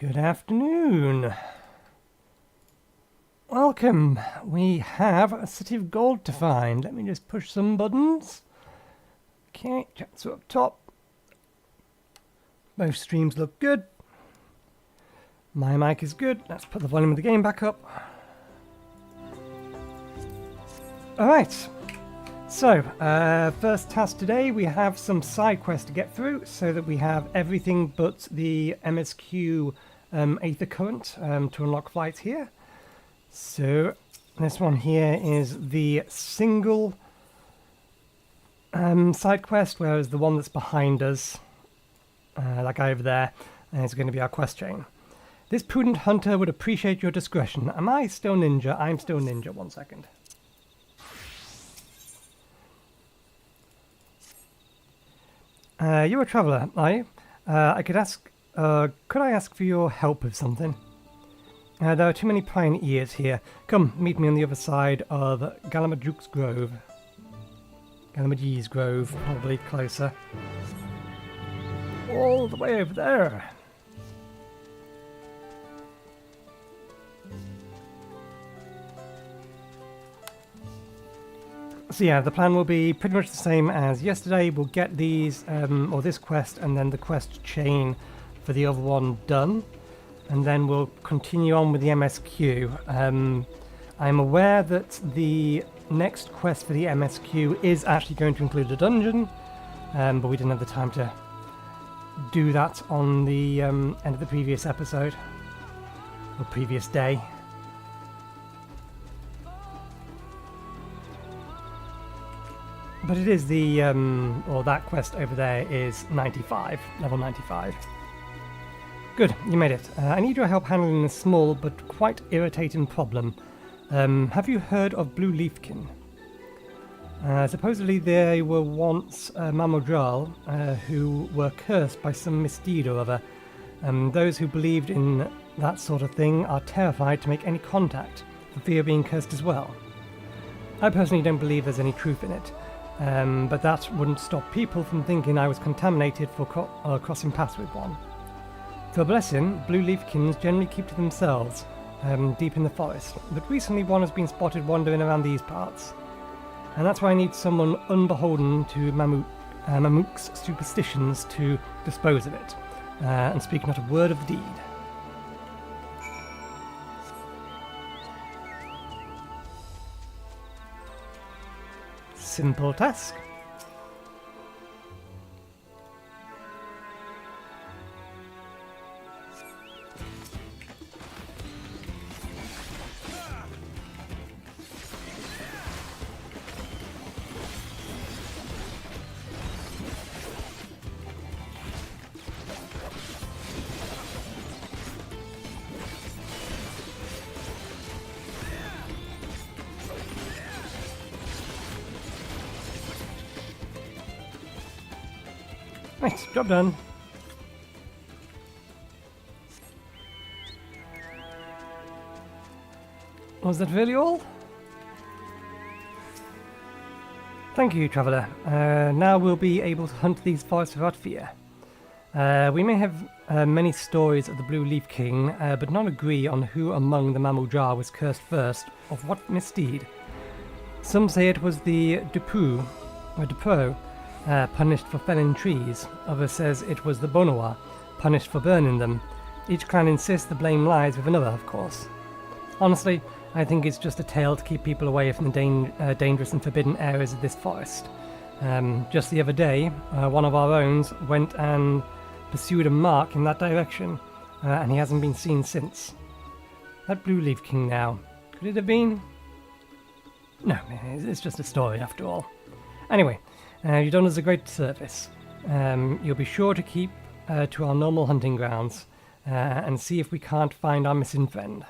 Good afternoon. Welcome. We have a city of gold to find. Let me just push some buttons. Okay, so up top. Both streams look good. My mic is good. Let's put the volume of the game back up. Alright. So, first task today, we have some side quests to get through so that we have everything but the MSQ Aether Current to unlock flights here. So, this one here is the single side quest, whereas the one that's behind us, that guy over there, is going to be our quest chain. This prudent hunter would appreciate your discretion. Am I still ninja? I'm still ninja. 1 second. You're a traveller, are you? Could I ask for your help with something? There are too many prying ears here. Come, meet me on the other side of Galamaduk's Grove. Galamadji's Grove, probably closer. All the way over there. So yeah, the plan will be pretty much the same as yesterday. We'll get these, or this quest, and then the quest chain for the other one done. And then we'll continue on with the MSQ. I'm aware that the next quest for the MSQ is actually going to include a dungeon, but we didn't have the time to do that on the end of the previous episode, or previous day. But it is the, or that quest over there is 95, level 95. Good, you made it. I need your help handling a small but quite irritating problem. Have you heard of Blue Leafkin? Supposedly they were once Mamodral who were cursed by some misdeed or other. Those who believed in that sort of thing are terrified to make any contact, for fear of being cursed as well. I personally don't believe there's any truth in it. But that wouldn't stop people from thinking I was contaminated for crossing paths with one. For a blessing, Blue Leafkins generally keep to themselves, deep in the forest, but recently one has been spotted wandering around these parts. And that's why I need someone unbeholden to Mamook's superstitions to dispose of it, and speak not a word of the deed. Simple task. Nice, job done. Was that really all? Thank you, Traveller. Now we'll be able to hunt these forests without fear. We may have many stories of the Blue Leaf King, but not agree on who among the Mamudra was cursed first, of what misdeed. Some say it was the Dupu, or Dupro, punished for felling trees. Others says it was the Bonoa, punished for burning them. Each clan insists the blame lies with another, of course. Honestly, I think it's just a tale to keep people away from the dangerous and forbidden areas of this forest. Just the other day, one of our own went and pursued a mark in that direction, and he hasn't been seen since. That Blue Leaf King now, could it have been? No, it's just a story after all. Anyway, you've done us a great service. You'll be sure to keep to our normal hunting grounds and see if we can't find our missing friend.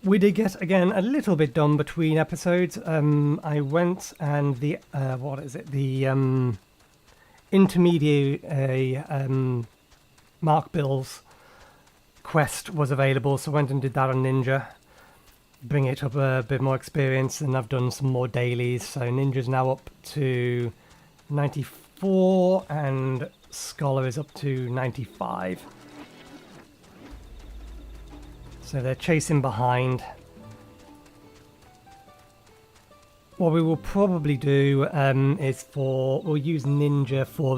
We did get, again, a little bit done between episodes. I went and the, the intermediary Mark Bill's quest was available, so I went and did that on Ninja. Bring it up a bit more experience, and I've done some more dailies. So Ninja's now up to 94, and Scholar is up to 95. So they're chasing behind. what we will probably do is we'll use Ninja for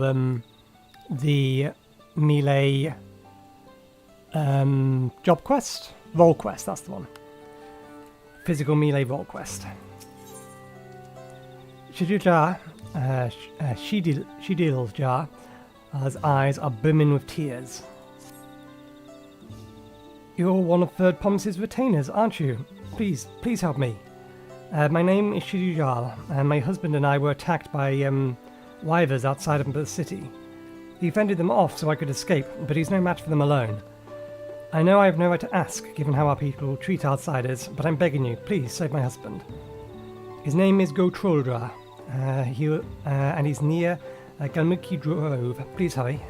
the melee job quest? Role quest, that's the one. Physical melee role quest. Shidil Jar's eyes are brimming with tears. You're one of Third Promise's retainers, aren't you? Please help me. My name is Shidil Jar, and my husband and I were attacked by wyvers outside of the city. He fended them off so I could escape, but he's no match for them alone. I know I have no right to ask, given how our people treat outsiders, but I'm begging you, please save my husband. His name is Gotruldra, and he's near Galmuki Grove. Please hurry.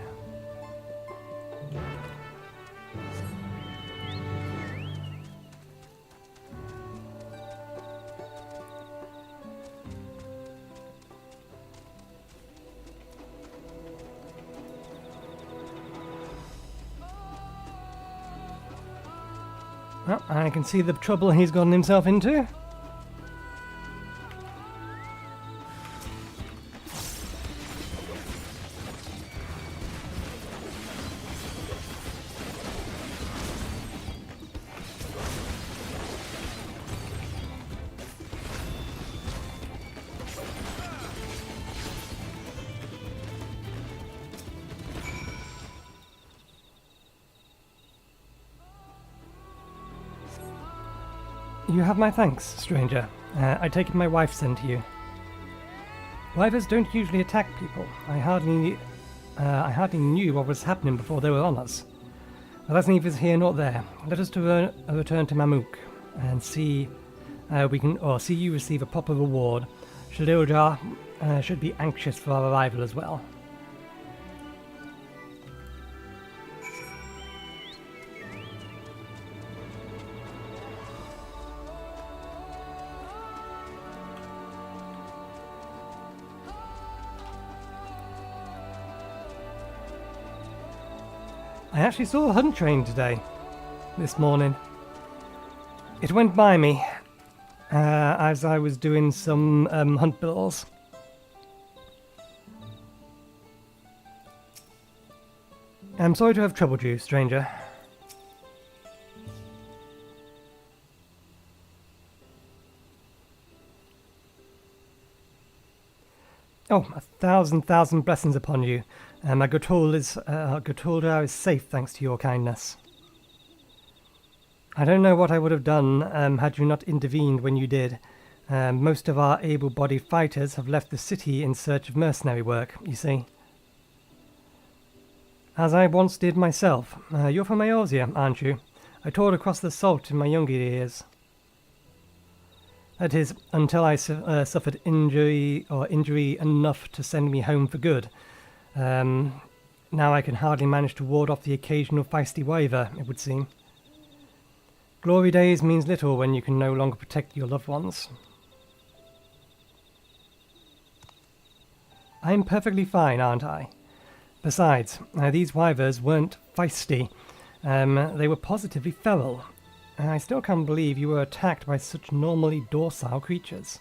Well, I can see the trouble he's gotten himself into. You have my thanks, stranger. I take it my wife sent you. Wyvers don't usually attack people. I hardly knew what was happening before they were on us. But that's neither here nor there. Let us return to Mamuk and see see you receive a proper reward. Shadiljar should be anxious for our arrival as well. I actually saw a hunt train this morning. It went by me as I was doing some hunt bills. I'm sorry to have troubled you, stranger. Oh, a thousand blessings upon you. My Gotulda is safe thanks to your kindness. I don't know what I would have done had you not intervened when you did. Most of our able-bodied fighters have left the city in search of mercenary work, you see. As I once did myself. You're from Eorzea, aren't you? I toured across the salt in my younger years. That is, until I suffered injury enough to send me home for good. Now I can hardly manage to ward off the occasional feisty wyver, it would seem. Glory days means little when you can no longer protect your loved ones. I'm perfectly fine, aren't I? Besides, these wyvers weren't feisty. They were positively feral. I still can't believe you were attacked by such normally docile creatures.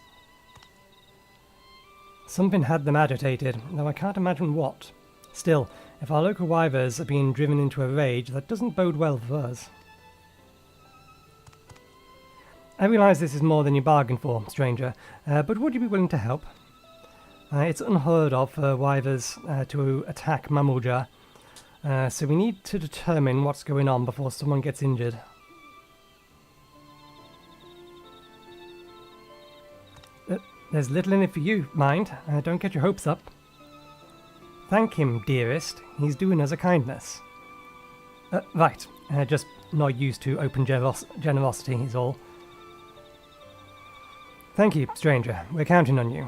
Something had them agitated, though I can't imagine what. Still, if our local wyvers are being driven into a rage, that doesn't bode well for us. I realise this is more than you bargained for, stranger, but would you be willing to help? It's unheard of for wyvers to attack Mamulja, so we need to determine what's going on before someone gets injured. There's little in it for you, mind. Don't get your hopes up. Thank him, dearest. He's doing us a kindness. Right. Just not used to open generosity is all. Thank you, stranger. We're counting on you.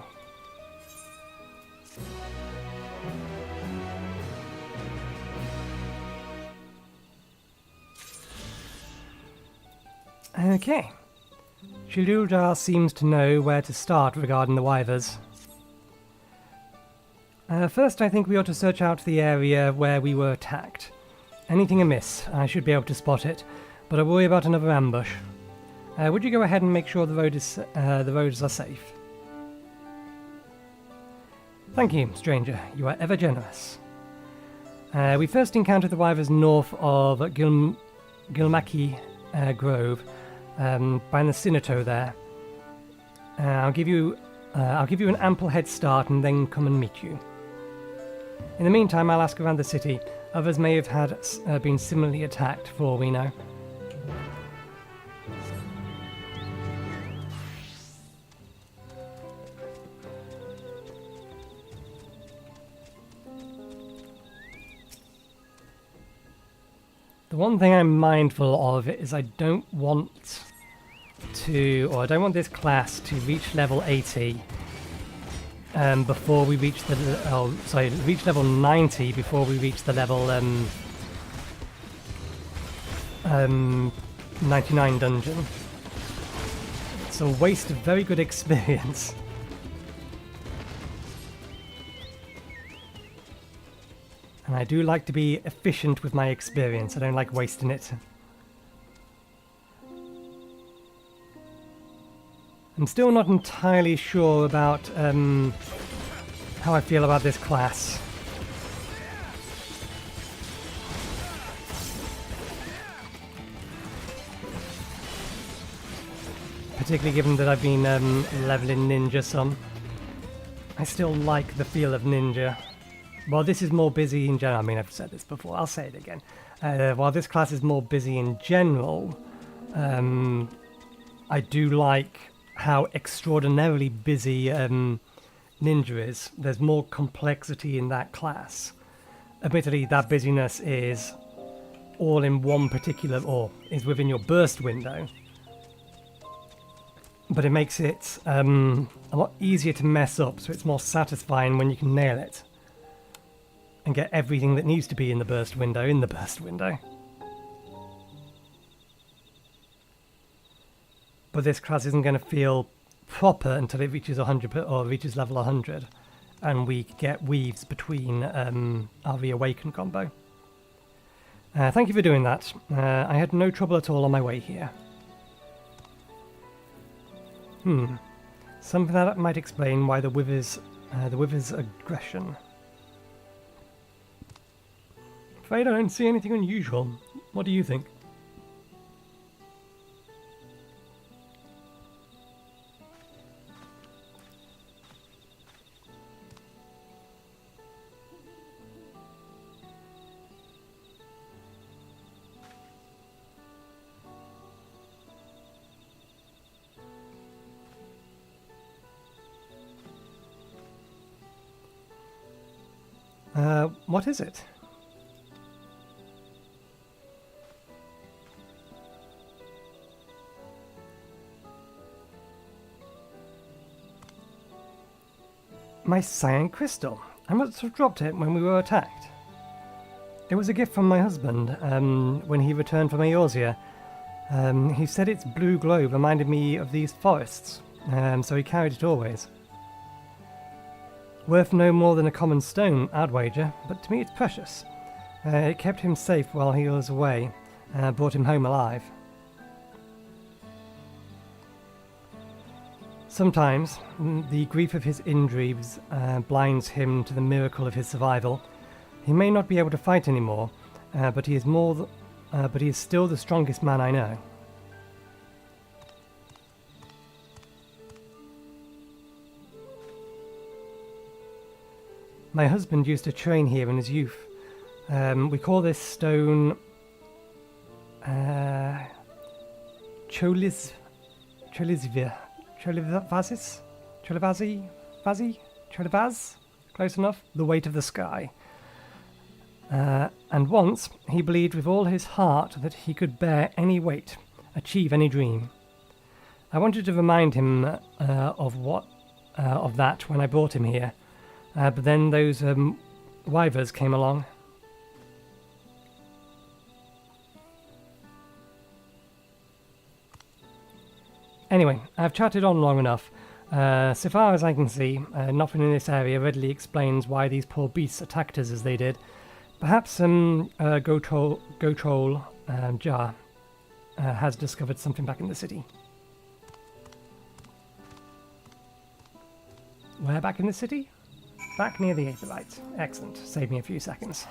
Okay. Shiluljar seems to know where to start regarding the wyvers. First, I think we ought to search out the area where we were attacked. Anything amiss, I should be able to spot it, but I worry about another ambush. Would you go ahead and make sure the roads are safe? Thank you, stranger. You are ever generous. We first encountered the wyverns north of Gilmachy Grove, by the Cenote there. I'll give you an ample head start and then come and meet you. In the meantime, I'll ask around the city. Others may have been similarly attacked, for all we know. The one thing I'm mindful of is I don't want this class to reach level 80 before we reach reach level 90 before we reach the level 99 dungeon. It's a waste of very good experience. And I do like to be efficient with my experience. I don't like wasting it. I'm still not entirely sure about how I feel about this class. Particularly given that I've been leveling ninja some. I still like the feel of ninja. While this is more busy in general, I mean, I've said this before, I'll say it again. While this class is more busy in general, I do like how extraordinarily busy ninja is. There's more complexity in that class. Admittedly, that busyness is all in one particular, or is within your burst window. But it makes it a lot easier to mess up, so it's more satisfying when you can nail it. And get everything that needs to be in the burst window in the burst window. But this class isn't going to feel proper until it reaches 100 or reaches level 100, and we get weaves between our reawaken combo. Thank you for doing that. I had no trouble at all on my way here. Something that might explain why the wither's aggression. Afraid I don't see anything unusual. What do you think? What is it? My cyan crystal. I must have dropped it when we were attacked. It was a gift from my husband when he returned from Eorzea. He said its blue glow reminded me of these forests, so he carried it always. Worth no more than a common stone, I'd wager, but to me it's precious. It kept him safe while he was away, brought him home alive. Sometimes, the grief of his injuries blinds him to the miracle of his survival. He may not be able to fight anymore, but he is still the strongest man I know. My husband used to train here in his youth. We call this stone Cholivazis? Cholivaz? Close enough. The weight of the sky. And once he believed with all his heart that he could bear any weight, achieve any dream. I wanted to remind him of that when I brought him here. But then those wyvers came along. Anyway, I've chatted on long enough. So far as I can see, nothing in this area readily explains why these poor beasts attacked us as they did. Perhaps Go-Troll Jar has discovered something back in the city. Where back in the city? back near the Aetherite. Excellent. Save me a few seconds.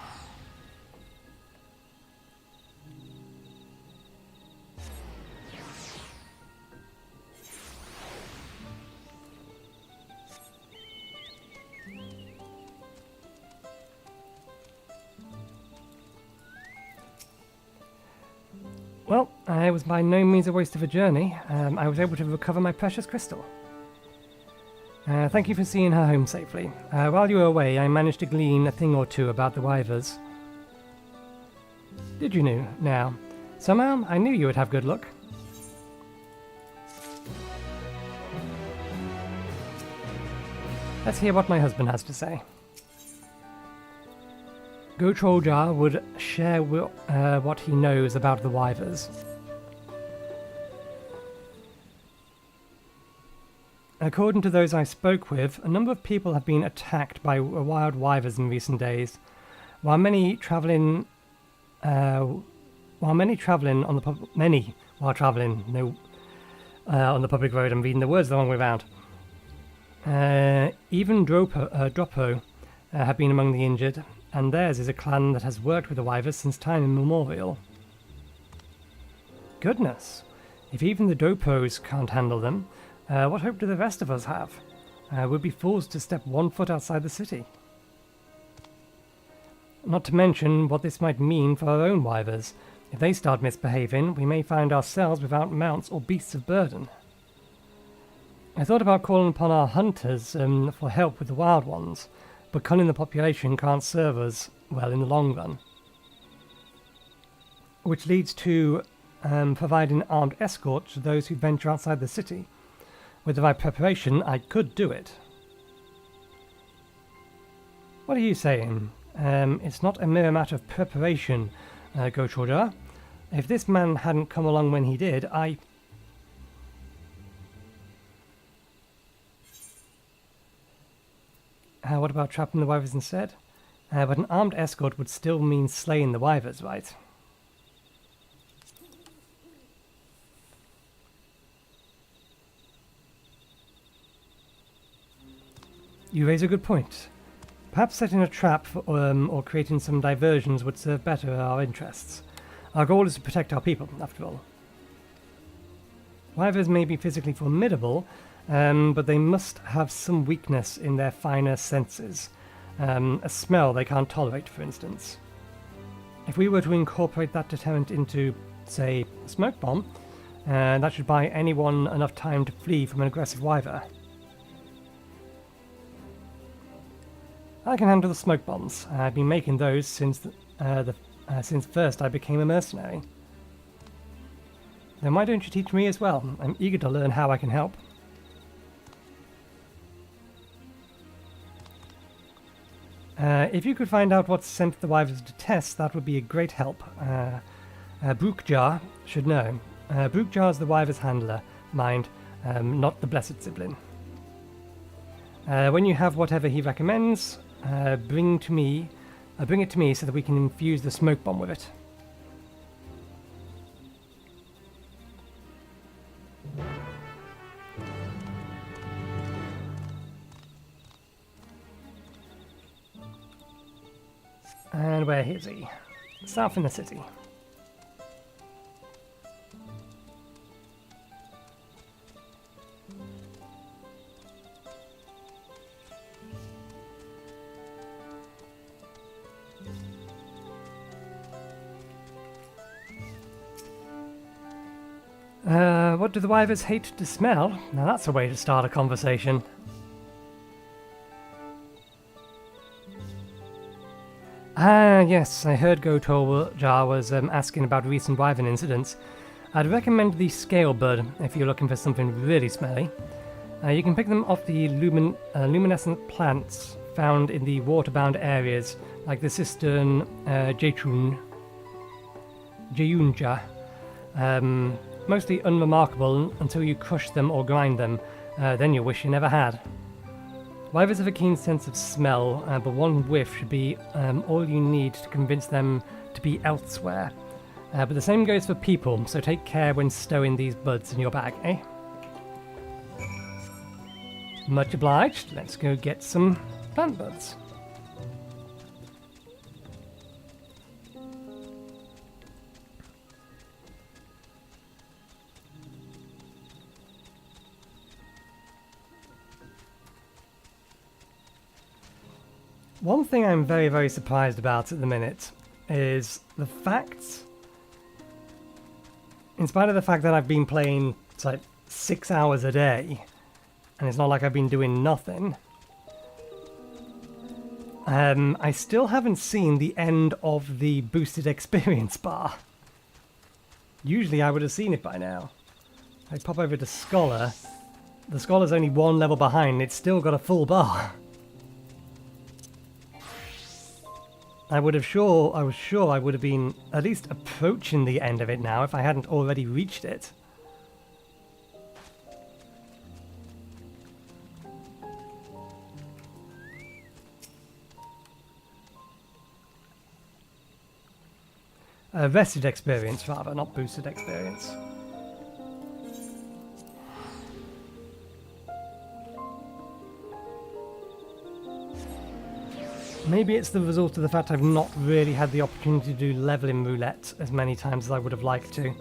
Well, it was by no means a waste of a journey. I was able to recover my precious crystal. Thank you for seeing her home safely. While you were away, I managed to glean a thing or two about the Wyvers. Did you know? Now, somehow I knew you would have good luck. Let's hear what my husband has to say. Gotroljar would share what he knows about the Wyvers. According to those I spoke with, a number of people have been attacked by wild wyvers in recent days. While many traveling on the public road, I'm reading the words the wrong way around. Even Dropo have been among the injured, and theirs is a clan that has worked with the wyvers since time immemorial. Goodness, if even the Dropos can't handle them, what hope do the rest of us have? We'd be fools to step 1 foot outside the city. Not to mention what this might mean for our own wyvers. If they start misbehaving, we may find ourselves without mounts or beasts of burden. I thought about calling upon our hunters for help with the wild ones, but culling the population can't serve us well in the long run. Which leads to providing armed escorts to those who venture outside the city. With the right preparation, I could do it. What are you saying? It's not a mere matter of preparation, Gotroljar. If this man hadn't come along when he did, what about trapping the wyvers instead? But an armed escort would still mean slaying the wyvers, right? You raise a good point. Perhaps setting a trap for, or creating some diversions would serve better our interests. Our goal is to protect our people, after all. Wyvers may be physically formidable, but they must have some weakness in their finer senses. A smell they can't tolerate, for instance. If we were to incorporate that deterrent into, say, a smoke bomb, that should buy anyone enough time to flee from an aggressive wyver. I can handle the smoke bombs. I've been making those since since first I became a mercenary. Then why don't you teach me as well? I'm eager to learn how I can help. If you could find out what scent the wyvers detest, that would be a great help. Brookjar should know. Brookjar is the wyver's handler, mind, not the blessed sibling. When you have whatever he recommends, bring it to me so that we can infuse the smoke bomb with it. And where is he? South in the city. What do the wyvers hate to smell? Now that's a way to start a conversation. Yes, I heard Gotroljar was asking about recent wyvern incidents. I'd recommend the scale bud if you're looking for something really smelly. You can pick them off the luminescent plants found in the water-bound areas, like the cistern Jeyunja. Mostly unremarkable until you crush them or grind them, then you wish you never had. Wyvers have a keen sense of smell, but one whiff should be all you need to convince them to be elsewhere. But the same goes for people, so take care when stowing these buds in your bag, eh? Much obliged. Let's go get some Plant buds. One thing I'm very, very surprised about at the minute is the fact, in spite of the fact that I've been playing like 6 hours a day, and it's not like I've been doing nothing, I still haven't seen the end of the boosted experience bar. Usually I would have seen it by now. I pop over to Scholar. The Scholar's only one level behind, it's still got a full bar. I was sure I would have been at least approaching the end of it now if I hadn't already reached it. Rested experience, rather, not boosted experience. Maybe it's the result of the fact I've not really had the opportunity to do leveling roulette as many times as I would have liked to.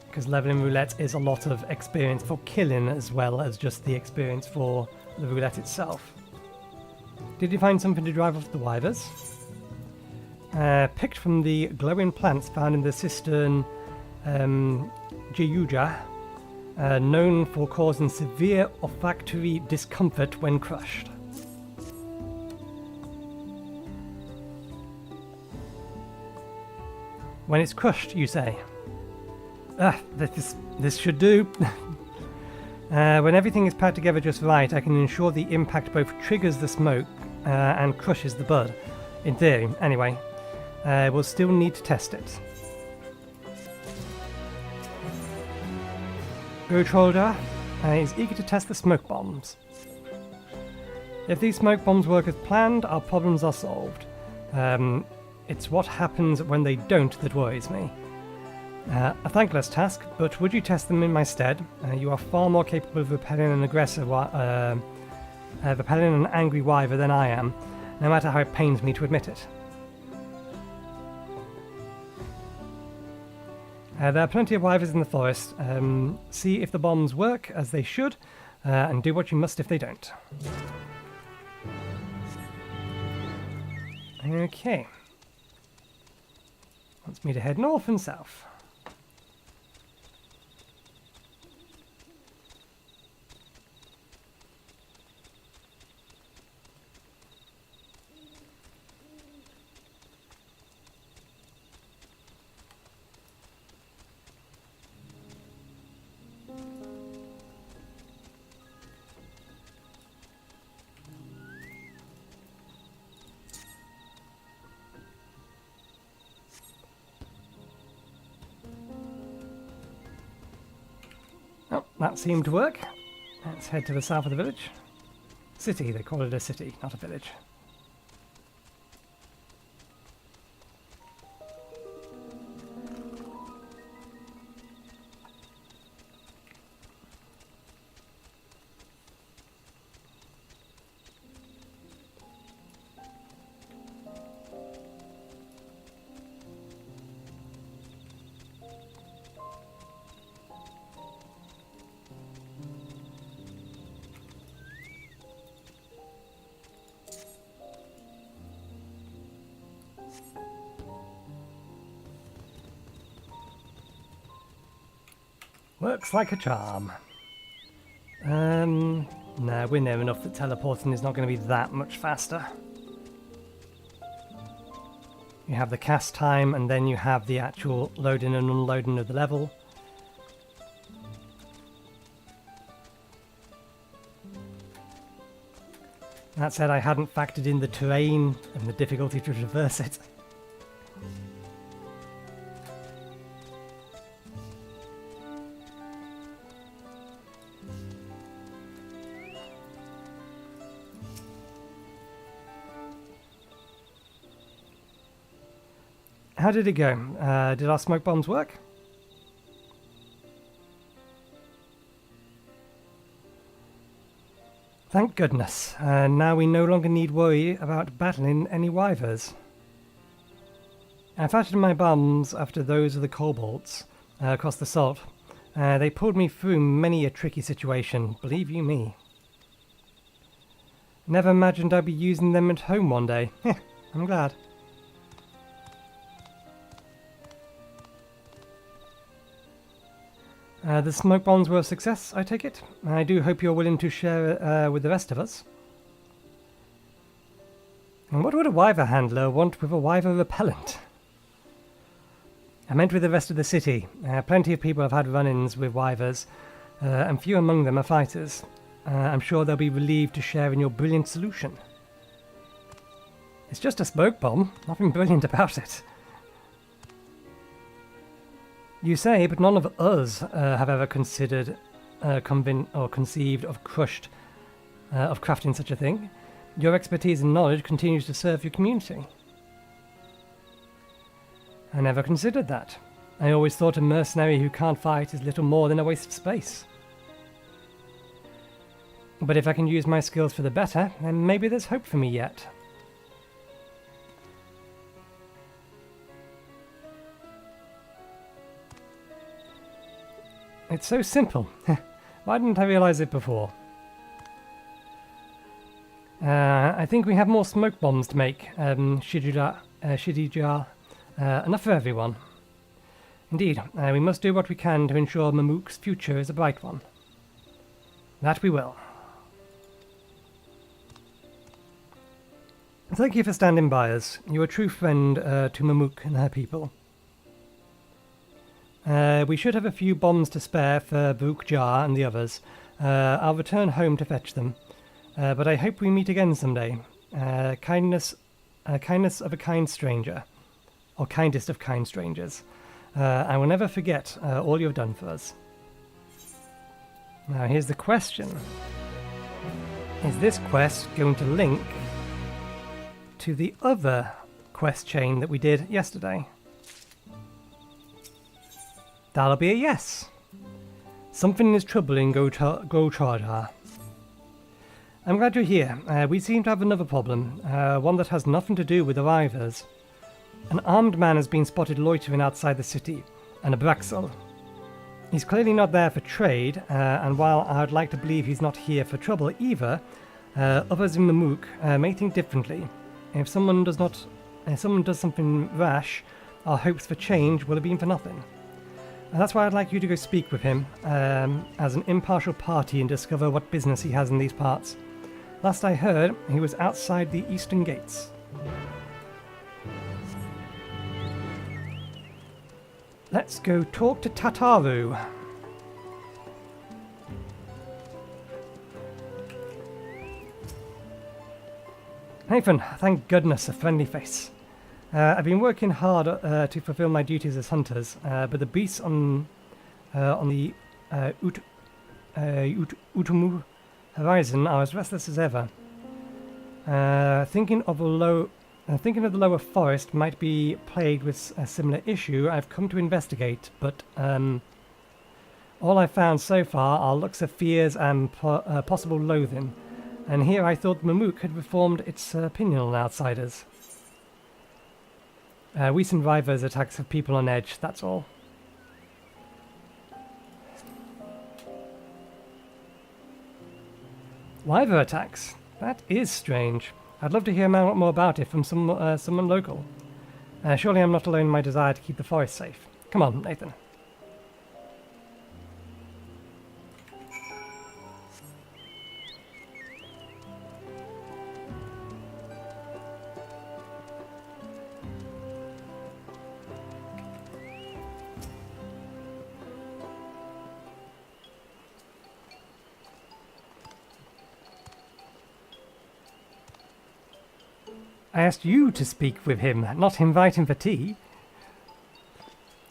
Because leveling roulette is a lot of experience for killing as well as just the experience for the roulette itself. Did you find something to drive off the wyvers? Picked from the glowing plants found in the cistern Jeyuja. Known for causing severe olfactory discomfort when crushed. When it's crushed, you say? This should do. When everything is packed together just right, I can ensure the impact both triggers the smoke and crushes the bud. In theory, anyway. We'll still need to test it. Trolder is eager to test the smoke bombs. If these smoke bombs work as planned, our problems are solved. It's what happens when they don't that worries me. A thankless task, but would you test them in my stead? You are far more capable of repelling an aggressive, repelling an angry wyver than I am, no matter how it pains me to admit it. There are plenty of wyvers in the forest. See if the bombs work as they should, and do what you must if they don't. Okay. Wants me to head north and south. Oh, that seemed to work. Let's head to the south of the village. City, they call it a city, not a village. Works like a charm. No, we're near enough that teleporting is not going to be that much faster. You have the cast time, and then you have the actual loading and unloading of the level. That said, I hadn't factored in the terrain and the difficulty to traverse it. How did it go? Did our smoke bombs work? Thank goodness. Now we no longer need worry about battling any wyvers. I fashioned my bombs after those of the kobolds across the salt. They pulled me through many a tricky situation, believe you me. Never imagined I'd be using them at home one day. I'm glad. The smoke bombs were a success, I take it. I do hope you're willing to share with the rest of us. And what would a wyver handler want with a wyver repellent? I meant with the rest of the city. Plenty of people have had run-ins with wyvers, and few among them are fighters. I'm sure they'll be relieved to share in your brilliant solution. It's just a smoke bomb, nothing brilliant about it. You say, but none of us have ever considered, conceived of crafting such a thing. Your expertise and knowledge continues to serve your community. I never considered that. I always thought a mercenary who can't fight is little more than a waste of space. But if I can use my skills for the better, then maybe there's hope for me yet. It's so simple. Why didn't I realize it before? I think we have more smoke bombs to make. Shidija. Enough for everyone. Indeed, we must do what we can to ensure Mamook's future is a bright one. That we will. Thank you for standing by us. You're a true friend to Mamook and her people. We should have a few bombs to spare for Brook Jar and the others. I'll return home to fetch them. But I hope we meet again someday. Kindness of a kind stranger. Or kindest of kind strangers. I will never forget all you've done for us. Now here's the question. Is this quest going to link to the other quest chain that we did yesterday? That'll be a yes. Something is troubling Grochardar. I'm glad you're here. We seem to have another problem, one that has nothing to do with the wyvers. An armed man has been spotted loitering outside the city, and a Braxel. He's clearly not there for trade, and while I'd like to believe he's not here for trouble either, others in Mamook may think differently. If someone does something rash, our hopes for change will have been for nothing. And that's why I'd like you to go speak with him, as an impartial party, and discover what business he has in these parts. Last I heard, he was outside the eastern gates. Let's go talk to Tataru. Nathan, thank goodness, a friendly face. I've been working hard to fulfill my duties as hunters, but the beasts on the Utumu horizon are as restless as ever. Thinking of the lower forest might be plagued with a similar issue. I've come to investigate, but all I've found so far are looks of fears and possible loathing. And here I thought Mamook had reformed its opinion on outsiders. Recent wyvers attacks have people on edge, that's all. Wyver attacks? That is strange. I'd love to hear more about it from someone local. Surely I'm not alone in my desire to keep the forest safe. Come on, Nathan. I asked you to speak with him, not invite him for tea.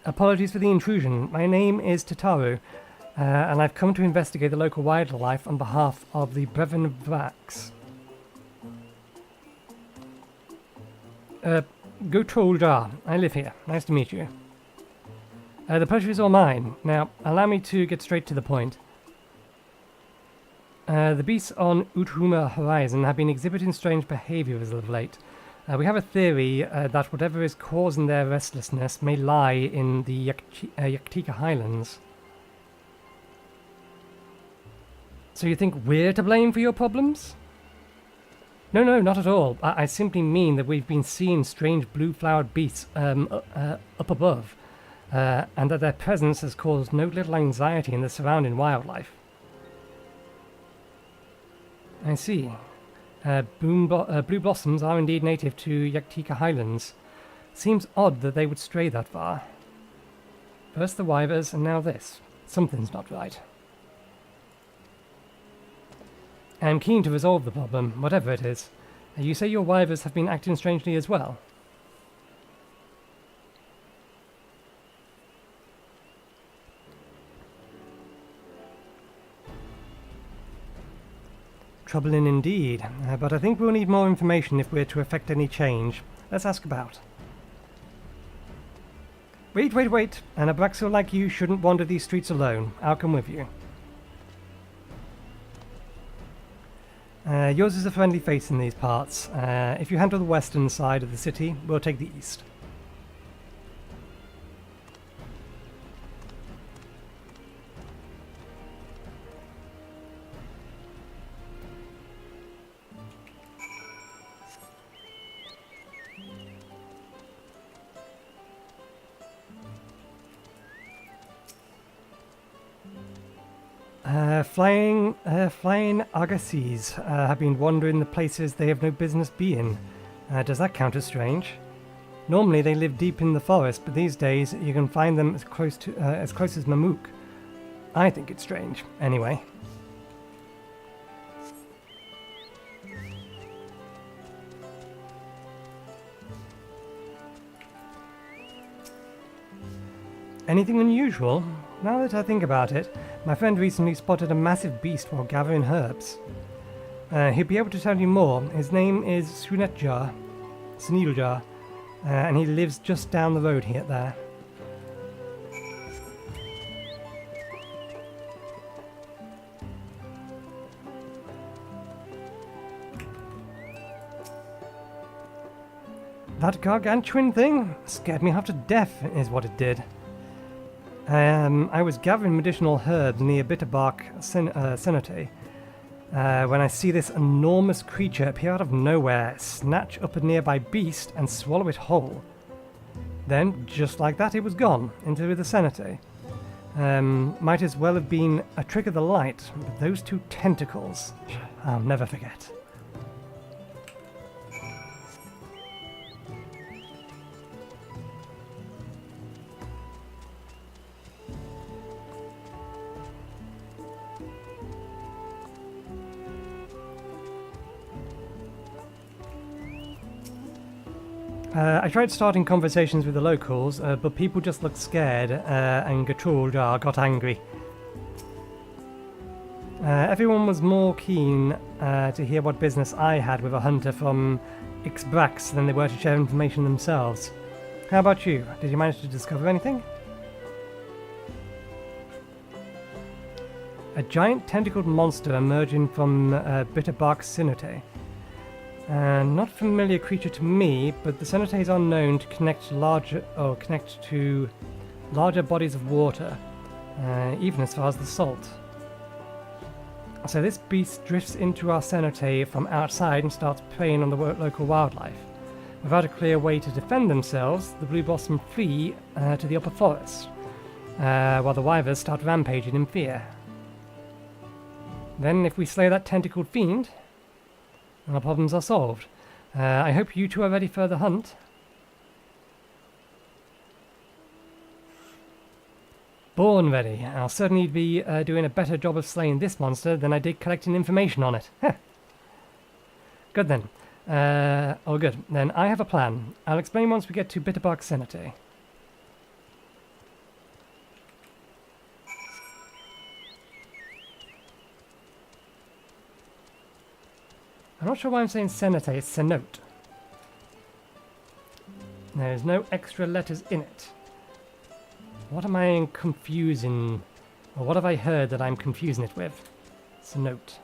Apologies for the intrusion. My name is Tataru, and I've come to investigate the local wildlife on behalf of the Brethren of Vax. Gotoljar, I live here. Nice to meet you. The pleasure is all mine. Now, allow me to get straight to the point. The beasts on Uthuma Horizon have been exhibiting strange behaviours of late. We have a theory that whatever is causing their restlessness may lie in the Yaktika Highlands. So you think we're to blame for your problems? No, not at all. I simply mean that we've been seeing strange blue-flowered beasts up above, and that their presence has caused no little anxiety in the surrounding wildlife. I see. Blue blossoms are indeed native to Yaktika Highlands. Seems odd that they would stray that far. First the wyvers, and now this. Something's not right. I'm keen to resolve the problem, whatever it is. You say your wyvers have been acting strangely as well? Troubling indeed, but I think we'll need more information if we're to effect any change. Let's ask about. Wait. An Abraxo like you shouldn't wander these streets alone. I'll come with you. Yours is a friendly face in these parts. If you handle the western side of the city, we'll take the east. Flying argosies have been wandering the places they have no business being. Does that count as strange? Normally they live deep in the forest, but these days you can find them as close as Mamook. I think it's strange, anyway. Anything unusual? Now that I think about it, my friend recently spotted a massive beast while gathering herbs. He'll be able to tell you more. His name is Sneeljar, and he lives just down the road here there. That gargantuan thing scared me half to death, is what it did. I was gathering medicinal herbs near Bitterbark Cenote when I see this enormous creature appear out of nowhere, snatch up a nearby beast and swallow it whole. Then, just like that, it was gone into the Cenote. Might as well have been a trick of the light, but those two tentacles, I'll never forget. I tried starting conversations with the locals, but people just looked scared, and Tural got angry. Everyone was more keen to hear what business I had with a hunter from Ixbrax than they were to share information themselves. How about you? Did you manage to discover anything? A giant tentacled monster emerging from Bitterbark Cenote. Not a familiar creature to me, but the Cenotes are known to connect to larger bodies of water, even as far as the salt. So this beast drifts into our Cenote from outside and starts preying on the local wildlife. Without a clear way to defend themselves, the Blue Blossom flee to the upper forest, while the wyvers start rampaging in fear. Then, if we slay that tentacled fiend, our problems are solved. I hope you two are ready for the hunt. Born ready. I'll certainly be doing a better job of slaying this monster than I did collecting information on it. Good then. Good. Then I have a plan. I'll explain once we get to Bitterbark Cenote. I'm not sure why I'm saying Cenote, it's Cenote. There's no extra letters in it. What am I confusing, or what have I heard that I'm confusing it with? Cenote.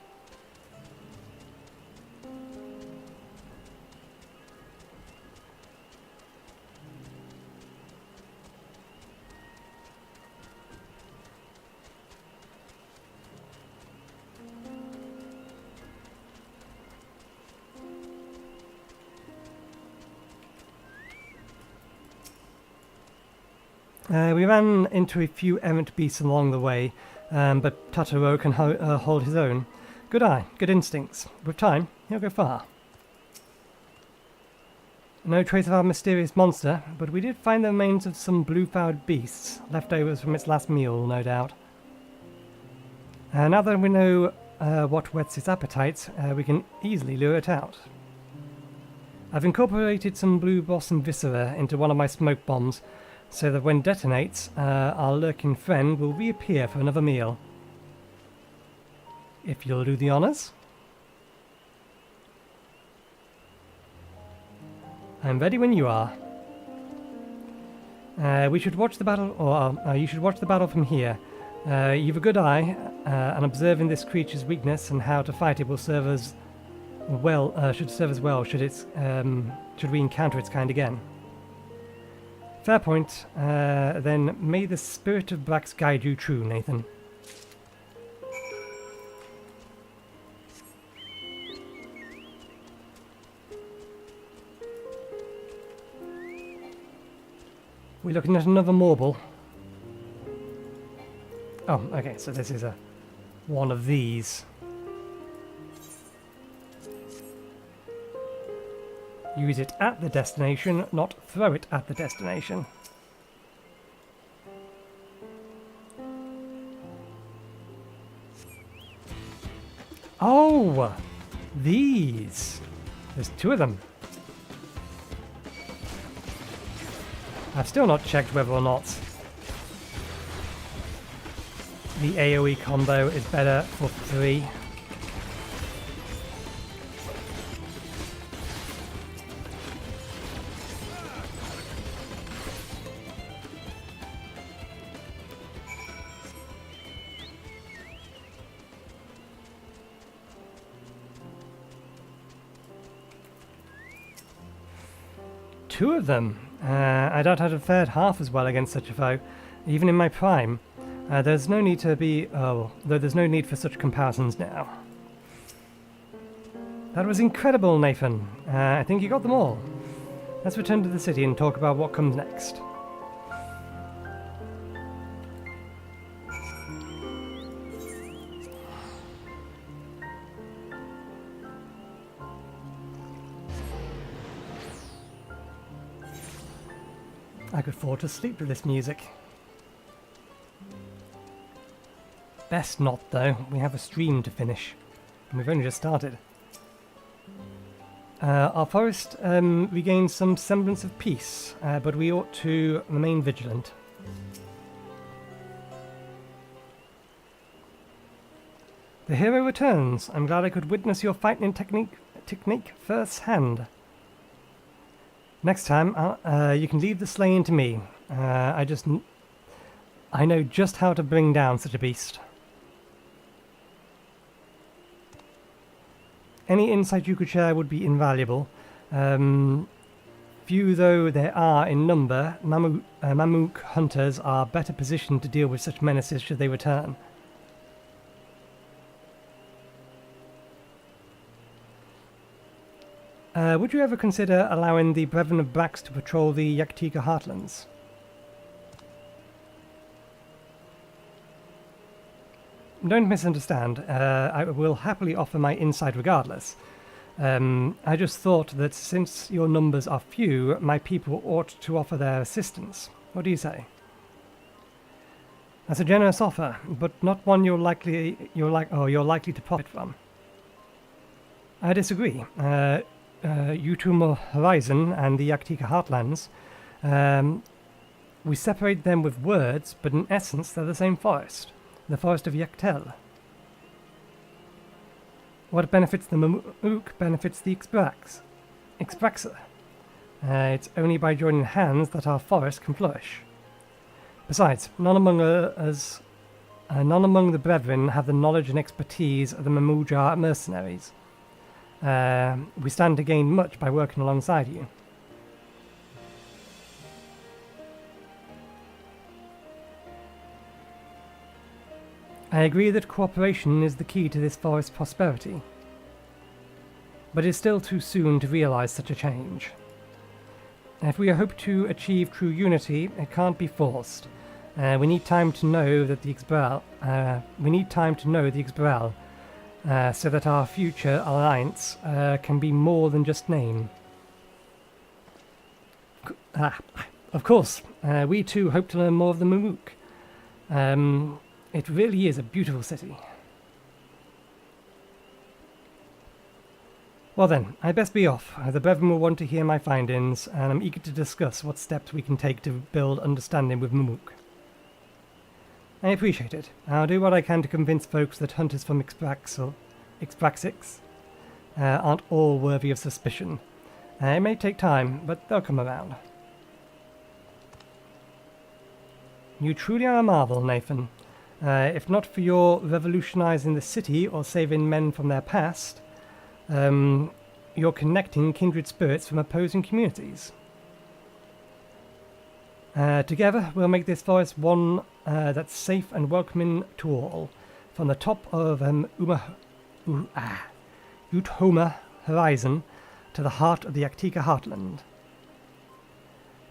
We ran into a few errant beasts along the way, but Totoro can hold his own. Good eye, good instincts. With time, he'll go far. No trace of our mysterious monster, but we did find the remains of some blue-flowered beasts, leftovers from its last meal, no doubt. Now that we know what whets its appetite, we can easily lure it out. I've incorporated some blue blossom viscera into one of my smoke bombs, so that when detonates, our lurking friend will reappear for another meal. If you'll do the honors. I'm ready when you are. We should watch the battle, or you should watch the battle from here. You've a good eye, and observing this creature's weakness and how to fight it will serve us well. Should serve us well should we encounter its kind again. Fair point. Then may the spirit of Brax guide you true, Nathan. We're looking at another marble. Oh, okay, so this is one of these. Use it at the destination, not throw it at the destination. Oh! These! There's two of them. I've still not checked whether or not the AoE combo is better for 3. Two of them. I doubt I'd have fared half as well against such a foe, even in my prime. There's no need to be... though there's no need for such comparisons now. That was incredible, Nathan. I think you got them all. Let's return to the city and talk about what comes next. I could fall to sleep with this music. Best not, though. We have a stream to finish. And we've only just started. Our forest regains some semblance of peace, but we ought to remain vigilant. The hero returns. I'm glad I could witness your fighting technique firsthand. Next time, you can leave the slaying to me. I know just how to bring down such a beast. Any insight you could share would be invaluable. Few though there are in number, Mamook hunters are better positioned to deal with such menaces should they return. Would you ever consider allowing the Brethren of Brax to patrol the Yaktika Heartlands? Don't misunderstand, I will happily offer my insight regardless. I just thought that since your numbers are few, my people ought to offer their assistance. What do you say? That's a generous offer, but not one you're likely to profit from. I disagree. Utum Horizon and the Yaktika Heartlands, we separate them with words, but in essence they're the same forest. The forest of Yaktel. What benefits the Mamook benefits the Expraxer. It's only by joining hands that our forest can flourish. Besides, none among the Brethren have the knowledge and expertise of the Mamuja mercenaries. We stand to gain much by working alongside you. I agree that cooperation is the key to this forest's prosperity, but it's still too soon to realize such a change. If we hope to achieve true unity, it can't be forced. We need time to know that the Xbrel. So that our future alliance can be more than just name. Of course, we too hope to learn more of the Muruk. It really is a beautiful city. Well then, I'd best be off. The brethren will want to hear my findings, and I'm eager to discuss what steps we can take to build understanding with Muruk. I appreciate it. I'll do what I can to convince folks that hunters from Xpraxix aren't all worthy of suspicion. It may take time, but they'll come around. You truly are a marvel, Nathan. If not for your revolutionizing the city or saving men from their past, you're connecting kindred spirits from opposing communities. Together, we'll make this forest one that's safe and welcoming to all, from the top of Uthoma Horizon to the heart of the Aktika Heartland.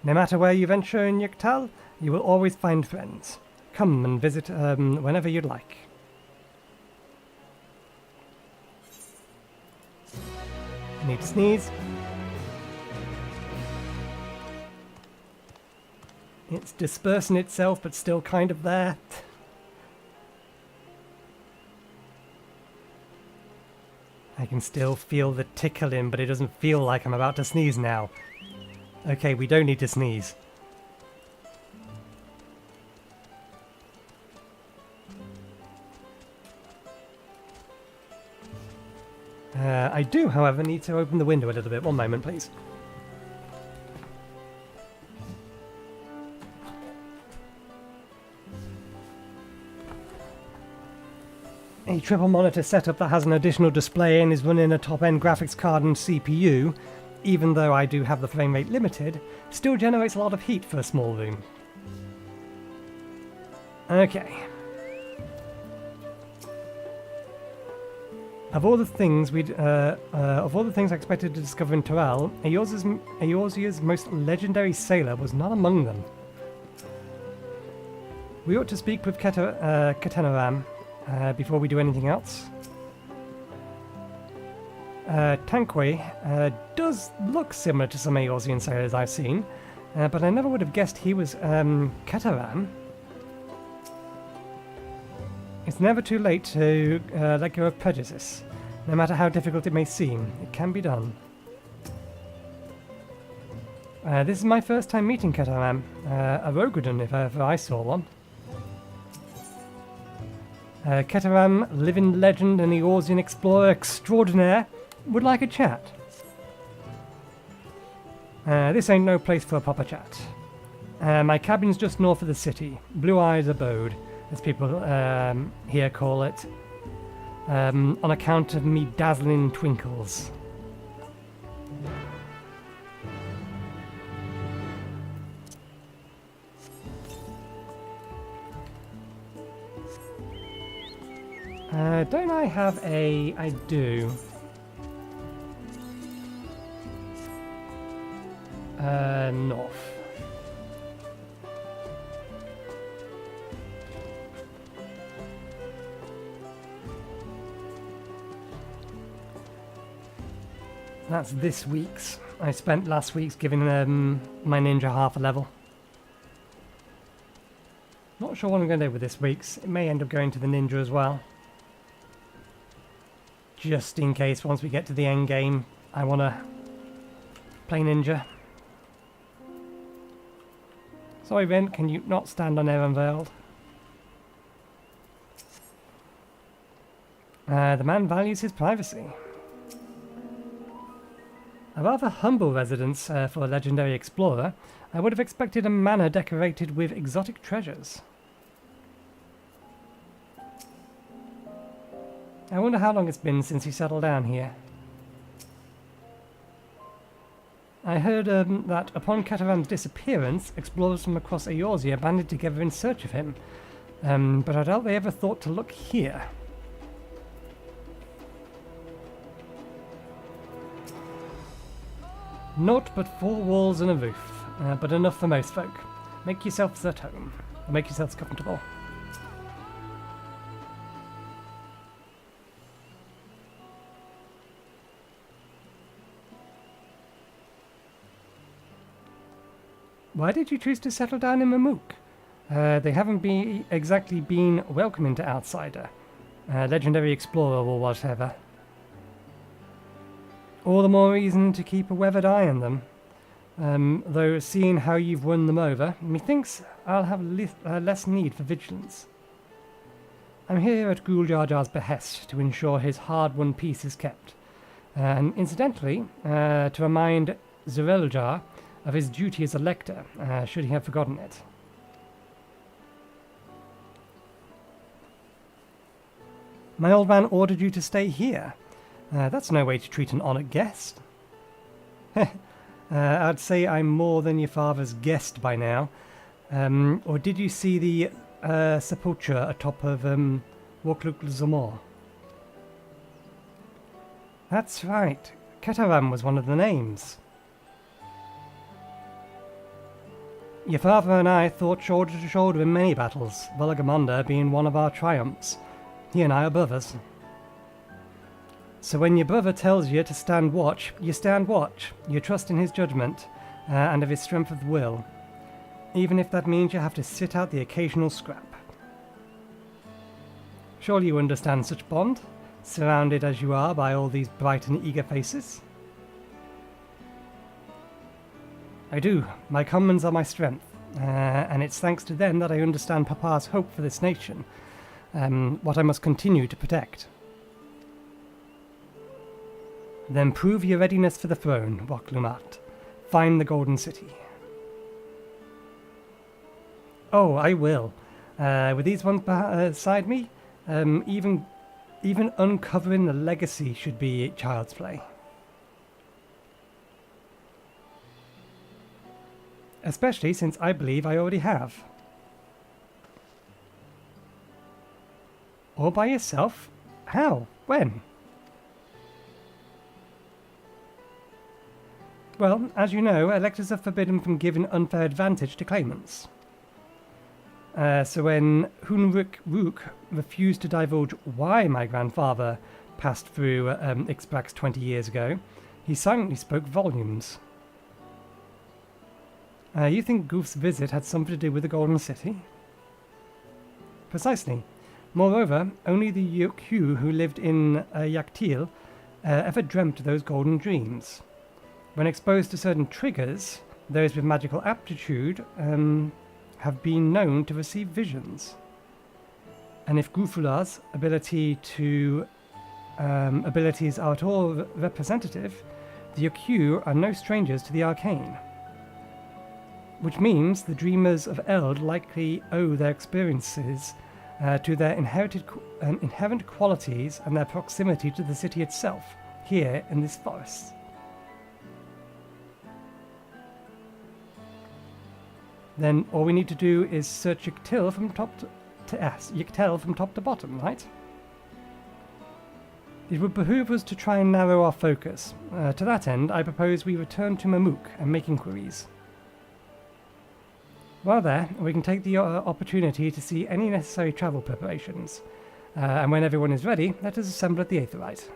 No matter where you venture in Yuktal, you will always find friends. Come and visit whenever you'd like. I need to sneeze. It's dispersing itself, but still kind of there. I can still feel the tickling, but it doesn't feel like I'm about to sneeze now. Okay, we don't need to sneeze. I do, however, need to open the window a little bit. One moment, please. A triple monitor setup that has an additional display and is running a top-end graphics card and CPU, even though I do have the frame rate limited, still generates a lot of heat for a small room. Okay. Of all the things I expected to discover in Tural, Eorzea's most legendary sailor was not among them. We ought to speak with Ketenaram before we do anything else. Tanquay does look similar to some Eorzean sailors I've seen, but I never would have guessed he was Keteram. It's never too late to let go of prejudice. No matter how difficult it may seem, it can be done. This is my first time meeting Keteram, a Rogadon if ever I saw one. Keteram, living legend and Eorzean explorer extraordinaire, would like a chat. This ain't no place for a proper chat. My cabin's just north of the city, Blue Eyes Abode, as people here call it, on account of me dazzling twinkles. Don't I have a... I do. North. That's this week's. I spent last week's giving my ninja half a level. Not sure what I'm going to do with this week's. It may end up going to the ninja as well. Just in case once we get to the end game, I want to play ninja. Sorry, Vin, can you not stand on air unveiled? The man values his privacy. A rather humble residence for a legendary explorer. I would have expected a manor decorated with exotic treasures. I wonder how long it's been since he settled down here. I heard that upon Keteram's disappearance, explorers from across Eorzea banded together in search of him. But I doubt they ever thought to look here. Naught but 4 walls and a roof, but enough for most folk. Make yourselves at home. Make yourselves comfortable. Why did you choose to settle down in Rroneek? They haven't exactly been welcoming to outsider. Legendary explorer or whatever. All the more reason to keep a weathered eye on them. Though seeing how you've won them over, methinks I'll have less need for vigilance. I'm here at Ghoul Jar Jar's behest to ensure his hard-won peace is kept. And incidentally, to remind Zereljar of his duty as a lector, should he have forgotten it. My old man ordered you to stay here. That's no way to treat an honoured guest. I'd say I'm more than your father's guest by now. Or did you see the sepulchre atop of Wokluk Zamor? That's right. Ketaram was one of the names. Your father and I fought shoulder to shoulder in many battles, Velagamanda being one of our triumphs. He and I are brothers. So when your brother tells you to stand watch, you stand watch. You trust in his judgment, and of his strength of will. Even if that means you have to sit out the occasional scrap. Surely you understand such bond, surrounded as you are by all these bright and eager faces? I do. My commons are my strength, and it's thanks to them that I understand Papa's hope for this nation, what I must continue to protect. Then prove your readiness for the throne, Woklumat. Find the Golden City. Oh, I will. With these ones beside me, even uncovering the legacy should be child's play. Especially since I believe I already have. All by yourself? How? When? Well, as you know, electors are forbidden from giving unfair advantage to claimants. So when Hunrik Rook refused to divulge why my grandfather passed through Ixbrax 20 years ago, he silently spoke volumes. You think Goof's visit had something to do with the Golden City? Precisely. Moreover, only the Yokyu who lived in Yaktil ever dreamt those golden dreams. When exposed to certain triggers, those with magical aptitude have been known to receive visions. And if Gufula's abilities are at all representative, the Yokyu are no strangers to the arcane. Which means the dreamers of Eld likely owe their experiences to their inherent qualities and their proximity to the city itself, here in this forest. Then all we need to do is search Yiktil from top to bottom, right? It would behoove us to try and narrow our focus. To that end, I propose we return to Rroneek and make inquiries. While there, we can take the opportunity to see any necessary travel preparations. And when everyone is ready, let us assemble at the Aetherite.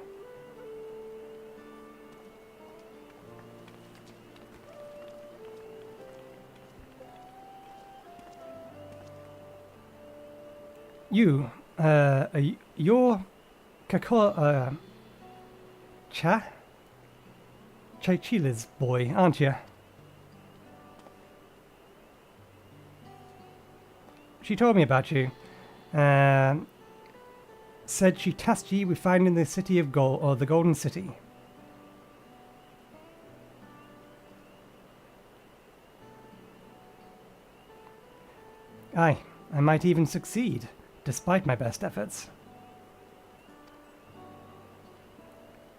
You're Chichila's boy, aren't you? She told me about you. Said she tasked you with finding the city of Gold, or the Golden City. Aye, I might even succeed, despite my best efforts.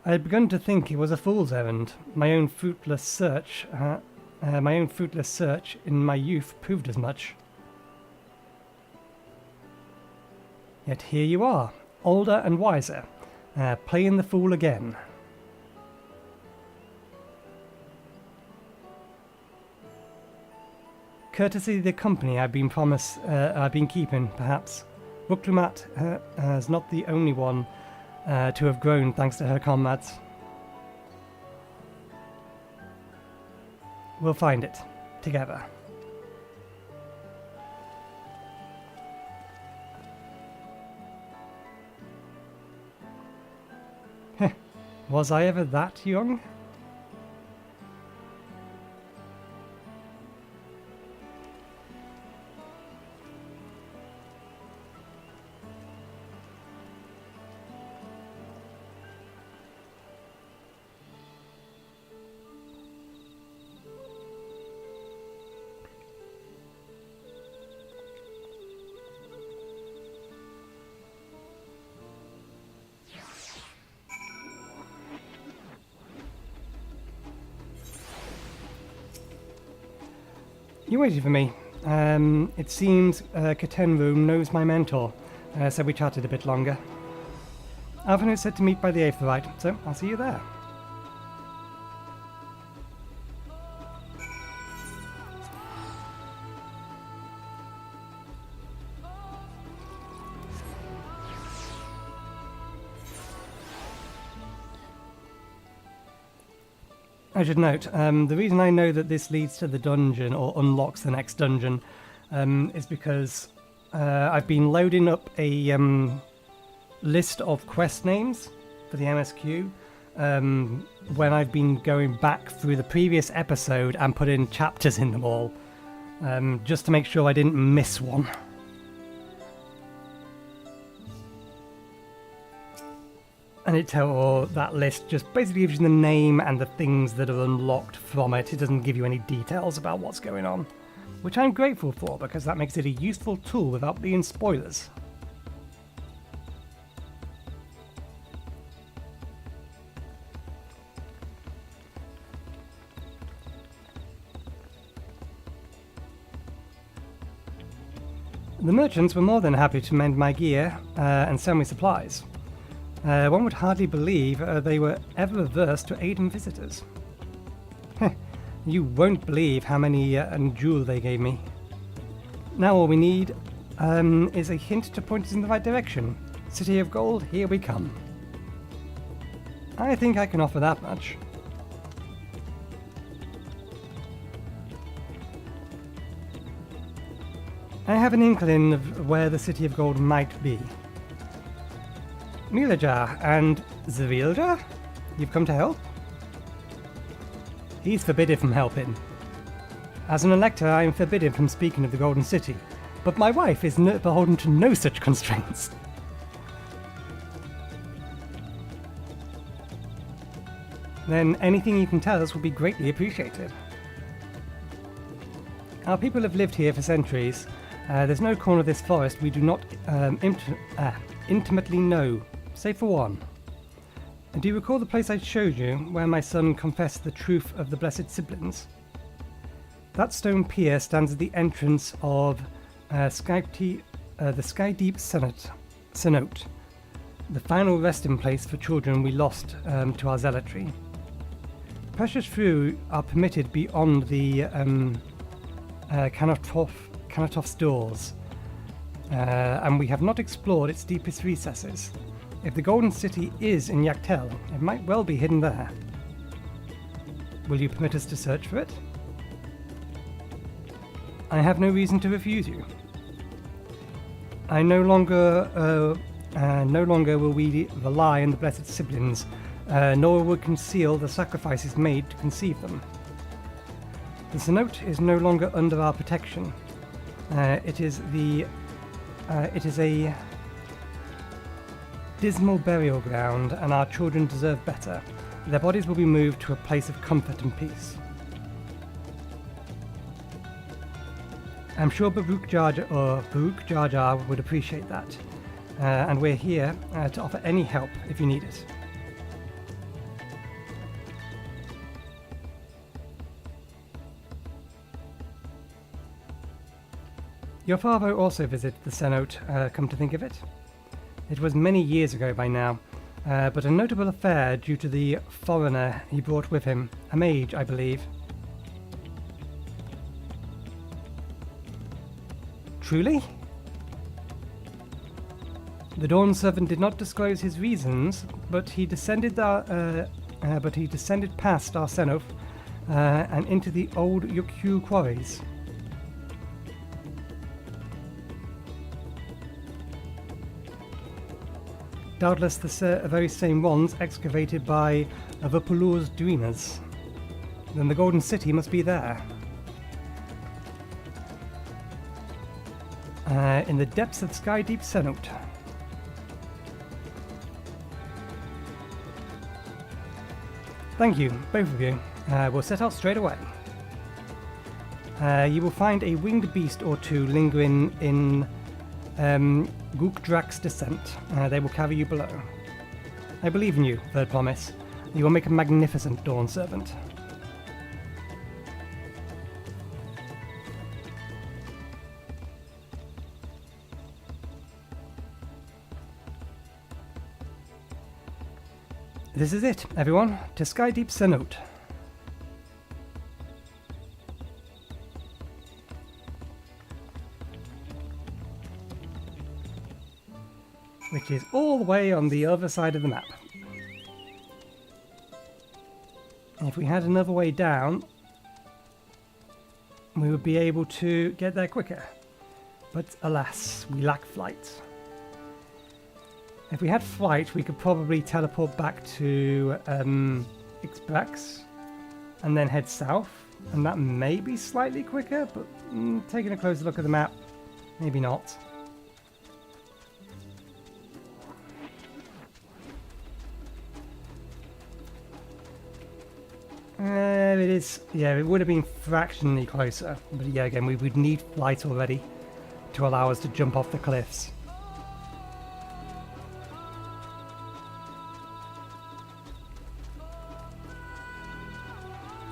I had begun to think it was a fool's errand. My own fruitless search in my youth proved as much. Yet here you are, older and wiser, playing the fool again. courtesy of the company I've been keeping, perhaps. Ruklumat is not the only one to have grown thanks to her comrades. We'll find it, together. Was I ever that young? You waited for me. It seems Katenru knows my mentor, so we chatted a bit longer. Alvin said to meet by the Aetherite, so I'll see you there. I should note, the reason I know that this leads to the dungeon, or unlocks the next dungeon, is because I've been loading up a list of quest names for the MSQ when I've been going back through the previous episode and putting chapters in them all, just to make sure I didn't miss one. And that list just basically gives you the name and the things that are unlocked from it. It doesn't give you any details about what's going on, which I'm grateful for because that makes it a useful tool without being spoilers. The merchants were more than happy to mend my gear and sell me supplies. One would hardly believe they were ever averse to aiding visitors. You won't believe how many jewel they gave me. Now all we need is a hint to point us in the right direction. City of Gold, here we come. I think I can offer that much. I have an inkling of where the City of Gold might be. Milajar and Zavilja? You've come to help? He's forbidden from helping. As an elector, I am forbidden from speaking of the Golden City, but my wife is beholden to no such constraints. Then anything you can tell us will be greatly appreciated. Our people have lived here for centuries. There's no corner of this forest we do not intimately know, save for one. Do you recall the place I showed you, where my son confessed the truth of the Blessed Siblings? That stone pier stands at the entrance of the Skydeep Cenote, the final resting place for children we lost to our zealotry. Precious few are permitted beyond the Cenote's doors, and we have not explored its deepest recesses. If the Golden City is in Yaktel, it might well be hidden there. Will you permit us to search for it? I have no reason to refuse you. No longer will we rely on the Blessed Siblings, nor will we conceal the sacrifices made to conceive them. The Cenote is no longer under our protection. It is a dismal burial ground, and our children deserve better. Their bodies will be moved to a place of comfort and peace. I'm sure Baruch Jar Jar would appreciate that, and we're here to offer any help if you need it. Your father also visited the Cenote, come to think of it. It was many years ago by now, but a notable affair due to the foreigner he brought with him, a mage, I believe. Truly? The Dawn Servant did not disclose his reasons, but he descended past our Cenote and into the old Yukyu quarries. Doubtless the very same ones excavated by Vapulur's dreamers. Then the Golden City must be there. In the depths of Skydeep Cenote. Thank you, both of you. We'll set out straight away. You will find a winged beast or two lingering in Gukdrak's descent. They will carry you below. I believe in you, Third Promise. You will make a magnificent Dawn Servant. This is it, everyone, to Skydeep Cenote. Which is all the way on the other side of the map. If we had another way down, we would be able to get there quicker. But alas, we lack flight. If we had flight, we could probably teleport back to Ixbrax and then head south. And that may be slightly quicker, but taking a closer look at the map, maybe not. It is, yeah, it would have been fractionally closer. But yeah, again, we would need flight already to allow us to jump off the cliffs.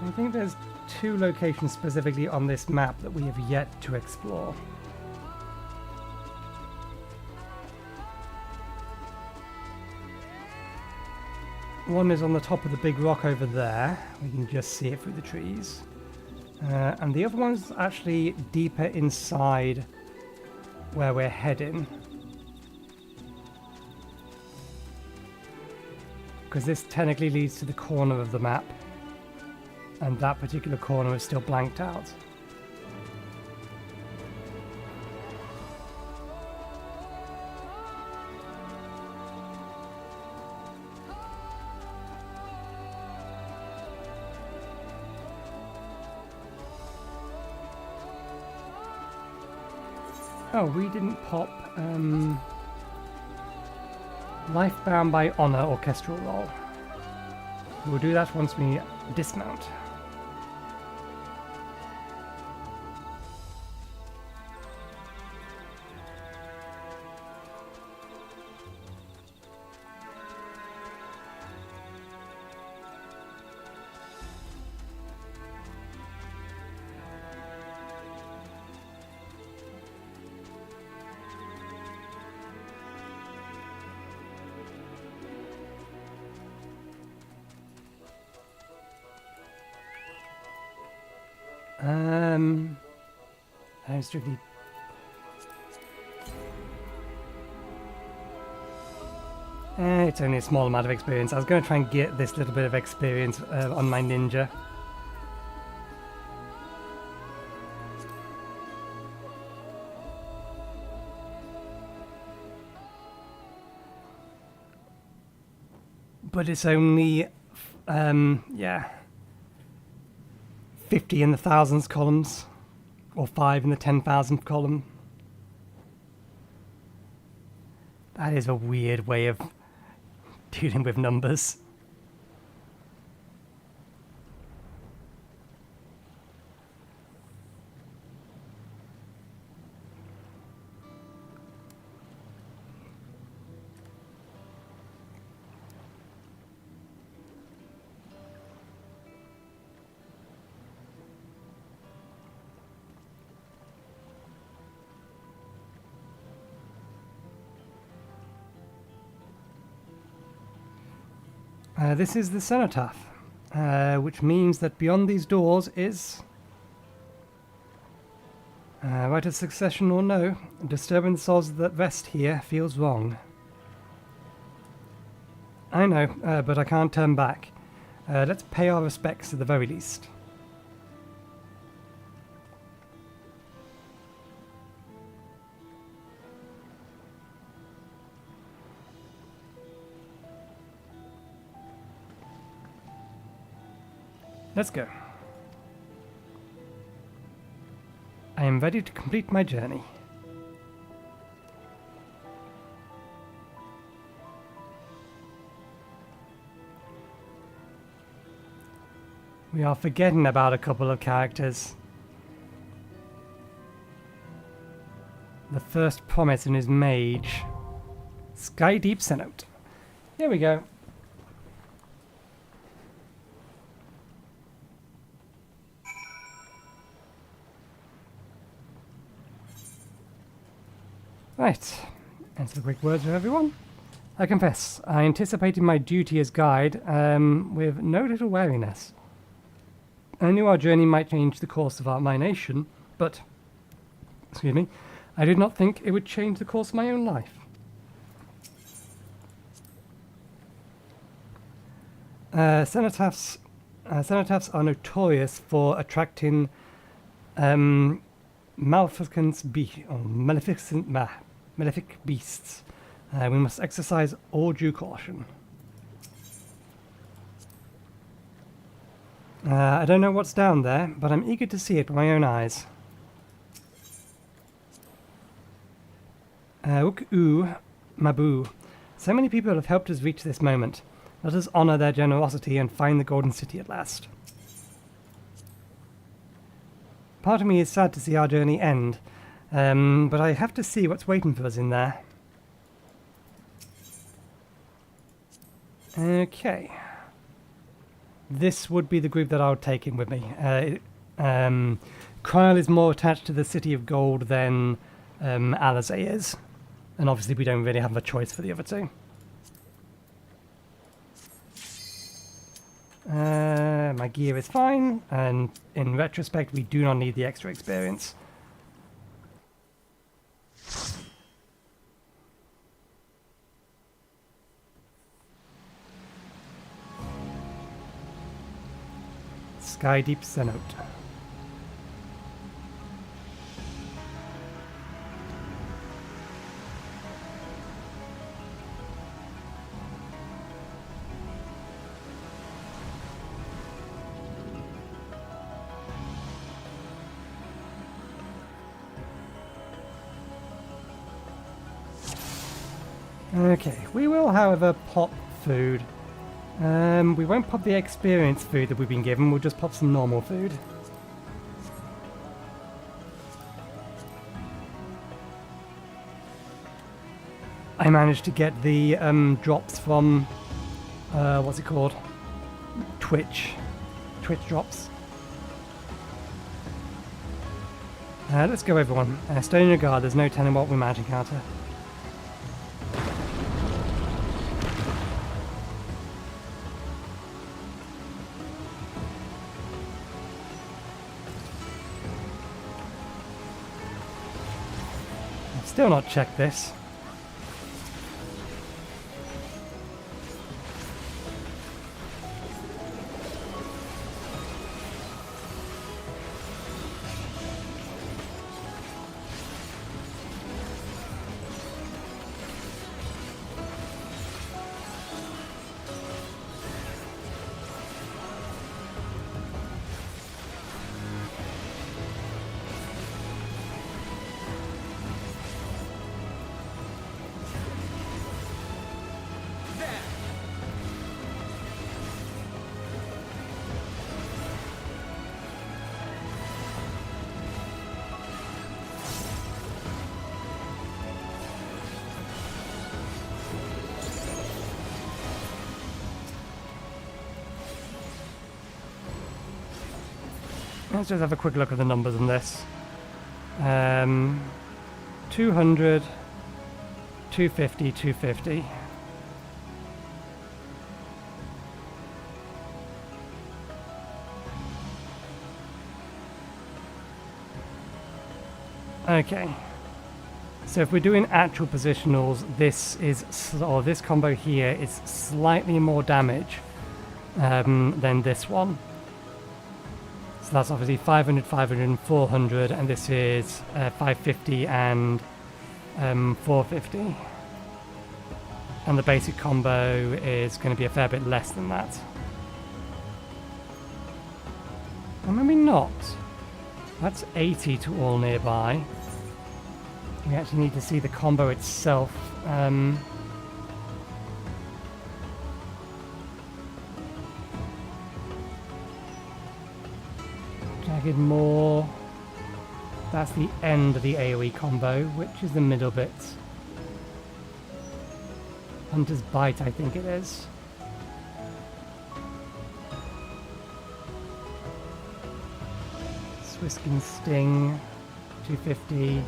I think there's two locations specifically on this map that we have yet to explore. One is on the top of the big rock over there. We can just see it through the trees. And the other one's actually deeper inside where we're heading. Because this technically leads to the corner of the map. And that particular corner is still blanked out. Oh, we didn't pop Life Bound by Honor orchestral roll. We'll do that once we dismount. I'm strictly. It's only a small amount of experience. I was going to try and get this little bit of experience on my ninja. But it's only, yeah, 50 in the thousands columns, or 5 in the 10,000th column. That is a weird way of dealing with numbers. This is the cenotaph, which means that beyond these doors is Right of succession or no, disturbing the souls that rest here feels wrong. I know, but I can't turn back. Let's pay our respects at the very least. Let's go. I am ready to complete my journey. We are forgetting about a couple of characters. The first promise in his mage. Skydeep Cenote. Here we go. Right, and some quick words for everyone. I confess, I anticipated my duty as guide with no little wariness. I knew our journey might change the course of my nation, but, excuse me, I did not think it would change the course of my own life. Cenotaphs are notorious for attracting maleficent malefic beasts. We must exercise all due caution. I don't know what's down there, but I'm eager to see it with my own eyes. Mabu. So many people have helped us reach this moment. Let us honor their generosity and find the Golden City at last. Part of me is sad to see our journey end, but I have to see what's waiting for us in there. Okay. This would be the group that I would take in with me. Kyle is more attached to the City of Gold than Alizé is. And obviously we don't really have a choice for the other two. My gear is fine, and in retrospect we do not need the extra experience. Skydeep Cenote. Okay, we will, however, pop food. We won't pop the experience food that we've been given, we'll just pop some normal food. I managed to get the drops from, what's it called? Twitch drops. Let's go everyone. Stay on your guard, there's no telling what we might encounter. Still not checked this. Let's just have a quick look at the numbers on this. 200, 250, 250. Okay. So if we're doing actual positionals, this combo here is slightly more damage than this one. So that's obviously 500, 500, and 400, and this is 550 and 450. And the basic combo is going to be a fair bit less than that. Or maybe not. That's 80 to all nearby. We actually need to see the combo itself. Jagged Maw. That's the end of the AoE combo, which is the middle bit. Hunter's Bite, I think it is. Swiskin Sting, 250.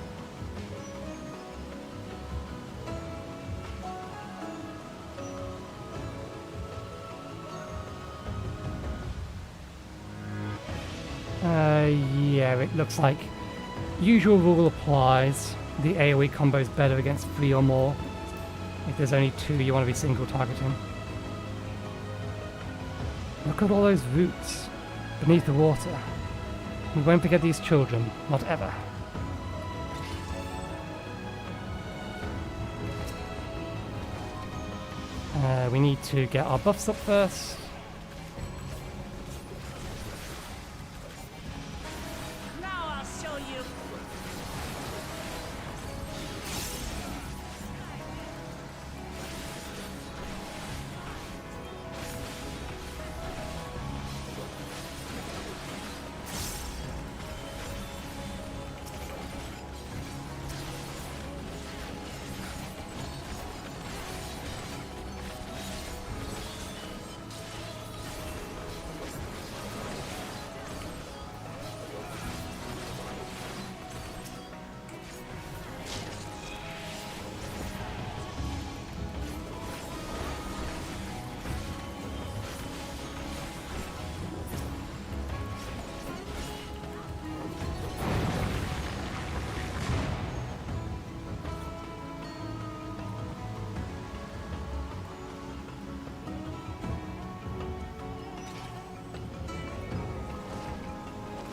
Yeah, it looks like usual rule applies. The AoE combo is better against 3 or more. If there's only 2, you want to be single targeting. Look at all those roots beneath the water. We won't forget these children, not ever. We need to get our buffs up first.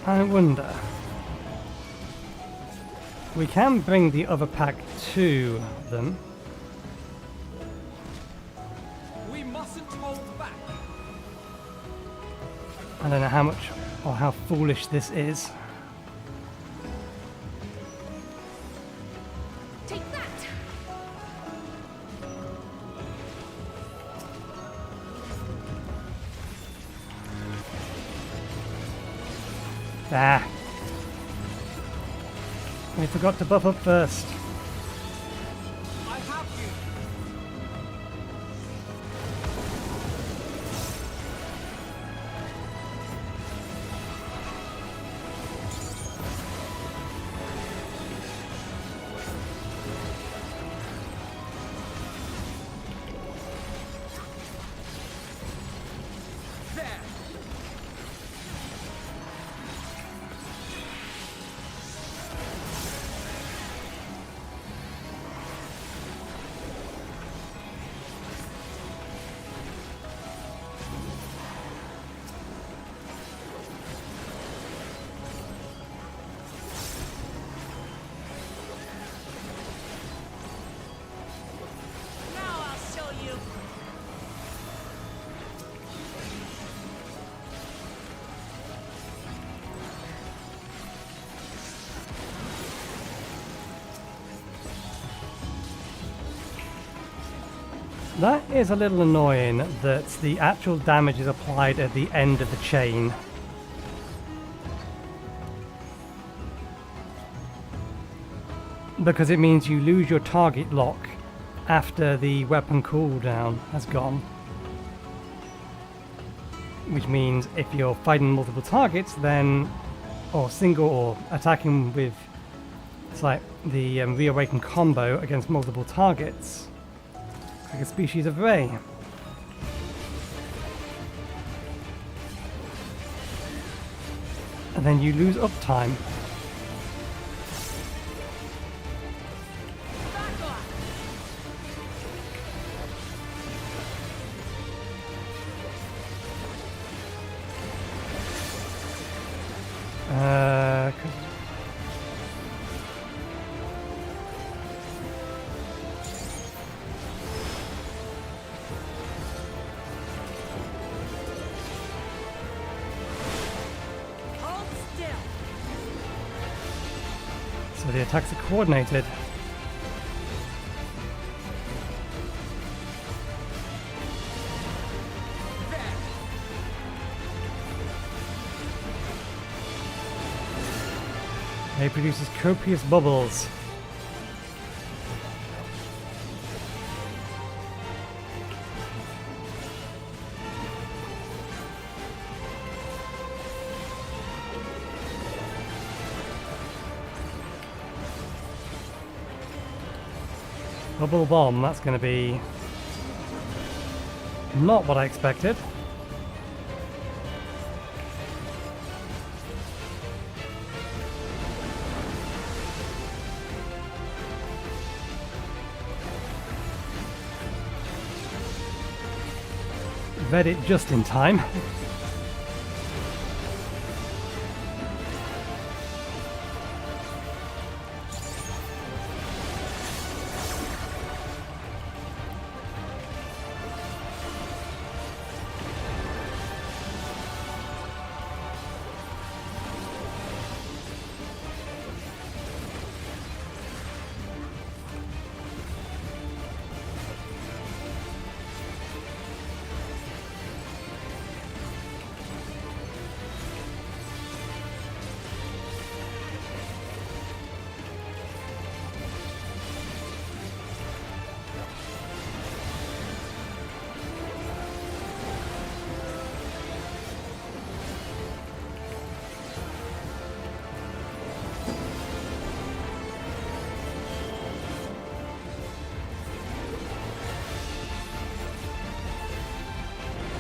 I wonder. We can bring the other pack to them. We mustn't hold back. I don't know how much or how foolish this is. Take that. Ah. We forgot to buff up first. I have you. There. Now I'll show you. That is a little annoying that the actual damage is applied at the end of the chain. Because it means you lose your target lock after the weapon cooldown has gone. Which means if you're fighting multiple targets, then, or single or attacking with, it's like the reawaken combo against multiple targets, like a species of ray. And then you lose uptime. The attacks are coordinated. It produces copious bubbles. Bubble bomb, that's going to be not what I expected. Read it just in time.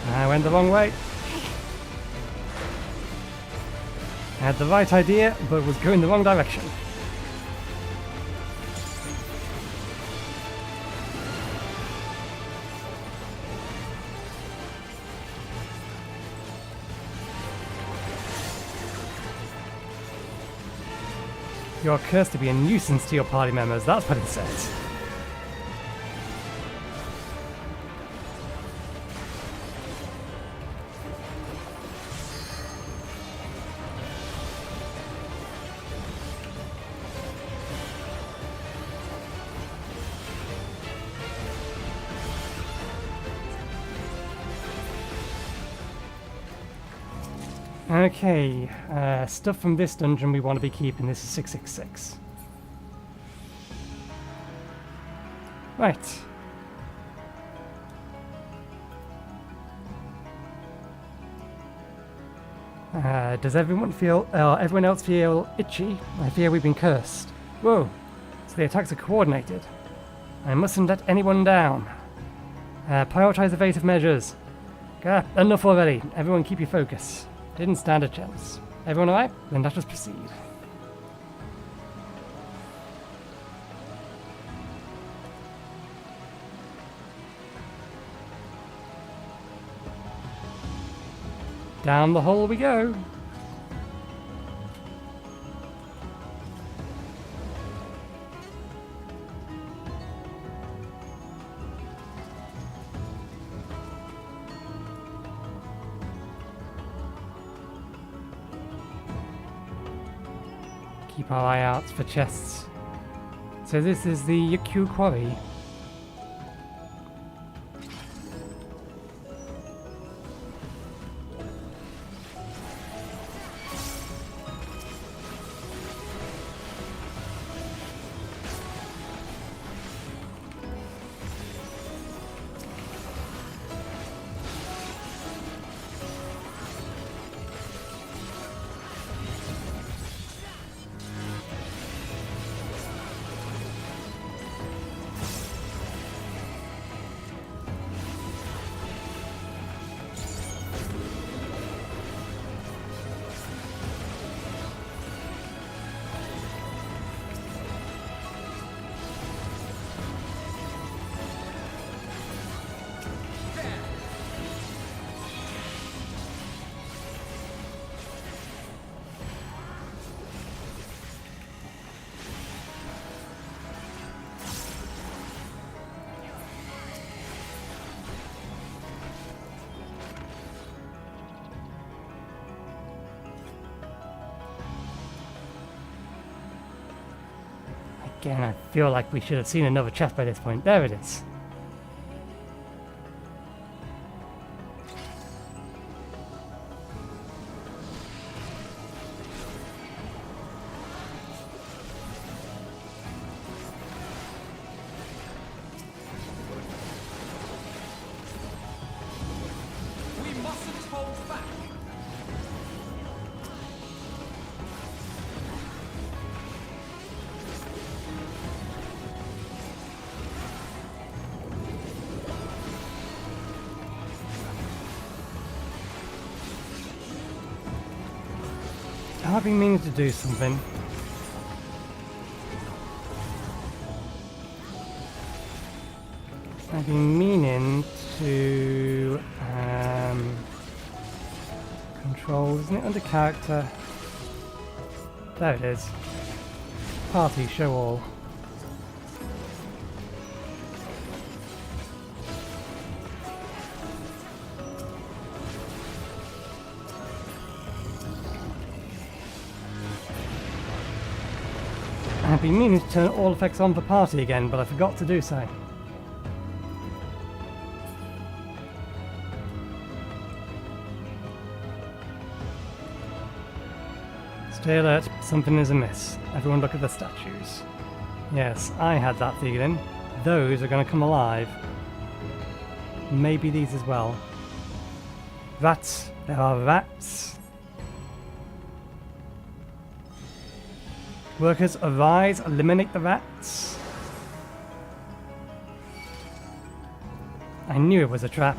I went the wrong way. I had the right idea, but was going the wrong direction. You're cursed to be a nuisance to your party members, that's what it says. Okay, stuff from this dungeon we want to be keeping. This is 666. Right. Does everyone else feel itchy? I fear we've been cursed. Whoa, so the attacks are coordinated. I mustn't let anyone down. Prioritize evasive measures. Enough already. Everyone keep your focus. Didn't stand a chance. Everyone alright? Then let us proceed. Down the hole we go. Keep our eye out for chests. So this is the Q quarry. Again, I feel like we should have seen another chest by this point. There it is. We mustn't hold back. I've been meaning to do something. I've been meaning to control, isn't it under character? There it is. Party, show all. I've been meaning to turn all effects on for party again, but I forgot to do so. Stay alert, something is amiss. Everyone look at the statues. Yes, I had that feeling. Those are going to come alive. Maybe these as well. Rats. There are rats. Workers, arise, eliminate the rats. I knew it was a trap.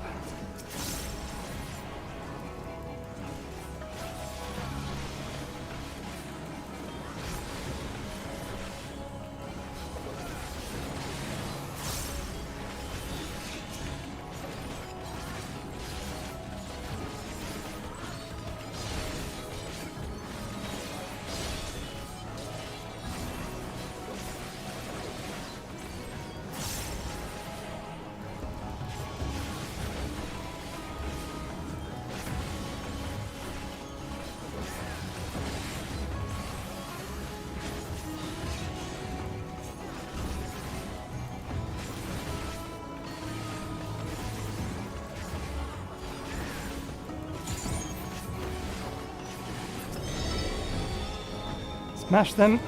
Smash them,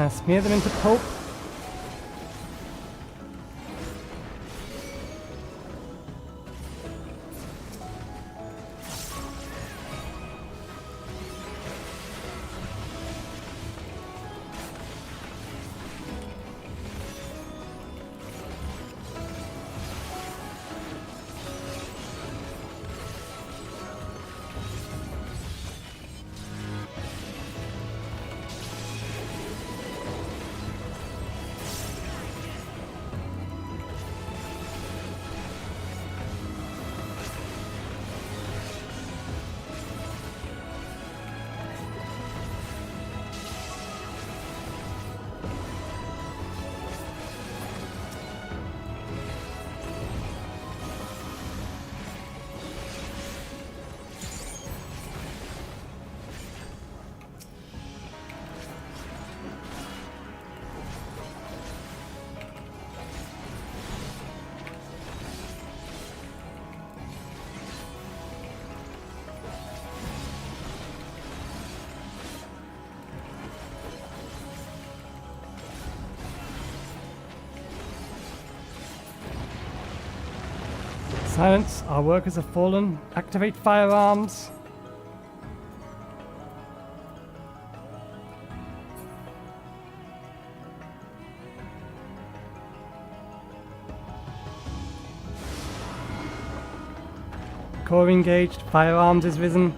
smear them into pulp. Silence, our workers have fallen. Activate firearms. Core engaged, firearms is risen.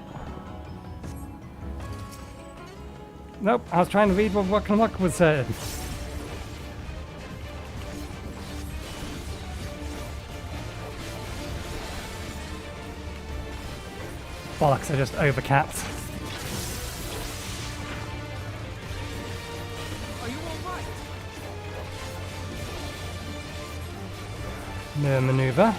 Nope, I was trying to read what was said. Bollocks, I just overcapped. Are you alright? Mirror maneuver.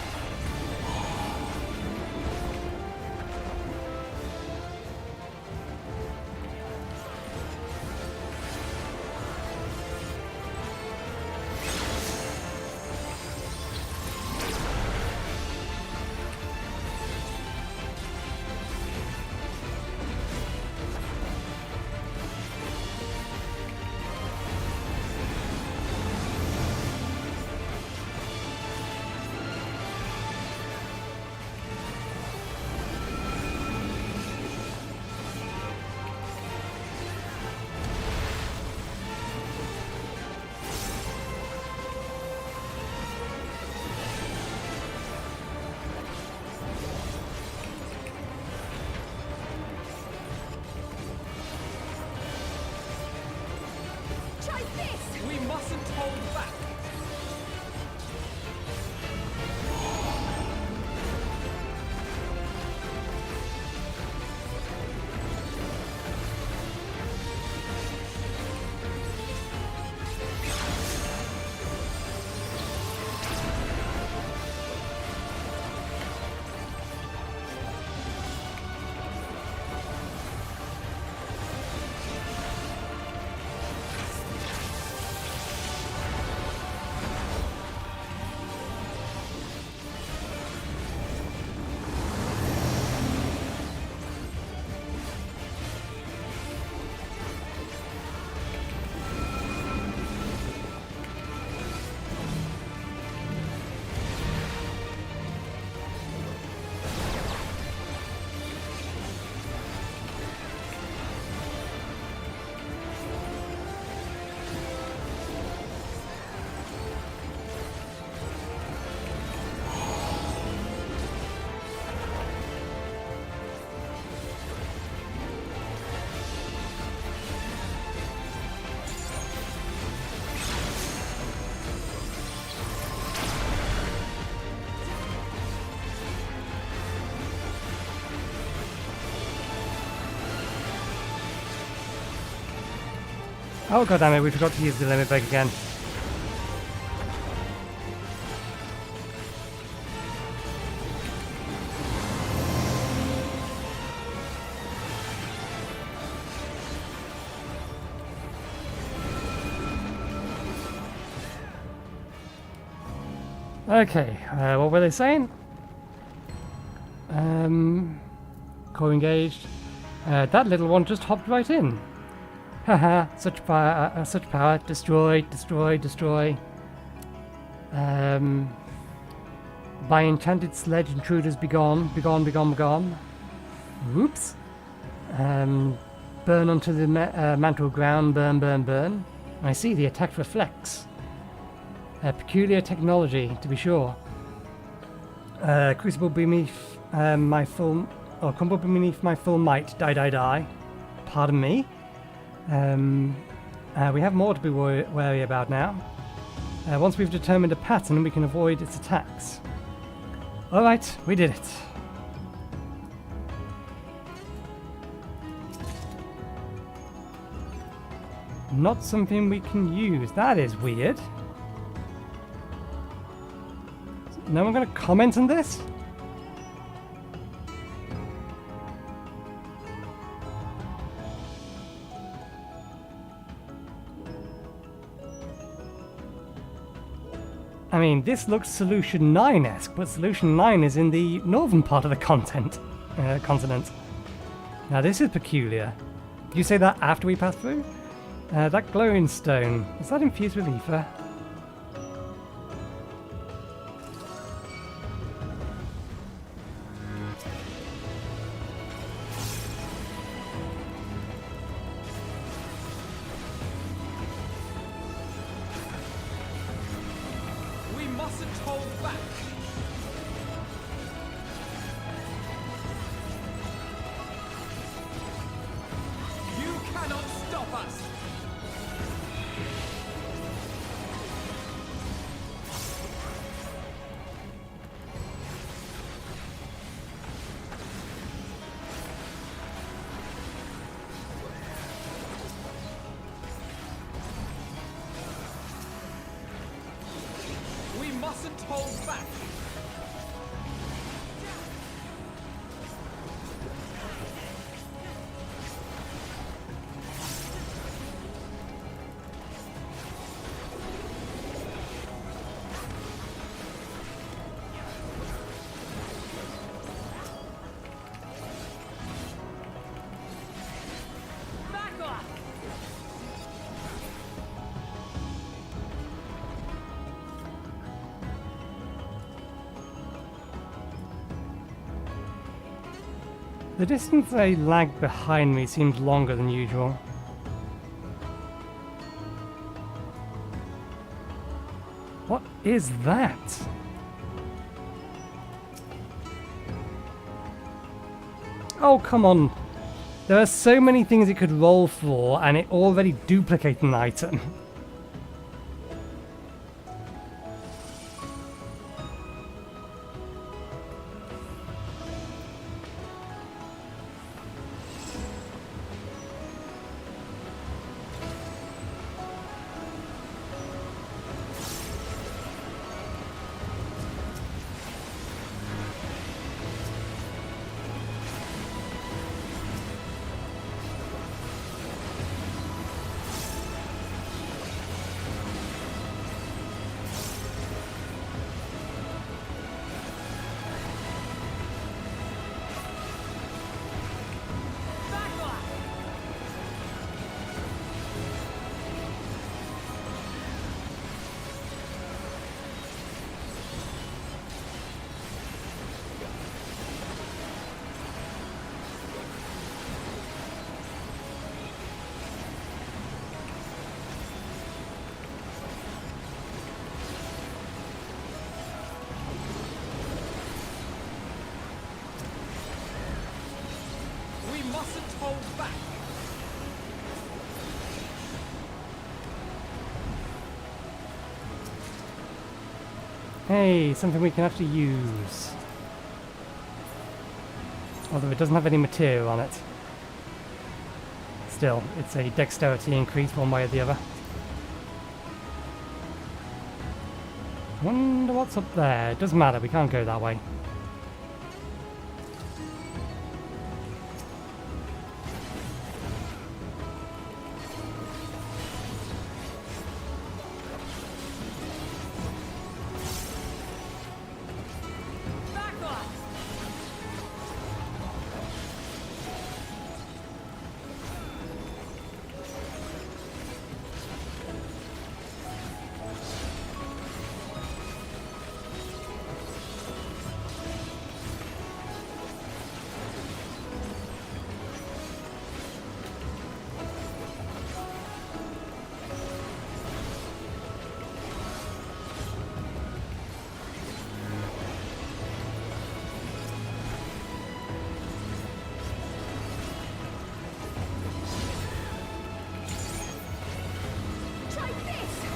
Oh god damn it, we forgot to use the limit break again. Okay, what were they saying? Core engaged. That little one just hopped right in. Haha, such power. Destroy, destroy, destroy. By enchanted sledge, intruders begone. Begone, begone, begone. Whoops. Burn onto the mantle ground. Burn, burn, burn. I see the attack reflects. Peculiar technology, to be sure. Crucible beneath my full... Oh, crumble beneath my full might. Die, die, die. Pardon me. We have more to be wary about now. Once we've determined a pattern, we can avoid its attacks. Alright, we did it. Not something we can use. That is weird. No one going to comment on this? I mean, this looks Solution 9-esque, but Solution 9 is in the northern part of the continent. Now this is peculiar. Did you say that after we passed through? That glowing stone, is that infused with ether? We mustn't hold back. You cannot stop us. We mustn't hold back. Back off. The distance they lag behind me seems longer than usual. What is that? Oh, come on. There are so many things it could roll for, and it already duplicates an item. We mustn't hold back. Hey, something we can actually use. Although it doesn't have any material on it. still, it's a dexterity increase one way or the other. Wonder what's up there. It doesn't matter, we can't go that way. Back off! Try this!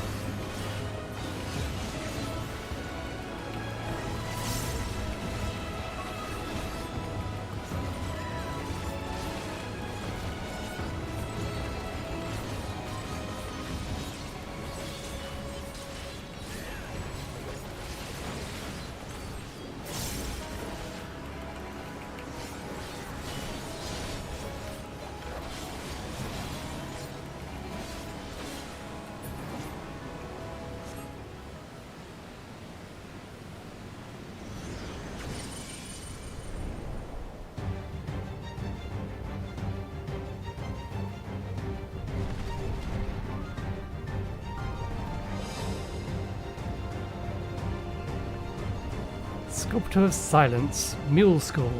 Sculptor of Silence, Mule School.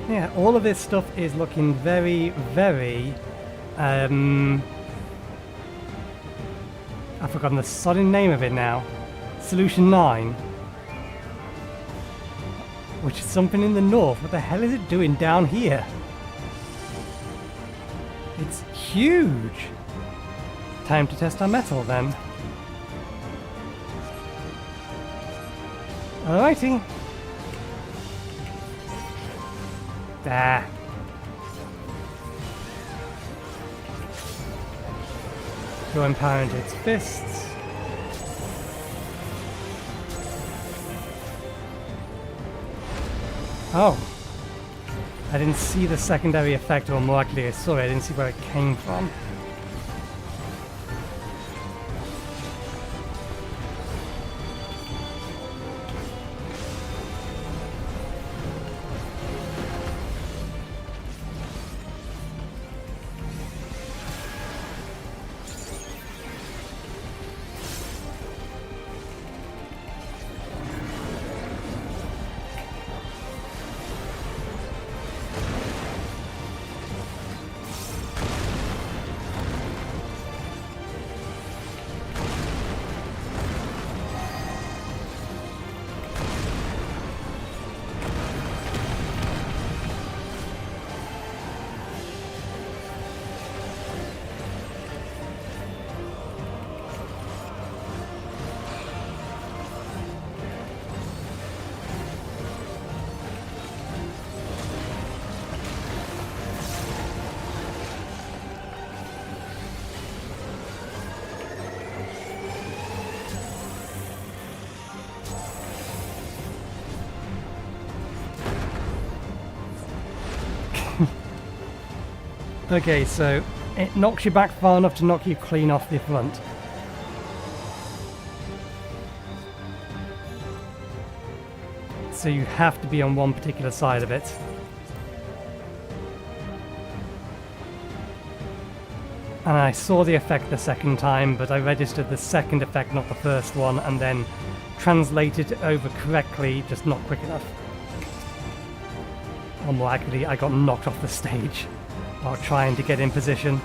Yeah, all of this stuff is looking very, very... I've forgotten the sodding name of it now. Solution 9. Which is something in the north. What the hell is it doing down here? It's huge! Time to test our metal then. Alrighty. There. Go empower into its fists. Oh. I didn't see the secondary effect, or more likely I saw it, I didn't see where it came from. Okay, so it knocks you back far enough to knock you clean off the front. So you have to be on one particular side of it. And I saw the effect the second time, but I registered the second effect, not the first one, and then translated it over correctly, just not quick enough. Or more likely, I got knocked off the stage while trying to get in position.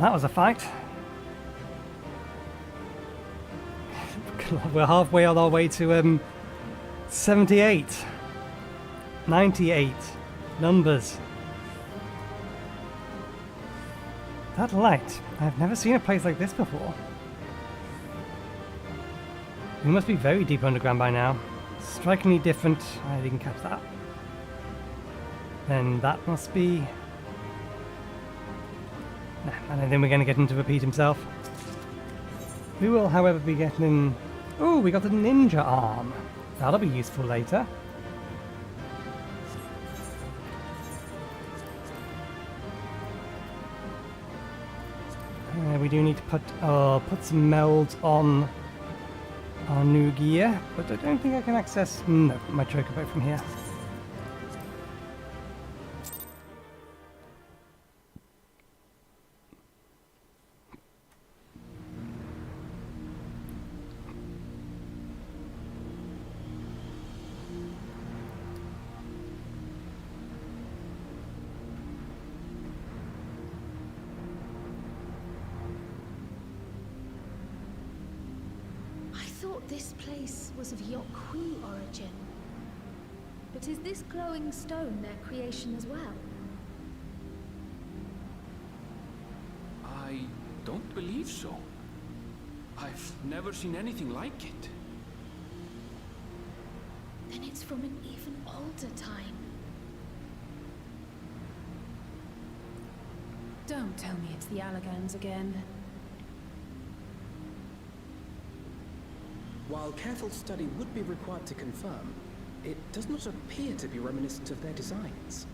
That was a fight. We're halfway on our way to 78. 98. Numbers. That light. I've never seen a place like this before. We must be very deep underground by now. Strikingly different. I didn't catch that. Then that must be... Nah, I don't think we're going to get him to repeat himself. We will, however, be getting... Oh, we got the ninja arm. That'll be useful later. We do need to put some melds on our new gear, but I don't think I can access my chocobo from here. This place was of Yokwi origin. But is this glowing stone their creation as well? I don't believe so. I've never seen anything like it. Then it's from an even older time. Don't tell me it's the Allagans again. While careful study would be required to confirm, it does not appear to be reminiscent of their designs.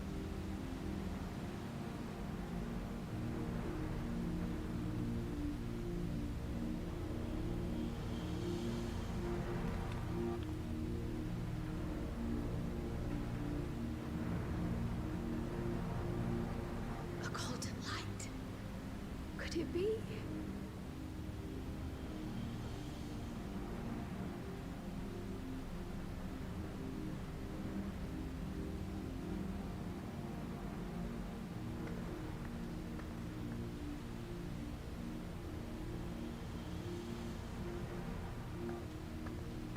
A golden light. Could it be?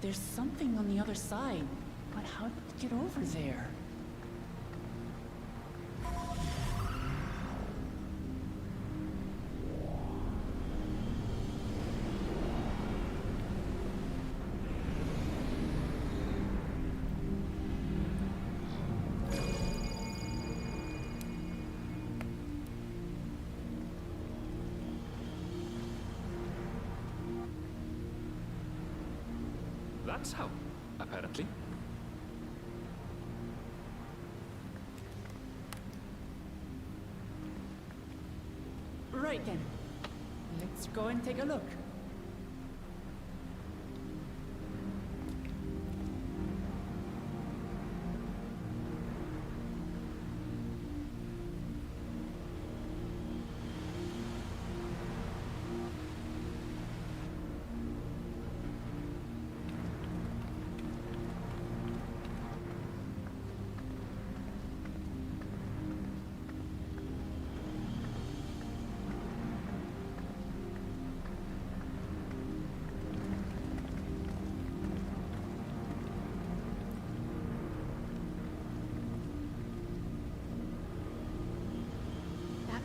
There's something on the other side, but how did it get over there? That's how, apparently. Right then. Let's go and take a look.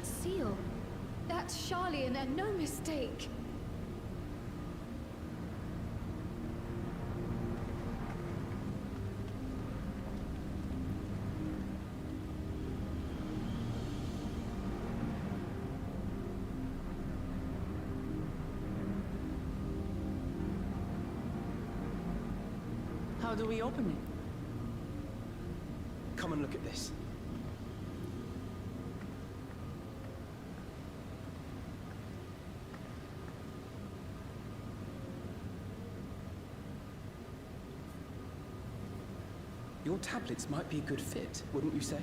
Seal. That's Charlian and no mistake. How do we open it? Come and look at this. Your tablets might be a good fit, wouldn't you say?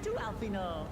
too, Alfino.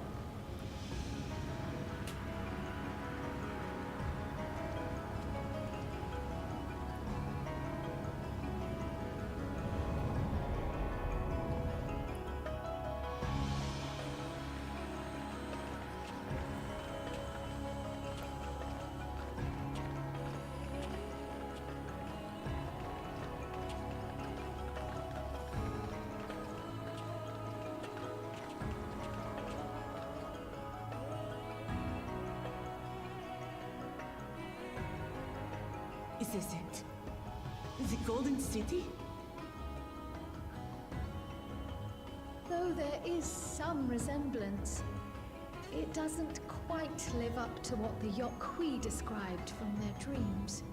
Is this it? The Golden City? Though there is some resemblance, it doesn't quite live up to what the Yokwi described from their dreams.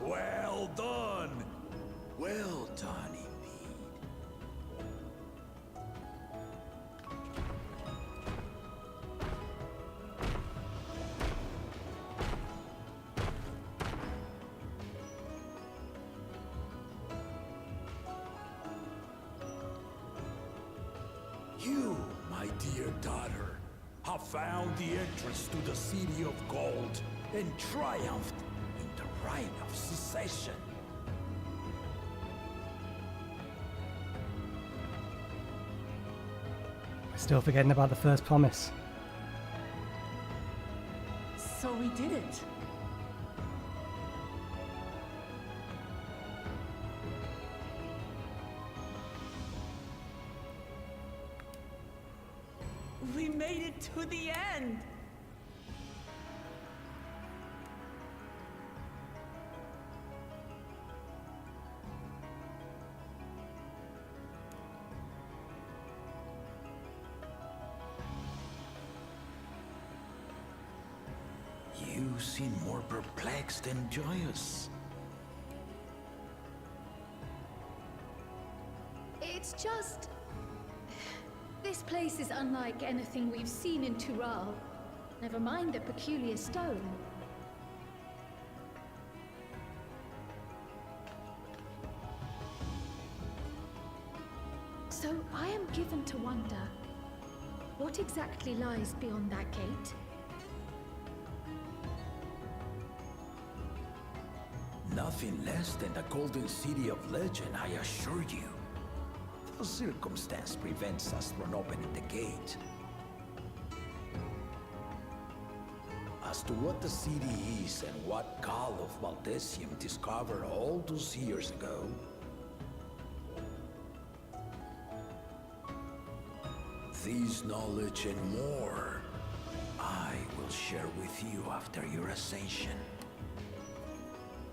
Well done! Well done indeed. You, my dear daughter, have found the entrance to the City of Gold and triumphed in the rite of secession. Still forgetting about the first promise. So we did it. We made it to the end. You seem more perplexed than joyous. It's just... This place is unlike anything we've seen in Tural. Never mind the peculiar stone. So I am given to wonder, what exactly lies beyond that gate? Nothing less than the Golden City of Legend, I assure you. The circumstance prevents us from opening the gate. As to what the city is and what Gall of Valdesium discovered all those years ago, this knowledge and more, I will share with you after your ascension.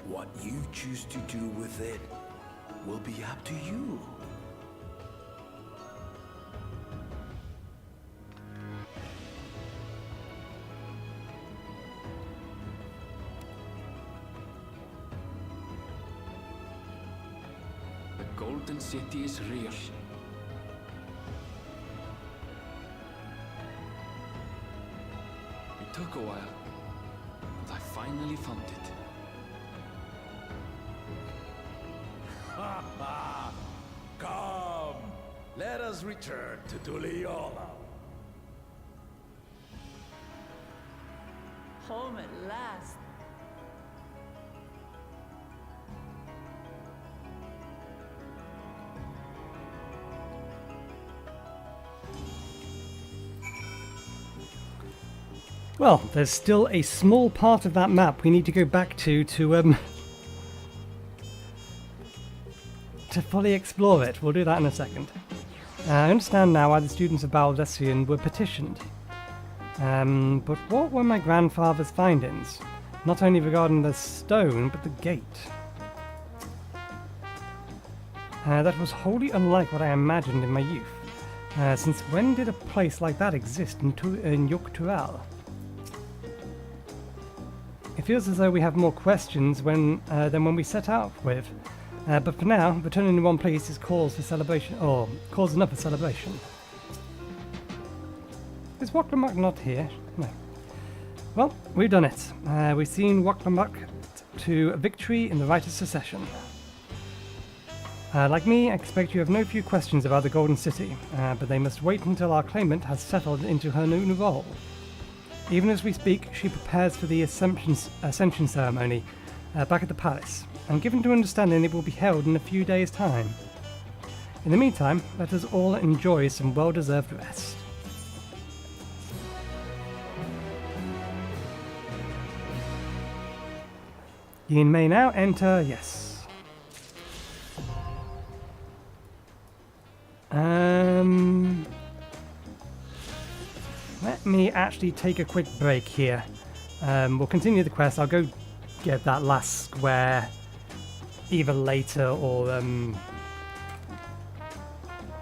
What you choose to do with it will be up to you. The Golden City is real. It took a while, but I finally found it. Come, let us return to Tuliola. Home at last. Well, there's still a small part of that map we need to go back to fully explore it. We'll do that in a second. I understand now why the students of Valdesium were petitioned. But what were my grandfather's findings? Not only regarding the stone, but the gate. That was wholly unlike what I imagined in my youth. Since when did a place like that exist in Tural? It feels as though we have more questions than when we set out with. But for now, returning in one place is cause for celebration, or cause enough for celebration. Is Rroneek not here? No. Well, we've done it. We've seen Waklamuk to victory in the Rite of Secession. Like me, I expect you have no few questions about the Golden City, but they must wait until our claimant has settled into her new role. Even as we speak, she prepares for the Ascension ceremony back at the palace, and given to understanding it will be held in a few days' time. In the meantime, let us all enjoy some well-deserved rest. You may now enter, yes. Let me actually take a quick break here. We'll continue the quest. I'll go get that last square either later or in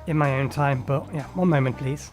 my own time, but yeah, one moment please.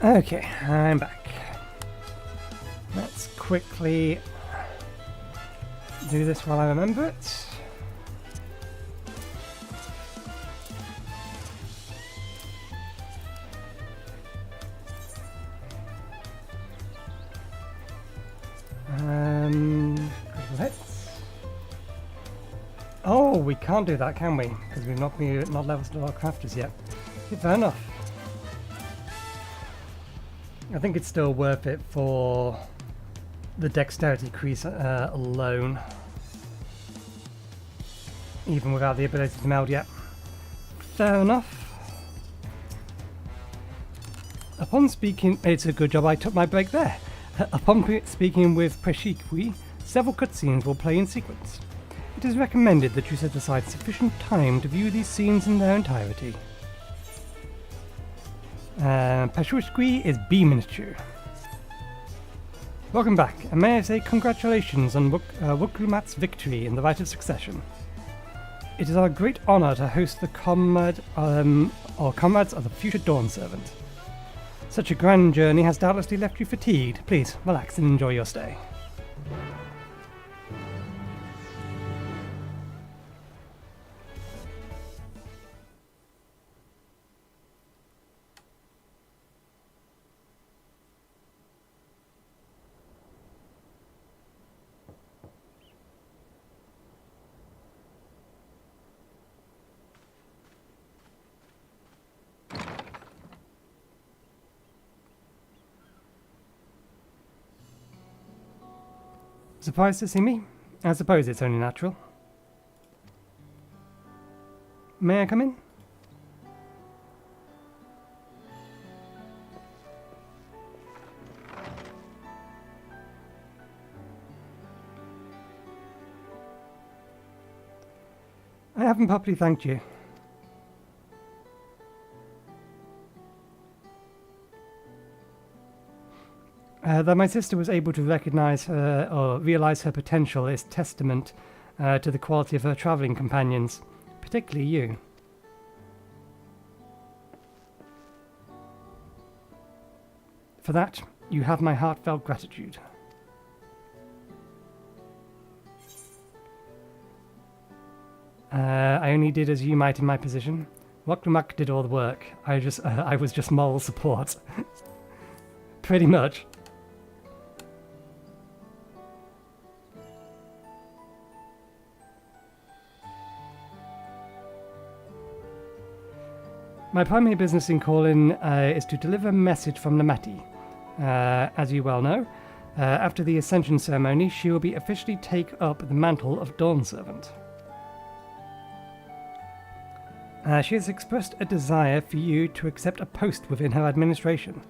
Okay, I'm back. Let's quickly do this while I remember it. Let's. Oh, we can't do that, can we? Because we've not leveled our crafters yet. Yeah, fair enough. I think it's still worth it for the dexterity increase alone, even without the ability to meld yet. Fair enough. Upon speaking, it's a good job I took my break there. Upon speaking with Preshikwi, several cutscenes will play in sequence. It is recommended that you set aside sufficient time to view these scenes in their entirety. Preshikwi is B Minister. Welcome back, and may I say congratulations on Wuklumat's victory in the Rite of Succession. It is our great honour to host the comrades of the future Dawn Servant. Such a grand journey has doubtlessly left you fatigued. Please, relax and enjoy your stay. Surprised to see me? I suppose it's only natural. May I come in? I haven't properly thanked you. That my sister was able to recognize her or realize her potential is testament to the quality of her traveling companions, particularly you. For that, you have my heartfelt gratitude. I only did as you might in my position. Wuklumat did all the work. I was just moral support. Pretty much. My primary business in Corlin is to deliver a message from Namati. As you well know, after the Ascension ceremony, she will be officially take up the mantle of Dawn Servant. She has expressed a desire for you to accept a post within her administration,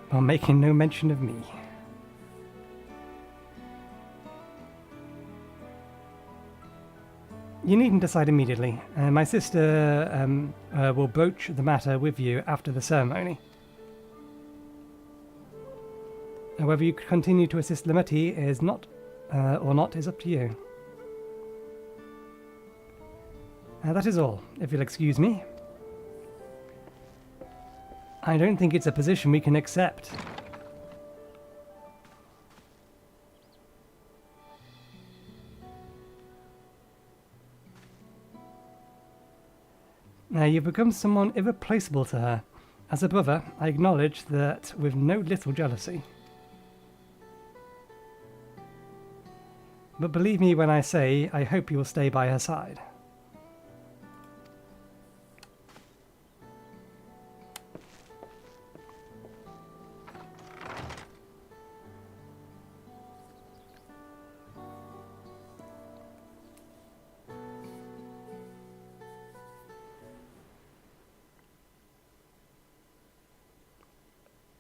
while making no mention of me. You needn't decide immediately. My sister will broach the matter with you after the ceremony. Whether you continue to assist Lameti is not up to you. That is all, if you'll excuse me. I don't think it's a position we can accept. Now, you've become someone irreplaceable to her. As a brother, I acknowledge that with no little jealousy. But believe me when I say, I hope you will stay by her side.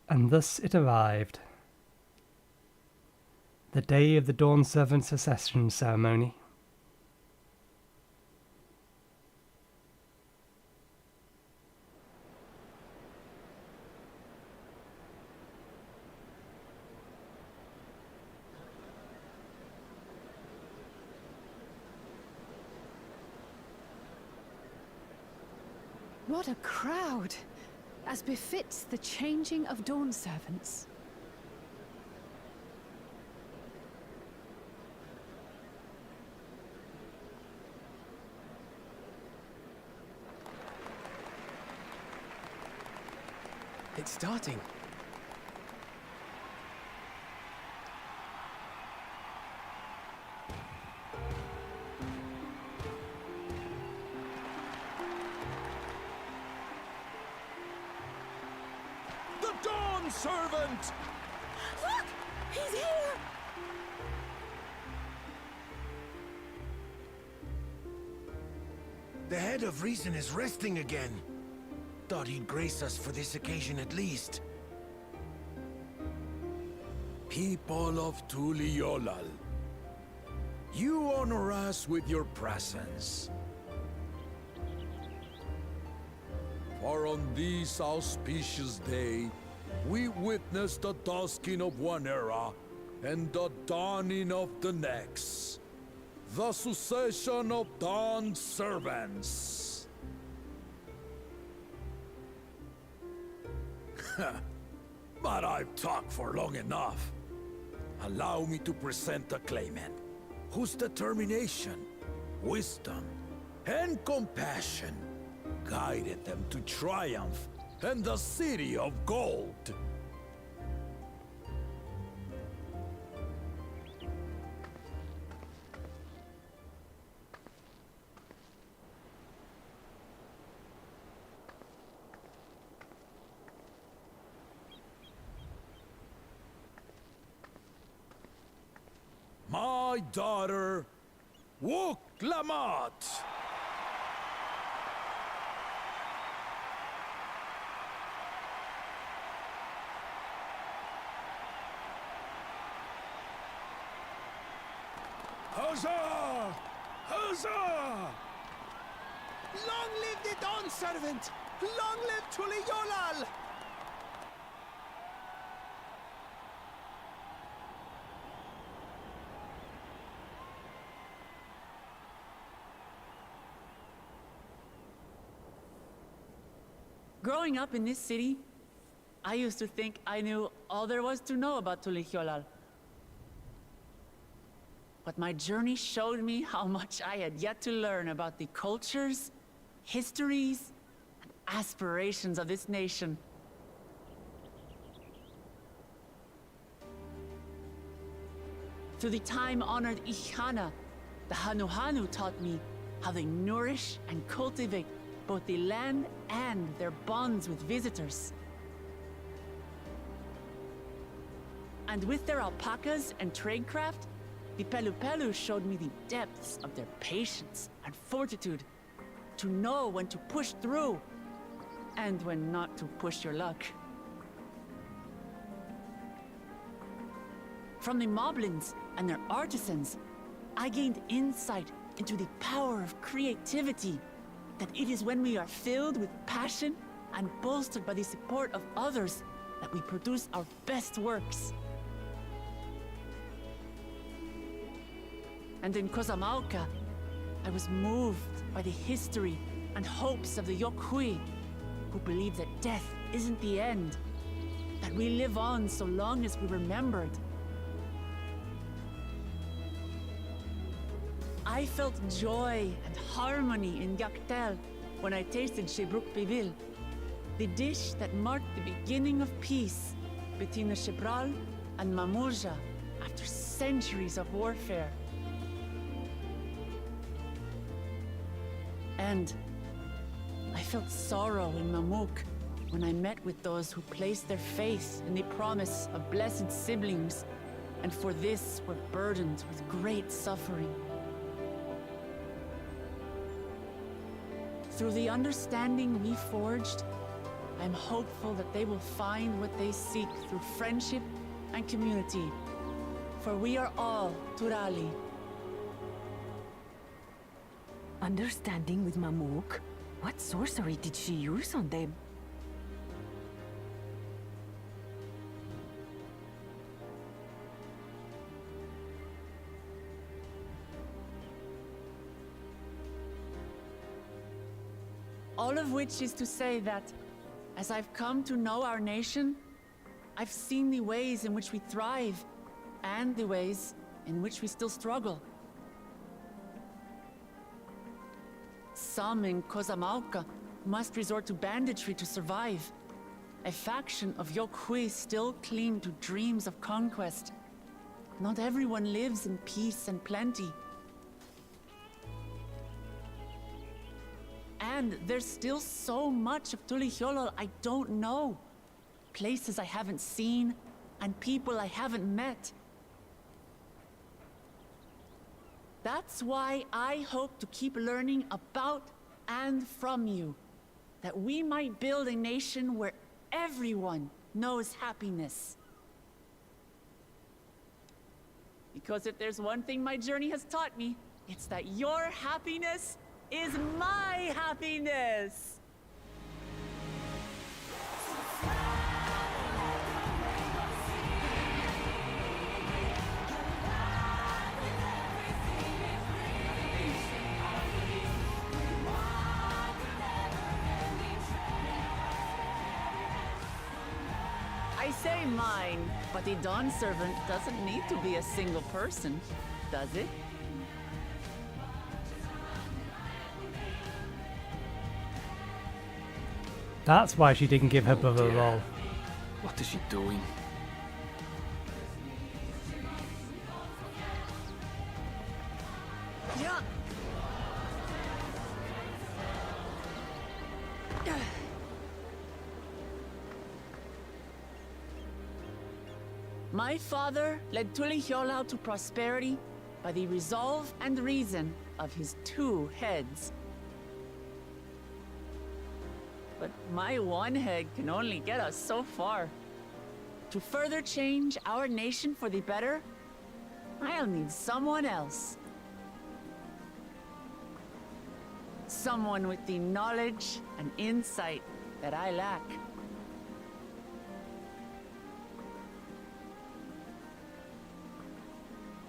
And thus it arrived. The day of the Dawn Servant's Ascension ceremony. What a crowd! As befits the changing of Dawn servants. It's starting. The Dawn Servant! Look! He's here! The head of reason is resting again. Thought he'd grace us for this occasion at least. People of Tuliolal, you honor us with your presence. For on this auspicious day, we witness the dusking of one era and the dawning of the next. The succession of Dawn servants. But I've talked for long enough. Allow me to present the claimant, whose determination, wisdom, and compassion guided them to triumph and the City of Gold. My daughter, Wook Lamat. Huzzah! Huzzah! Long live the Dawn servant! Long live Tuliolal! Growing up in this city, I used to think I knew all there was to know about Tuliolal. But my journey showed me how much I had yet to learn about the cultures, histories, and aspirations of this nation. Through the time-honored Ihana, the Hanuhanu taught me how they nourish and cultivate both the land and their bonds with visitors. And with their alpacas and tradecraft, the Pelupelu showed me the depths of their patience and fortitude, to know when to push through and when not to push your luck. From the Moblins and their artisans, I gained insight into the power of creativity, that it is when we are filled with passion and bolstered by the support of others that we produce our best works. And in Kozamauka, I was moved by the history and hopes of the Yokhui, who believe that death isn't the end, that we live on so long as we're remembered. I felt joy and harmony in Yaktel when I tasted Shebruk Pivil, the dish that marked the beginning of peace between the Shebral and Mamurja after centuries of warfare. And I felt sorrow in Mamuk when I met with those who placed their faith in the promise of blessed siblings, and for this were burdened with great suffering. Through the understanding we forged, I'm hopeful that they will find what they seek through friendship and community. For we are all Turali. Understanding with Mamuk? What sorcery did she use on them? All of which is to say that, as I've come to know our nation, I've seen the ways in which we thrive, and the ways in which we still struggle. Some in Kozamauka must resort to banditry to survive. A faction of Yokhui still cling to dreams of conquest. Not everyone lives in peace and plenty. And there's still so much of Tulihyolol I don't know. Places I haven't seen, and people I haven't met. That's why I hope to keep learning about and from you, that we might build a nation where everyone knows happiness. Because if there's one thing my journey has taught me, it's that your happiness is my happiness! I say mine, but the Dawn Servant doesn't need to be a single person, does it? That's why she didn't give her brother a role. What is she doing? Yeah. My father led Tulihyolol to prosperity by the resolve and reason of his 2 heads. But my one head can only get us so far. To further change our nation for the better, I'll need someone else. Someone with the knowledge and insight that I lack.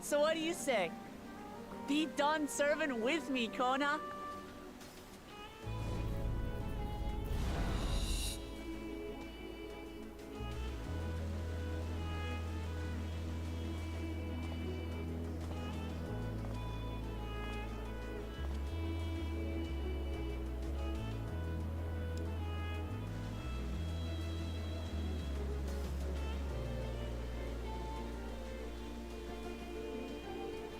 So what do you say? Be Dawn Servant with me, Kona?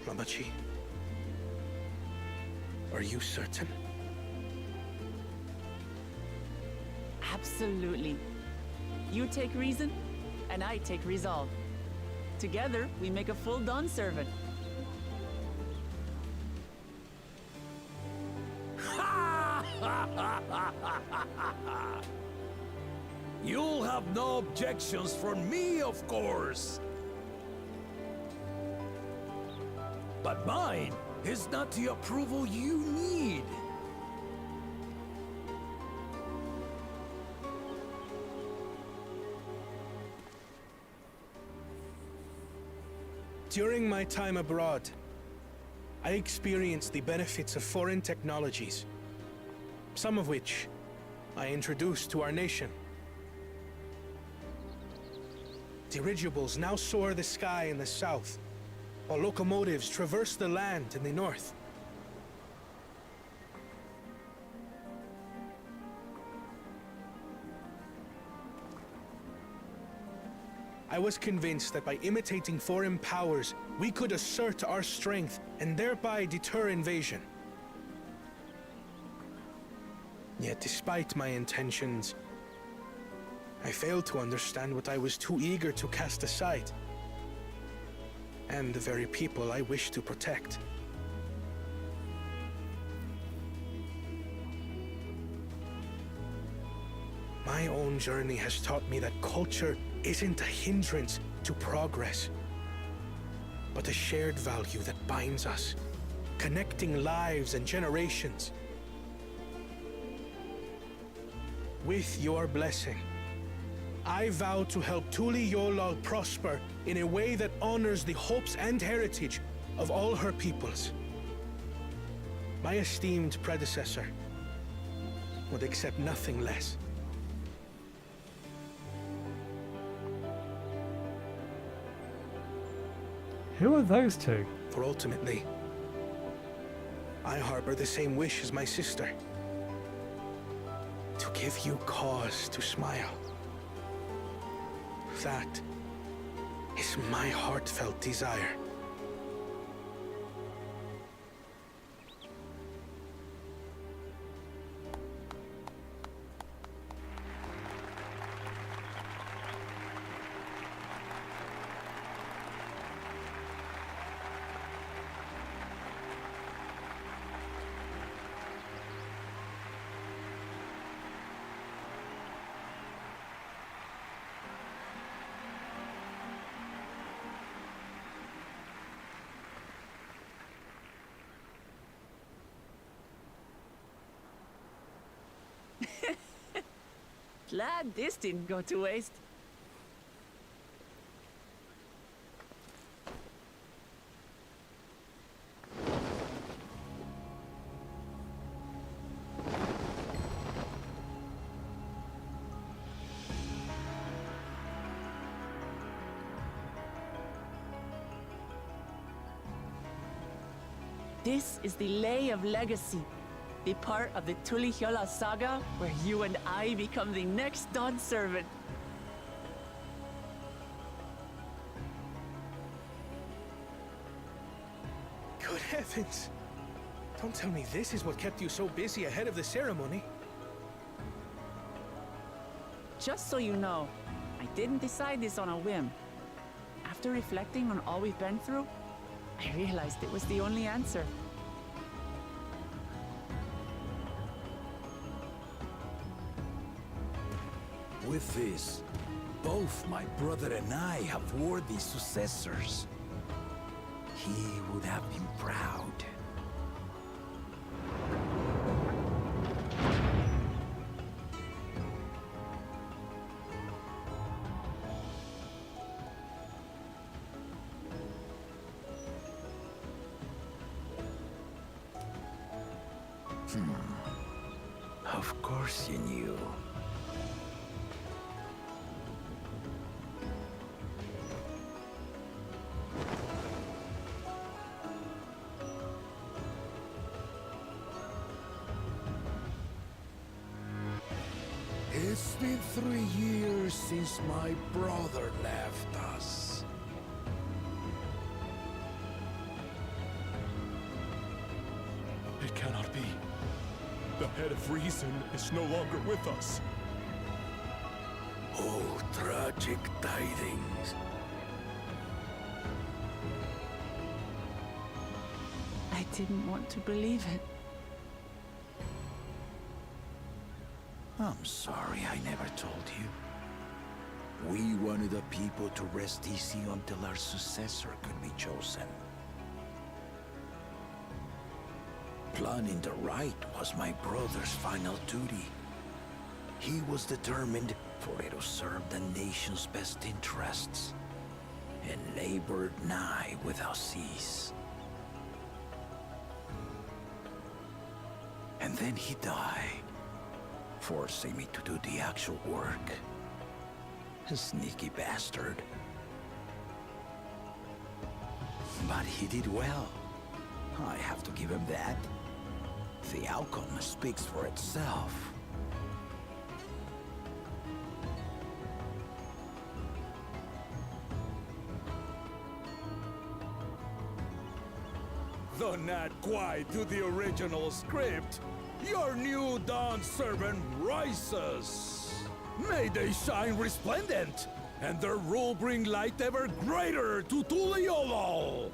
Ramachi, are you certain? Absolutely. You take reason, and I take resolve. Together, we make a full Dawn Servant. You'll have no objections from me, of course. But mine is not the approval you need. During my time abroad, I experienced the benefits of foreign technologies, some of which I introduced to our nation. Dirigibles now soar the sky in the south, while locomotives traverse the land in the north. I was convinced that by imitating foreign powers, we could assert our strength and thereby deter invasion. Yet despite my intentions, I failed to understand what I was too eager to cast aside, and the very people I wish to protect. My own journey has taught me that culture isn't a hindrance to progress, but a shared value that binds us, connecting lives and generations. With your blessing, I vow to help Tulihyolol prosper in a way that honors the hopes and heritage of all her peoples. My esteemed predecessor, would accept nothing less. Who are those two? For ultimately, I harbor the same wish as my sister. To give you cause to smile. That is my heartfelt desire. Glad this didn't go to waste. This is the Lay of Legacy, the part of the Tulihyola saga where you and I become the next Dawn servant. Good heavens! Don't tell me this is what kept you so busy ahead of the ceremony. Just so you know, I didn't decide this on a whim. After reflecting on all we've been through, I realized it was the only answer. With this, both my brother and I have worthy successors. He would have been proud. Of course you knew. It's been 3 years since my brother left us. It cannot be. The head of reason is no longer with us. Oh, tragic tidings. I didn't want to believe it. I'm sorry I never told you. We wanted the people to rest easy until our successor could be chosen. Planning the rite was my brother's final duty. He was determined for it to serve the nation's best interests, and labored nigh without cease. And then he died, forcing me to do the actual work. A sneaky bastard. But he did well. I have to give him that. The outcome speaks for itself. Though not quite to the original script, your new Dawn servant rises. May they shine resplendent, and their rule bring light ever greater to Tuliolo.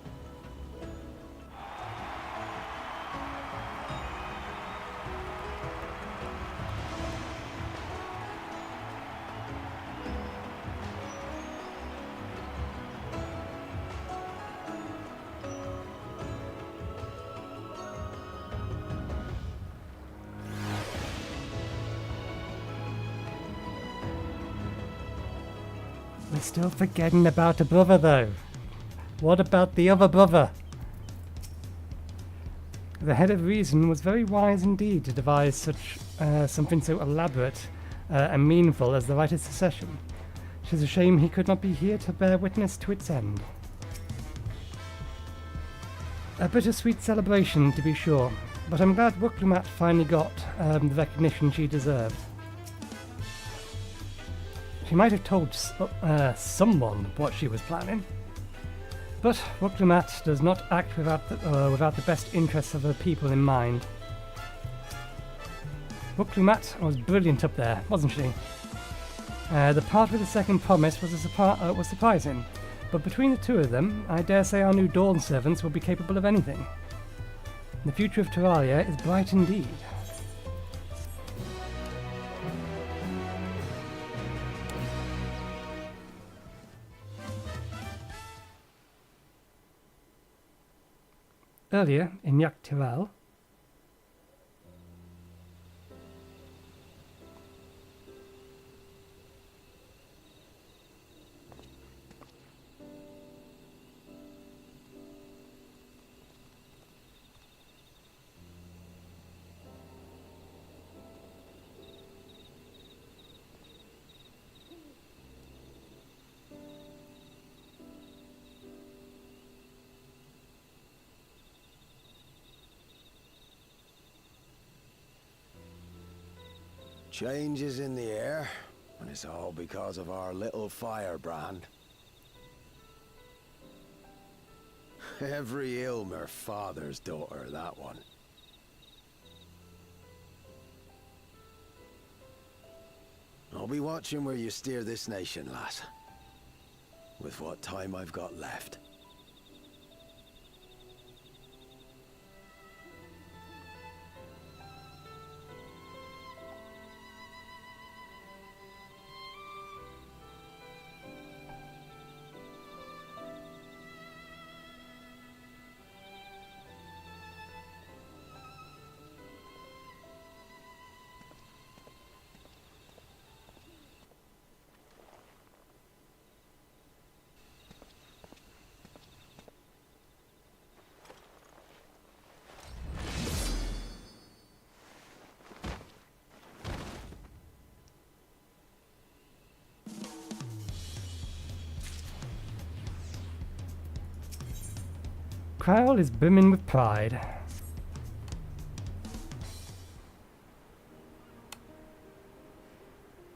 We're still forgetting about a brother though. What about the other brother? The head of reason was very wise indeed to devise such something so elaborate and meaningful as the rite of secession. 'Tis a shame he could not be here to bear witness to its end. A bittersweet celebration, to be sure, but I'm glad Wooklumat finally got the recognition she deserved. She might have told someone what she was planning. But Wooklumat does not act without the best interests of her people in mind. Wooklumat was brilliant up there, wasn't she? The part with the second promise was surprising, but between the two of them, I dare say our new Dawn servants will be capable of anything. The future of Turalia is bright indeed. Earlier, in Tural, Change is in the air, and it's all because of our little firebrand. Every Ilmer father's daughter, that one. I'll be watching where you steer this nation, lass. With what time I've got left. Crowell is brimming with pride.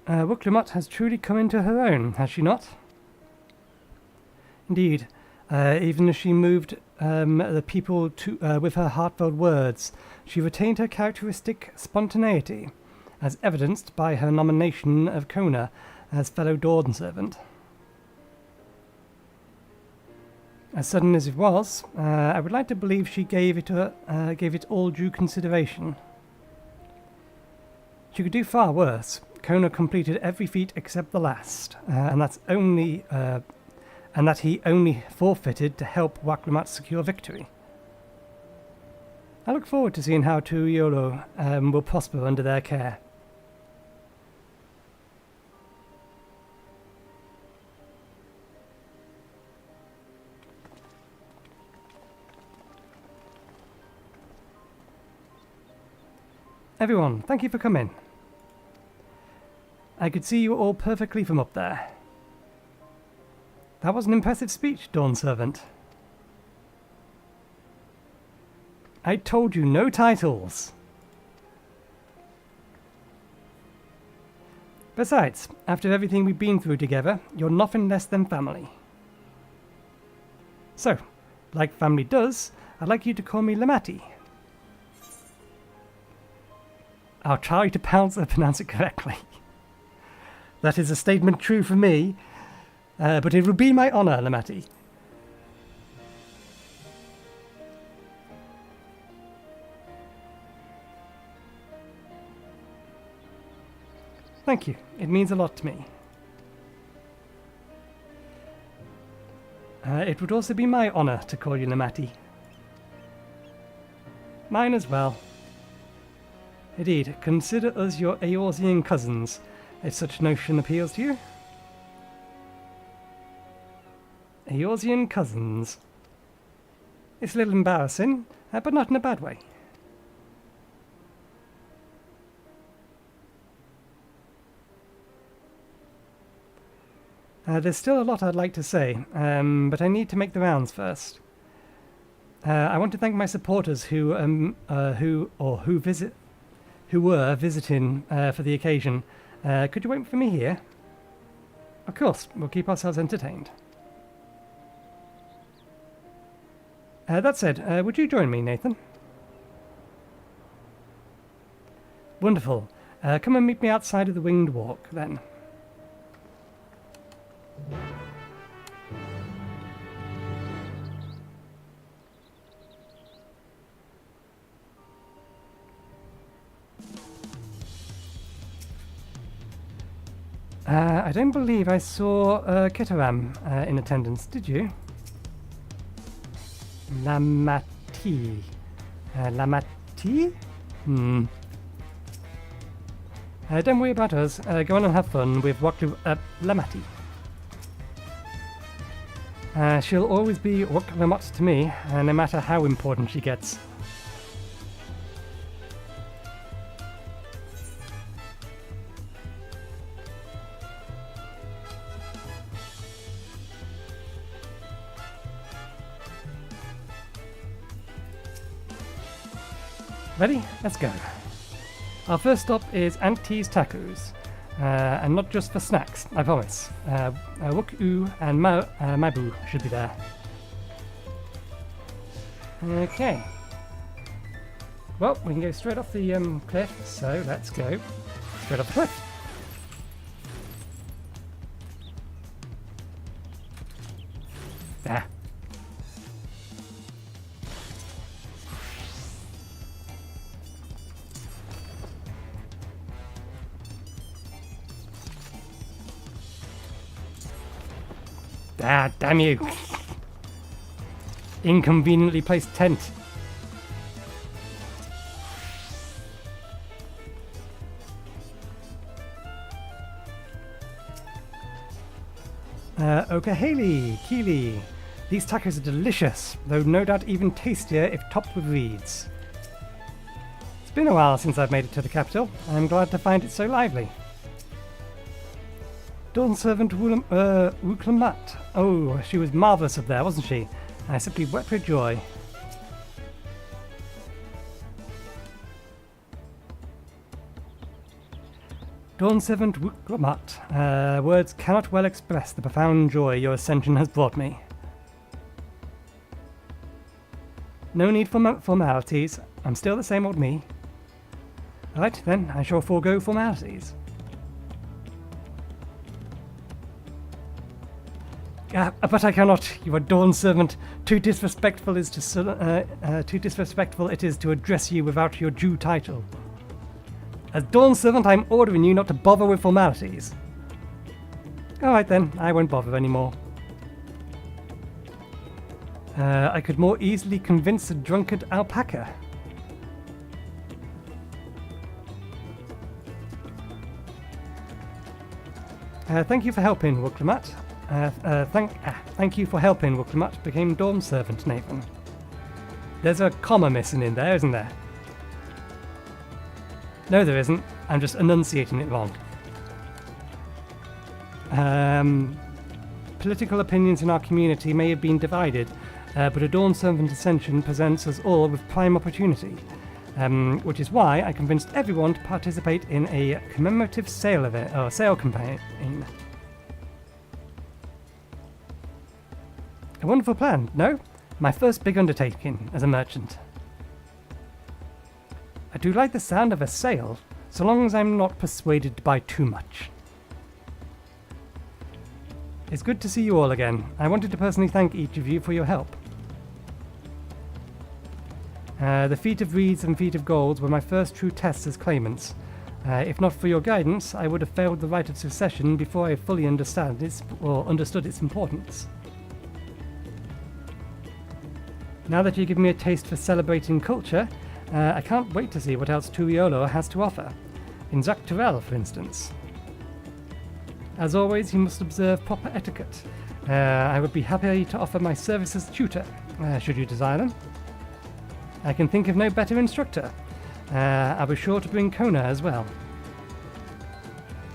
Wooklumat has truly come into her own, has she not? Indeed, even as she moved the people to, with her heartfelt words, she retained her characteristic spontaneity, as evidenced by her nomination of Kona as fellow Dawn servant. As sudden as it was, I would like to believe she gave it all due consideration. She could do far worse. Kona completed every feat except the last, and that he only forfeited to help Wooklumat secure victory. I look forward to seeing how Tural will prosper under their care. Everyone, thank you for coming. I could see you all perfectly from up there. That was an impressive speech, Dawn Servant. I told you no titles. Besides, after everything we've been through together, you're nothing less than family. So, like family does, I'd like you to call me Lamati. I'll try to pronounce it correctly. That is a statement true for me, but it will be my honor, Lamati. Thank you. It means a lot to me. It would also be my honor to call you Lamati. Mine as well. Indeed, consider us your Eorzean cousins, if such notion appeals to you. Eorzean cousins. It's a little embarrassing, but not in a bad way. There's still a lot I'd like to say, but I need to make the rounds first. I want to thank my supporters who were visiting for the occasion. Could you wait for me here? Of course, we'll keep ourselves entertained. That said, would you join me, Nathan? Wonderful. Come and meet me outside of the Winged Walk, then. I don't believe I saw Kitaram in attendance, did you? Lamati. Lamati? Don't worry about us. Go on and have fun with Lamati. She'll always be Lamat to me, no matter how important she gets. Ready? Let's go. Our first stop is Auntie's Tacos, and not just for snacks, I promise. Wook-oo and Mabu should be there. Okay. Well, we can go straight off the cliff, so let's go straight off the cliff. There. Ah, damn you! Inconveniently placed tent. Okaheli, Keely. These tacos are delicious, though no doubt even tastier if topped with reeds. It's been a while since I've made it to the capital. I'm glad to find it so lively. Dawn Servant Wuklamat. Oh, she was marvellous up there, wasn't she? I simply wept with joy. Dawn Servant Wuklamat. Words cannot well express the profound joy your ascension has brought me. No need for formalities. I'm still the same old me. Right, then, I shall forego formalities. But I cannot. You are Dawn Servant. Too disrespectful it is to address you without your due title. As Dawn Servant, I'm ordering you not to bother with formalities. Alright then, I won't bother anymore. I could more easily convince a drunkard alpaca. Thank you for helping, Wuklamat. Thank you for helping Wuklamat became Dawn Servant, Nathan. There's a comma missing in there, isn't there? No, there isn't. I'm just enunciating it wrong. Political opinions in our community may have been divided, but a Dawn Servant Ascension presents us all with prime opportunity, which is why I convinced everyone to participate in a commemorative sale event or sale campaign. A wonderful plan, no? My first big undertaking as a merchant. I do like the sound of a sale, so long as I'm not persuaded to buy too much. It's good to see you all again. I wanted to personally thank each of you for your help. The feat of reeds and feat of golds were my first true tests as claimants. If not for your guidance, I would have failed the rite of succession before I fully understood its importance. Now that you give me a taste for celebrating culture, I can't wait to see what else Tural has to offer. In Tural, for instance. As always, you must observe proper etiquette. I would be happy to offer my service as tutor, should you desire them. I can think of no better instructor. I'll be sure to bring Kona as well.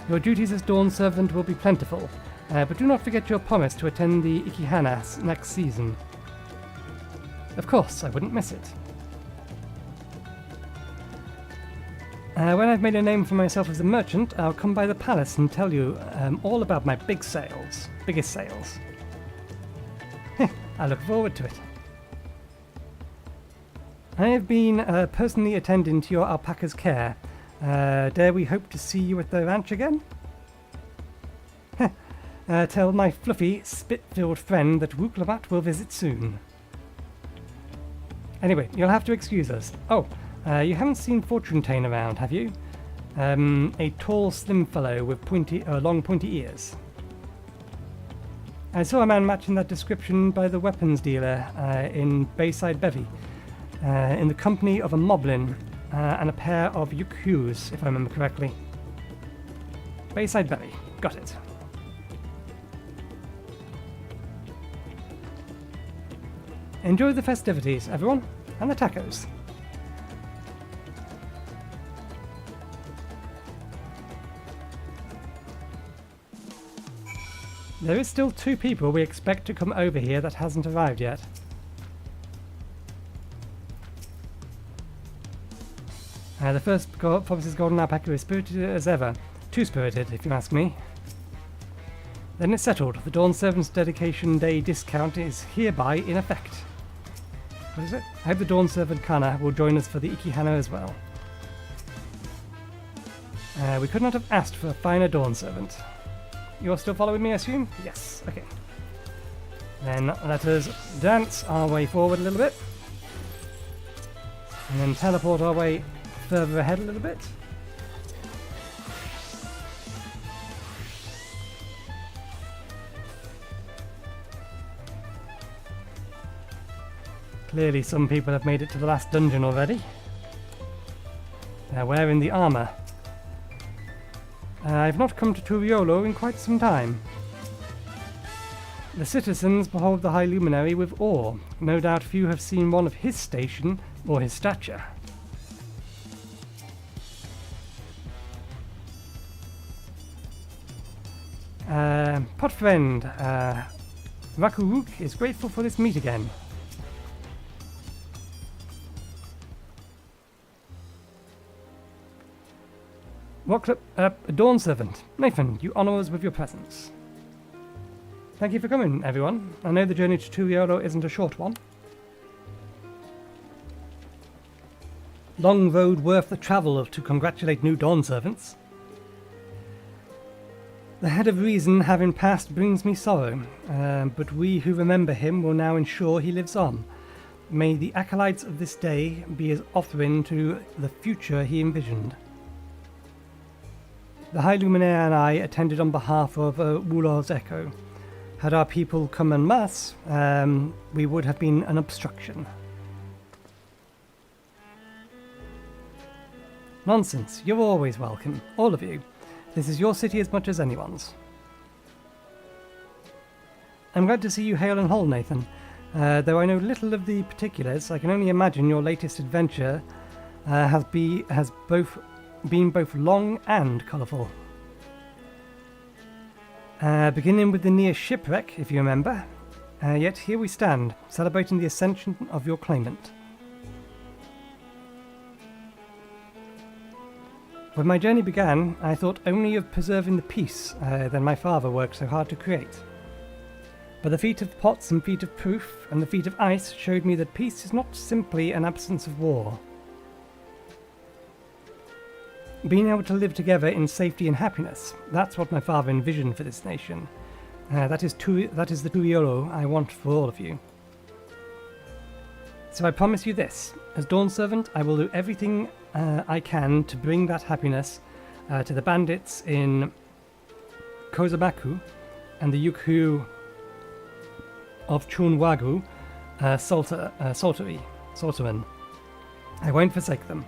Your duties as Dawn Servant will be plentiful, but do not forget your promise to attend the Ikihana next season. Of course, I wouldn't miss it. When I've made a name for myself as a merchant, I'll come by the palace and tell you all about my biggest sales. I look forward to it. I have been personally attending to your alpaca's care. Dare we hope to see you at the ranch again? Tell my fluffy, spit-filled friend that Wuklamat will visit soon. Anyway, you'll have to excuse us. Oh, you haven't seen Fortune Tane around, have you? A tall, slim fellow with long, pointy ears. I saw a man matching that description by the weapons dealer in Bayside Bevy, in the company of a moblin and a pair of Yukyus, if I remember correctly. Bayside Bevy, got it. Enjoy the festivities, everyone, and the tacos. There is still 2 people we expect to come over here that hasn't arrived yet. The first Province's Golden Alpaca is spirited as ever. Too spirited, if you ask me. Then it's settled. The Dawn Servant's Dedication Day discount is hereby in effect. What is it? I hope the Dawn Servant Kana will join us for the Ikihana as well. We could not have asked for a finer Dawn Servant. You're still following me, I assume? Yes, okay. Then let us dance our way forward a little bit. And then teleport our way further ahead a little bit. Clearly some people have made it to the last dungeon already. They're wearing the armour. I've not come to Tural in quite some time. The citizens behold the High Luminary with awe. No doubt few have seen one of his station or his stature. Pot friend, Rakuruk is grateful for this meet again. Dawn Servant. Nathan, you honour us with your presence. Thank you for coming, everyone. I know the journey to Tural isn't a short one. Long road worth the travel to congratulate new Dawn Servants. The head of reason having passed brings me sorrow, but we who remember him will now ensure he lives on. May the acolytes of this day be his offering to the future he envisioned. The High Luminaire and I attended on behalf of Wulor's Echo. Had our people come en masse, we would have been an obstruction. Nonsense, you're always welcome, all of you. This is your city as much as anyone's. I'm glad to see you hale and whole, Nathan. Though I know little of the particulars, I can only imagine your latest adventure has been both long and colourful. Beginning with the near shipwreck, if you remember. Yet here we stand, celebrating the ascension of your claimant. When my journey began, I thought only of preserving the peace that my father worked so hard to create. But the feat of pots and feat of proof and the feat of ice showed me that peace is not simply an absence of war. Being able to live together in safety and happiness, that's what my father envisioned for this nation. That is the Tural I want for all of you. So I promise you this, as Dawn Servant, I will do everything I can to bring that happiness to the bandits in Kozamaku and the Yukhu of Chunwagu, Salteran. I won't forsake them.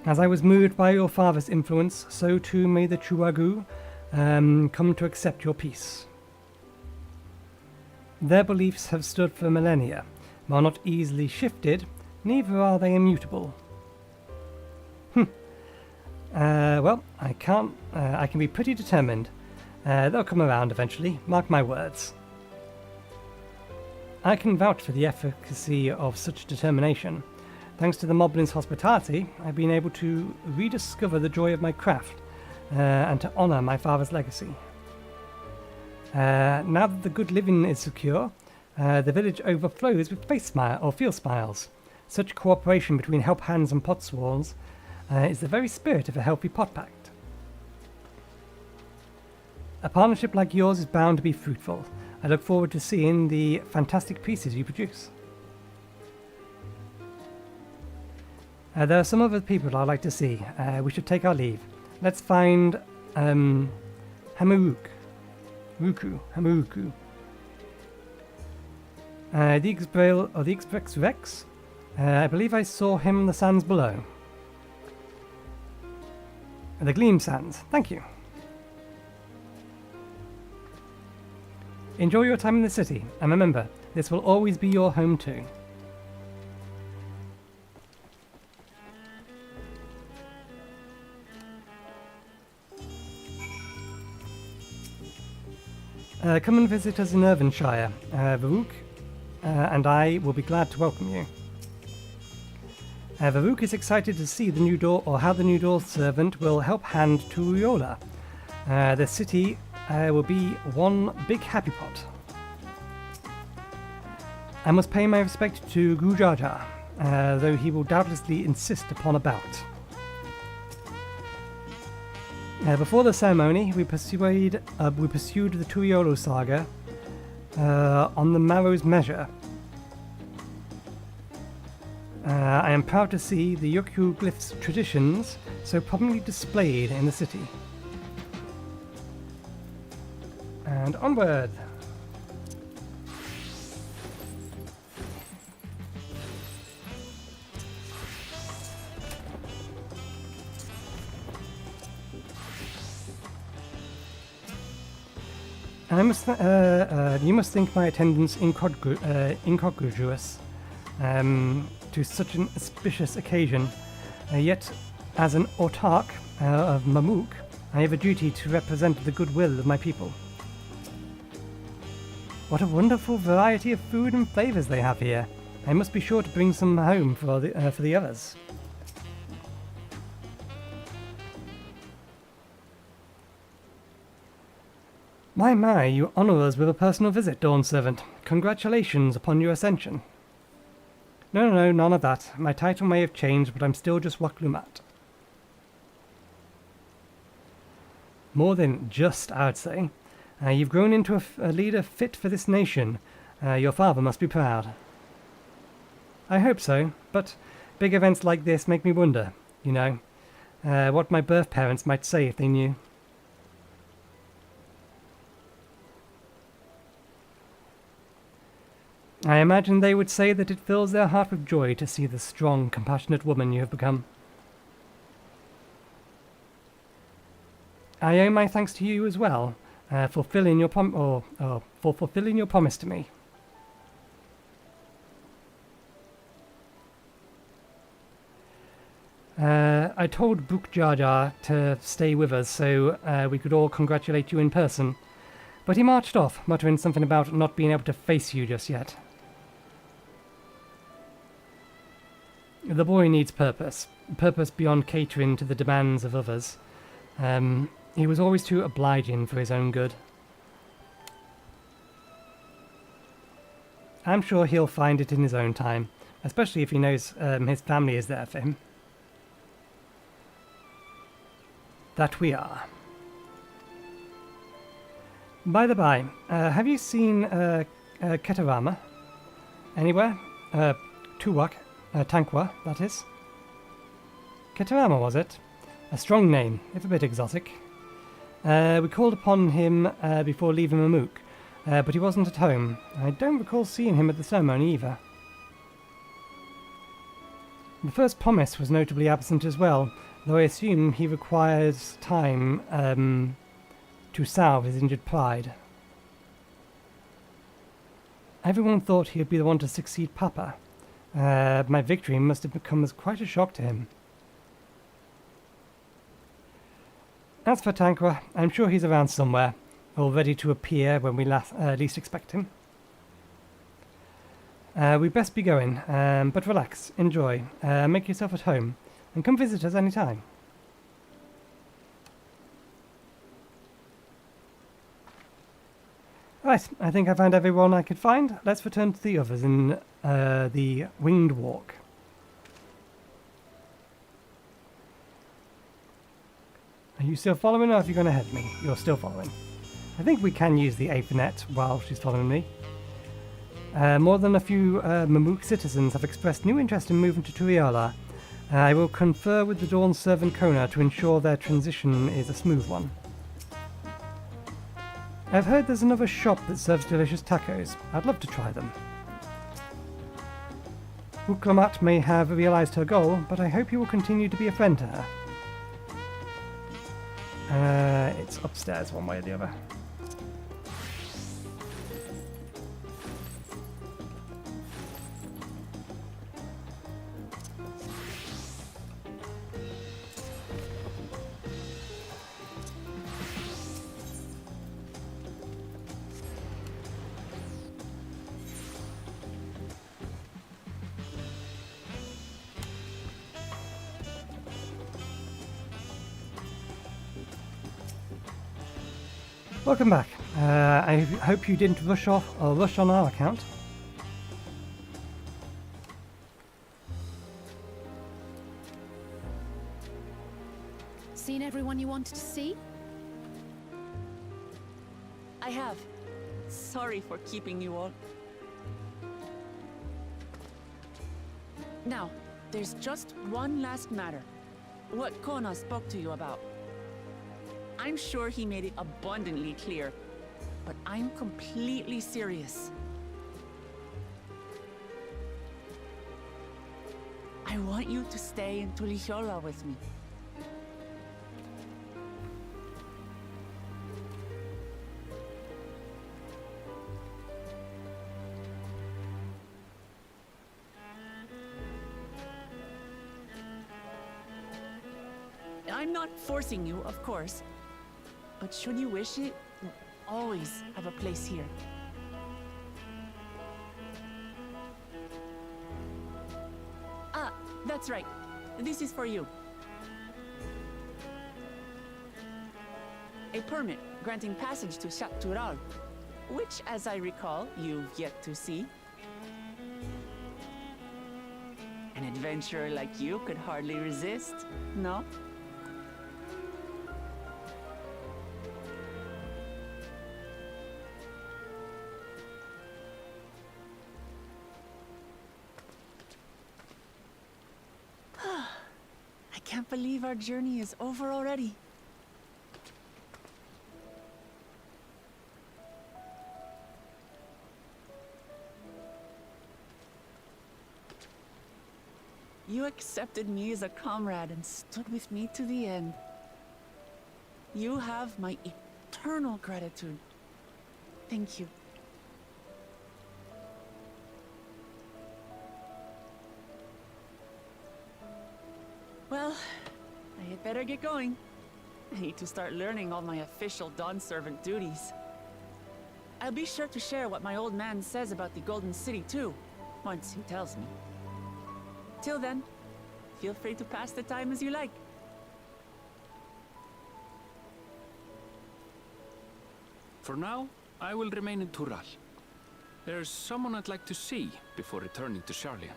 As I was moved by your father's influence, so too may the Chuagu come to accept your peace. Their beliefs have stood for millennia. While not easily shifted, neither are they immutable. Well, I can be pretty determined. They'll come around eventually, mark my words. I can vouch for the efficacy of such determination. Thanks to the Moblin's hospitality, I've been able to rediscover the joy of my craft, and to honour my father's legacy. Now that the good living is secure, the village overflows with field smiles. Such cooperation between help hands and pot swarms is the very spirit of a healthy pot pact. A partnership like yours is bound to be fruitful. I look forward to seeing the fantastic pieces you produce. There are some other people I'd like to see. We should take our leave. Let's find Hamuruku. The FFXIV. I believe I saw him in the sands below. The Gleam Sands. Thank you. Enjoy your time in the city, and remember, this will always be your home too. Come and visit us in Irvinshire. Rroneek and I will be glad to welcome you. Rroneek is excited to see the new door, or how the new door servant will help hand Tural. The city will be one big happy pot. I must pay my respect to Gujaja, though he will doubtlessly insist upon a bout. Before the ceremony, we pursued the Tural saga on the Marrow's measure. I am proud to see the Yoku glyphs traditions so prominently displayed in the city. And onward! You must think my attendance incongruous to such an auspicious occasion. Yet, as an autarch of Mamook, I have a duty to represent the goodwill of my people. What a wonderful variety of food and flavours they have here. I must be sure to bring some home for the others. My, you honour us with a personal visit, Dawn Servant. Congratulations upon your ascension. No, none of that. My title may have changed, but I'm still just Waklumat. More than just, I'd say. You've grown into a leader fit for this nation. Your father must be proud. I hope so, but big events like this make me wonder, you know, what my birth parents might say if they knew. I imagine they would say that it fills their heart with joy to see the strong, compassionate woman you have become. I owe my thanks to you as well, for fulfilling your promise to me. I told Book Jar Jar to stay with us so we could all congratulate you in person, but he marched off, muttering something about not being able to face you just yet. The boy needs purpose beyond catering to the demands of others. He was always too obliging for his own good. I'm sure he'll find it in his own time, especially if he knows his family is there for him. That we are. By the by, have you seen Ketarama? Anywhere? Tuwak? Tankwa, that is. Ketarama, was it? A strong name, if a bit exotic. We called upon him before leaving Mamook, but he wasn't at home. I don't recall seeing him at the ceremony either. The first promise was notably absent as well, though I assume he requires time to salve his injured pride. Everyone thought he would be the one to succeed Papa. My victory must have become as quite a shock to him. As for Tankwa, I'm sure he's around somewhere. or ready to appear when we least expect him. We best be going, but relax, enjoy, make yourself at home, and come visit us anytime. Right, I think I found everyone I could find. Let's return to the others in the Winged Walk. Are you still following, or have you gone ahead of me? You're still following. I think we can use the Aethernet while she's following me. More than a few Mamook citizens have expressed new interest in moving to Tural. I will confer with the Dawn Servant Kona to ensure their transition is a smooth one. I've heard there's another shop that serves delicious tacos. I'd love to try them. Uklamat may have realized her goal, but I hope you will continue to be a friend to her. It's upstairs one way or the other. Welcome back. I hope you didn't rush on our account. Seen everyone you wanted to see? I have. Sorry for keeping you all. Now, there's just one last matter. What Kona spoke to you about. I'm sure he made it abundantly clear, but I'm completely serious. I want you to stay in Tulichola with me. I'm not forcing you, of course. But should you wish it, you'll always have a place here. Ah, that's right. This is for you. A permit granting passage to Tural, which, as I recall, you've yet to see. An adventurer like you could hardly resist, no? I can't believe our journey is over already. You accepted me as a comrade and stood with me to the end. You have my eternal gratitude. Thank you. Well, I had better get going. I need to start learning all my official Dawn Servant duties. I'll be sure to share what my old man says about the Golden City too, once he tells me. Till then, feel free to pass the time as you like. For now, I will remain in Tural. There's someone I'd like to see before returning to Charlian.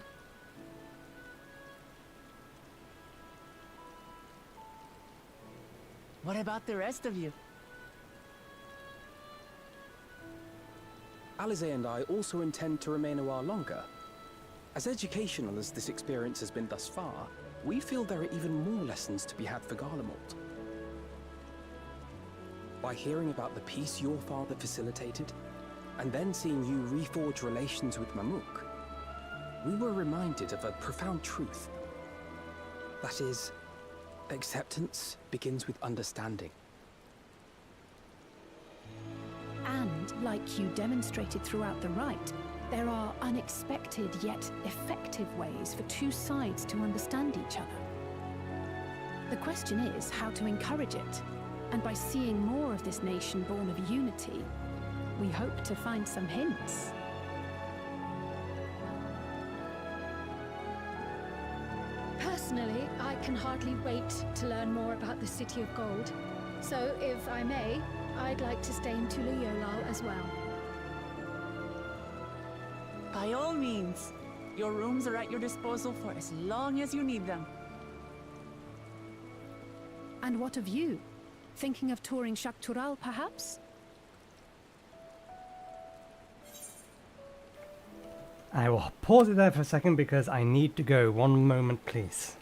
What about the rest of you? Alize and I also intend to remain a while longer. As educational as this experience has been thus far, we feel there are even more lessons to be had for Garlemald. By hearing about the peace your father facilitated, and then seeing you reforge relations with Mamook, we were reminded of a profound truth. That is, acceptance begins with understanding. And, like you demonstrated throughout the rite, there are unexpected yet effective ways for two sides to understand each other. The question is how to encourage it, And by seeing more of this nation born of unity, we hope to find some hints. Personally, I can hardly wait to learn more about the City of Gold. So, if I may, I'd like to stay in Tural as well. By all means, your rooms are at your disposal for as long as you need them. And what of you? Thinking of touring Tural, perhaps? I will pause it there for a second because I need to go. One moment, please.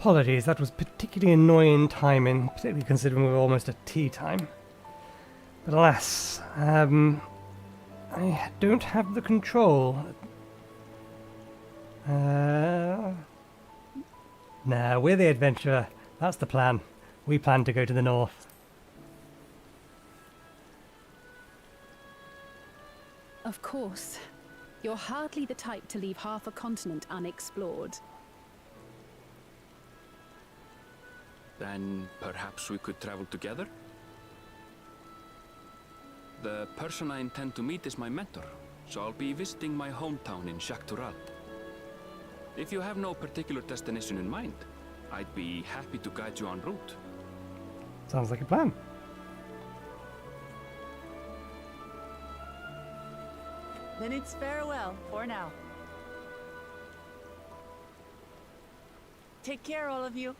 Apologies, that was particularly annoying timing, particularly considering we were almost at tea time. But alas, I don't have the control. No, we're the adventurer. That's the plan. We plan to go to the north. Of course. You're hardly the type to leave half a continent unexplored. Then perhaps we could travel together? The person I intend to meet is my mentor, so I'll be visiting my hometown in Tural. If you have no particular destination in mind, I'd be happy to guide you en route. Sounds like a plan. Then it's farewell for now. Take care, all of you.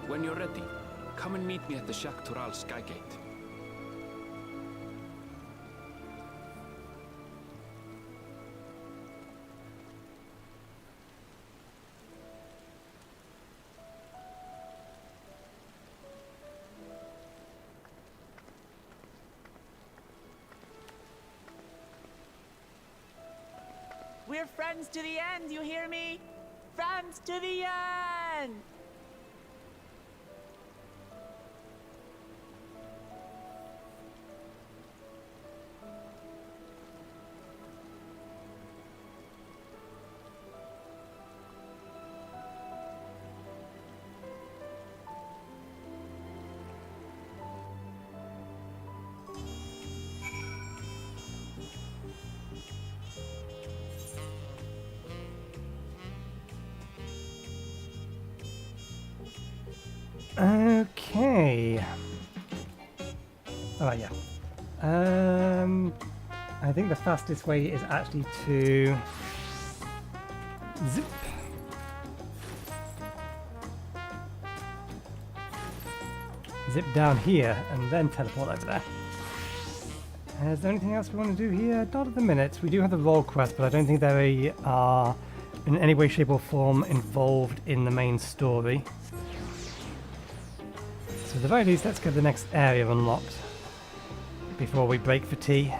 When you're ready, come and meet me at the Tural Skygate. We're friends to the end, you hear me? Friends to the end! Okay. Oh yeah. I think the fastest way is actually to zip. Zip down here and then teleport over there. Is there anything else we want to do here? Not at the minute. We do have the role quest, but I don't think they are in any way, shape or form involved in the main story. So at the very least, let's get the next area unlocked before we break for tea.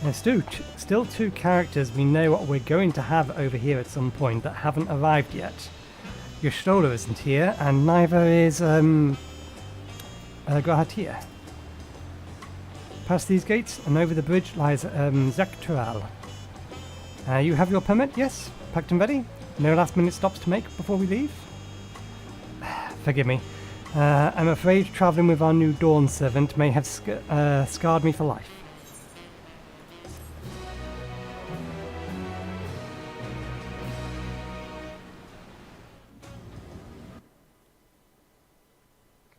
There's still two characters we know what we're going to have over here at some point that haven't arrived yet. Your stroller isn't here, and neither is Grahatia. Past these gates and over the bridge lies Tural. You have your permit, yes? Packed and ready? No last minute stops to make before we leave? Forgive me. I'm afraid travelling with our new Dawn servant may have scarred me for life.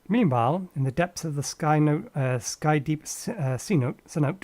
Meanwhile, in the depths of the Skydeep Cenote,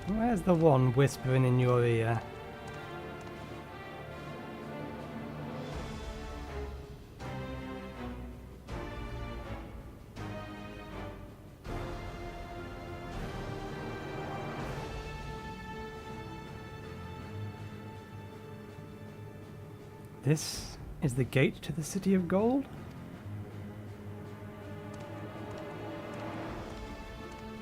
Where's the one whispering in your ear? This is the gate to the City of Gold?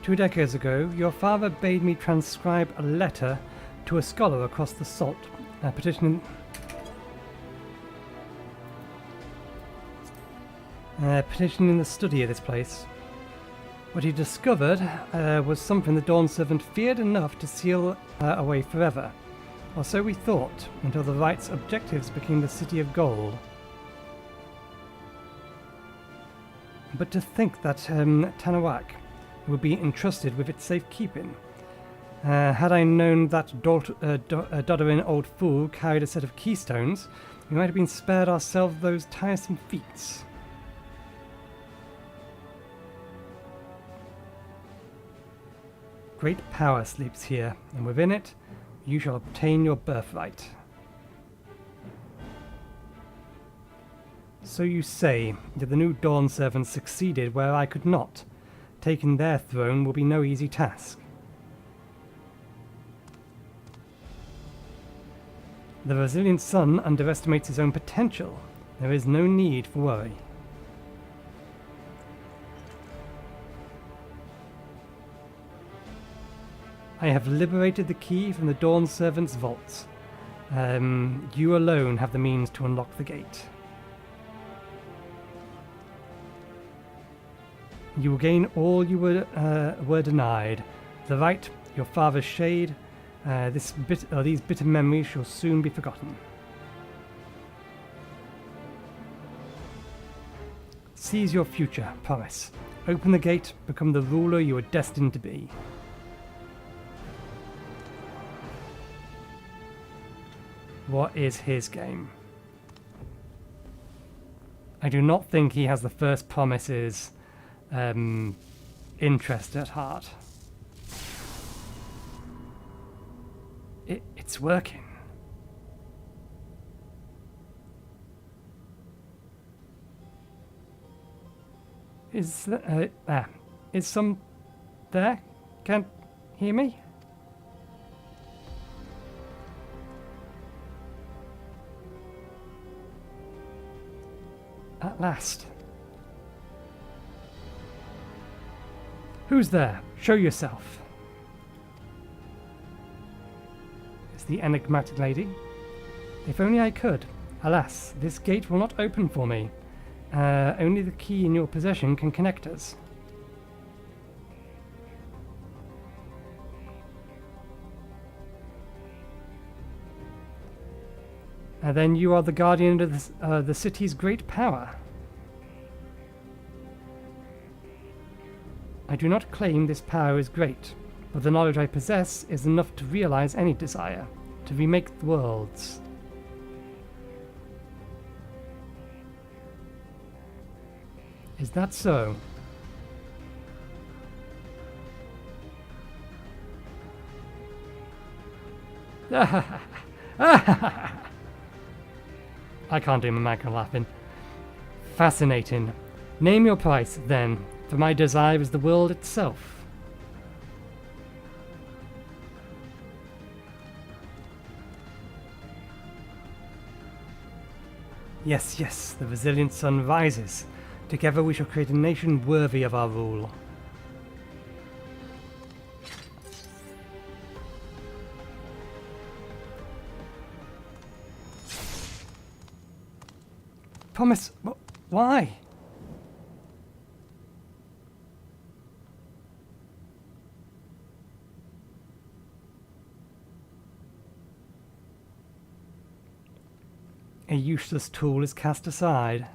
Two decades ago, your father bade me transcribe a letter to a scholar across the salt, petitioning the study of this place. What he discovered was something the Dawn Servant feared enough to seal away forever. Or so we thought, until the rite's objectives became the City of Gold. But to think that Tanawak would be entrusted with its safekeeping. Had I known that doddering old fool carried a set of keystones, we might have been spared ourselves those tiresome feats. Great power sleeps here, and within it, you shall obtain your birthright. So you say that the new Dawn Servants succeeded where I could not. Taking their throne will be no easy task. The resilient sun underestimates his own potential. There is no need for worry. I have liberated the key from the Dawn Servant's vaults. You alone have the means to unlock the gate. You will gain all you were denied. The rite, your father's shade, these bitter memories shall soon be forgotten. Seize your future, promise. Open the gate, become the ruler you are destined to be. What is his game? I do not think he has the first promise's interest at heart. It's working. Is some there? Can't hear me? At last. Who's there? Show yourself. It's the enigmatic lady. If only I could. Alas, this gate will not open for me. Only the key in your possession can connect us. Then you are the guardian of the city's great power. I do not claim this power is great, but the knowledge I possess is enough to realize any desire, to remake the worlds. Is that so? I can't do my micro laughing. Fascinating. Name your price, then, for my desire is the world itself. Yes, yes, the resilient sun rises. Together we shall create a nation worthy of our rule. Promise. Why? A useless tool is cast aside.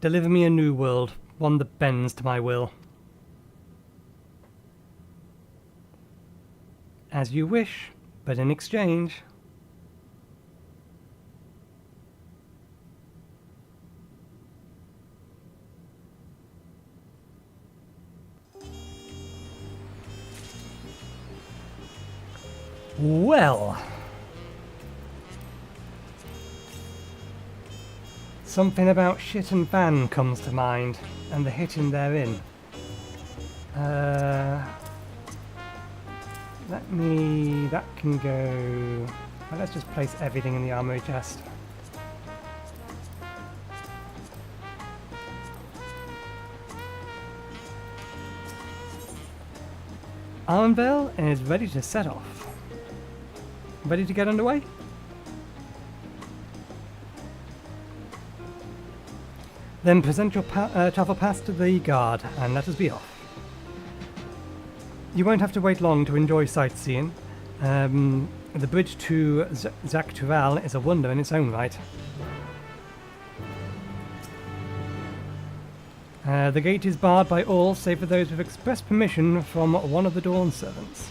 Deliver me a new world, one that bends to my will. As you wish, but in exchange... Well. Something about shit and ban comes to mind, and the hitting therein. That can go... Well, let's just place everything in the armory chest. Armvale is ready to set off. Ready to get underway? Then present your travel pass to the guard and let us be off. You won't have to wait long to enjoy sightseeing. The bridge to Tural is a wonder in its own right. The gate is barred by all save for those with express permission from one of the Dawn servants.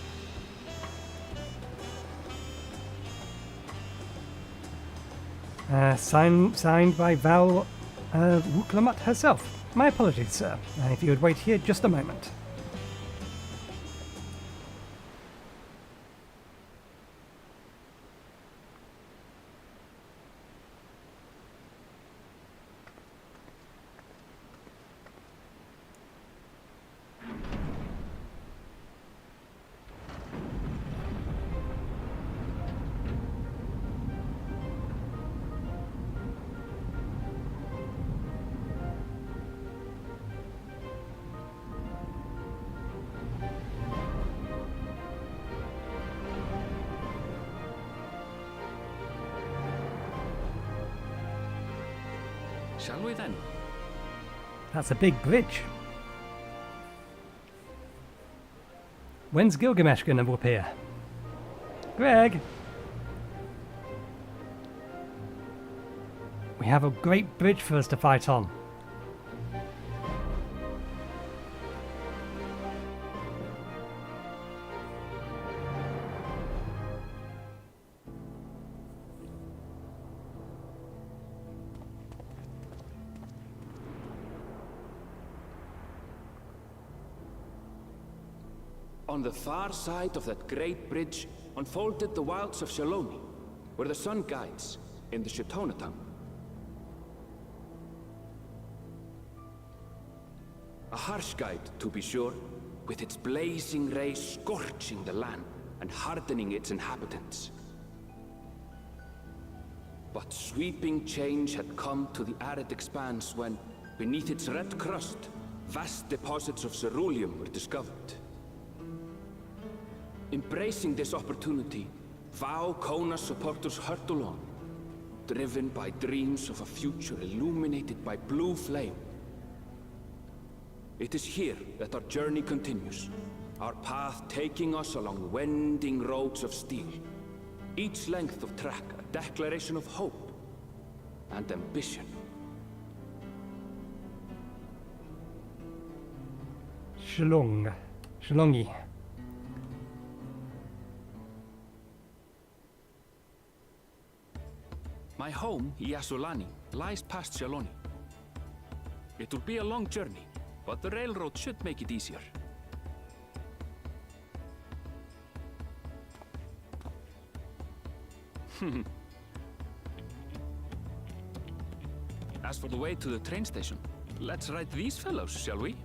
Signed by Val Wuklamat herself. My apologies, sir. If you would wait here just a moment. Shall we then? That's a big bridge. When's Gilgamesh going to appear? Greg! We have a great bridge for us to fight on. On the far side of that great bridge unfolded the wilds of Cenote, where the sun guides in the Cenote. A harsh guide, to be sure, with its blazing rays scorching the land and hardening its inhabitants. But sweeping change had come to the arid expanse when, beneath its red crust, vast deposits of ceruleum were discovered. Embracing this opportunity, Vau Kona supporters hurtle on, driven by dreams of a future illuminated by blue flame. It is here that our journey continues, our path taking us along winding roads of steel, each length of track a declaration of hope and ambition. Shalongi. My home, Yasulani, lies past Cenote. It will be a long journey, but the railroad should make it easier. As for the way to the train station, let's ride these fellows, shall we?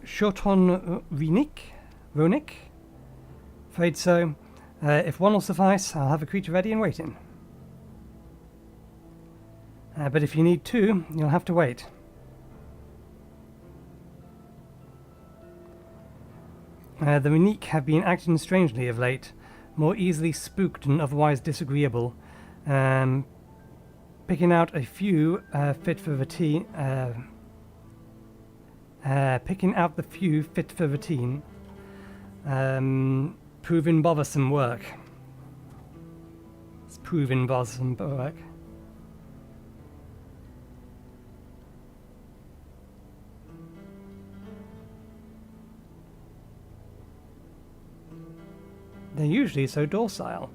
Shoton Rroneek? Afraid so. If one will suffice, I'll have a creature ready and waiting. But if you need two, you'll have to wait. The Rroneek have been acting strangely of late, more easily spooked than otherwise disagreeable, picking out a few fit for routine. Picking out the few fit for routine, proving bothersome work. It's proving bothersome work. They're usually so docile.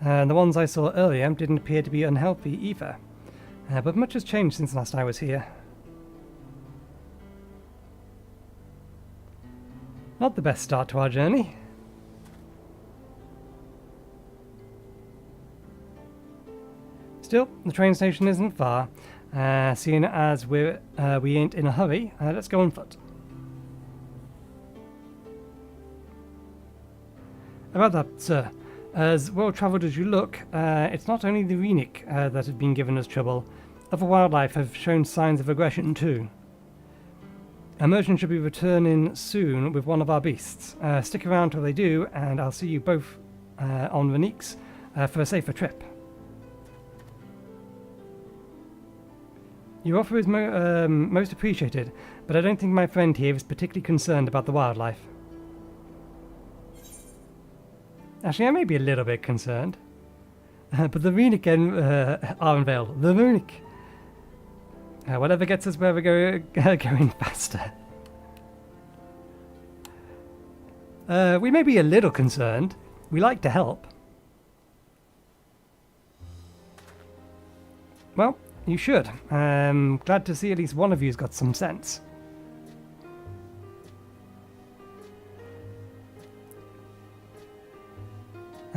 And the ones I saw earlier didn't appear to be unhealthy either. But much has changed since last I was here. Not the best start to our journey. Still, the train station isn't far. Seeing as we ain't in a hurry, let's go on foot. About that, sir, as well-travelled as you look, it's not only the Rroneek that have been giving us trouble. Other wildlife have shown signs of aggression too. A merchant should be returning soon with one of our beasts. Stick around till they do, and I'll see you both on Rroneek's for a safer trip. Your offer is most appreciated, but I don't think my friend here is particularly concerned about the wildlife. Actually, I may be a little bit concerned. But the Rroneek are unveiled. The Rroneek. Whatever gets us where we're going faster. We may be a little concerned. We like to help. Well, you should. Glad to see at least one of you's got some sense.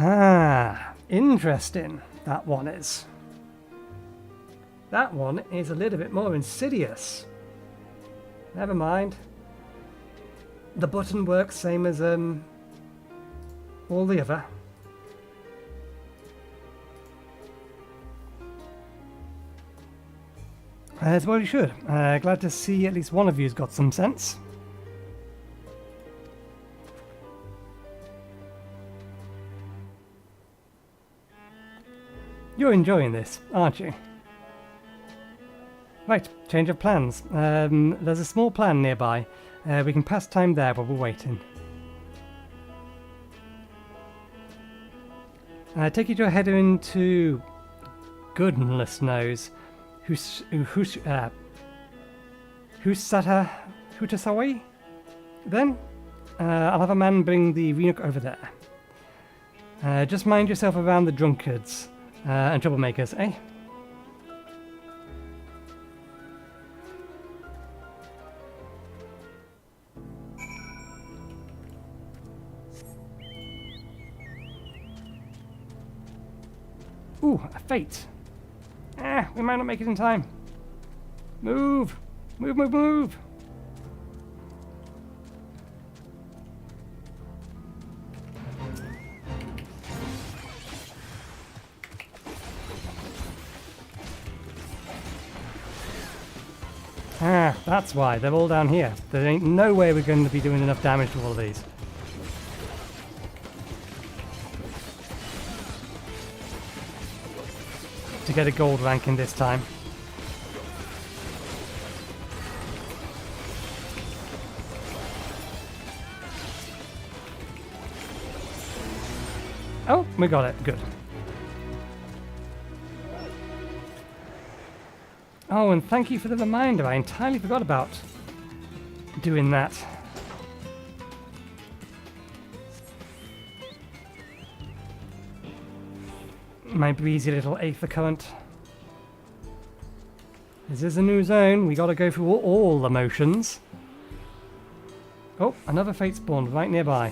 Ah, interesting. That one is. That one is a little bit more insidious. Never mind. The button works same as all the other. As well you should. Glad to see at least one of you's got some sense. You're enjoying this, aren't you? Right, change of plans. There's a small plan nearby. We can pass time there while we're waiting. Take you to head into goodness knows Hutasawi? Then I'll have a man bring the Rroneek over there. Just mind yourself around the drunkards and troublemakers, eh? Ooh, a fate. We might not make it in time. Move! Move, move, move! That's why. They're all down here. There ain't no way we're going to be doing enough damage to all of these. To get a gold ranking this time. Oh, we got it. Good. Oh, and thank you for the reminder. I entirely forgot about doing that. My breezy little aether current. This is a new zone. We gotta go through all the motions. Oh, another fate spawned right nearby.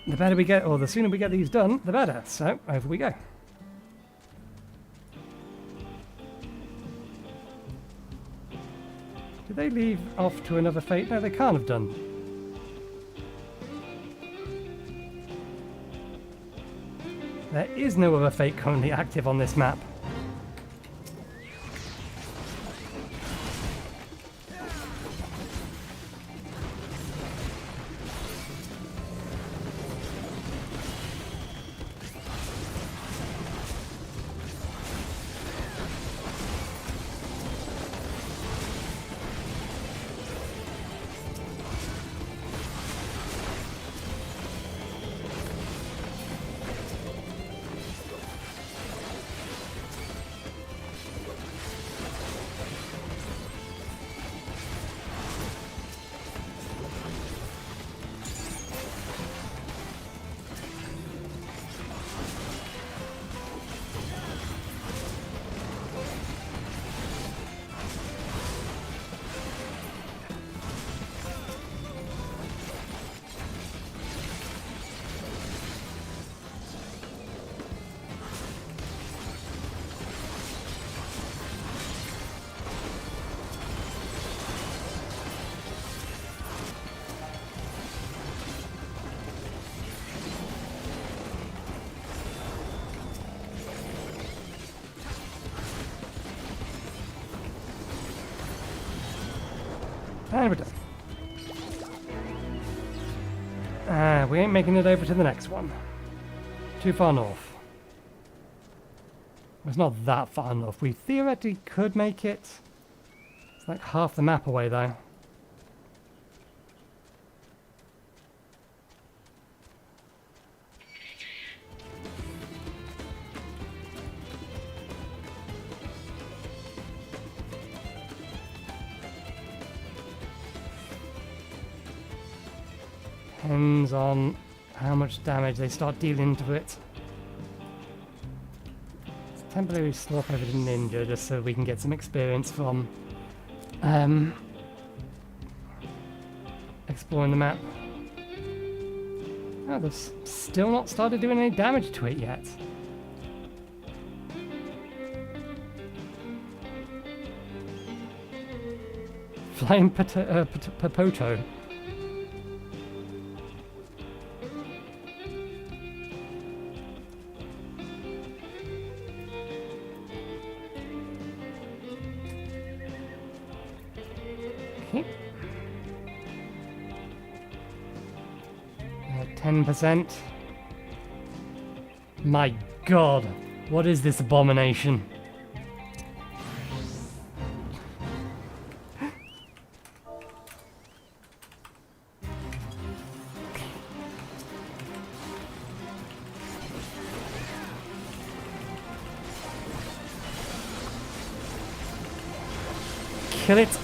The better we get, or the sooner we get these done, the better. So, over we go. Did they leave off to another fate? No, they can't have done. There is no other fate currently active on this map. And we're done. We ain't making it over to the next one. Too far north. It's not that far north. We theoretically could make it. It's like half the map away though. Depends on how much damage they start dealing to it. Let's temporarily swap over to Ninja just so we can get some experience from exploring the map. Oh, they've still not started doing any damage to it yet. Flying Popoto. Okay. 10%. My god, what is this abomination? Kill it.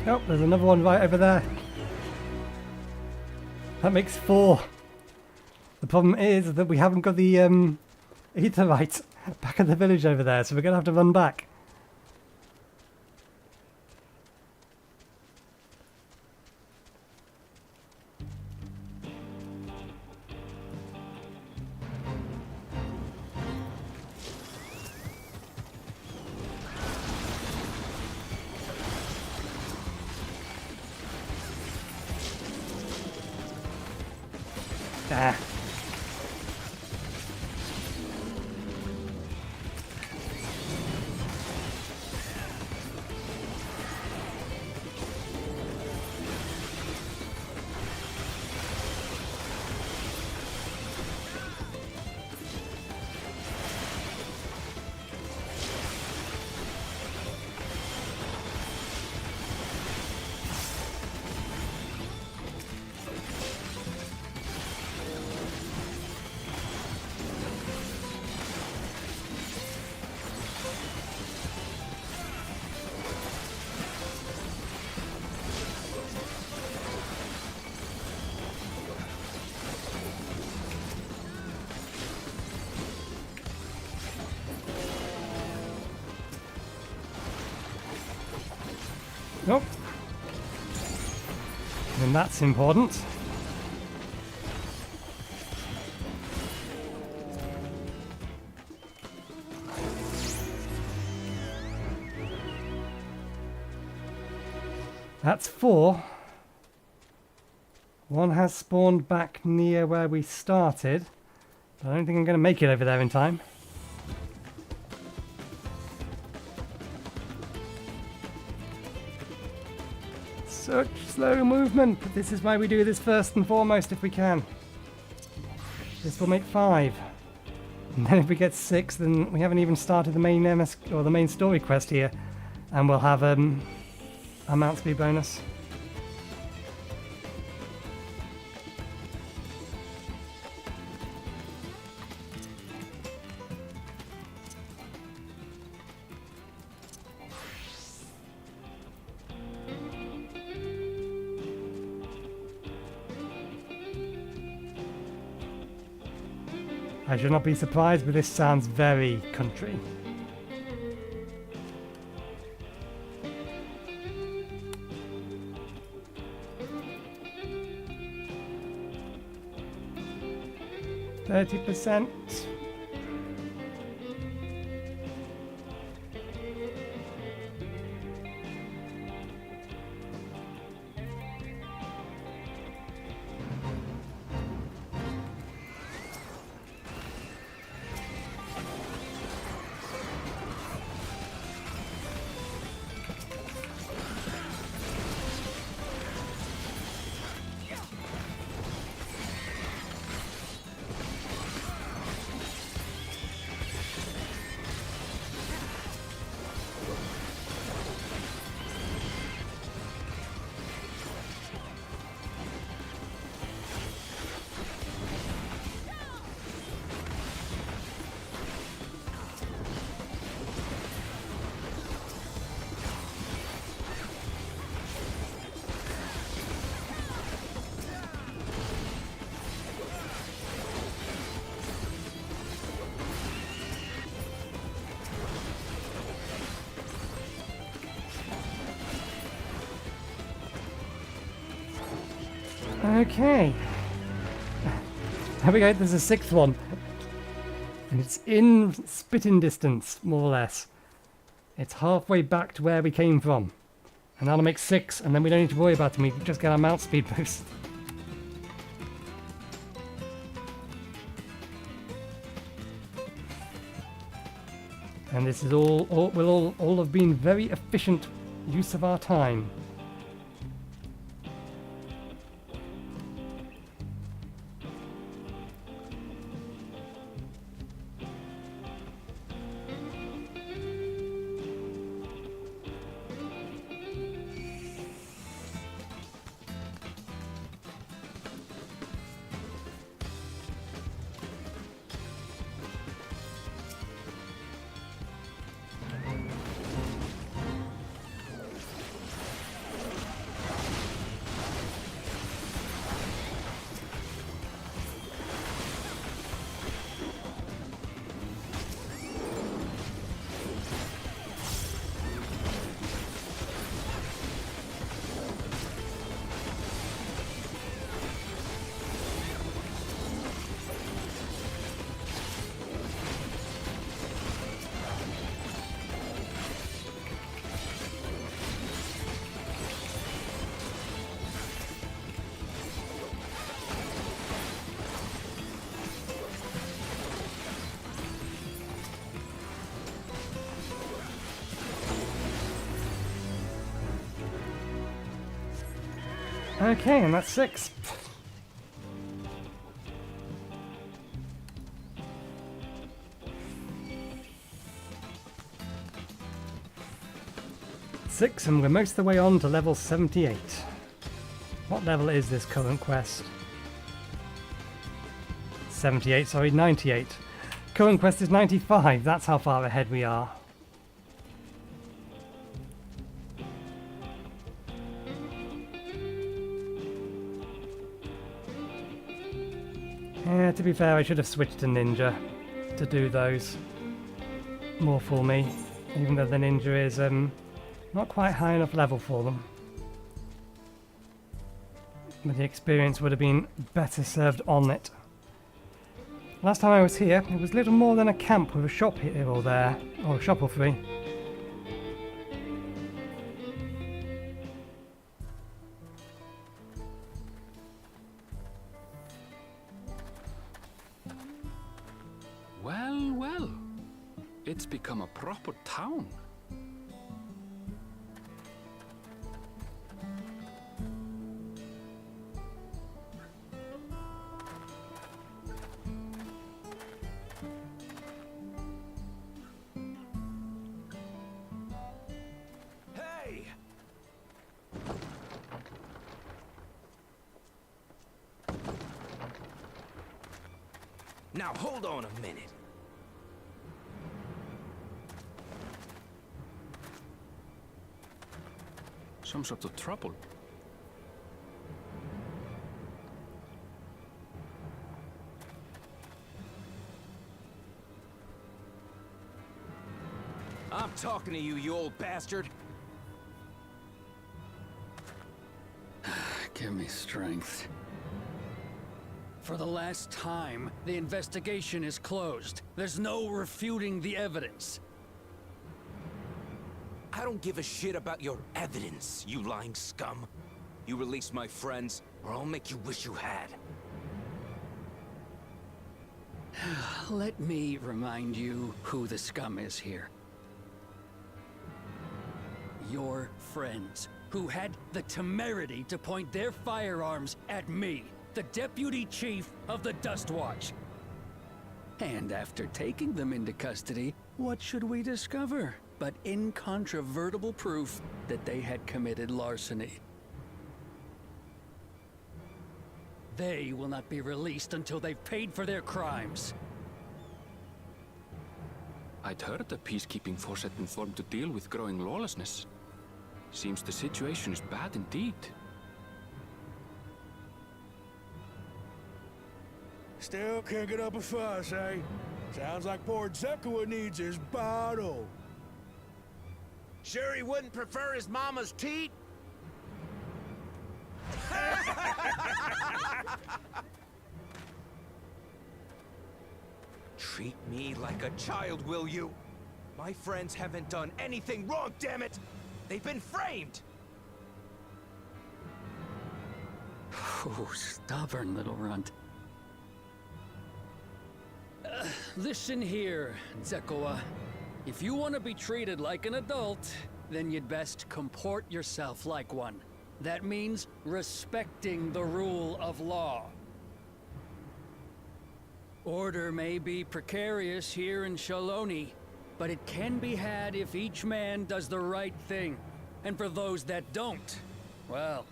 Oh, there's another one right over there. That makes 4. The problem is that we haven't got the Aetherite back at the village over there, so we're going to have to run back. Ah. Nope. And that's important. That's 4. One has spawned back near where we started. But I don't think I'm going to make it over there in time. Such slow movement, but this is why we do this first and foremost if we can. This will make 5. And then if we get 6, then we haven't even started the main MSQ or the main story quest here. And we'll have a mount speed bonus. I should not be surprised, but this sounds very country. %. Okay. There we go, there's a 6th one. And it's in spitting distance, more or less. It's halfway back to where we came from. And that'll make 6, and then we don't need to worry about them, we just get our mount speed boost. And this is will all have been very efficient use of our time. Okay, and that's 6. And we're most of the way on to level 78. What level is this current quest? 78, sorry, 98. Current quest is 95, that's how far ahead we are. Yeah, to be fair, I should have switched to Ninja to do those more for me, even though the Ninja is not quite high enough level for them. But the experience would have been better served on it. Last time I was here, it was little more than a camp with a shop here or there, or a shop or 3. Well, it's become a proper town. Now hold on a minute. Some sort of trouble. I'm talking to you, you old bastard. Give me strength. For the last time, the investigation is closed. There's no refuting the evidence. I don't give a shit about your evidence, you lying scum. You release my friends, or I'll make you wish you had. Let me remind you who the scum is here. Your friends, who had the temerity to point their firearms at me, the Deputy Chief of the Dust Watch. And after taking them into custody, what should we discover but incontrovertible proof that they had committed larceny? They will not be released until they've paid for their crimes. I'd heard the peacekeeping force had been formed to deal with growing lawlessness. Seems the situation is bad indeed. Still kicking up a fuss, eh? Sounds like poor Zekua needs his bottle. Sure he wouldn't prefer his mama's teat? Treat me like a child, will you? My friends haven't done anything wrong, damn it! They've been framed! Oh, stubborn little runt. Listen here, Zekua. If you want to be treated like an adult, then you'd best comport yourself like one. That means respecting the rule of law. Order may be precarious here in Cenote, but it can be had if each man does the right thing. And for those that don't, well,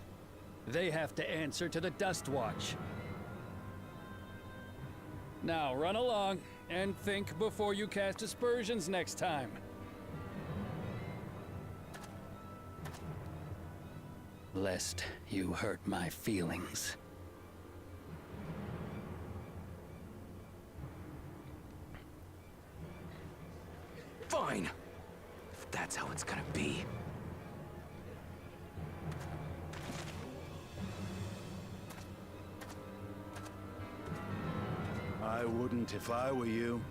they have to answer to the Dust Watch. Now run along and think before you cast aspersions next time. Lest you hurt my feelings. Fine! If that's how it's gonna be. I wouldn't if I were you.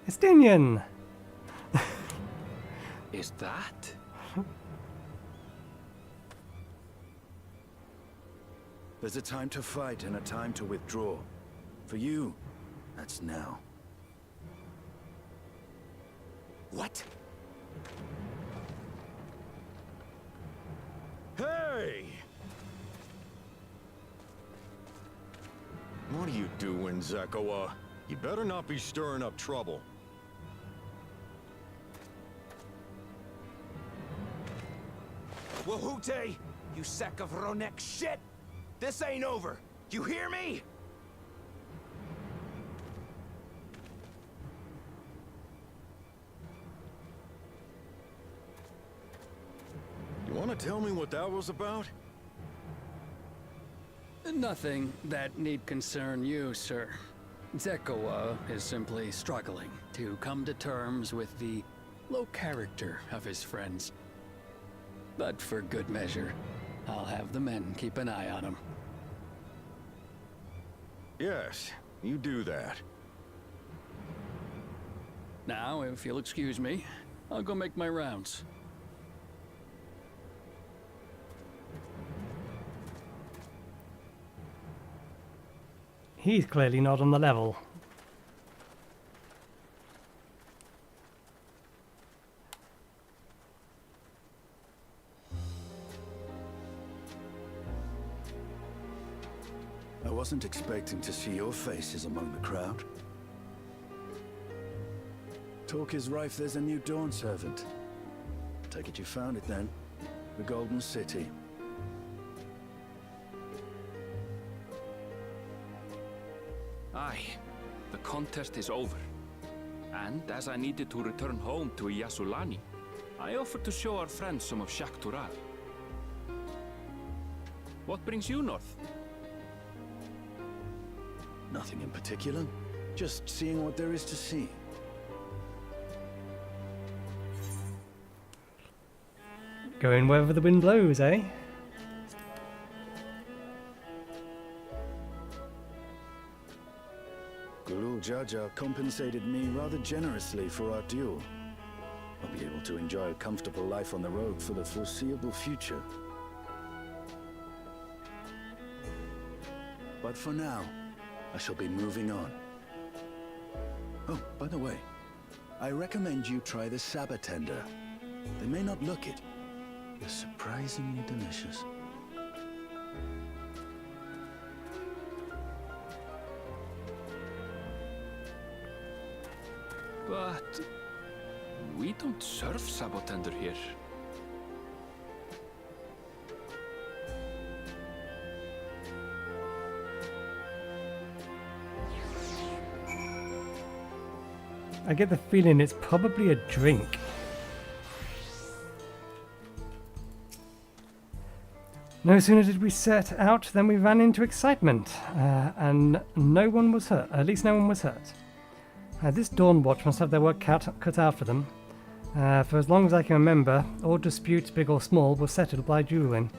Estinian! Is that? There's a time to fight and a time to withdraw. For you, that's now. What? Hey! What are you doing, Zekua? You better not be stirring up trouble. Wahute! You sack of Rroneek shit! This ain't over! You hear me? You want to tell me what that was about? Nothing that need concern you, sir. Zekua is simply struggling to come to terms with the low character of his friends. But for good measure, I'll have the men keep an eye on him. Yes, you do that. Now, if you'll excuse me, I'll go make my rounds. He's clearly not on the level. I wasn't expecting to see your faces among the crowd. Talk is rife, there's a new Dawn servant. Take it you found it then. The Golden City. Aye, the contest is over. And as I needed to return home to Yasulani, I offered to show our friends some of Tural. What brings you north? Nothing in particular. Just seeing what there is to see. Going wherever the wind blows, eh? Gulul Jaja compensated me rather generously for our duel. I'll be able to enjoy a comfortable life on the road for the foreseeable future. But for now, I shall be moving on. Oh, by the way, I recommend you try the Sabatender. They may not look it, but surprisingly delicious. But we don't serve Sabotender here. I get the feeling it's probably a drink. No sooner did we set out than we ran into excitement, and no one was hurt. At least no one was hurt. This Dawn Watch must have their work cut out for them. For as long as I can remember, all disputes, big or small, were settled by dueling.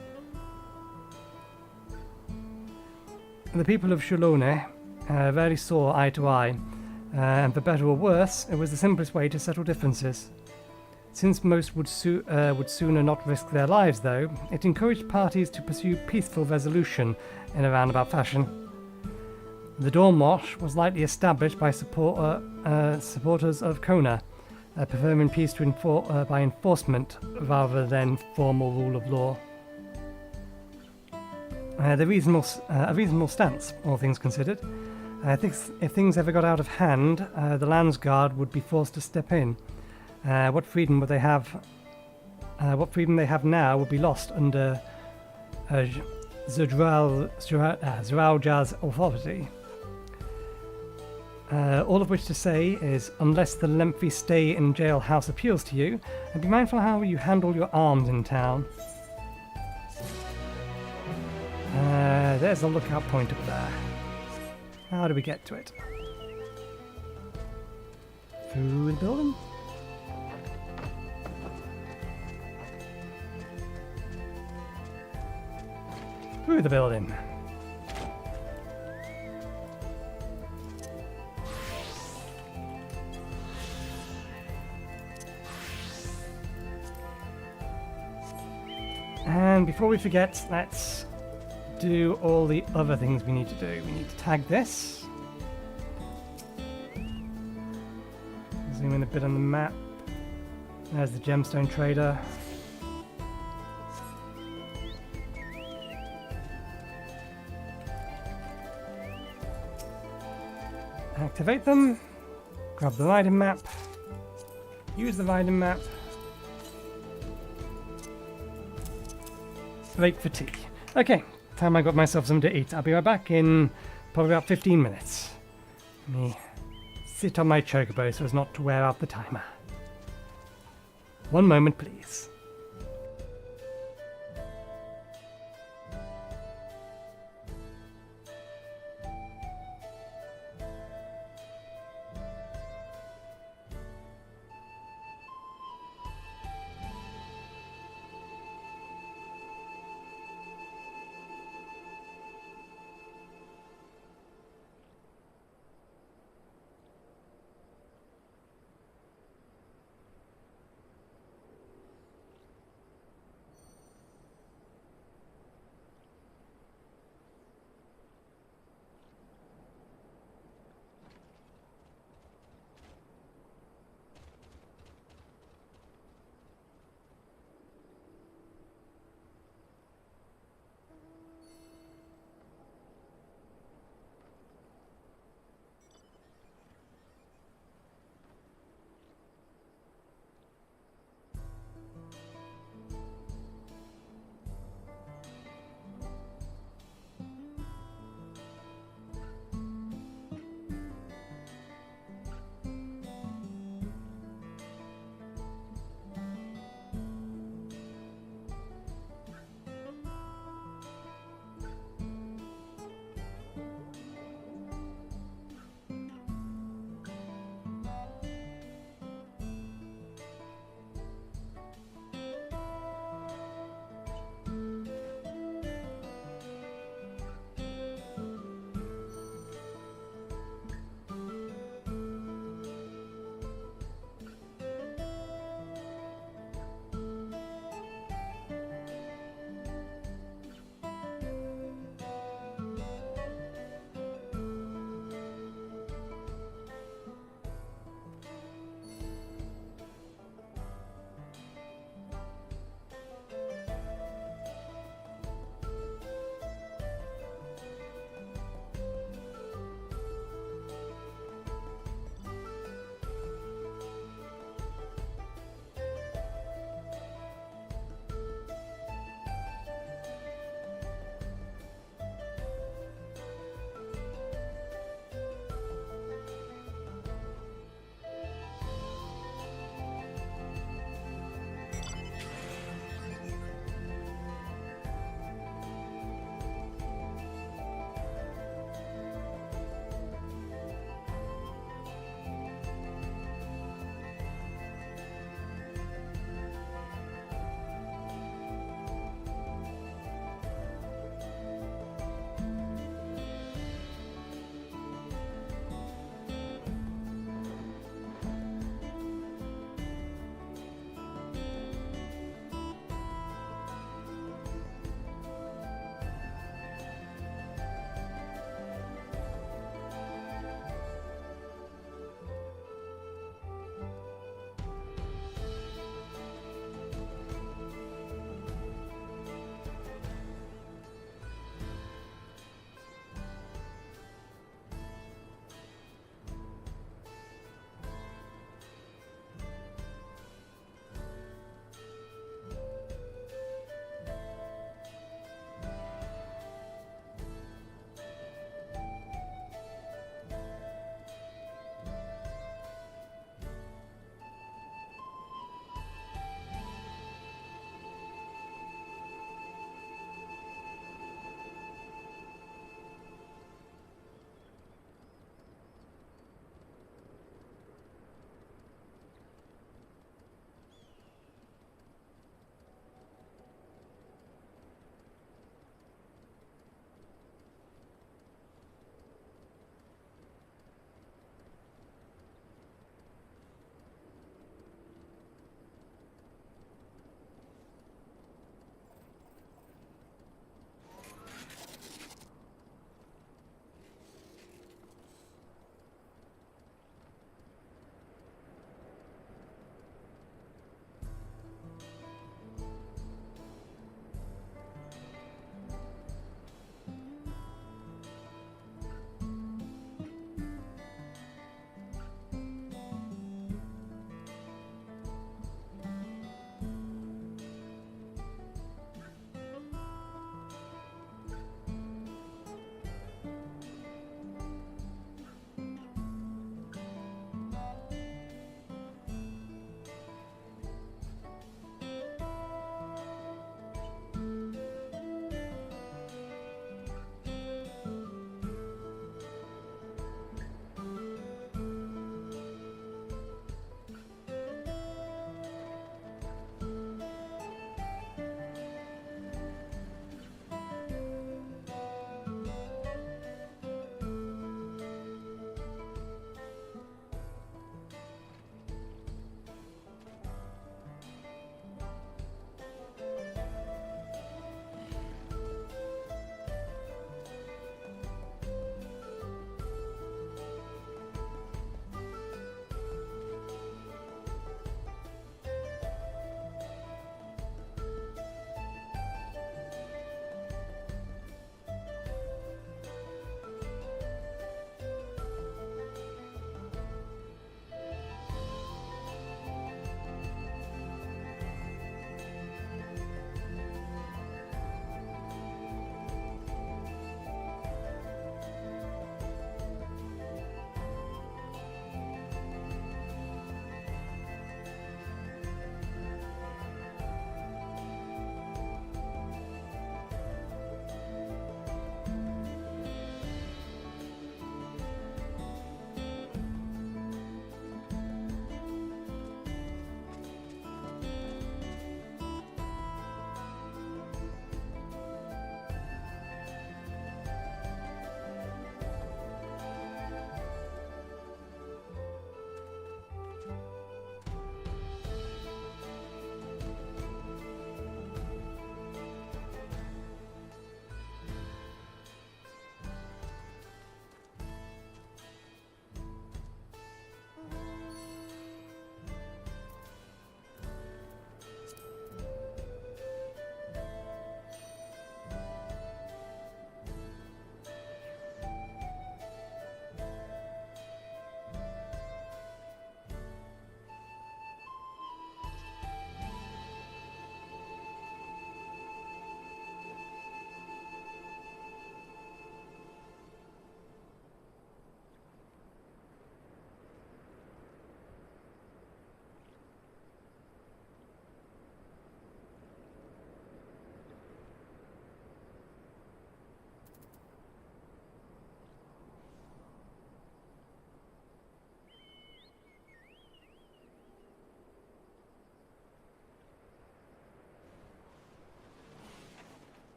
The people of Cenote rarely saw eye to eye, and for better or worse, it was the simplest way to settle differences. Since most would sooner not risk their lives, though, it encouraged parties to pursue peaceful resolution in a roundabout fashion. The Dawn Watch was lightly established by supporters of Kona, preferring peace to by enforcement rather than formal rule of law. A reasonable stance, all things considered. If things ever got out of hand, the Landsguard would be forced to step in. What freedom would they have? What freedom they have now would be lost under Zeralja's authority. All of which to say is, unless the lengthy stay in jailhouse appeals to you, and be mindful how you handle your arms in town. There's a lookout point over there. How do we get to it? Through the building? Through the building. And before we forget, let's do all the other things we need to do. We need to tag this. Zoom in a bit on the map. There's the gemstone trader. Activate them. Grab the riding map. Use the riding map. Break for tea. Okay, time I got myself something to eat. I'll be right back in probably about 15 minutes. Let me sit on my chocobo so as not to wear out the timer. One moment, please.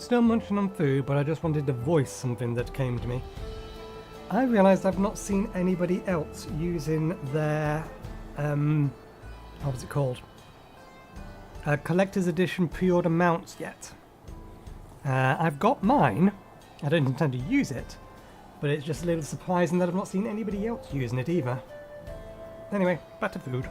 still munching on food, but I just wanted to voice something that came to me. I realised I've not seen anybody else using their, what was it called? Collector's Edition pre-order mounts yet. I've got mine. I don't intend to use it, but it's just a little surprising that I've not seen anybody else using it either. Anyway, back to food.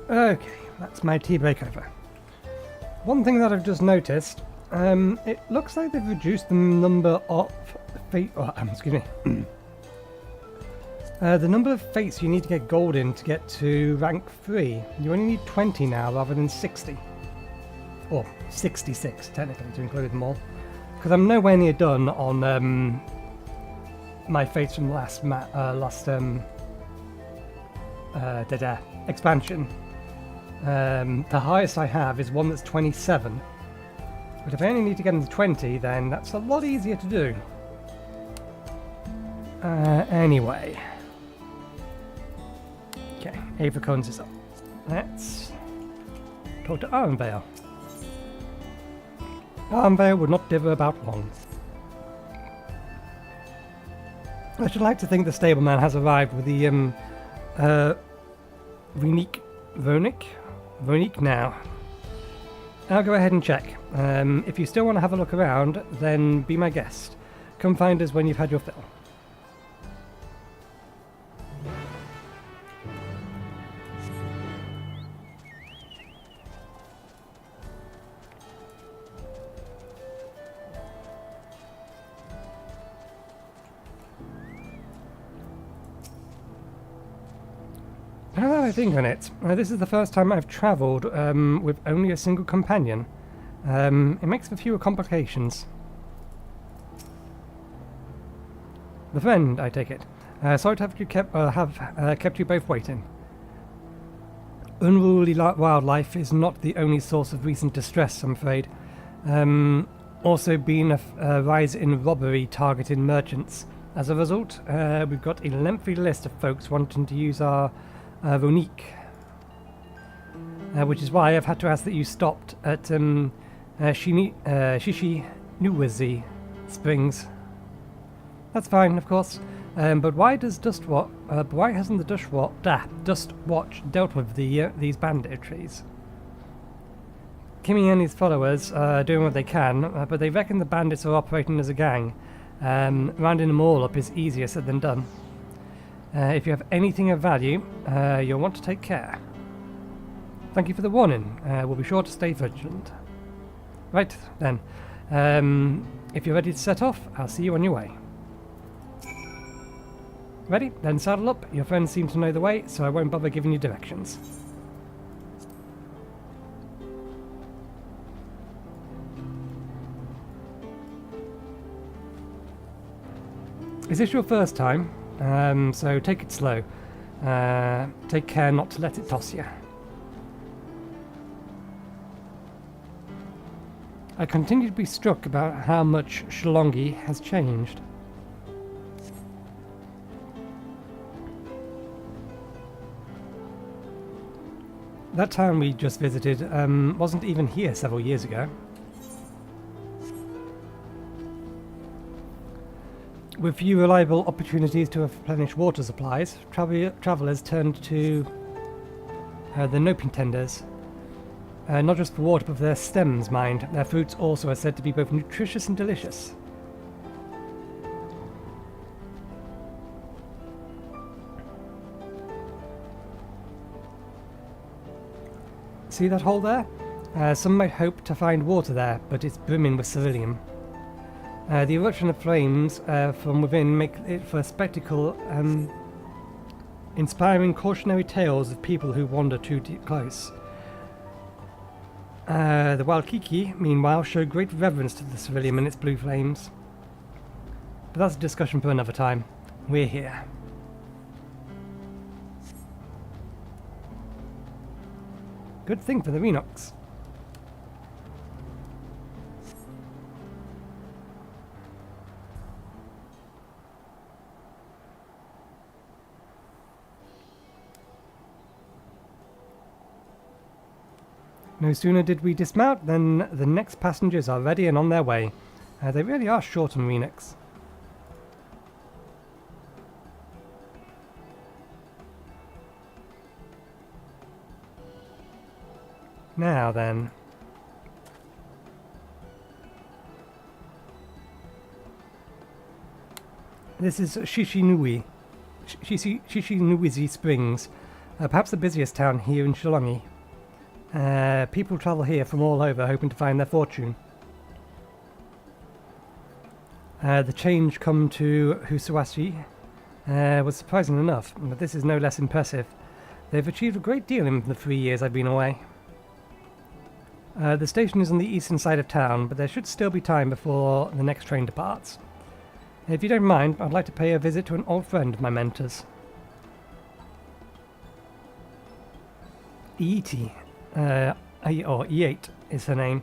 Okay, that's my tea break over. One thing that I've just noticed, it looks like they've reduced the number of excuse me. The number of fates you need to get gold in to get to rank 3. You only need 20 now rather than 60. Or 66 technically to include them all. Because I'm nowhere near done on my fates from last expansion. The highest I have is one that's 27. But if I only need to get into 20, then that's a lot easier to do. Anyway. Okay, Ava Cones is up. Let's talk to Armvale. Armvale would not differ about long. I should like to think the stableman has arrived with the Rroneek now. I'll go ahead and check. If you still want to have a look around, then be my guest. Come find us when you've had your fill. Now that I think on it, this is the first time I've travelled with only a single companion. It makes for fewer complications. The friend, I take it. Sorry to have kept you both waiting. Unruly wildlife is not the only source of recent distress, I'm afraid. Also been a rise in robbery targeting merchants. As a result, we've got a lengthy list of folks wanting to use our Rroneek, which is why I've had to ask that you stopped at Shishinuwazi Springs. That's fine, of course, but why hasn't the Dust Watch dealt with these banditries? Kimmy and his followers are doing what they can, but they reckon the bandits are operating as a gang. Rounding them all up is easier said than done. If you have anything of value, you'll want to take care. Thank you for the warning. We'll be sure to stay vigilant. Right, then. If you're ready to set off, I'll see you on your way. Ready? Then saddle up. Your friends seem to know the way, so I won't bother giving you directions. Is this your first time? So take it slow. Take care not to let it toss you. I continue to be struck about how much Shalongi has changed. That town we just visited wasn't even here several years ago. With few reliable opportunities to replenish water supplies, travellers turned to the noping tenders. Not just for water, but for their stems, mind. Their fruits also are said to be both nutritious and delicious. See that hole there? Some might hope to find water there, but it's brimming with ceruleum. The eruption of flames from within make it for a spectacle, inspiring cautionary tales of people who wander too close. The wild Kiki, meanwhile, show great reverence to the ceruleum and its blue flames. But that's a discussion for another time. We're here. Good thing for the Rroneeks. No sooner did we dismount than the next passengers are ready and on their way. They really are short on Rroneeks. Now then. This is Shishinuwazi Springs. Perhaps the busiest town here in Shillongi. People travel here from all over hoping to find their fortune. The change come to Husawashi was surprising enough, but this is no less impressive. They've achieved a great deal in the 3 years I've been away. The station is on the eastern side of town, but there should still be time before the next train departs. If you don't mind, I'd like to pay a visit to an old friend of my mentor's. Iiti, or E8 is her name,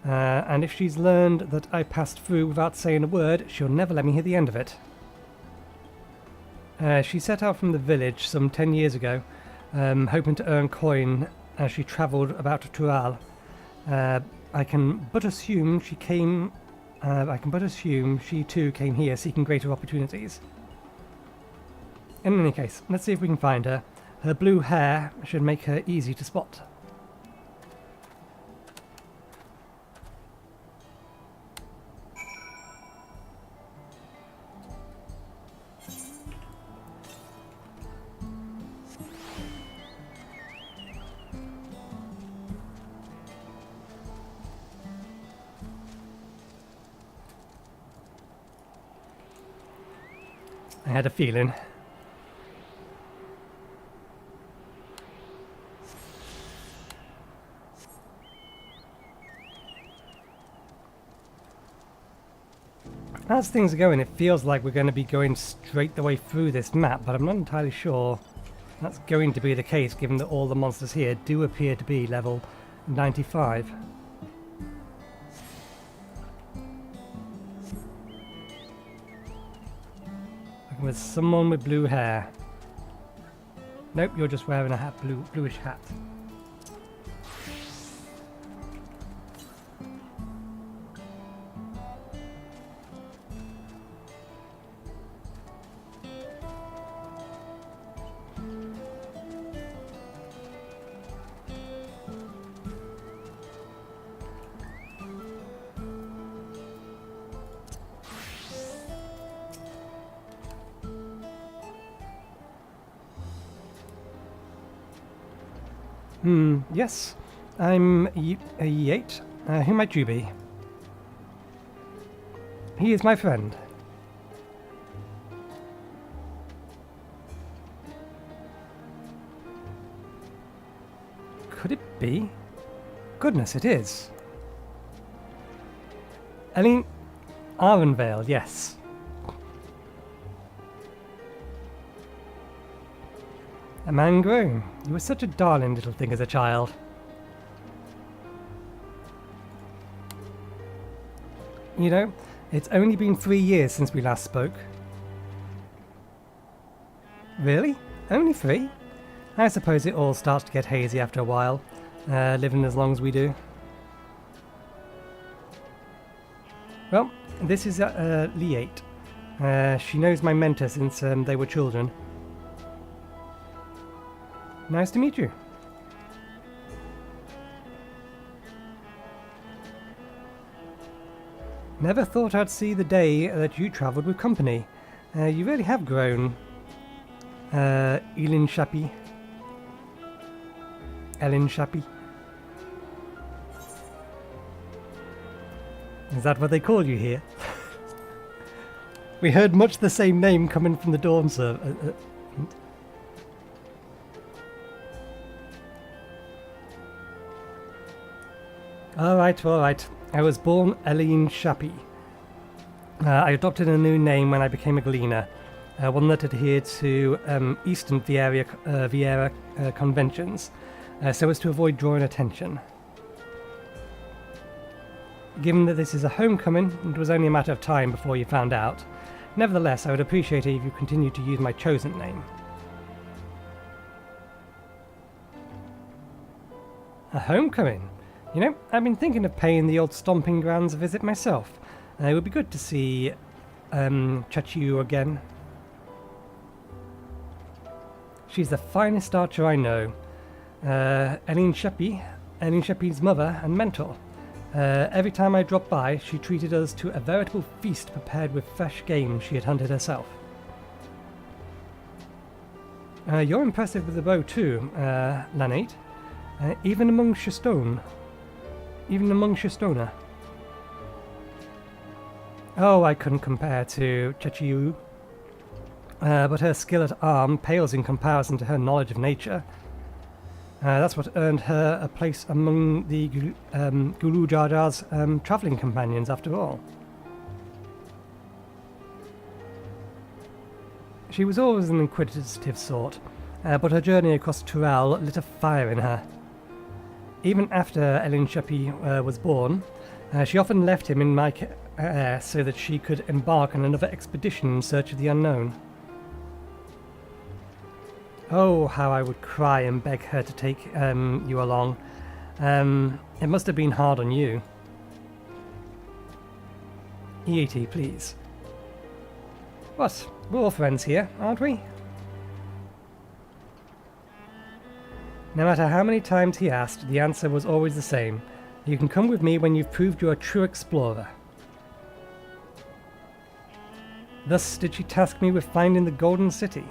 and if she's learned that I passed through without saying a word, she'll never let me hear the end of it. She set out from the village some 10 years ago, hoping to earn coin as she travelled about Tural. I can but assume she too came here seeking greater opportunities. In any case, let's see if we can find her. Her blue hair should make her easy to spot. I had a feeling. As things are going, it feels like we're going to be going straight the way through this map, but I'm not entirely sure that's going to be the case, given that all the monsters here do appear to be level 95. With someone with blue hair. Nope, you're just wearing a hat, bluish hat. Yes, I'm E8. Who might you be? He is my friend. Could it be? Goodness, it is. Eileen Arvenvale, yes. A man grown. You were such a darling little thing as a child. You know, it's only been 3 years since we last spoke. Really? Only 3? I suppose it all starts to get hazy after a while, living as long as we do. Well, this is Liate. She knows my mentor since they were children. Nice to meet you. Never thought I'd see the day that you travelled with company. You really have grown, Elin Shappy. Ellen Shappy. Is that what they call you here? We heard much the same name coming from the Dawn server. Alright. I was born Eileen Shappy. I adopted a new name when I became a gleaner, one that adhered to Eastern Viera conventions, so as to avoid drawing attention. Given that this is a homecoming, it was only a matter of time before you found out. Nevertheless, I would appreciate it if you continued to use my chosen name. A homecoming? You know, I've been thinking of paying the old stomping grounds a visit myself. It would be good to see Chachiu again. She's the finest archer I know. Eileen Shappy's mother and mentor. Every time I dropped by, she treated us to a veritable feast prepared with fresh game she had hunted herself. You're impressive with the bow too, Lanate. Even among Shistone. Even among Shistona. Oh, I couldn't compare to Chechiu. But her skill at arm pales in comparison to her knowledge of nature. That's what earned her a place among the Guru Jar Jar's travelling companions, after all. She was always an inquisitive sort, but her journey across Tural lit a fire in her. Even after Elin Sheppy was born, she often left him in my care so that she could embark on another expedition in search of the unknown. Oh, how I would cry and beg her to take you along. It must have been hard on you. EAT, please. What? We're all friends here, aren't we? No matter how many times he asked, the answer was always the same. You can come with me when you've proved you're a true explorer. Thus did she task me with finding the Golden City.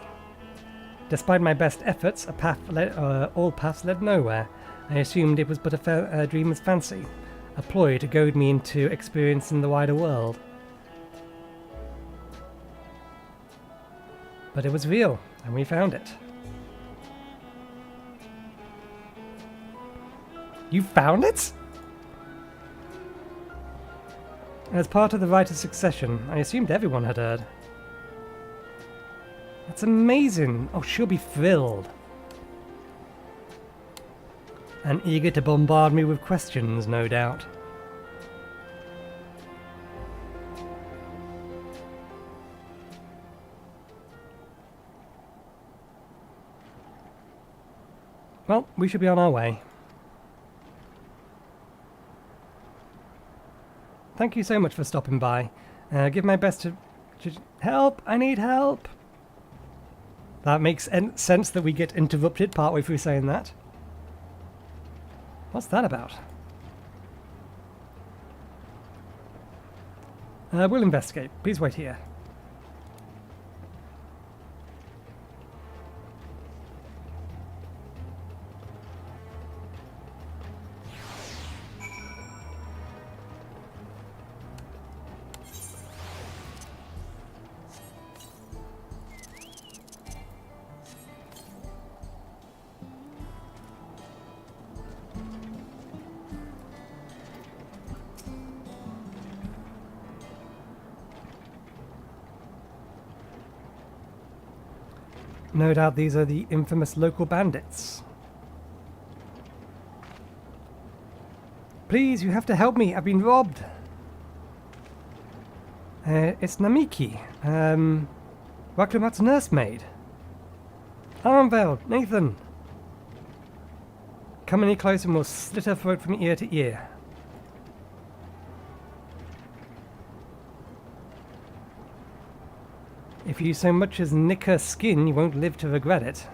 Despite my best efforts, all paths led nowhere. I assumed it was but a dreamer's fancy, a ploy to goad me into experiencing the wider world. But it was real, and we found it. You found it? As part of the rite of succession, I assumed everyone had heard. That's amazing! Oh, she'll be thrilled. And eager to bombard me with questions, no doubt. Well, we should be on our way. Thank you so much for stopping by. Give my best to... Help! I need help! That makes sense that we get interrupted partway through saying that. What's that about? We'll investigate. Please wait here. No doubt these are the infamous local bandits. Please, you have to help me. I've been robbed. It's Namiki. Waklumat's nursemaid. Armveld, Nathan. Come any closer and we'll slit her throat from ear to ear. If you so much as nick her skin, you won't live to regret it.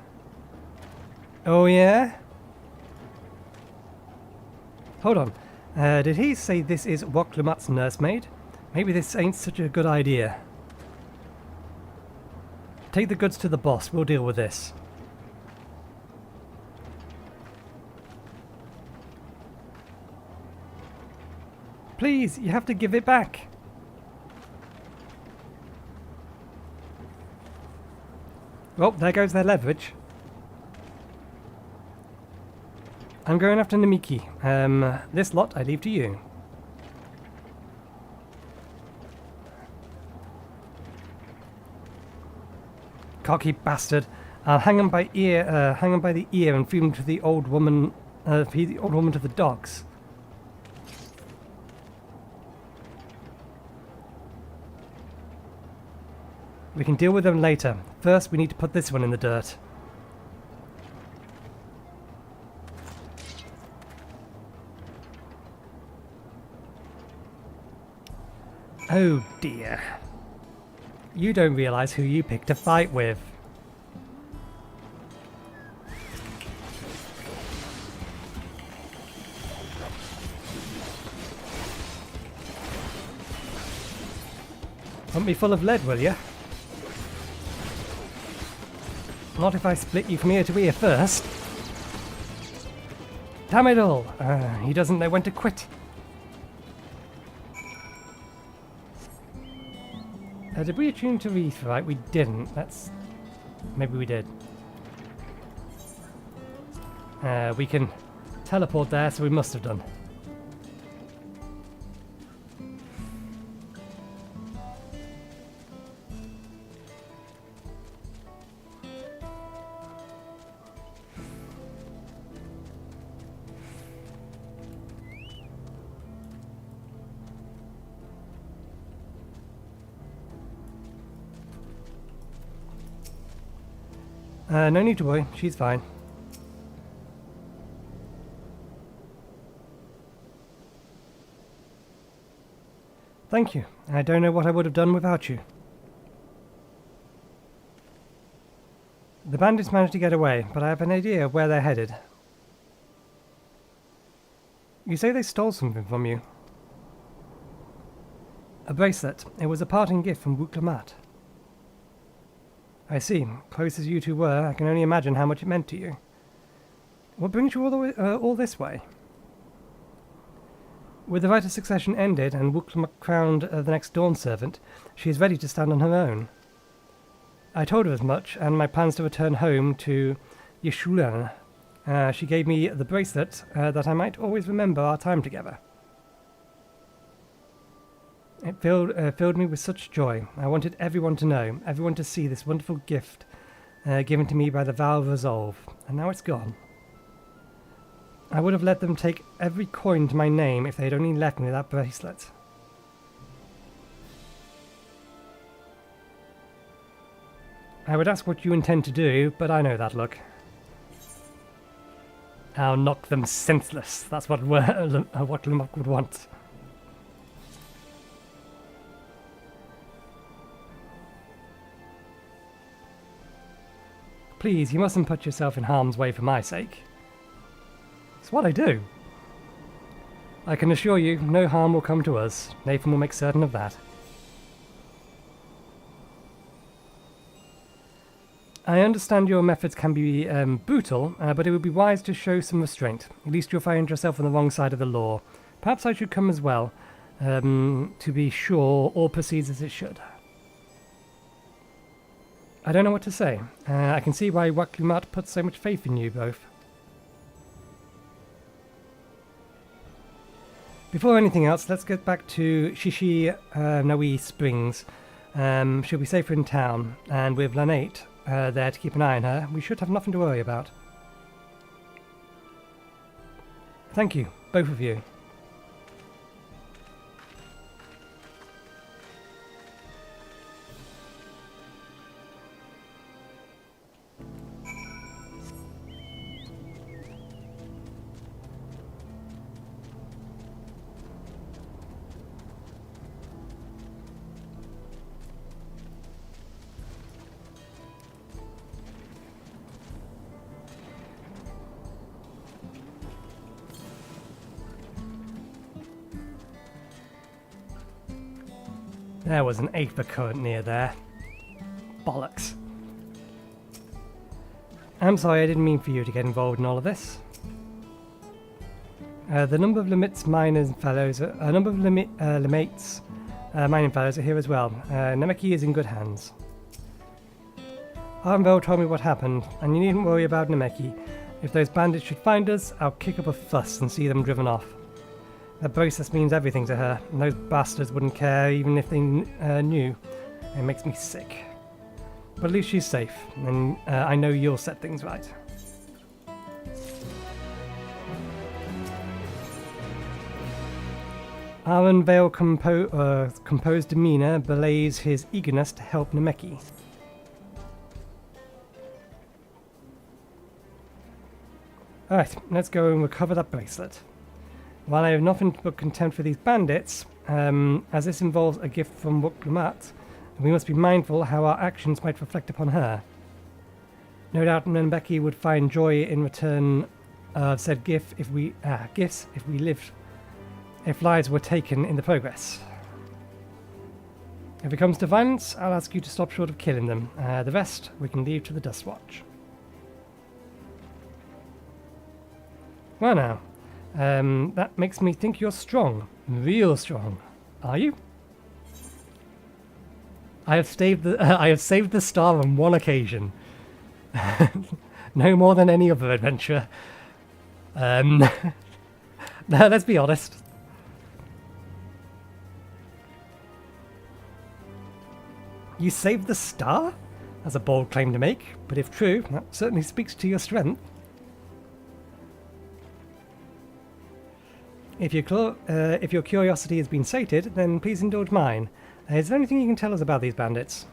Oh yeah? Hold on. Did he say this is Waklumat's nursemaid? Maybe this ain't such a good idea. Take the goods to the boss. We'll deal with this. Please, you have to give it back. Well, there goes their leverage. I'm going after Namiki. This lot I leave to you. Cocky bastard! I'll hang him by the ear and feed him to the old woman. Feed the old woman to the dogs. We can deal with them later. First, we need to put this one in the dirt. Oh dear. You don't realize who you picked to fight with. Pump me full of lead, will you? Not if I split you from ear to ear first. Damn it all! He doesn't know when to quit. Did we attune to Reef, right? We didn't. That's... Maybe we did. We can teleport there, so we must have done. No need to worry, she's fine. Thank you. I don't know what I would have done without you. The bandits managed to get away, but I have an idea of where they're headed. You say they stole something from you? A bracelet. It was a parting gift from Wuklemat. I see. Close as you two were, I can only imagine how much it meant to you. What brings you all this way? With the right of succession ended and Wuklemat crowned the next Dawn Servant, she is ready to stand on her own. I told her as much, and my plans to return home to Yeshulan. She gave me the bracelet that I might always remember our time together. It filled me with such joy. I wanted everyone to know, everyone to see this wonderful gift given to me by the vow of resolve, and now it's gone. I would have let them take every coin to my name if they had only left me that bracelet. I would ask what you intend to do, but I know that look. I'll knock them senseless. That's what Lemok would want. Please, you mustn't put yourself in harm's way for my sake. It's what I do. I can assure you, no harm will come to us. Nathan will make certain of that. I understand your methods can be brutal, but it would be wise to show some restraint. At least you'll find yourself on the wrong side of the law. Perhaps I should come as well, to be sure all proceeds as it should. I don't know what to say. I can see why Wuklemat put so much faith in you both. Before anything else, let's get back to Shishi Nawi Springs. She'll be safer in town, and with Lanate there to keep an eye on her, we should have nothing to worry about. Thank you, both of you. There was an Aether current near there. Bollocks. I'm sorry, I didn't mean for you to get involved in all of this. The number of Limit's miners and fellows, Limates mining fellows are here as well. Nemeki is in good hands. Arnvel told me what happened, and you needn't worry about Nemeki. If those bandits should find us, I'll kick up a fuss and see them driven off. That bracelet means everything to her, and those bastards wouldn't care even if they knew. It makes me sick. But at least she's safe, and I know you'll set things right. Arnvel's composed demeanour belays his eagerness to help Nemeki. Alright, let's go and recover that bracelet. While I have nothing but contempt for these bandits, as this involves a gift from Wuklemat, we must be mindful how our actions might reflect upon her. No doubt Nemeki would find joy in return of said gifts if lives were taken in the progress. If it comes to violence, I'll ask you to stop short of killing them. The rest we can leave to the Dustwatch. Well now, that makes me think you're strong. Real strong. Are you? I have saved the star on one occasion. No more than any other adventurer. No, let's be honest. You saved the star? That's a bold claim to make, but if true, that certainly speaks to your strength. If your curiosity has been sated, then please indulge mine. Is there anything you can tell us about these bandits?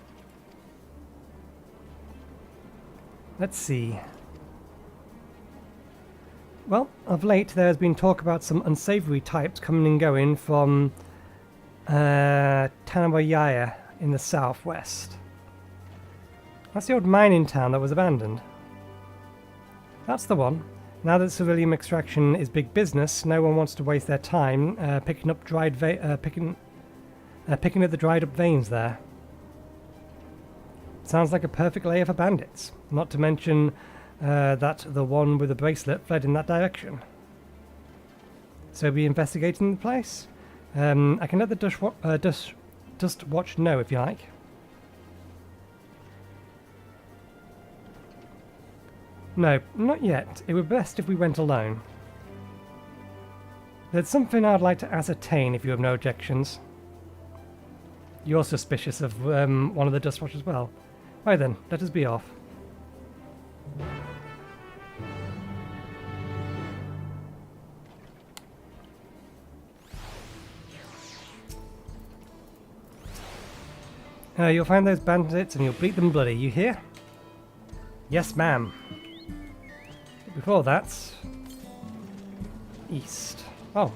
Let's see. Well, of late there has been talk about some unsavory types coming and going from Tanawayaya in the southwest. That's the old mining town that was abandoned. That's the one. Now that civilian extraction is big business, no one wants to waste their time picking up picking at the dried up veins there. Sounds like a perfect layer for bandits. Not to mention that the one with the bracelet fled in that direction. So be investigating the place? I can let the Dust Watch know if you like. No, not yet. It would be best if we went alone. There's something I'd like to ascertain if you have no objections. You're suspicious of one of the Dustwatch as well. Right then, let us be off. You'll find those bandits and you'll beat them bloody, you hear? Yes, ma'am. Before that... East. Oh.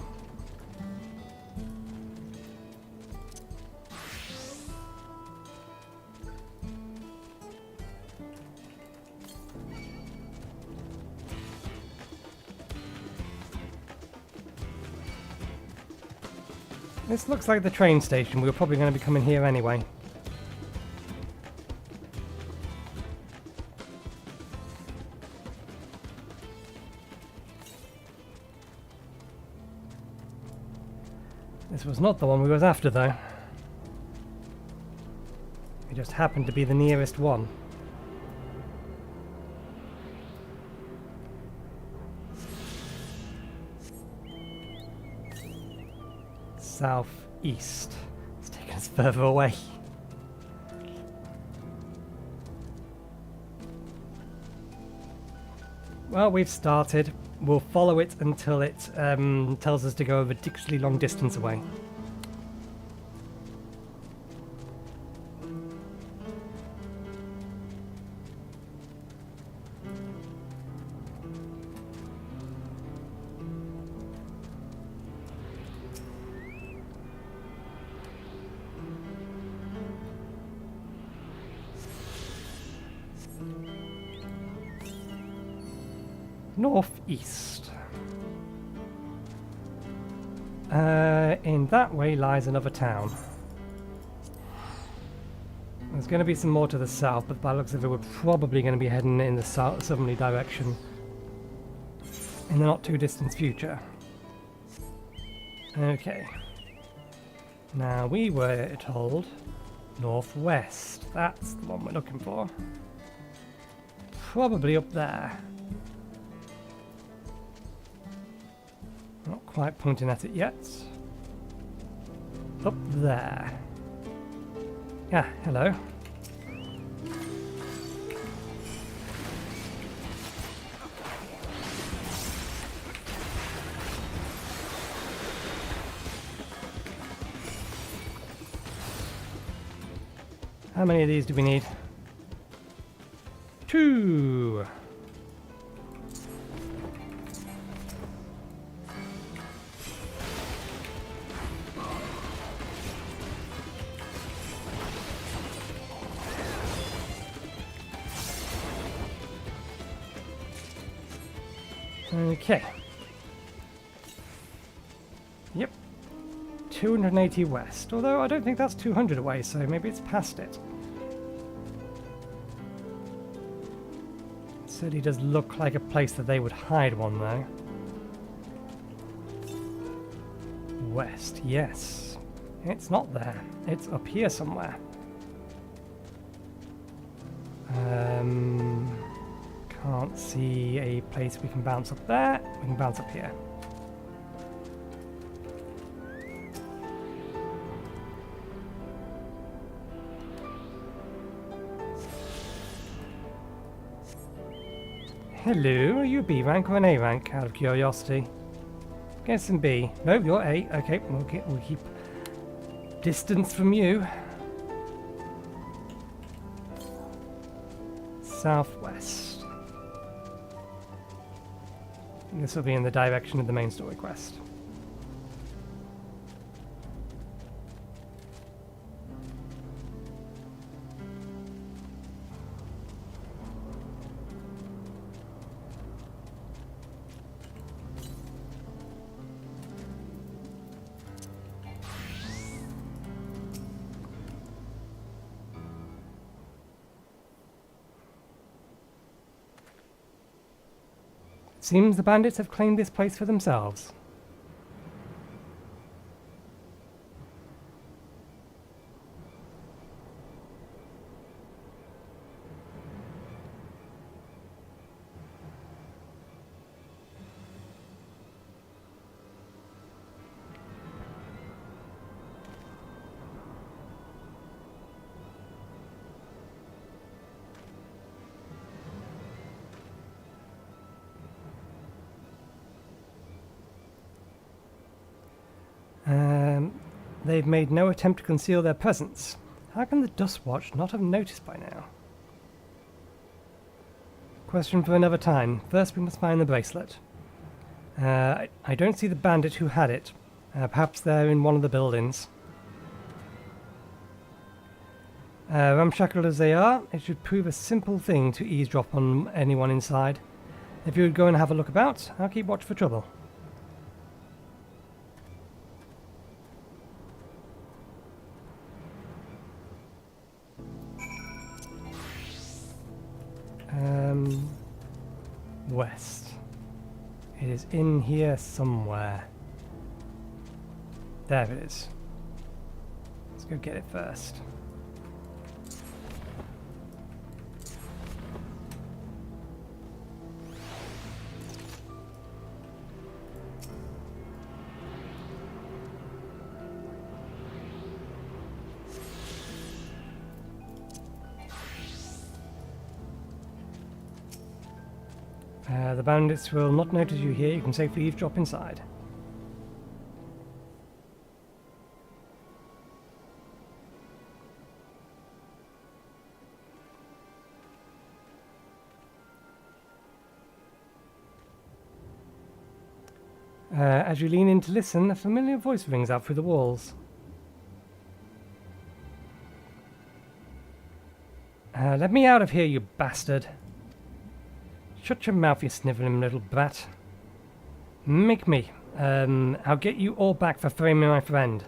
This looks like the train station. We were probably going to be coming here anyway. This was not the one we was after, though. It just happened to be the nearest one. Southeast. It's taken us further away. Well, we've started. We'll follow it until it tells us to go a ridiculously long distance away. Northeast. In that way lies another town. There's going to be some more to the south, but by the looks of it, we're probably going to be heading in the southerly direction in the not too distant future. Okay. Now we were told northwest. That's the one we're looking for. Probably up there. Not quite pointing at it yet. Up there. Yeah, hello. How many of these do we need? 2. Okay. Yep. 280 west, although I don't think that's 200 away, so maybe it's past it. Certainly does look like a place that they would hide one, though. West, yes. It's not there. It's up here somewhere. Can't see a place we can bounce up there. We can bounce up here. Hello, are you a B rank or an A rank, out of curiosity? Guessing B. No, you're A. Okay, we'll keep distance from you. Southwest. This will be in the direction of the main story quest. Seems the bandits have claimed this place for themselves. They've made no attempt to conceal their presence. How can the Dustwatch not have noticed by now? Question for another time. First we must find the bracelet. I don't see the bandit who had it. Perhaps they're in one of the buildings. Ramshackled as they are, it should prove a simple thing to eavesdrop on anyone inside. If you would go and have a look about, I'll keep watch for trouble. West. It is in here somewhere. There it is. Let's go get it first. The bandits will not notice you here. You can safely eavesdrop inside. As you lean in to listen, a familiar voice rings out through the walls. Let me out of here, you bastard! Shut your mouth, you snivelling little brat. Make me. I'll get you all back for framing my friend.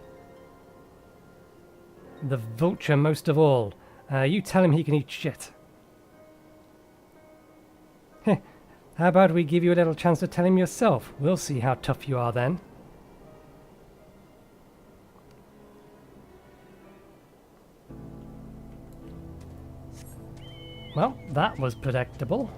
The vulture most of all. You tell him he can eat shit. Heh. How about we give you a little chance to tell him yourself? We'll see how tough you are then. Well, that was predictable.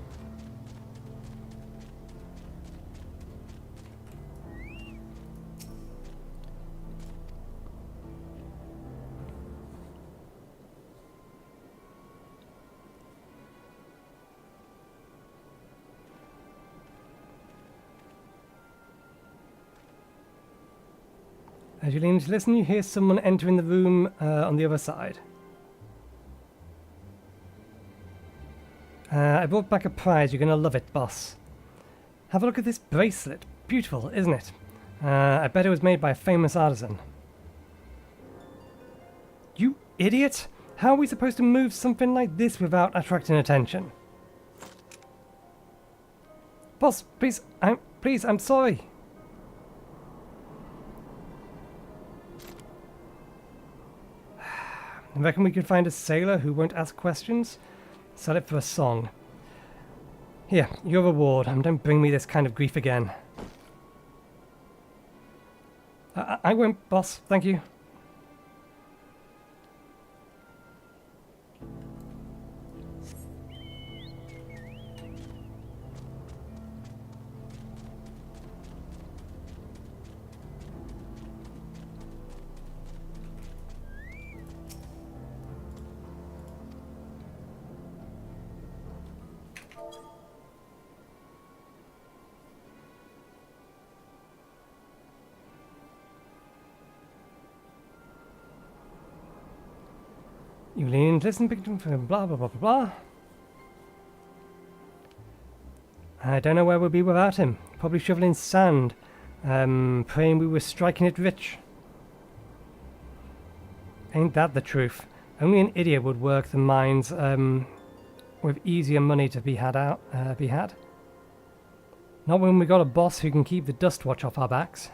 As you lean to listen, you hear someone entering the room on the other side. I brought back a prize. You're going to love it, boss. Have a look at this bracelet. Beautiful, isn't it? I bet it was made by a famous artisan. You idiot! How are we supposed to move something like this without attracting attention? Boss, please, I'm sorry. I reckon we could find a sailor who won't ask questions. Sell it for a song. Here, your reward, and don't bring me this kind of grief again. I won't, boss. Thank you. You lean and listen, blah, blah, blah, blah, blah. I don't know where we'll be without him. Probably shoveling sand. Praying we were striking it rich. Ain't that the truth? Only an idiot would work the mines with easier money to be had. Not when we got a boss who can keep the dust watch off our backs.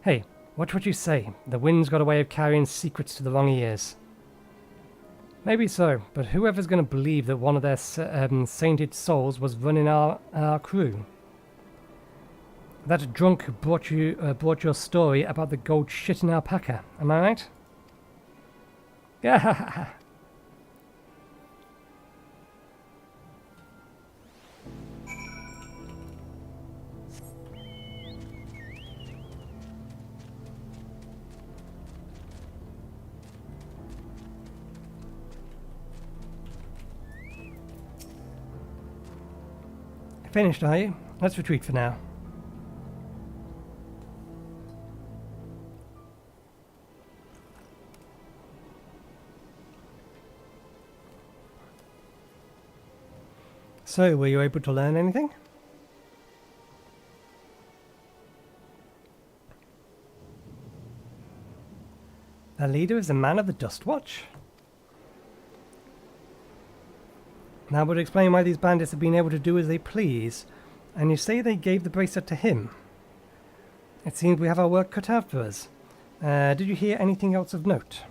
Hey, watch what you say. The wind's got a way of carrying secrets to the wrong ears. Maybe so, but whoever's going to believe that one of their sainted souls was running our crew? That drunk who brought your story about the gold shit in our packer, am I right? Yeah. Finished, are you? Let's retreat for now. So, were you able to learn anything? The leader is a man of the Dust Watch? That would explain why these bandits have been able to do as they please. And you say they gave the bracelet to him? It seems we have our work cut out for us. Did you hear anything else of note?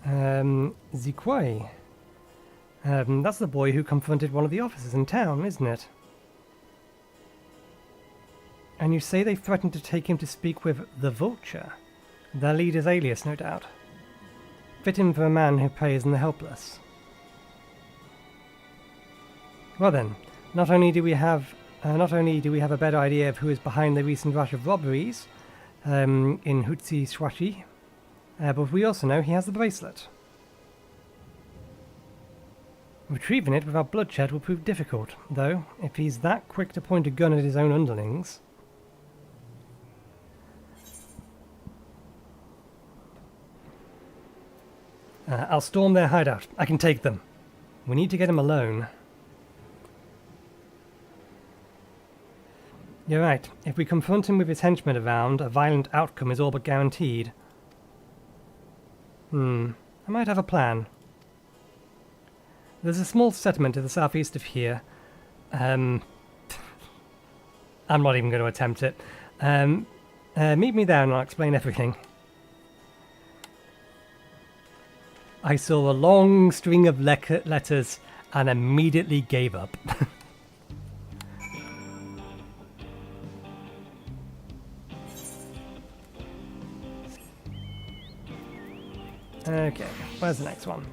Ziquai. That's the boy who confronted one of the officers in town, isn't it? And you say they threatened to take him to speak with the Vulture? Their leader's alias, no doubt. Fitting for a man who preys on the helpless. Well then, not only do we have a better idea of who is behind the recent rush of robberies in Hutsi Swashi, but we also know he has the bracelet. Retrieving it without bloodshed will prove difficult, though, if he's that quick to point a gun at his own underlings. I'll storm their hideout. I can take them. We need to get him alone. You're right. If we confront him with his henchmen around, a violent outcome is all but guaranteed. I might have a plan. There's a small settlement to the southeast of here. I'm not even going to attempt it. Meet me there and I'll explain everything. I saw a long string of letters and immediately gave up. Okay, where's the next one?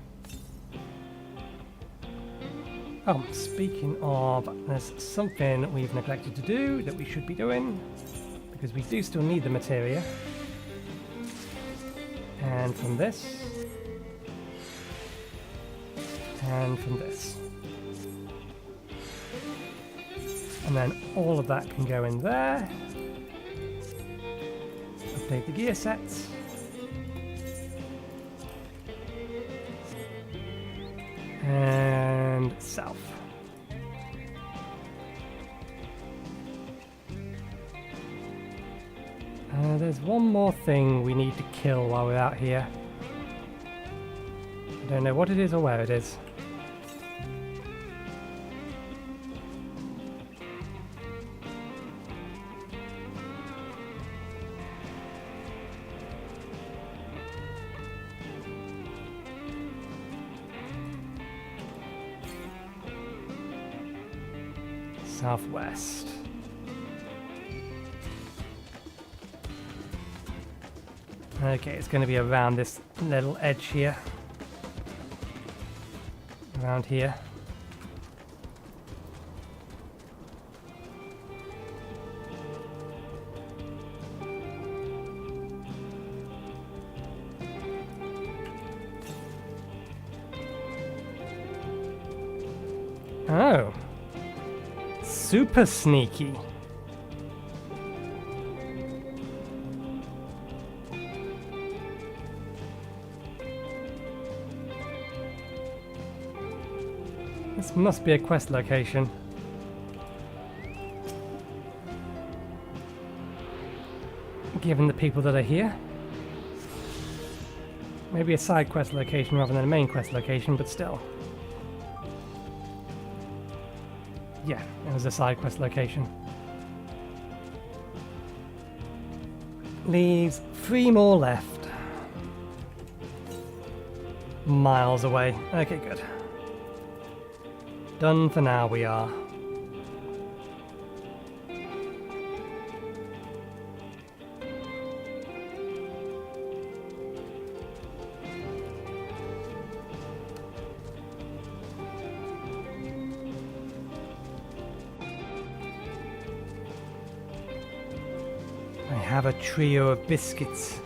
Oh, speaking of, there's something we've neglected to do that we should be doing, because we do still need the materia. And from this. And from this. And then all of that can go in there. Update the gear sets. And south. There's one more thing we need to kill while we're out here. I don't know what it is or where it is. southwest. Okay, it's going to be around this little edge here. Around here. Oh. Super sneaky. This must be a quest location. Given the people that are here. Maybe a side quest location rather than a main quest location, but still. Yeah, it was a side quest location. Leaves 3 more left. Miles away. Okay, good. Done for now, we are. I have a trio of biscuits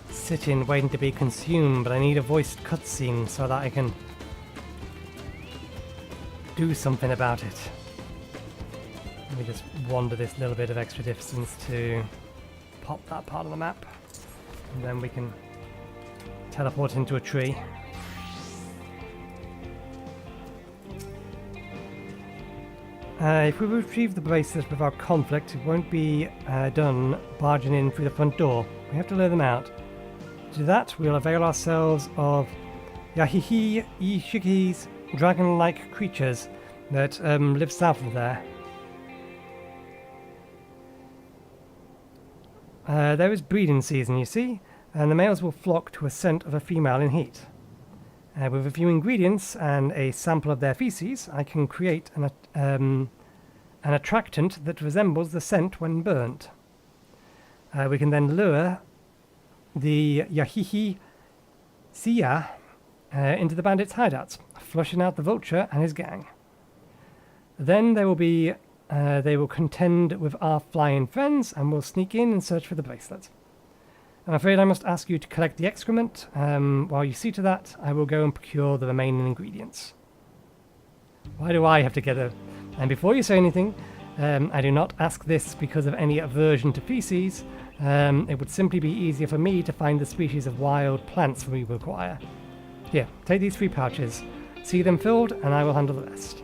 sitting waiting to be consumed, but I need a voiced cutscene so that I can do something about it. Let me just wander this little bit of extra distance to pop that part of the map, and then we can teleport into a tree. If we retrieve the bracelets without conflict, it won't be done barging in through the front door. We have to lure them out. To do that, we'll avail ourselves of Yahihi Ishiki's dragon-like creatures that live south of there. There is breeding season, you see, and the males will flock to a scent of a female in heat. With a few ingredients and a sample of their feces, I can create an attractant that resembles the scent when burnt. We can then lure the Yahihi Siya into the bandits' hideouts, flushing out the vulture and his gang. Then they will contend with our flying friends, and we'll sneak in and search for the bracelet. I'm afraid I must ask you to collect the excrement. While you see to that, I will go and procure the remaining ingredients. Why do I have to get a... And before you say anything, I do not ask this because of any aversion to feces. It would simply be easier for me to find the species of wild plants we require. Here, take these 3 pouches. See them filled, and I will handle the rest.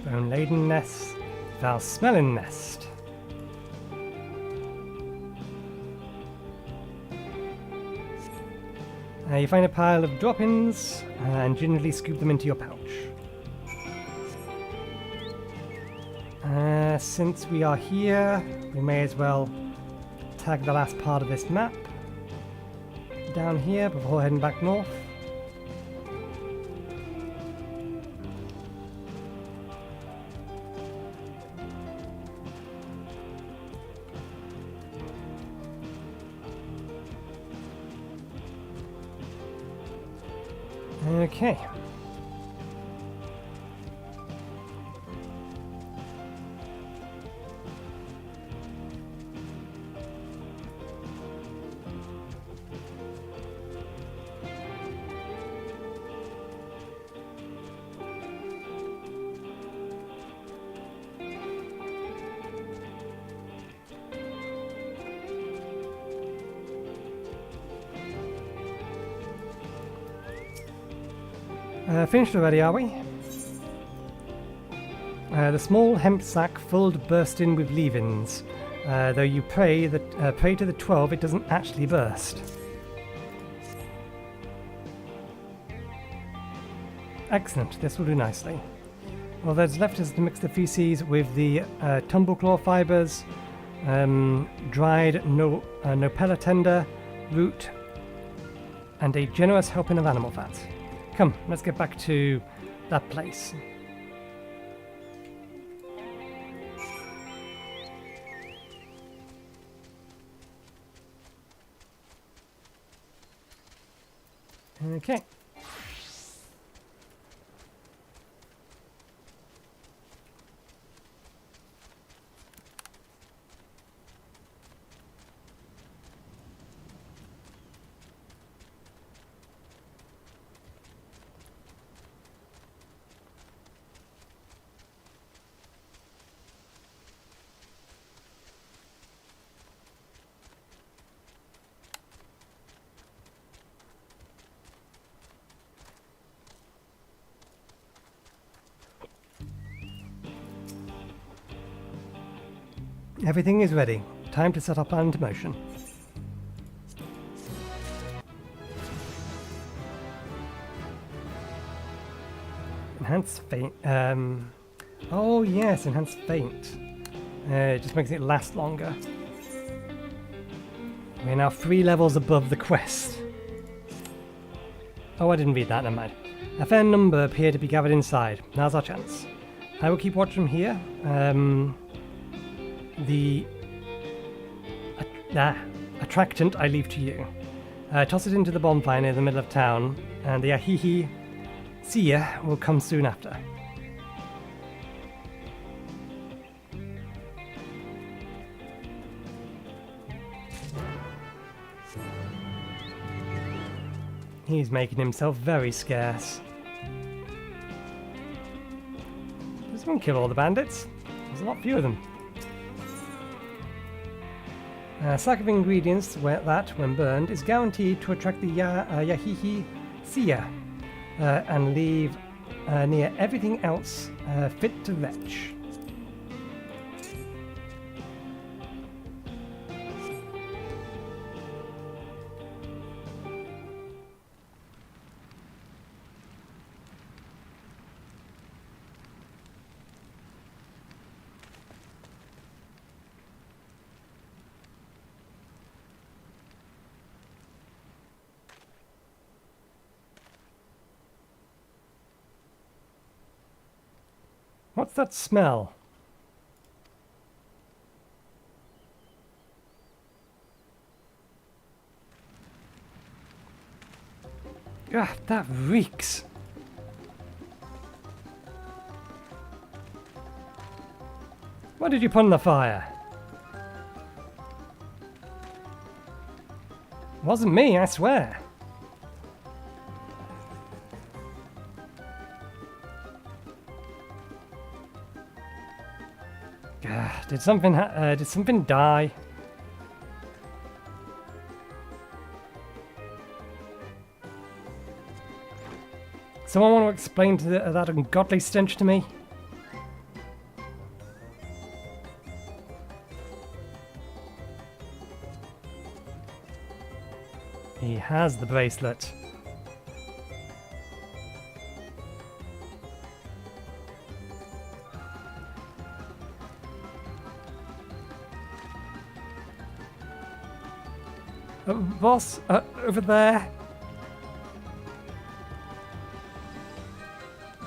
Bone-laden nest, foul-smelling nest. You find a pile of droppings and gingerly scoop them into your pouch. Since we are here, we may as well tag the last part of this map down here before heading back north. Okay. Finished already, are we? The small hemp sack full to bursting with leavings. Though you pray to the 12, it doesn't actually burst. Excellent, this will do nicely. All that's left is to mix the feces with the tumbleclaw fibres, dried nopella tender, root, and a generous helping of animal fat. Come, let's get back to that place. Okay. Everything is ready. Time to set our plan into motion. Enhanced feint. Oh yes, enhanced feint. It just makes it last longer. We're now 3 levels above the quest. Oh, I didn't read that, never mind. A fair number appear to be gathered inside. Now's our chance. I will keep watch from here. The attractant I leave to you. Toss it into the bonfire near the middle of town, and the Ahihi Sia will come soon after. He's making himself very scarce. This won't kill all the bandits. There's a lot fewer of them. A sack of ingredients that, when burned, is guaranteed to attract the Yahihi Sia and leave near everything else fit to retch. What's that smell? Ah, that reeks. What did you put in the fire? Wasn't me, I swear. Did something die? Someone want to explain that ungodly stench to me? He has the bracelet. Boss, over there.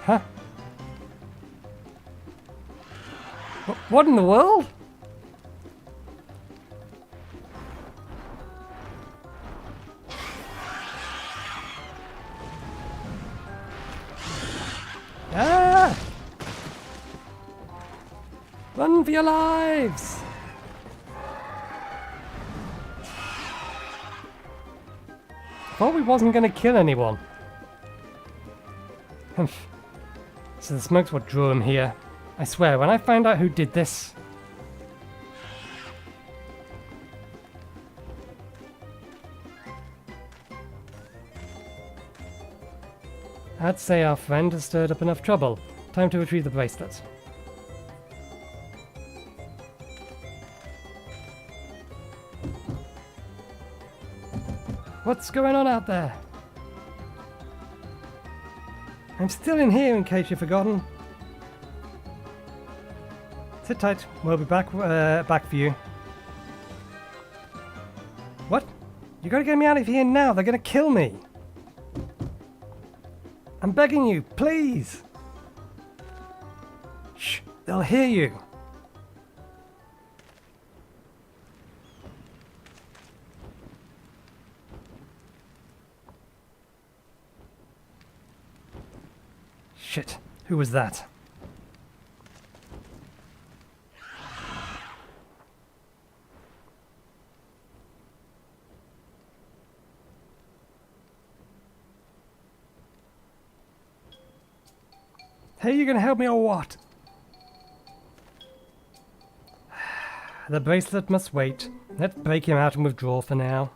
Huh? What in the world? Ah! Run for your lives! Thought we wasn't going to kill anyone. So the smoke's what drew him here. I swear, when I find out who did this... I'd say our friend has stirred up enough trouble. Time to retrieve the bracelet. What's going on out there? I'm still in here in case you've forgotten. Sit tight, we'll be back for you. What? You gotta get me out of here now, they're gonna kill me. I'm begging you, please. Shh, they'll hear you. Shit, who was that? Hey, you gonna help me or what? The bracelet must wait. Let's break him out and withdraw for now.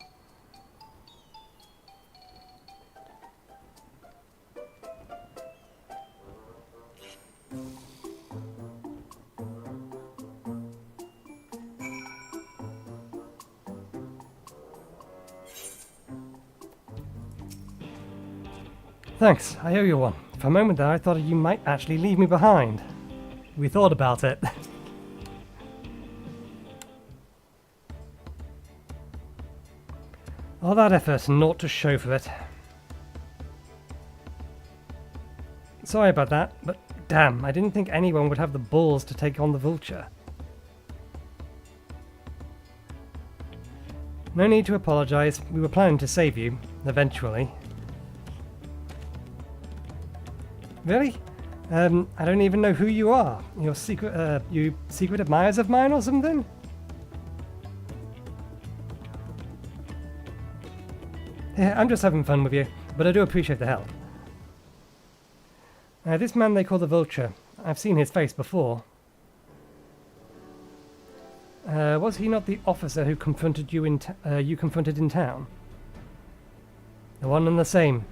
Thanks, I owe you one. For a moment there I thought you might actually leave me behind. We thought about it. All that effort and naught to show for it. Sorry about that, but damn, I didn't think anyone would have the balls to take on the vulture. No need to apologize, we were planning to save you, eventually. Really? I don't even know who you are. You're you secret admirers of mine or something? Yeah, I'm just having fun with you, but I do appreciate the help. This man they call the Vulture. I've seen his face before. Was he not the officer who confronted you confronted in town? The one and the same.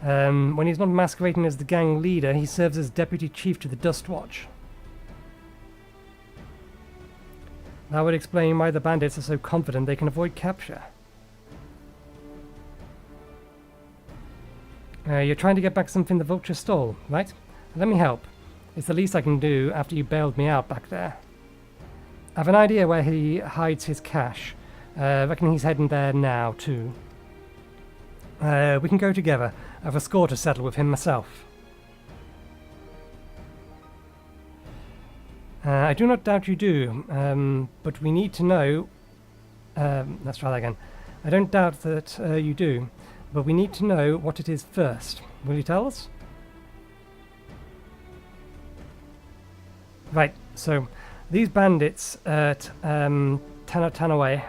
When he's not masquerading as the gang leader, he serves as deputy chief to the Dustwatch. That would explain why the bandits are so confident they can avoid capture. You're trying to get back something the Vulture stole, right? Let me help. It's the least I can do after you bailed me out back there. I have an idea where he hides his cash. Reckon he's heading there now, too. We can go together. I have a score to settle with him myself. I do not doubt you do, but we need to know... let's try that again. I don't doubt that you do, but we need to know what it is first. Will you tell us? Right, so these bandits at Cenote,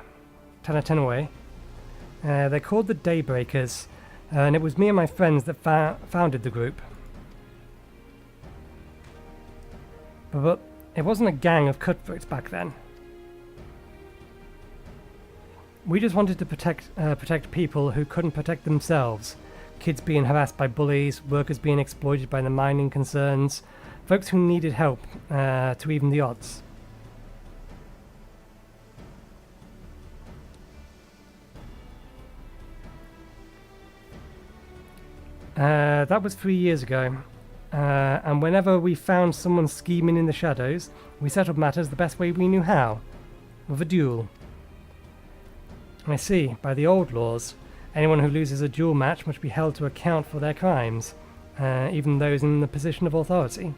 they're called the Daybreakers. And it was me and my friends that founded the group. But it wasn't a gang of cutthroats back then. We just wanted to protect people who couldn't protect themselves. Kids being harassed by bullies, workers being exploited by the mining concerns, folks who needed help to even the odds. That was 3 years ago, and whenever we found someone scheming in the shadows, we settled matters the best way we knew how, with a duel. I see, by the old laws, anyone who loses a duel match must be held to account for their crimes, even those in the position of authority.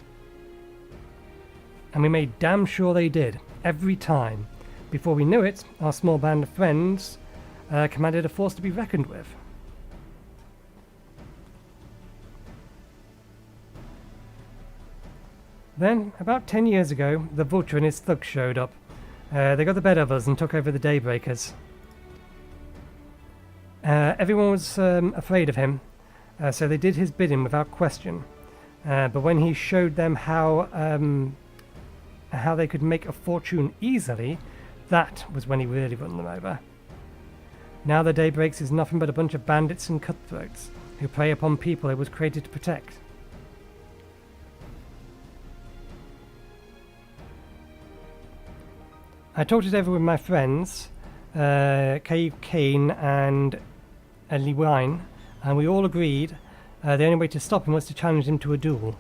And we made damn sure they did, every time. Before we knew it, our small band of friends commanded a force to be reckoned with. Then, about 10 years ago, the Vulture and his thugs showed up. They got the better of us and took over the Daybreakers. Everyone was afraid of him, so they did his bidding without question. But when he showed them how they could make a fortune easily, that was when he really won them over. Now the Daybreaks is nothing but a bunch of bandits and cutthroats, who prey upon people it was created to protect. I talked it over with my friends, Cave Kane and Lee Wine, and we all agreed the only way to stop him was to challenge him to a duel.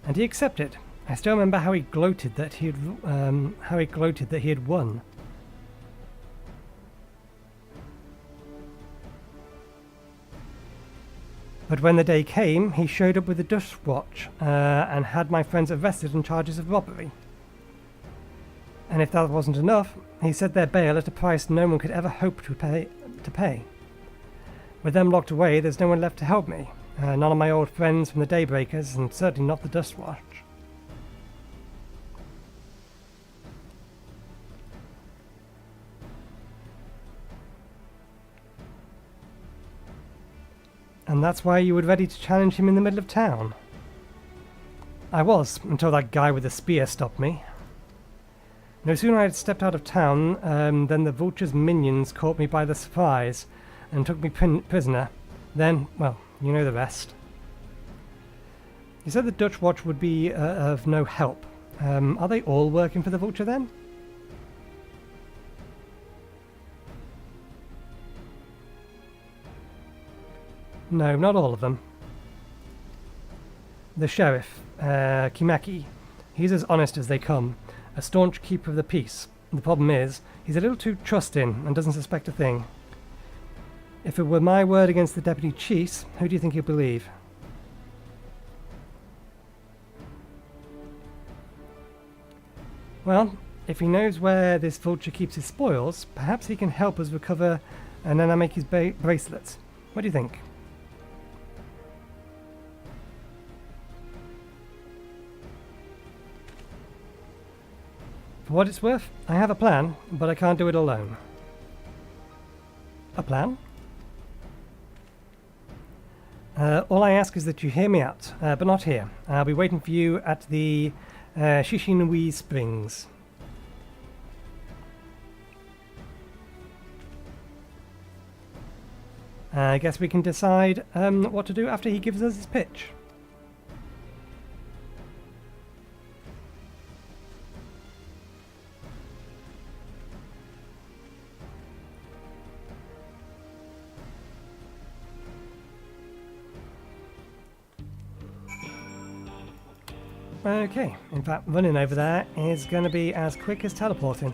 And he accepted. I still remember how he gloated that he had won. But when the day came, he showed up with the Dust Watch and had my friends arrested on charges of robbery. And if that wasn't enough, he set their bail at a price no one could ever hope to pay. With them locked away, there's no one left to help me. None of my old friends from the Daybreakers, and certainly not the Dust Watch. And that's why you were ready to challenge him in the middle of town. I was, until that guy with the spear stopped me. No sooner I had stepped out of town than the Vulture's minions caught me by the surprise and took me prisoner. Then, well, you know the rest. You said the Dutch Watch would be of no help. Are they all working for the Vulture then? No, not all of them. The sheriff, Kimaki, he's as honest as they come, a staunch keeper of the peace. The problem is, he's a little too trusting and doesn't suspect a thing. If it were my word against the deputy chiefs, who do you think he'd believe? Well, if he knows where this vulture keeps his spoils, perhaps he can help us recover Nanamaki's bracelets. What do you think? For what it's worth, I have a plan, but I can't do it alone. A plan? All I ask is that you hear me out, but not here. I'll be waiting for you at the Shishinui Springs. I guess we can decide what to do after he gives us his pitch. Okay, in fact, running over there is going to be as quick as teleporting.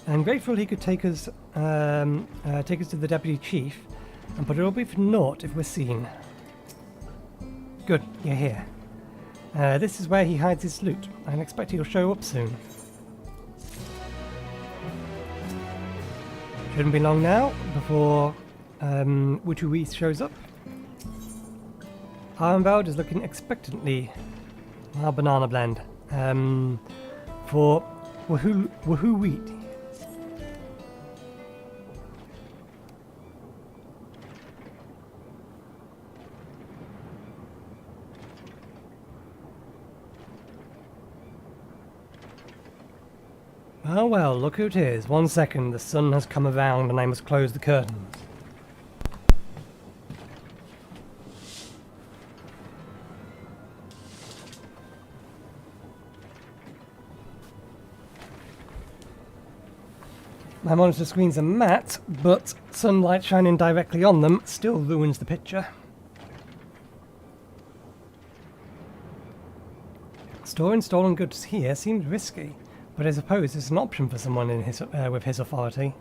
I'm grateful he could take us to the deputy chief, but it'll be for naught if we're seen. Good, you're here. This is where he hides his loot. I expect he'll show up soon. Shouldn't be long now before Wutui shows up. Armveld is looking expectantly. Our banana blend. For Woohoo wheat. Oh well, look who it is. 1 second, the sun has come around and I must close the curtains. My monitor screens are matte, but sunlight shining directly on them still ruins the picture. Storing stolen goods here seems risky. But I suppose it's an option for someone in his, with his authority.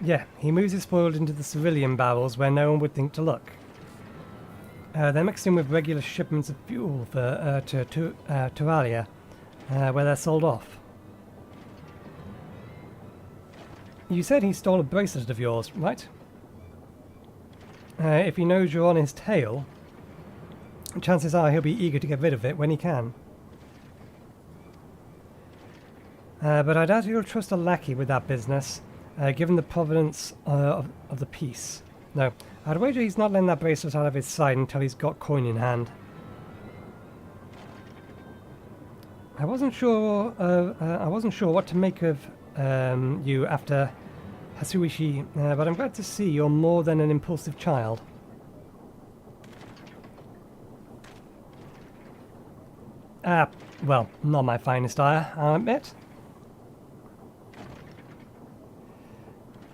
Yeah, he moves his spoil into the civilian barrels where no one would think to look. They're mixed in with regular shipments of fuel for to Turalia, where they're sold off. You said he stole a bracelet of yours, right? If he knows you're on his tail, chances are he'll be eager to get rid of it when he can. But I doubt you'll trust a lackey with that business, given the provenance of the piece. No, I'd wager he's not letting that bracelet out of his sight until he's got coin in hand. I wasn't sure what to make of you after Hasuishi, but I'm glad to see you're more than an impulsive child. Well, not my finest ire, I'll admit.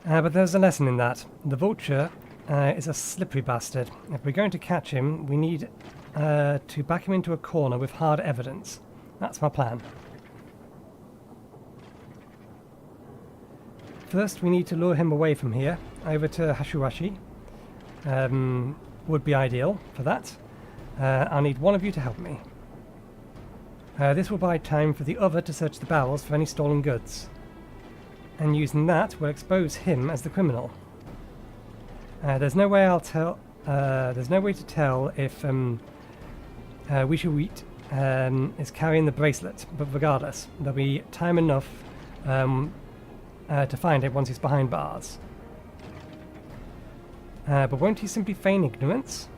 But there's a lesson in that. The vulture is a slippery bastard. If we're going to catch him, we need to back him into a corner with hard evidence. That's my plan. First, we need to lure him away from here, over to Hashuashi. Would be ideal for that. I'll need one of you to help me. This will buy time for the other to search the barrels for any stolen goods. And using that will expose him as the criminal. There's no way to tell if Wishuit is carrying the bracelet, but regardless, there'll be time enough to find it once he's behind bars. But won't he simply feign ignorance?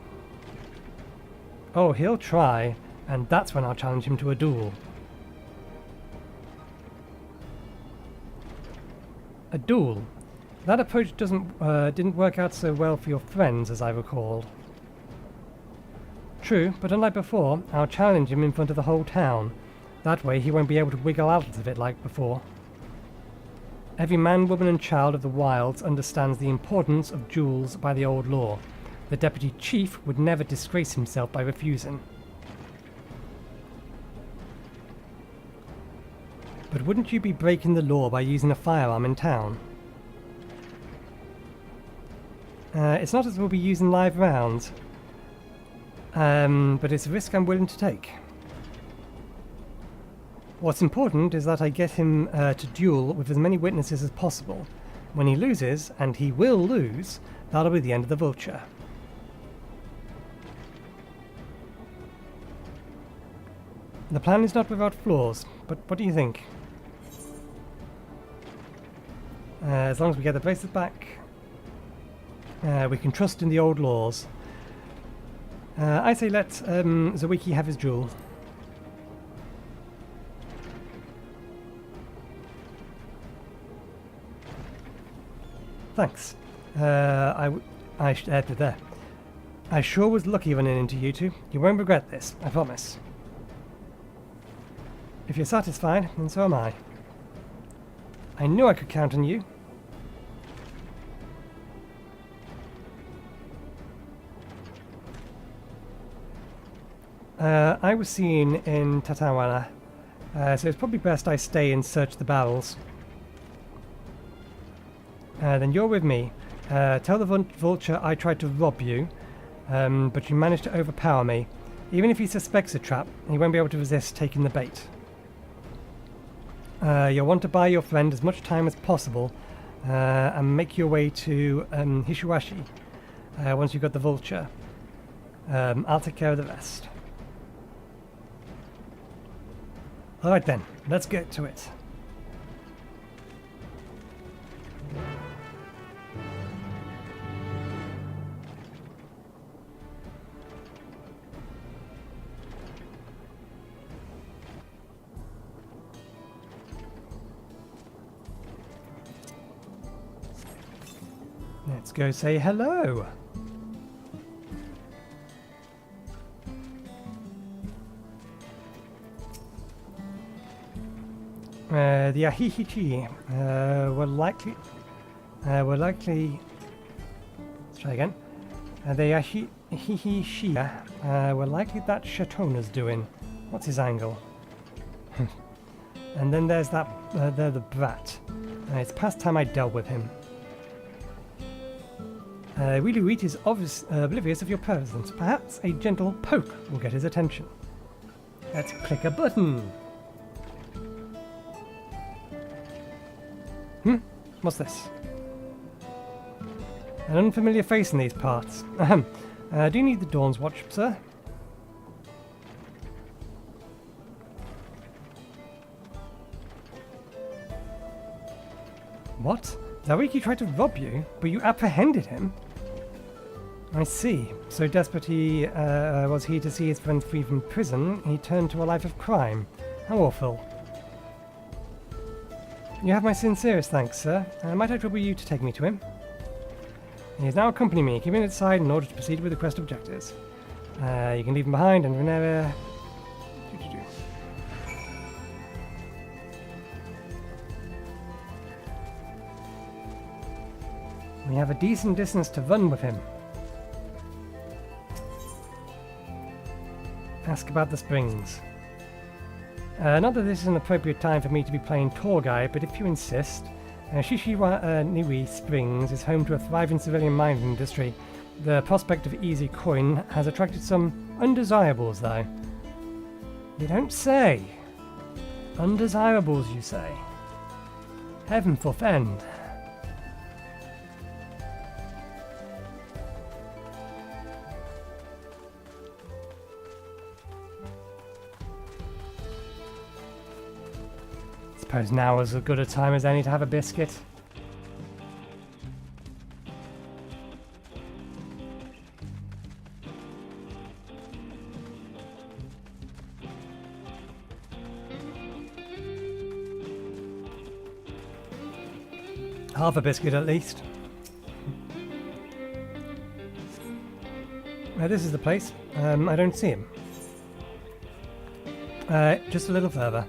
Oh, he'll try, and that's when I'll challenge him to a duel. A duel? That approach didn't work out so well for your friends, as I recalled. True, but unlike before, I'll challenge him in front of the whole town. That way he won't be able to wiggle out of it like before. Every man, woman and child of the wilds understands the importance of duels by the old law. The deputy chief would never disgrace himself by refusing. But wouldn't you be breaking the law by using a firearm in town? It's not as we'll be using live rounds, but it's a risk I'm willing to take. What's important is that I get him to duel with as many witnesses as possible. When he loses, and he will lose, that'll be the end of the vulture. The plan is not without flaws, but what do you think? As long as we get the bracelet back, we can trust in the old laws. I say let Zawiki have his duel. Thanks. I sure was lucky running into you two. You won't regret this, I promise. If you're satisfied, then so am I. I knew I could count on you. I was seen in Tatawana, so it's probably best I stay and search the barrels. Then you're with me. Tell the vulture I tried to rob you, but you managed to overpower me. Even if he suspects a trap, he won't be able to resist taking the bait. You'll want to buy your friend as much time as possible and make your way to Hishuashi once you've got the vulture. I'll take care of the rest. Alright then, let's get to it. Let's go say hello. The Ahihichi were likely. Let's try again. The Ahihishi were likely that Shatona's doing. What's his angle? And then there's that. The brat. It's past time I dealt with him. Really Rite is oblivious of your presence. Perhaps a gentle poke will get his attention. Let's click a button. What's this? An unfamiliar face in these parts. Do you need the Dawn's Watch, sir? What? Zawiki tried to rob you, but you apprehended him? I see. So desperate was he to see his friends free from prison, he turned to a life of crime. How awful. You have my sincerest thanks, sir. Might I trouble you to take me to him? He is now accompanying me, keeping at side in order to proceed with the quest objectives. You can leave him behind and whenever... We have a decent distance to run with him. Ask about the springs. Not that this is an appropriate time for me to be playing tour guide, but if you insist, Shishiwa Niwi Springs is home to a thriving civilian mining industry. The prospect of easy coin has attracted some undesirables, though. You don't say. Undesirables, you say. Heaven forfend. Suppose now is as good a time as any to have a biscuit. Half a biscuit at least. This is the place. I don't see him. Just a little further.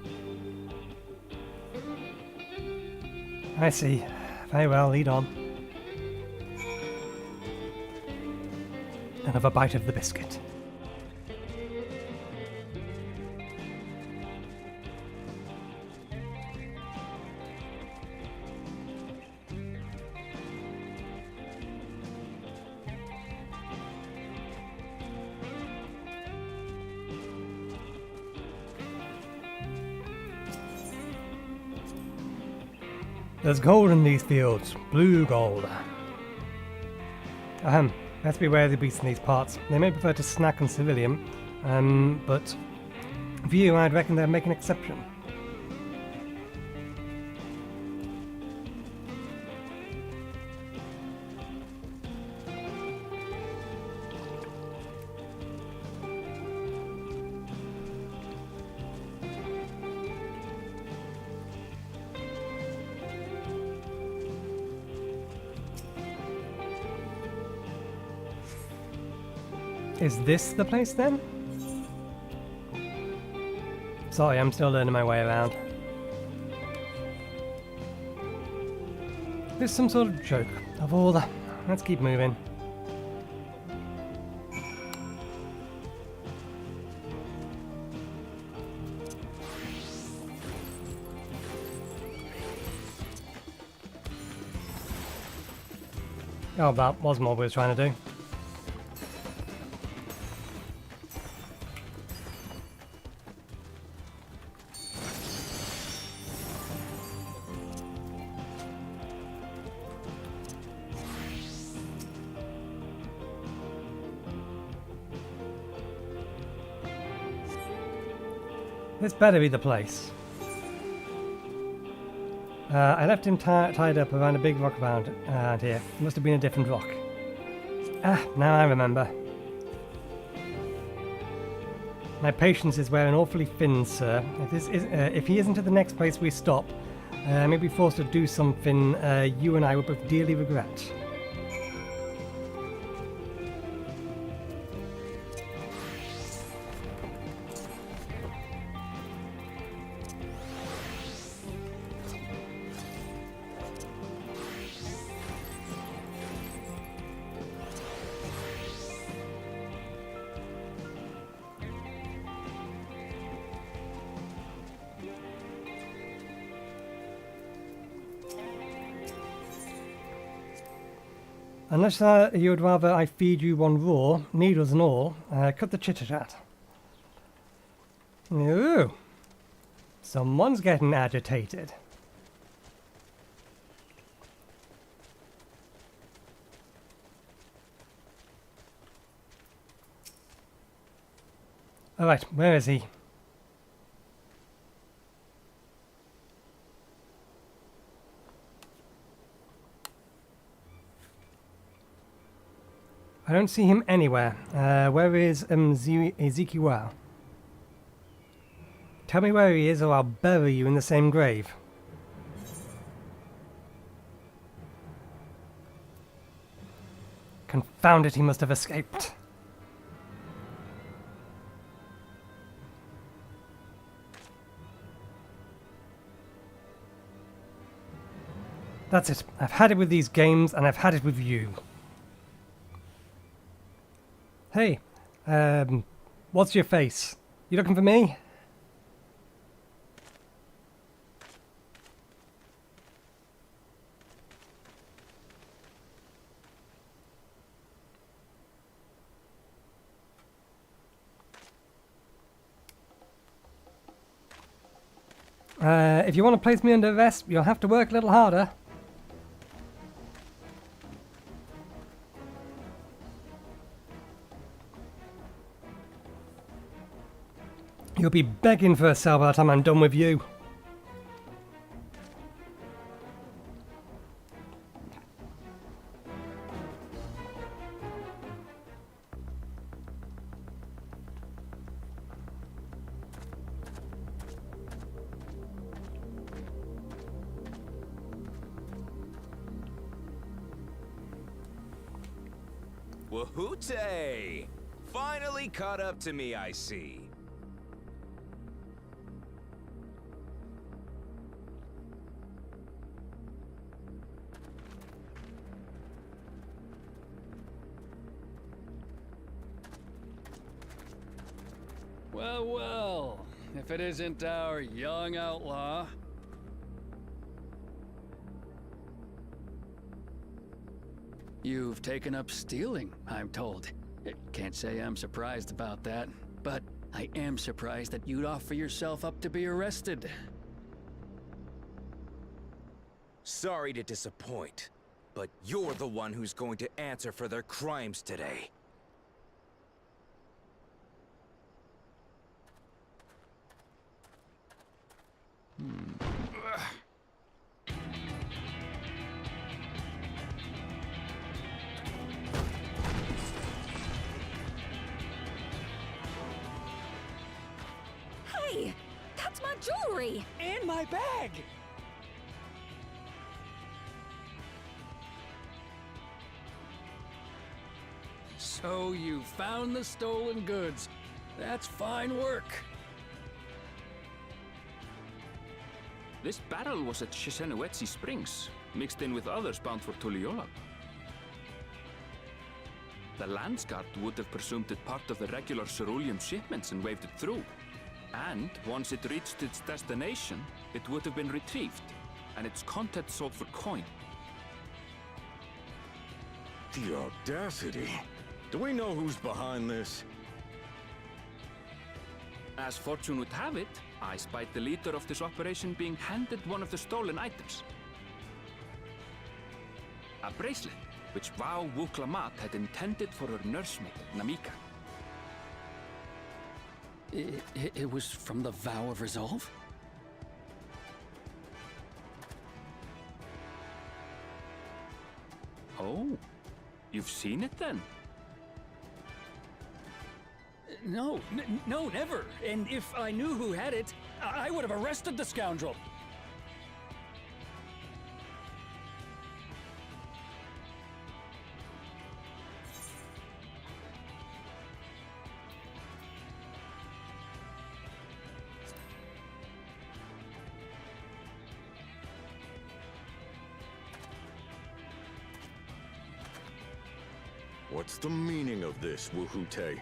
I see. Very well, lead on. Another bite of the biscuit. There's gold in these fields. Blue gold. Let's beware of the beasts in these parts. They may prefer to snack on civilian, but for you, I'd reckon they'd make an exception. Is this the place then? Sorry, I'm still learning my way around. This is some sort of joke. Of all the... Let's keep moving. Oh, that wasn't what we were trying to do. This better be the place. I left him tied up around a big rock around here. Must have been a different rock. Ah, now I remember. My patience is wearing awfully thin, sir. If he isn't at the next place we stop, I may be forced to do something you and I would both dearly regret. Unless you would rather I feed you one raw, needles and all, cut the chit-chat. Ooh, someone's getting agitated. Alright, where is he? I don't see him anywhere. Where is Ezekiel? Tell me where he is or I'll bury you in the same grave. Confound it, he must have escaped. That's it. I've had it with these games, and I've had it with you. Hey, what's your face? You looking for me? If you want to place me under arrest, you'll have to work a little harder. You'll be begging for a cell by the time I'm done with you. Wahoote! Finally caught up to me, I see. Well, well, if it isn't our young outlaw. You've taken up stealing, I'm told. Can't say I'm surprised about that, but I am surprised that you'd offer yourself up to be arrested. Sorry to disappoint, but you're the one who's going to answer for their crimes today. Hey, that's my jewelry! And my bag! So you found the stolen goods. That's fine work. This barrel was at Cenote Springs, mixed in with others bound for Tural. The Landsguard would have presumed it part of the regular cerulean shipments and waved it through. And once it reached its destination, it would have been retrieved, and its contents sold for coin. The audacity. Do we know who's behind this? As fortune would have it, I spied the leader of this operation being handed one of the stolen items. A bracelet, which Vau Wuklamat had intended for her nursemaid, Namika. It was from the Vow of Resolve? Oh, you've seen it then? No, no, never. And if I knew who had it, I would have arrested the scoundrel. What's the meaning of this, Wahoote?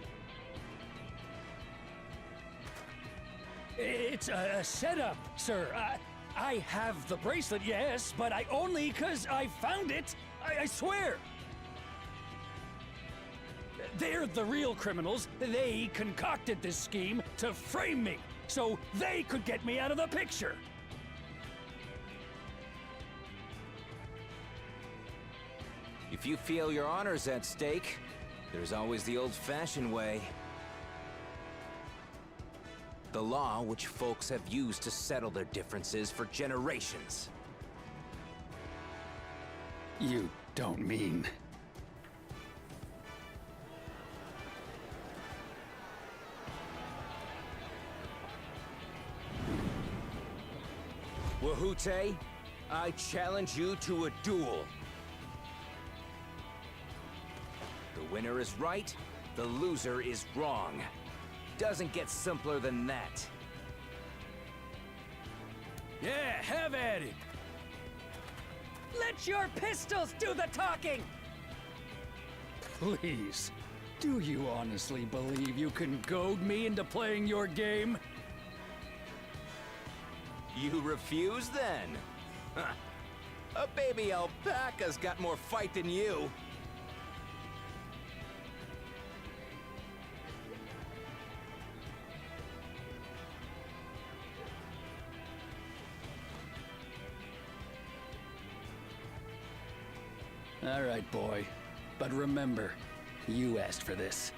It's a setup, sir. I have the bracelet, yes, but I only 'cause I found it. I swear. They're the real criminals. They concocted this scheme to frame me, so they could get me out of the picture. If you feel your honor's at stake, there's always the old-fashioned way. The law which folks have used to settle their differences for generations. You don't mean... Cenote, I challenge you to a duel. The winner is right, the loser is wrong. Doesn't get simpler than that. Yeah, have at it! Let your pistols do the talking! Please, do you honestly believe you can goad me into playing your game? You refuse then? Huh. A baby alpaca's got more fight than you. All right, boy. But remember, you asked for this.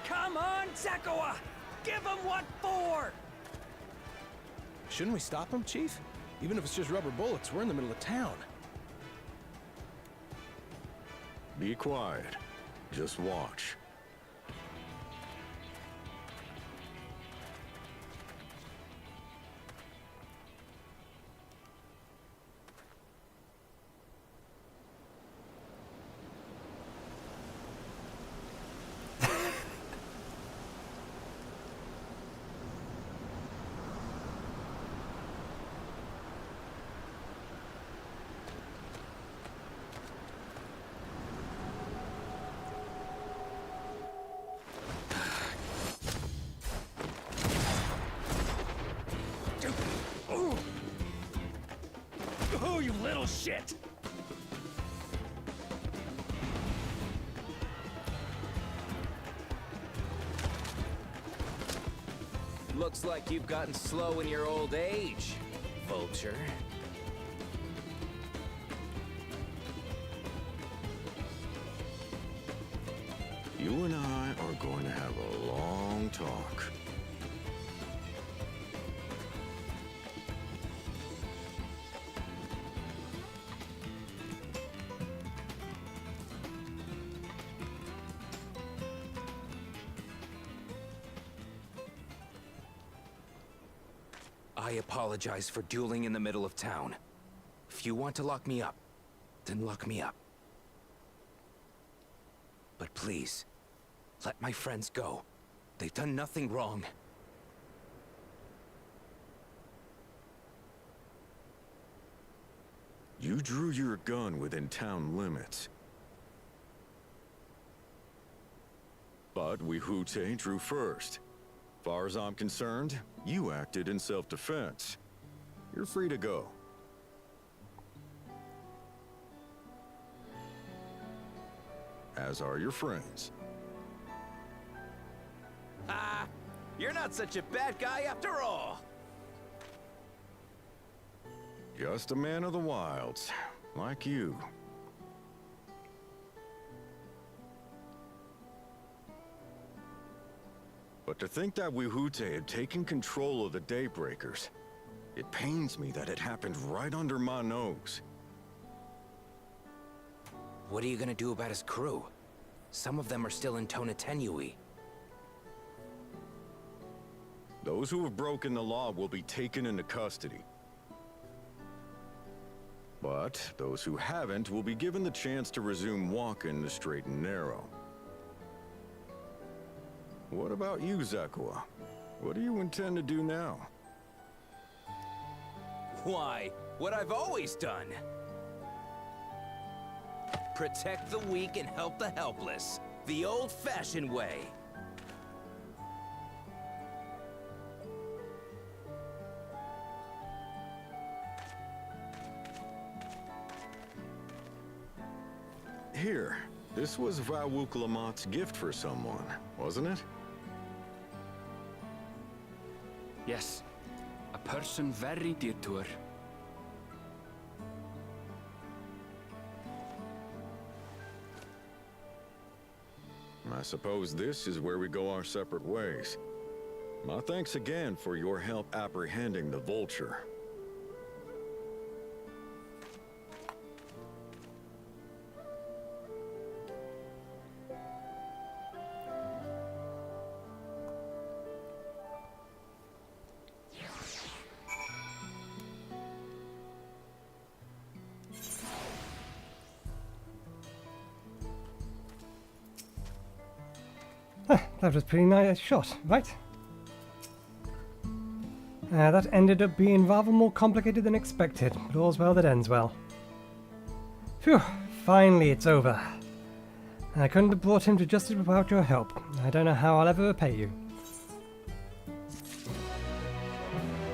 Come on, Zekawa! Give him what for! Shouldn't we stop him, Chief? Even if it's just rubber bullets, we're in the middle of town. Be quiet. Just watch. Oh, you little shit! Looks like you've gotten slow in your old age, Vulture. You and I are going to have a long talk. I apologize for dueling in the middle of town. If you want to lock me up, then lock me up. But please, let my friends go. They've done nothing wrong. You drew your gun within town limits. But Wihute drew first. Far as I'm concerned, you acted in self-defense. You're free to go. As are your friends. Ah, you're not such a bad guy after all. Just a man of the wilds, like you. But to think that Wihute had taken control of the Daybreakers, it pains me that it happened right under my nose. What are you gonna do about his crew? Some of them are still in Tonatenui. Those who have broken the law will be taken into custody. But those who haven't will be given the chance to resume walking the straight and narrow. What about you, Zekawa? What do you intend to do now? Why, what I've always done. Protect the weak and help the helpless. The old-fashioned way. Here, this was Vawuklamat's gift for someone, wasn't it? Yes, a person very dear to her. I suppose this is where we go our separate ways. My thanks again for your help apprehending the Vulture. that was a pretty nice shot, right? That ended up being rather more complicated than expected, but all's well that ends well. Phew, finally it's over. I couldn't have brought him to justice without your help. I don't know how I'll ever repay you.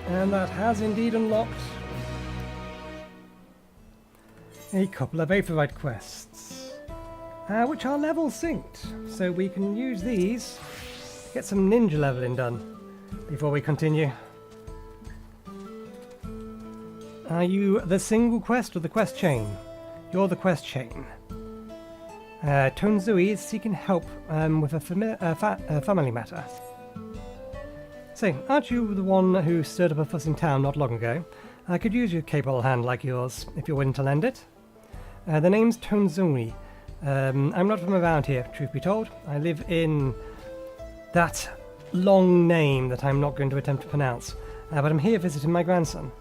And that has indeed unlocked a couple of Aetherite quests, which are level synced, so we can use these, get some ninja leveling done before we continue. Are you the single quest or the quest chain? You're the quest chain. Tonzui is seeking help with a family matter. So, aren't you the one who stirred up a fuss in town not long ago? I could use your capable hand like yours, if you're willing to lend it. The name's Tonzui. I'm not from around here, truth be told. I live in that long name that I'm not going to attempt to pronounce. But I'm here visiting my grandson.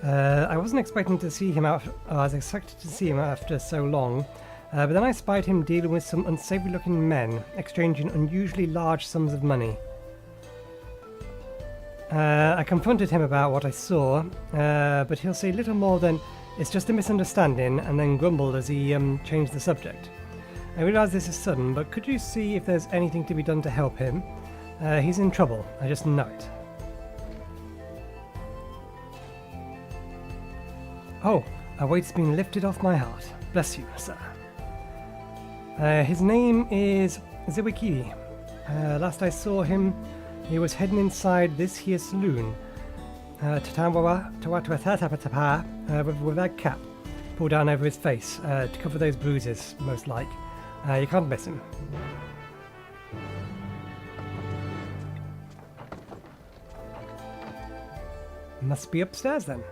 I wasn't expecting to see him out. I was expected to see him after so long, but then I spied him dealing with some unsavory-looking men, exchanging unusually large sums of money. I confronted him about what I saw, but he'll say little more than it's just a misunderstanding, and then grumbled as he changed the subject. I realise this is sudden, but could you see if there's anything to be done to help him? He's in trouble. I just know it. Oh, a weight's been lifted off my heart. Bless you, sir. His name is Ziwiki. Last I saw him, he was heading inside this here saloon. With that cap pulled down over his face to cover those bruises, most like. You can't miss him. Must be upstairs then.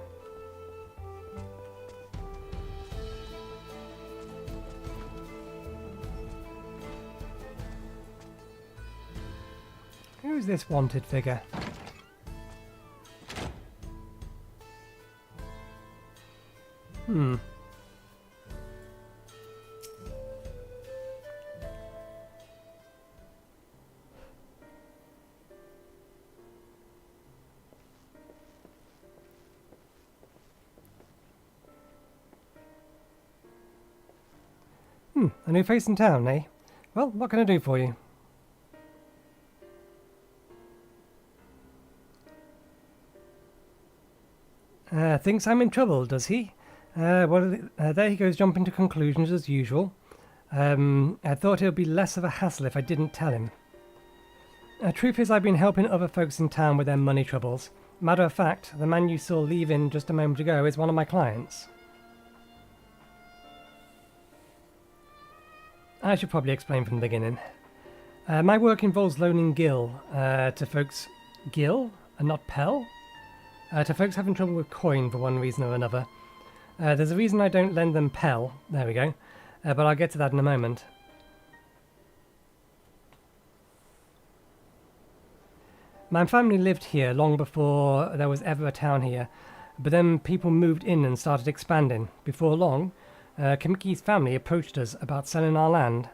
Who's this wanted figure? A new face in town, eh? Well, what can I do for you? Thinks I'm in trouble, does he? There he goes jumping to conclusions as usual. I thought it would be less of a hassle if I didn't tell him. Truth is, I've been helping other folks in town with their money troubles. Matter of fact, the man you saw leaving just a moment ago is one of my clients. I should probably explain from the beginning. My work involves loaning Gil to folks... Gil? And not Pell? To folks having trouble with coin for one reason or another. There's a reason I don't lend them Pell. There we go. But I'll get to that in a moment. My family lived here long before there was ever a town here, but then people moved in and started expanding. Before long, Kamiki's family approached us about selling our land.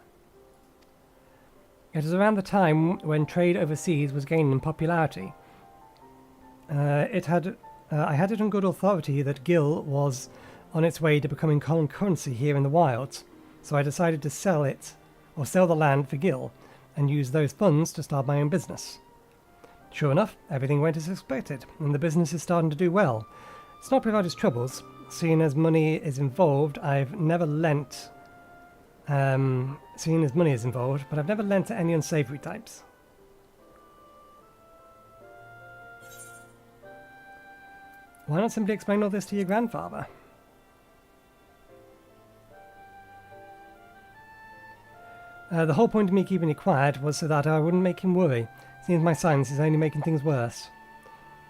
It was around the time when trade overseas was gaining in popularity. I had it on good authority that Gil was on its way to becoming common currency here in the wilds, so I decided to sell the land for Gil, and use those funds to start my own business. Sure enough, everything went as expected, and the business is starting to do well. It's not without its troubles. Seeing as money is involved, I've never lent... seeing as money is involved, but I've never lent to any unsavory types. Why not simply explain all this to your grandfather? The whole point of me keeping it quiet was so that I wouldn't make him worry. Seems my silence is only making things worse.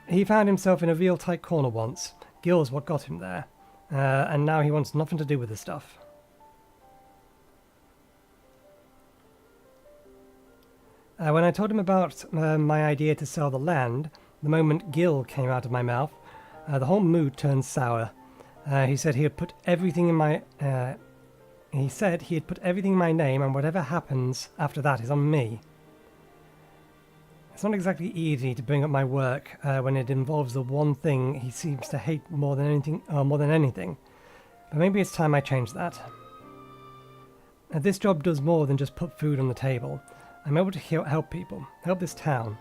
He found himself in a real tight corner once. Gil's what got him there. And now he wants nothing to do with the stuff. When I told him about my idea to sell the land, the moment Gil came out of my mouth, the whole mood turned sour. He said he had put everything in my... He said he had put everything in my name, and whatever happens after that is on me. It's not exactly easy to bring up my work when it involves the one thing he seems to hate more than anything. But maybe it's time I change that. This job does more than just put food on the table. I'm able to help people, help this town.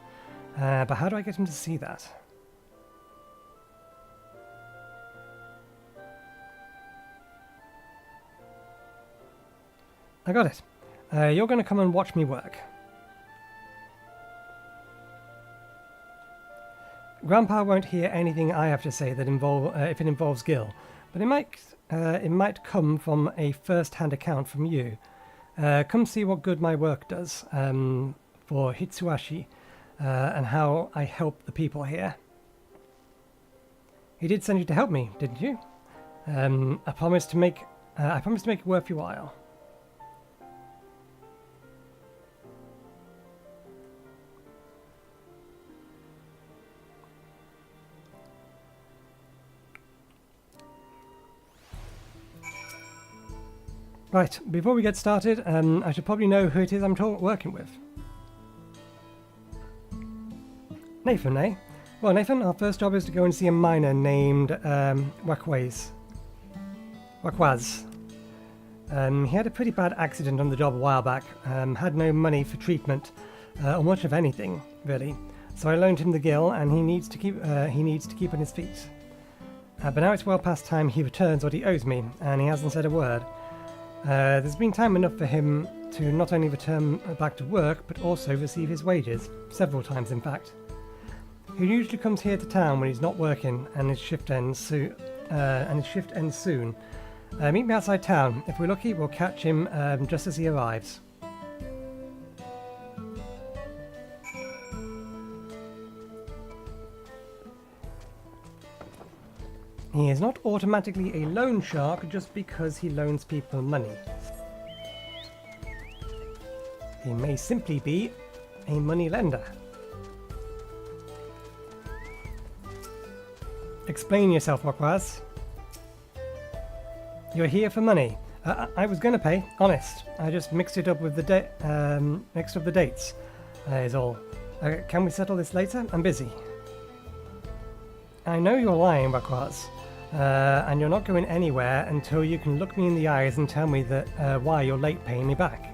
But how do I get him to see that? I got it. You're going to come and watch me work. Grandpa won't hear anything I have to say that if it involves Gil, but it might come from a first-hand account from you. Come see what good my work does for Hitsuashi, and how I help the people here. He did send you to help me, didn't you? I promised to make it worth your while. Right, before we get started, I should probably know who it is I'm working with. Nathan, eh? Well, Nathan, our first job is to go and see a miner named Wakwaz. He had a pretty bad accident on the job a while back, had no money for treatment, or much of anything, really. So I loaned him the Gil, and he needs to keep on his feet. But now it's well past time he returns what he owes me, and he hasn't said a word. There's been time enough for him to not only return back to work, but also receive his wages, several times in fact. He usually comes here to town when he's not working, and his shift ends soon. Meet me outside town. If we're lucky, we'll catch him just as he arrives. He is not automatically a loan shark just because he loans people money. He may simply be a money lender. Explain yourself, Wakwaz. You're here for money. I was going to pay, honest. I just mixed it up with the dates. Is all. Can we settle this later? I'm busy. I know you're lying, Wakwaz. And you're not going anywhere until you can look me in the eyes and tell me that why you're late paying me back.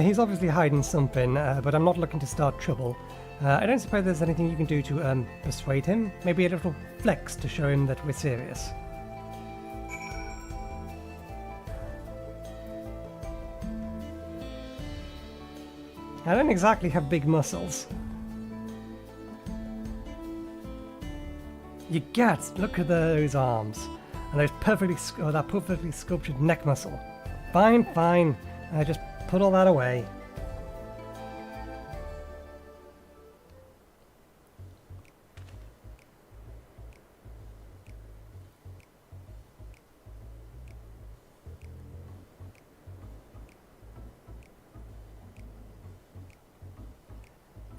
He's obviously hiding something, but I'm not looking to start trouble. I don't suppose there's anything you can do to persuade him? Maybe a little flex to show him that we're serious. I don't exactly have big muscles. You gats, look at those arms, and that perfectly sculptured neck muscle. Fine, fine, just put all that away.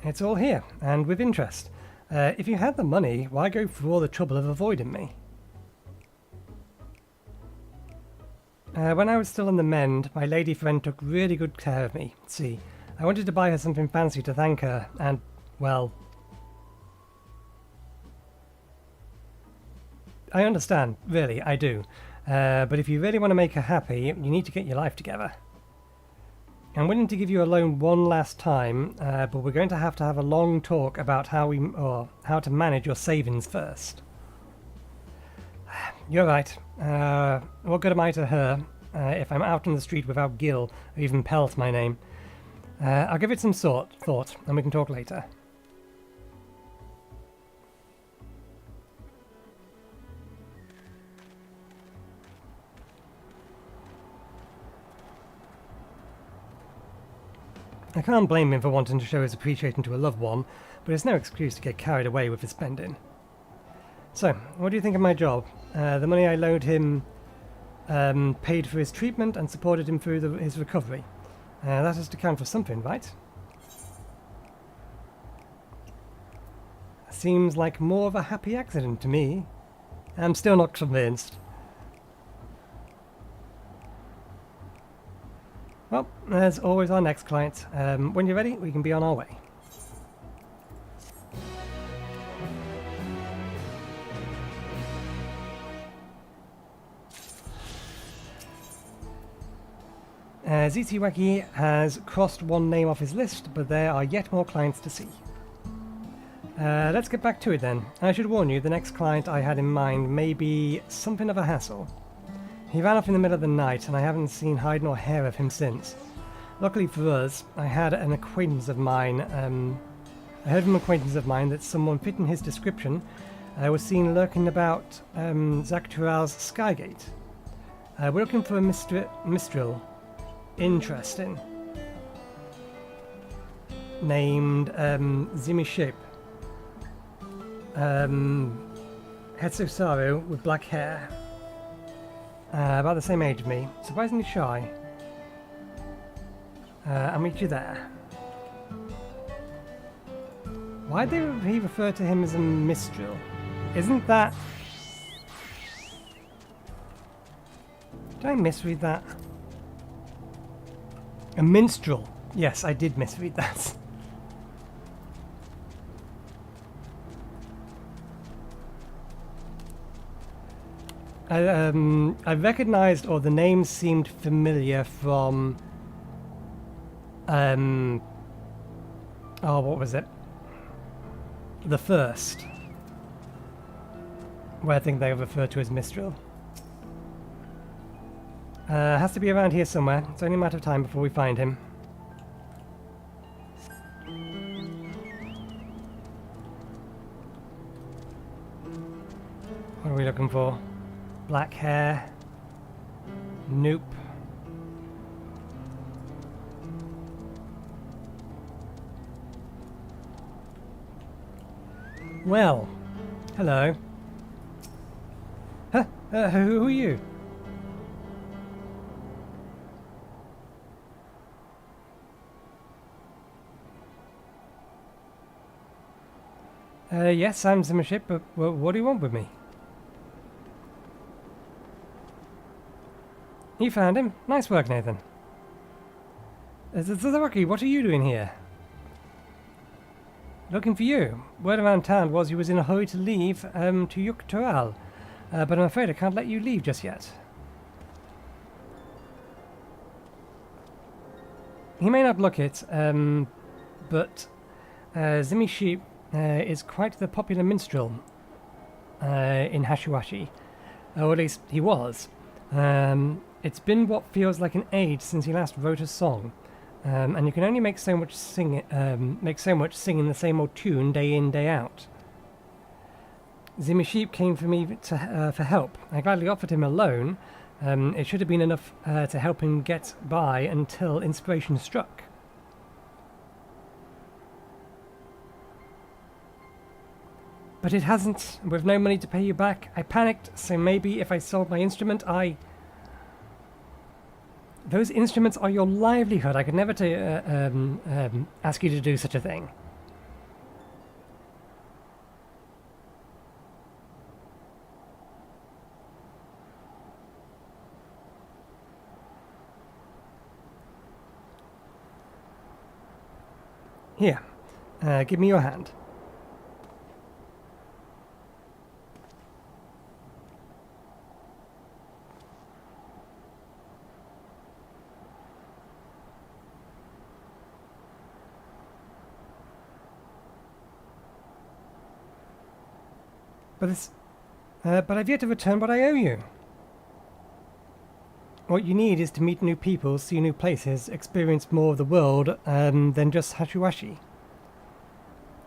It's all here, and with interest. If you had the money, why go through all the trouble of avoiding me? When I was still in the Mend, my lady friend took really good care of me. See, I wanted to buy her something fancy to thank her, and, well... I understand, really, I do. But if you really want to make her happy, you need to get your life together. I'm willing to give you a loan one last time, but we're going to have a long talk about how to manage your savings first. You're right. What good am I to her if I'm out on the street without Gil or even Pell to my name? I'll give it some thought, and we can talk later. I can't blame him for wanting to show his appreciation to a loved one, but it's no excuse to get carried away with his spending. So, what do you think of my job? The money I loaned him paid for his treatment and supported him through his recovery. That has to count for something, right? Seems like more of a happy accident to me. I'm still not convinced. Well, there's always our next client. When you're ready, we can be on our way. Zitiwaki has crossed one name off his list, but there are yet more clients to see. Let's get back to it then. I should warn you, the next client I had in mind may be something of a hassle. He ran off in the middle of the night, and I haven't seen hide nor hair of him since. Luckily for us, I had an acquaintance of mine, I heard from an acquaintance of mine that someone fitting his description was seen lurking about Tural's Skygate. We're looking for a Mistral. Interesting. Named Zimiship. Hetsusaru with black hair. About the same age as me. Surprisingly shy. I'll meet you there. Why did he refer to him as a Mistral? Isn't that... Did I misread that? A minstrel. Yes, I did misread that. I recognized, or the name seemed familiar from... oh, what was it? The first. Where I think they refer to as Mistral. Has to be around here somewhere. It's only a matter of time before we find him. What are we looking for? Black hair. Nope. Well, hello. Huh? Who are you? Yes, I'm Zimmership, but what do you want with me? You found him. Nice work, Nathan. Zazaraki, what are you doing here? Looking for you. Word around town was you was in a hurry to leave to Tural, but I'm afraid I can't let you leave just yet. He may not look it, but Zimiship is quite the popular minstrel in Hashiwashi, or at least he was. It's been what feels like an age since he last wrote a song, and you can only make so much singing the same old tune day in, day out. Zimiship came for me for help. I gladly offered him a loan. It should have been enough to help him get by until inspiration struck. But it hasn't. With no money to pay you back, I panicked, so maybe if I sold my instrument, Those instruments are your livelihood. I could never ask you to do such a thing. Here, give me your hand. But I've yet to return what I owe you. What you need is to meet new people, see new places, experience more of the world than just Hashiwashi.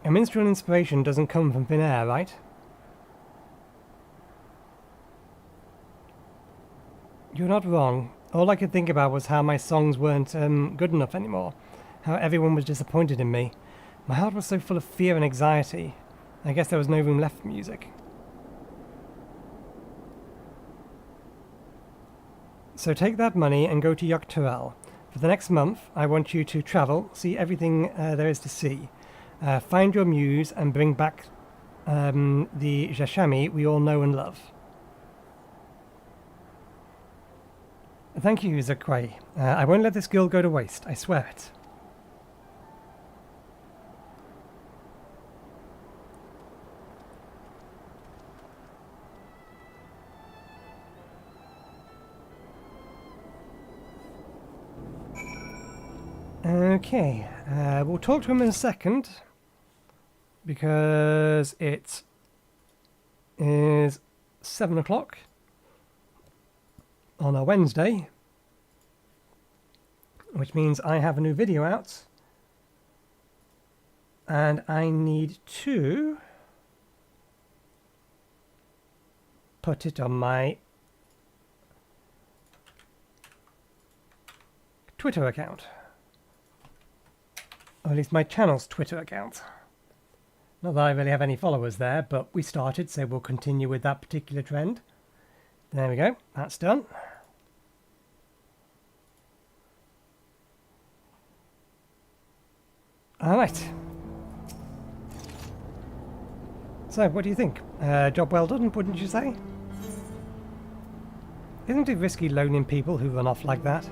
A minstrel inspiration doesn't come from thin air, right? You're not wrong. All I could think about was how my songs weren't good enough anymore. How everyone was disappointed in me. My heart was so full of fear and anxiety. I guess there was no room left for music. So take that money and go to Tural. For the next month, I want you to travel, see everything there is to see. Find your muse and bring back the Jashami we all know and love. Thank you, Zakwai. I won't let this guild go to waste, I swear it. Okay, we'll talk to him in a second, because it is 7 o'clock on a Wednesday, which means I have a new video out, and I need to put it on my Twitter account. Or at least my channel's Twitter account. Not that I really have any followers there, but we started, so we'll continue with that particular trend. There we go, that's done. Alright. So, what do you think? Job well done, wouldn't you say? Isn't it risky loaning people who run off like that?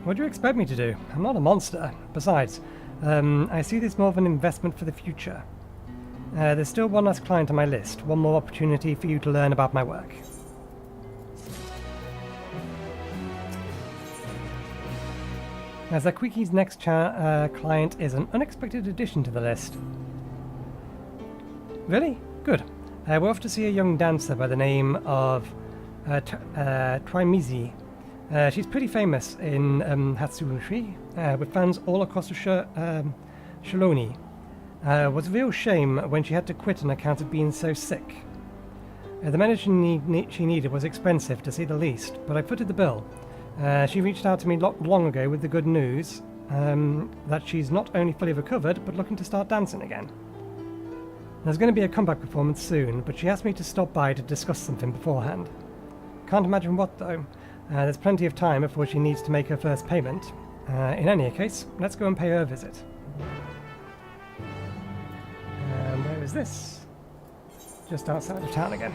What do you expect me to do? I'm not a monster. Besides, I see this more of an investment for the future. There's still one less client on my list, one more opportunity for you to learn about my work. Zakwiki's next client is an unexpected addition to the list. Really? Good. We're off to see a young dancer by the name of Trimizi. She's pretty famous in Hatsushi, with fans all across the Shaloni. Was a real shame when she had to quit on account of being so sick. The medicine she needed was expensive, to say the least, but I footed the bill. She reached out to me long ago with the good news that she's not only fully recovered, but looking to start dancing again. There's going to be a comeback performance soon, but she asked me to stop by to discuss something beforehand. Can't imagine what, though. There's plenty of time before she needs to make her first payment. In any case, let's go and pay her a visit. Where is this? Just outside of town again.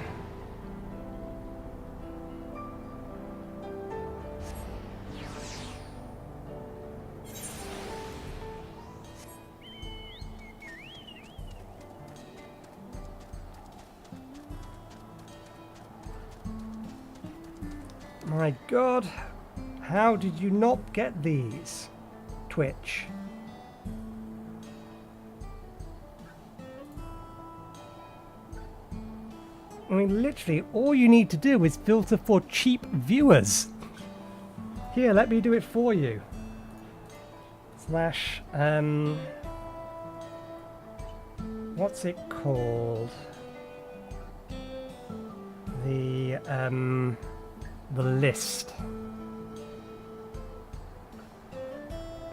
My god, how did you not get these? Twitch. I mean, literally, all you need to do is filter for cheap viewers. Here, let me do it for you. Slash, what's it called? The list.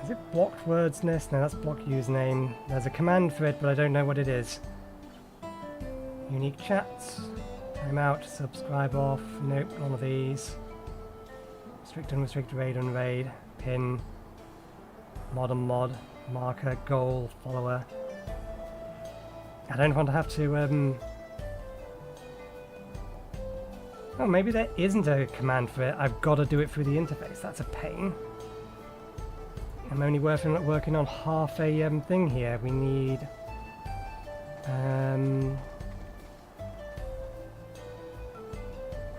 Is it blocked words list? No, that's block username. There's a command for it, but I don't know what it is. Unique chats. Time out. Subscribe off. Nope, none of these. Strict unrestricted, raid unraid. Pin. Mod on mod. Marker. Goal. Follower. I don't want to have to oh, maybe there isn't a command for it. I've got to do it through the interface. That's a pain. I'm only working on half a thing here. We need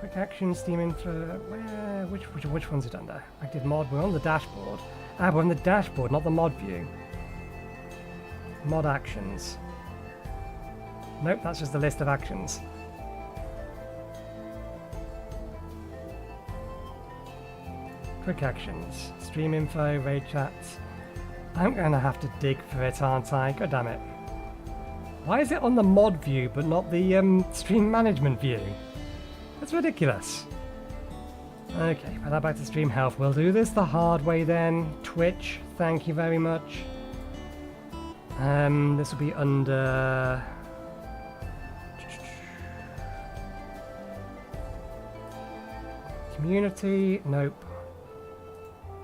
quick action, Steam info. Where? Which one's it under? Active mod. We're on the dashboard. Ah, we're on the dashboard, not the mod view. Mod actions. Nope, that's just the list of actions. Quick actions, stream info, raid chats. I'm gonna have to dig for it, aren't I? God damn it. Why is it on the mod view but not the stream management view? That's ridiculous. Okay, well, back to stream health. We'll do this the hard way then. Twitch, thank you very much. This will be under community, nope.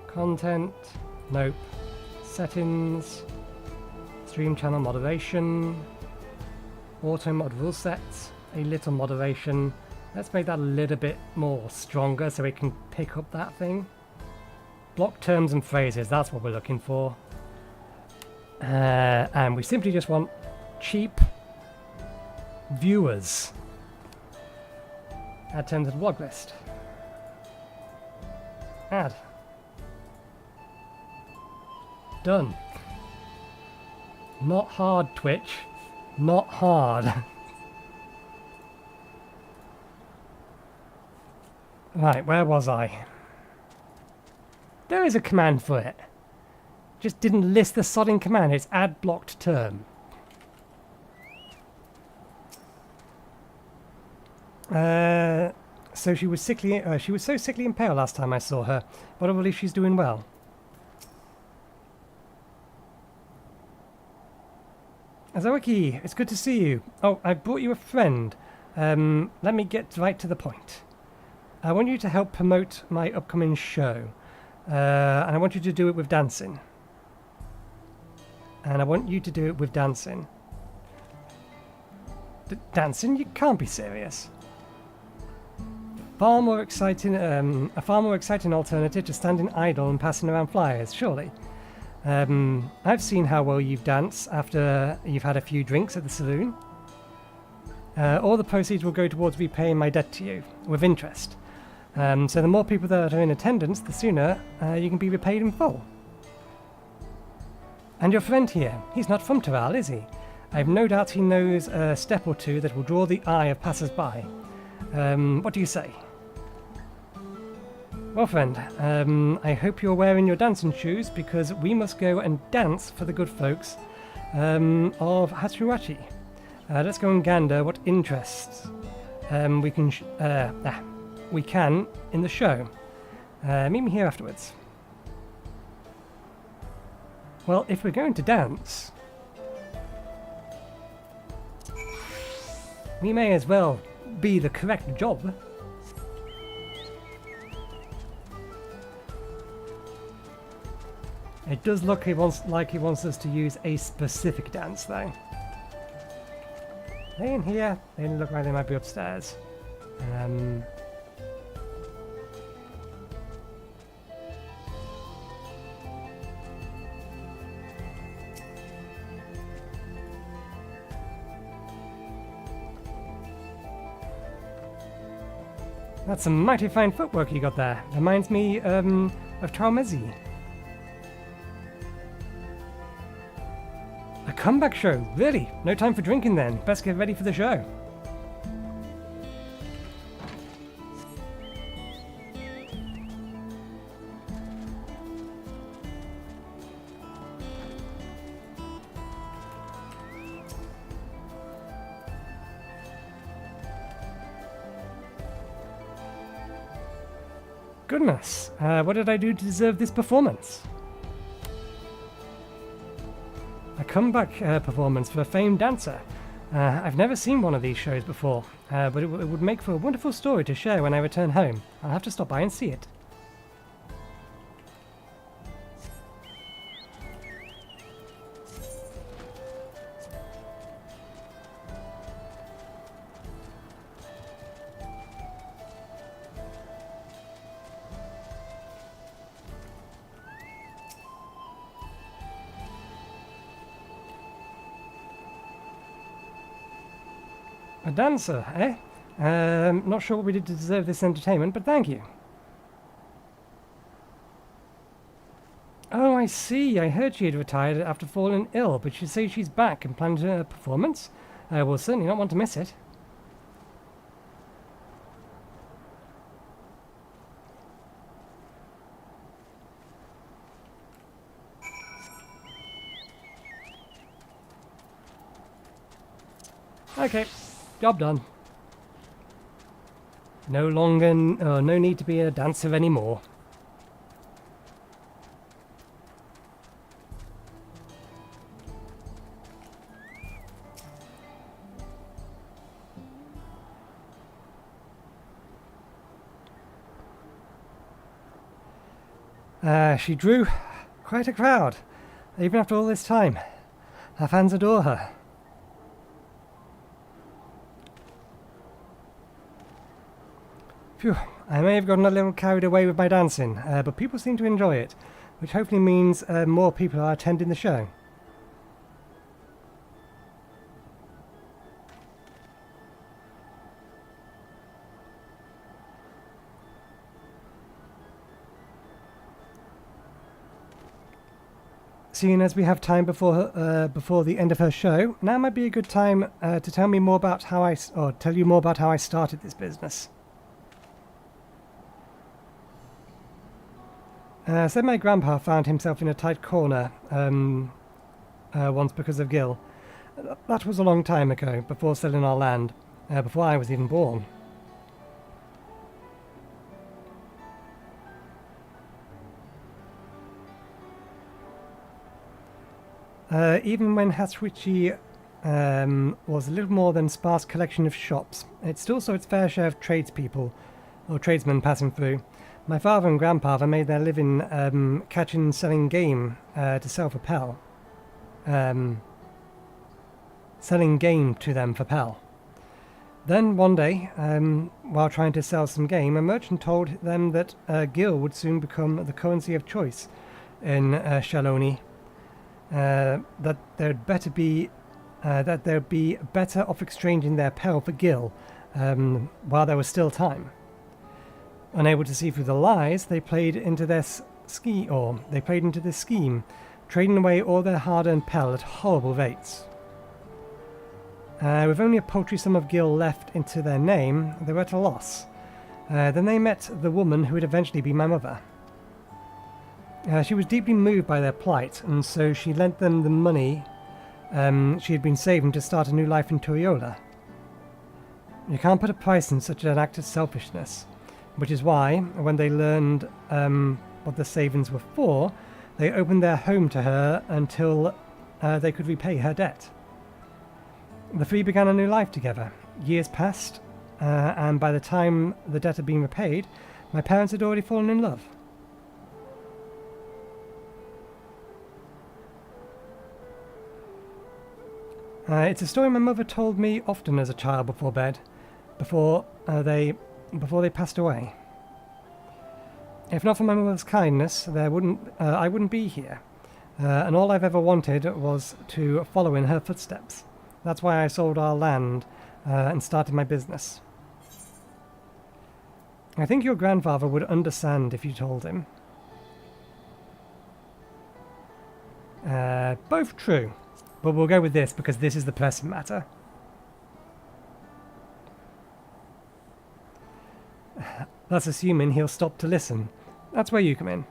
Content, nope. Settings, stream channel moderation, auto mod rule sets. a little moderation. Let's make that a little bit more stronger so it can pick up that thing. Block terms and phrases, that's what we're looking for. And we simply just want cheap viewers. Add terms to the blog list. Add. Done. Not hard, Twitch. Not hard. Right, where was I? There is a command for it. Just didn't list the sodding command. It's add blocked term. So she was sickly. She was so sickly and pale last time I saw her, but I believe she's doing well. Azoiki, it's good to see you. Oh, I brought you a friend. Let me get right to the point. I want you to help promote my upcoming show, and I want you to do it with dancing. Dancing? You can't be serious. A far more exciting alternative to standing idle and passing around flyers, surely. I've seen how well you've danced after you've had a few drinks at the saloon. All the proceeds will go towards repaying my debt to you, with interest. So the more people that are in attendance, the sooner you can be repaid in full. And your friend here, he's not from Tural, is he? I have no doubt he knows a step or two that will draw the eye of passers-by. What do you say? Well, friend, I hope you're wearing your dancing shoes, because we must go and dance for the good folks of Hatsuachi. Let's go and gander what interests we can in the show. Meet me here afterwards. Well, if we're going to dance, we may as well be the correct job. It does look like he wants us to use a specific dance, though. Are they in here? They look like they might be upstairs. That's some mighty fine footwork you got there. Reminds me of Traumezi. A comeback show? Really? No time for drinking then. Best get ready for the show. Goodness, what did I do to deserve this performance? A comeback performance for a famed dancer. I've never seen one of these shows before, but it would make for a wonderful story to share when I return home. I'll have to stop by and see it. A dancer, eh? Not sure what we did to deserve this entertainment, but thank you. Oh, I see. I heard she had retired after falling ill, but she says she's back and planned a performance. We'll certainly not want to miss it. Okay. Job done. No need to be a dancer anymore. She drew quite a crowd, even after all this time. Her fans adore her. Phew, I may have gotten a little carried away with my dancing, but people seem to enjoy it, which hopefully means more people are attending the show. Seeing as we have time before the end of her show, now might be a good time to tell me more about how tell you more about how I started this business. Said my grandpa found himself in a tight corner once because of Gil. That was a long time ago, before selling our land, before I was even born. Even when Haswichi was a little more than a sparse collection of shops, it still saw its fair share of tradespeople, or tradesmen passing through. My father and grandfather made their living catching and selling game to sell for Pell. Selling game to them for Pell. Then one day, while trying to sell some game, a merchant told them that Gil would soon become the currency of choice in Cenote. That there'd be better off exchanging their Pell for Gil while there was still time. Unable to see through the lies, they played into this scheme, trading away all their hard-earned Pell at horrible rates. With only a paltry sum of Gil left into their name, they were at a loss. Then they met the woman who would eventually be my mother. She was deeply moved by their plight, and so she lent them the money she had been saving to start a new life in Tural. You can't put a price on such an act of selfishness, which is why, when they learned what the savings were for, they opened their home to her until they could repay her debt. The three began a new life together. Years passed, and by the time the debt had been repaid, my parents had already fallen in love. It's a story my mother told me often as a child before bed, before they passed away. If not for my mother's kindness, I wouldn't be here, and all I've ever wanted was to follow in her footsteps. That's why I sold our land and started my business. I think your grandfather would understand if you told him. Both true. But we'll go with this because this is the pressing matter. That's assuming he'll stop to listen. That's where you come in.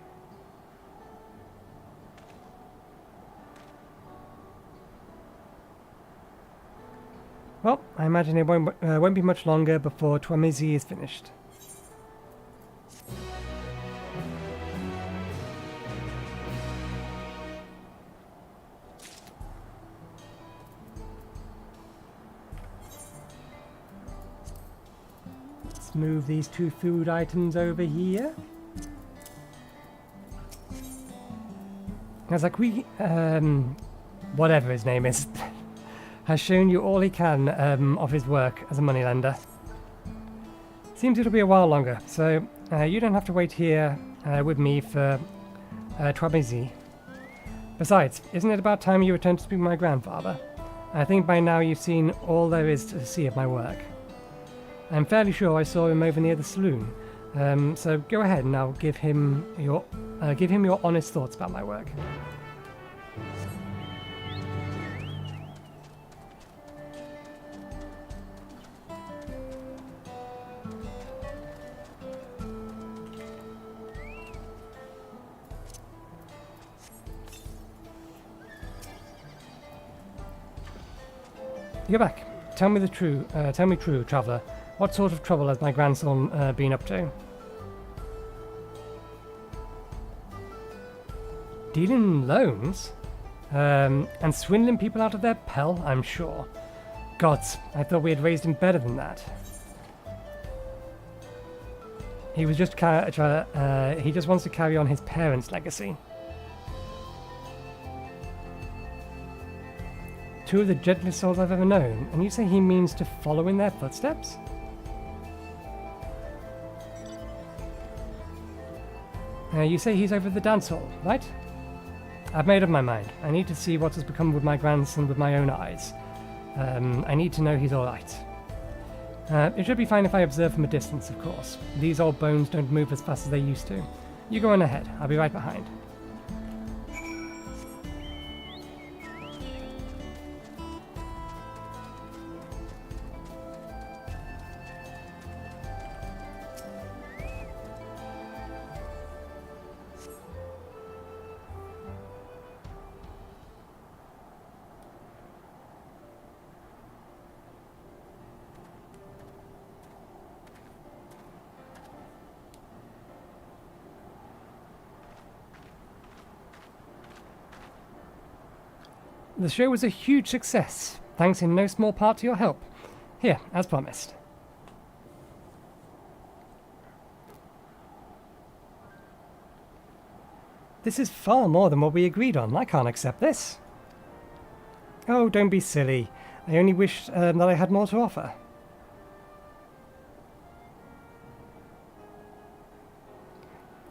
Well, I imagine it won't be much longer before Twamizi is finished. Move these two food items over here. As whatever his name is, has shown you all he can of his work as a moneylender. Seems it'll be a while longer, so you don't have to wait here with me for Twamizi. Besides, isn't it about time you returned to speak with my grandfather? I think by now you've seen all there is to see of my work. I'm fairly sure I saw him over near the saloon, so go ahead and I'll give him your honest thoughts about my work. You're back. Tell me true, traveller. What sort of trouble has my grandson been up to? Dealing loans? And swindling people out of their Pell, I'm sure. Gods, I thought we had raised him better than that. He was just he just wants to carry on his parents' legacy. Two of the gentlest souls I've ever known, and you say he means to follow in their footsteps? You say he's over the dance hall, right? I've made up my mind. I need to see what has become with my grandson with my own eyes. I need to know he's alright. It should be fine if I observe from a distance, of course. These old bones don't move as fast as they used to. You go on ahead. I'll be right behind. The show was a huge success, thanks in no small part to your help. Here, as promised. This is far more than what we agreed on. I can't accept this. Oh, don't be silly. I only wish that I had more to offer.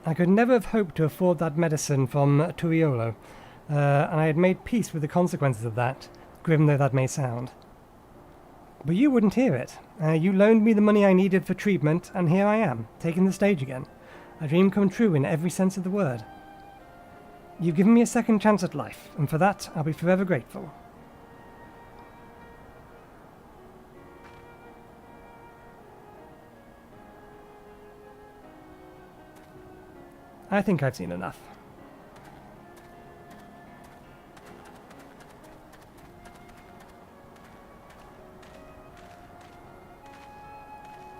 I could never have hoped to afford that medicine from Tural. And I had made peace with the consequences of that, grim though that may sound. But you wouldn't hear it. You loaned me the money I needed for treatment, and here I am, taking the stage again. A dream come true in every sense of the word. You've given me a second chance at life, and for that I'll be forever grateful. I think I've seen enough.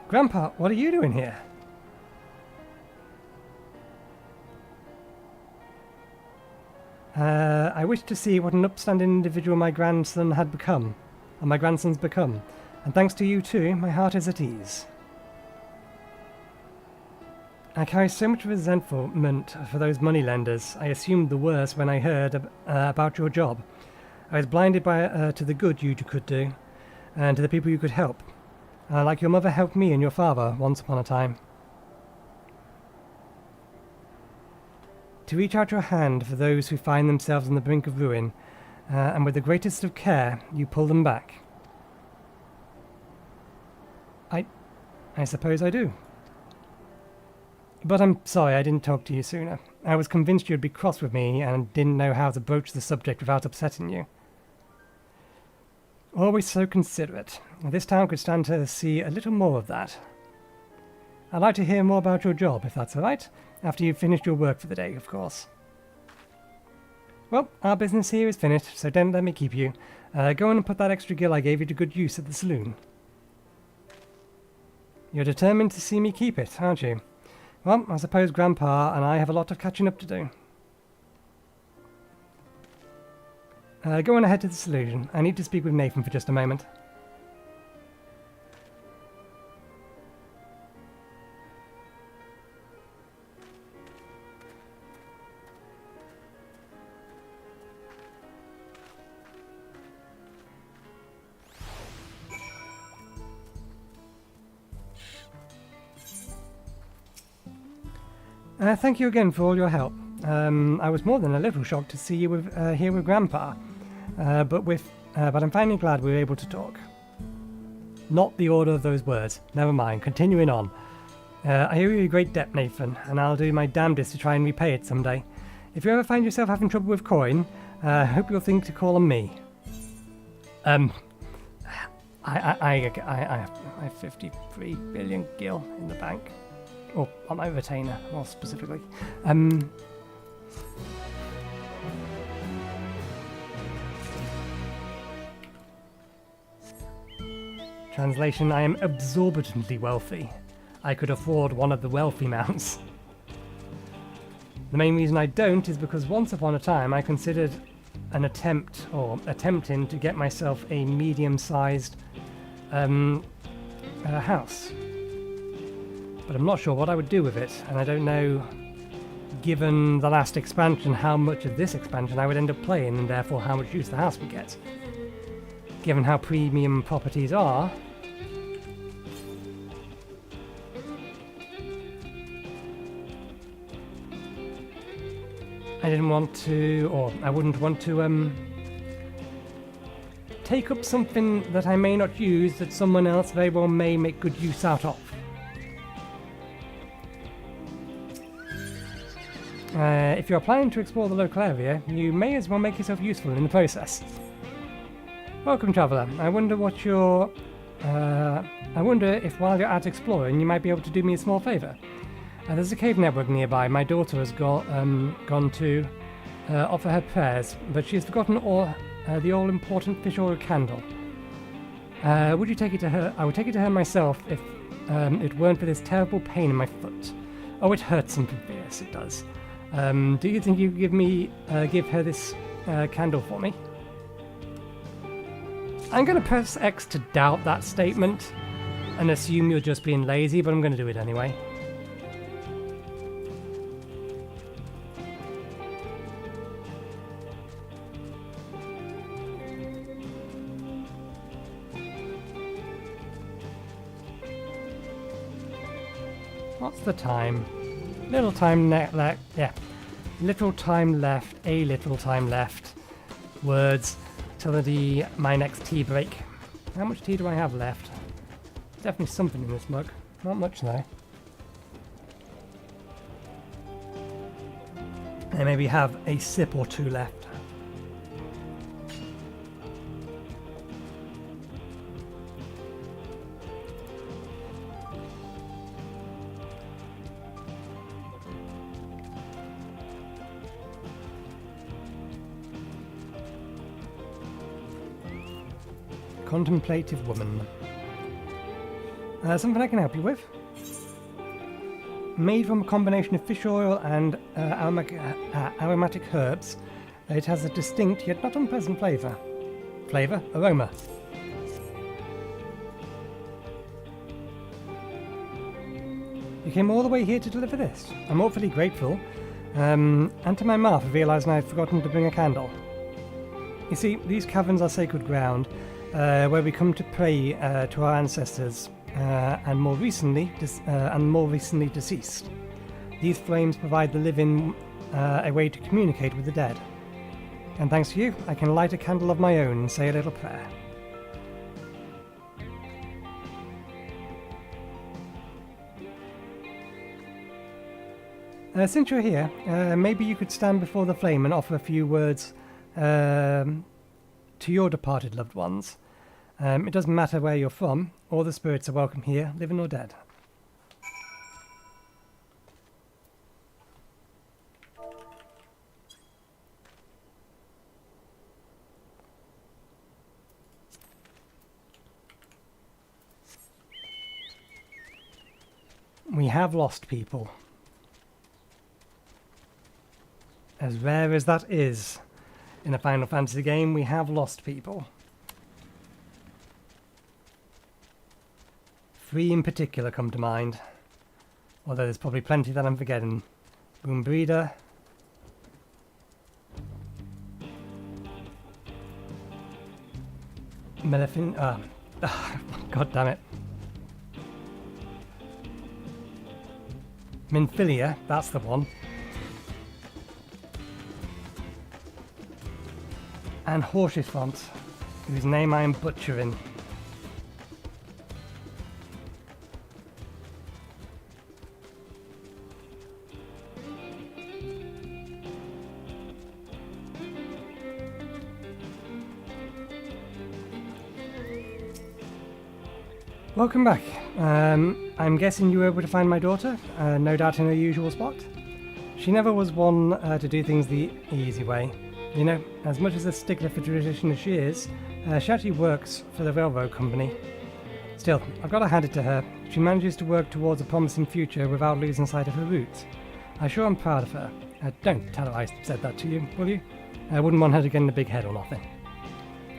Grandpa, what are you doing here? I wish to see what an upstanding individual my grandson had become, and my grandson's become, and thanks to you too, my heart is at ease. I carry so much resentment for those moneylenders. I assumed the worst when I heard about your job. I was blinded by to the good you could do, and to the people you could help. Like your mother helped me and your father once upon a time. To reach out your hand for those who find themselves on the brink of ruin, and with the greatest of care, you pull them back. I suppose I do. But I'm sorry I didn't talk to you sooner. I was convinced you'd be cross with me and didn't know how to broach the subject without upsetting you. Always so considerate. This town could stand to see a little more of that. I'd like to hear more about your job, if that's alright. After you've finished your work for the day, of course. Well, our business here is finished, so don't let me keep you. Go on and put that extra gill I gave you to good use at the saloon. You're determined to see me keep it, aren't you? Well, I suppose Grandpa and I have a lot of catching up to do. Go on ahead to the saloon. I need to speak with Nathan for just a moment. Thank you again for all your help. I was more than a little shocked to see you here with Grandpa, but I'm finally glad we were able to talk. Not the order of those words. Never mind. Continuing on. I owe you a great debt, Nathan, and I'll do my damnedest to try and repay it someday. If you ever find yourself having trouble with coin, I hope you'll think to call on me. I have 53 billion gil in the bank. Or on my retainer, more specifically. Translation, I am absorbently wealthy. I could afford one of the wealthy mounts. The main reason I don't is because once upon a time I considered an attempting to get myself a medium-sized house. But I'm not sure what I would do with it, and I don't know, given the last expansion, how much of this expansion I would end up playing, and therefore how much use the house would get. Given how premium properties are, didn't want to, or I wouldn't want to, take up something that I may not use that someone else very well may make good use out of. If you're planning to explore the local area, you may as well make yourself useful in the process. Welcome, traveller. I wonder if while you're out exploring, you might be able to do me a small favour. There's a cave network nearby. My daughter has gone to offer her prayers, but she has forgotten the all-important fish oil candle. Would you take it to her? I would take it to her myself if it weren't for this terrible pain in my foot. Oh, it hurts something fierce, it does. Do you think you could give her this candle for me? I'm going to press X to doubt that statement and assume you're just being lazy, but I'm going to do it anyway. What's the time? Little time left. Yeah. Little time left. A little time left. Words. Till my next tea break. How much tea do I have left? Definitely something in this mug. Not much though. I maybe have a sip or two left. Contemplative woman. Something I can help you with. Made from a combination of fish oil and aromatic herbs, it has a distinct yet not unpleasant flavour. Aroma. You came all the way here to deliver this. I'm awfully grateful. And to my mirth, I realised I had forgotten to bring a candle. You see, these caverns are sacred ground, where we come to pray to our ancestors, and more recently deceased. These flames provide the living a way to communicate with the dead. And thanks to you, I can light a candle of my own and say a little prayer. Since you're here, maybe you could stand before the flame and offer a few words to your departed loved ones. It doesn't matter where you're from, all the spirits are welcome here, living or dead. We have lost people. As rare as that is in a Final Fantasy game, we have lost people. 3 in particular come to mind, although there's probably plenty that I'm forgetting. Boom Breeder, Melefin, god damn it. Minfilia, that's the one. And Horsesfont, whose name I am butchering. Welcome back. I'm guessing you were able to find my daughter, no doubt in her usual spot. She never was one to do things the easy way. You know, as much as a stickler for tradition as she is, she actually works for the railroad company. Still, I've got to hand it to her. She manages to work towards a promising future without losing sight of her roots. I'm sure I'm proud of her. Don't tell her I said that to you, will you? I wouldn't want her to get in a big head or nothing.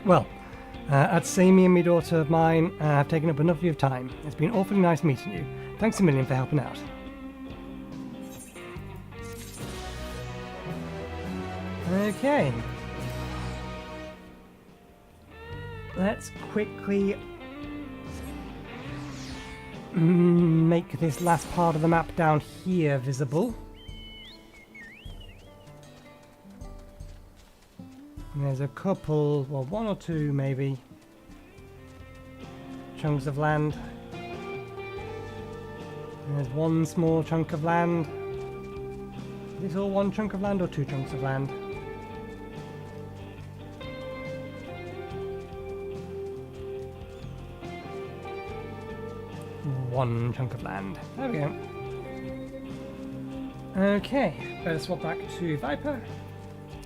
Well, I'd say me and my daughter of mine have taken up enough of your time. It's been awfully nice meeting you. Thanks a million for helping out. Okay. Let's quickly make this last part of the map down here visible. And there's a couple, well, one or two maybe, chunks of land. And there's one small chunk of land. Is this all one chunk of land or two chunks of land? One chunk of land. There we go. Okay, better swap back to Viper.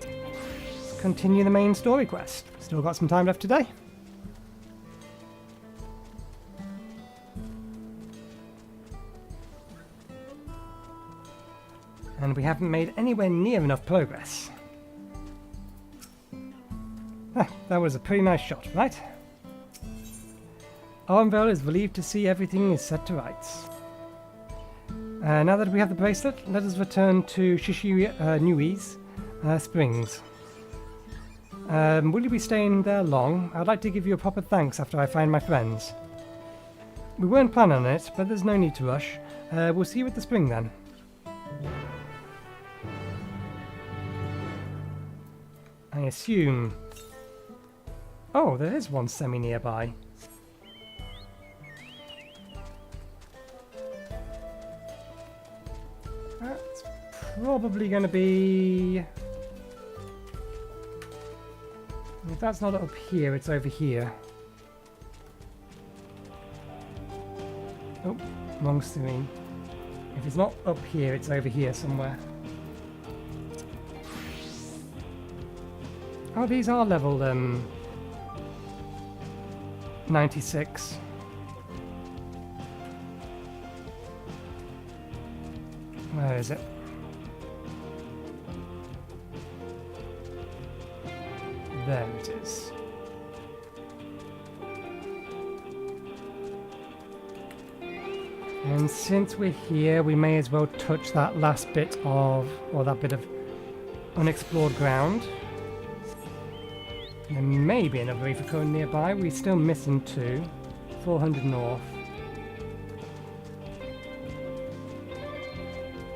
Let's continue the main story quest. Still got some time left today. And we haven't made anywhere near enough progress. Ah, that was a pretty nice shot, right? Armvel is relieved to see everything is set to rights. Now that we have the bracelet, let us return to Nui's Springs. Will you be staying there long? I'd like to give you a proper thanks after I find my friends. We weren't planning on it, but there's no need to rush. We'll see you at the spring then. I assume... Oh, there is one semi-nearby. That's probably going to be... If that's not up here, it's over here. Oh, wrong screen. If it's not up here, it's over here somewhere. Oh, these are level 96. Where is it? There it is. And since we're here, we may as well touch that last bit of, or that bit of unexplored ground. There may be another reefer cone nearby. We're still missing 2. 400 north.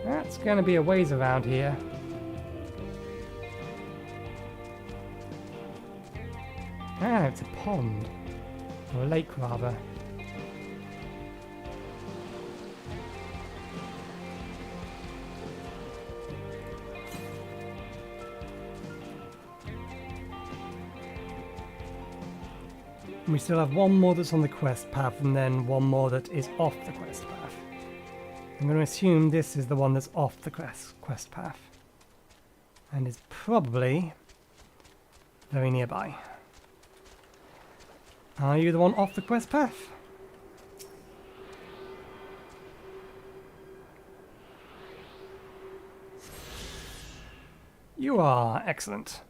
That's going to be a ways around here. Ah, it's a pond. Or a lake, rather. We still have one more that's on the quest path and then one more that is off the quest path. I'm going to assume this is the one that's off the quest path. And is probably very nearby. Are you the one off the quest path? You are. Excellent.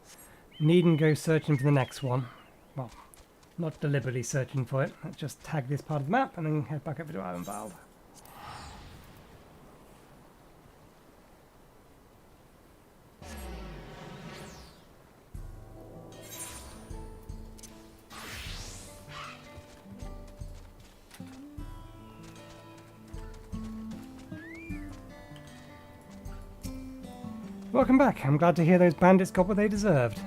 Needn't go searching for the next one. Well, not deliberately searching for it. Let's just tag this part of the map and then head back over to Ironvalve. Welcome back. I'm glad to hear those bandits got what they deserved.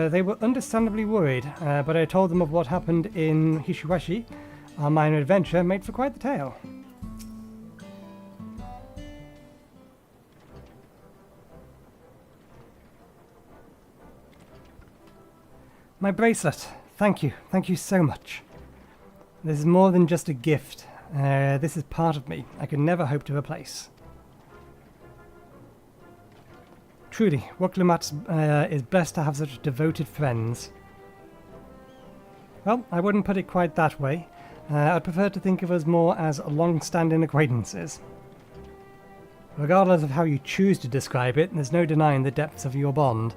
They were understandably worried, but I told them of what happened in Hishiwashi. Our minor adventure made for quite the tale. My bracelet. Thank you. Thank you so much. This is more than just a gift. This is part of me. I could never hope to replace. Truly, Wuklumat is blessed to have such devoted friends. Well, I wouldn't put it quite that way. I'd prefer to think of us more as long-standing acquaintances. Regardless of how you choose to describe it, there's no denying the depths of your bond,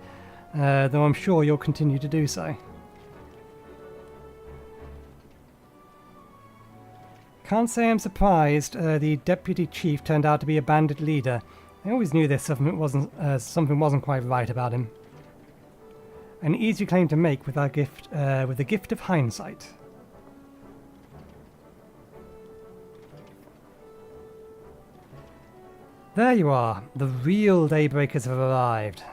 though I'm sure you'll continue to do so. Can't say I'm surprised the deputy chief turned out to be a bandit leader. I always knew this something wasn't quite right about him. An easy claim to make with our gift, with the gift of hindsight. There you are. The real Daybreakers have arrived.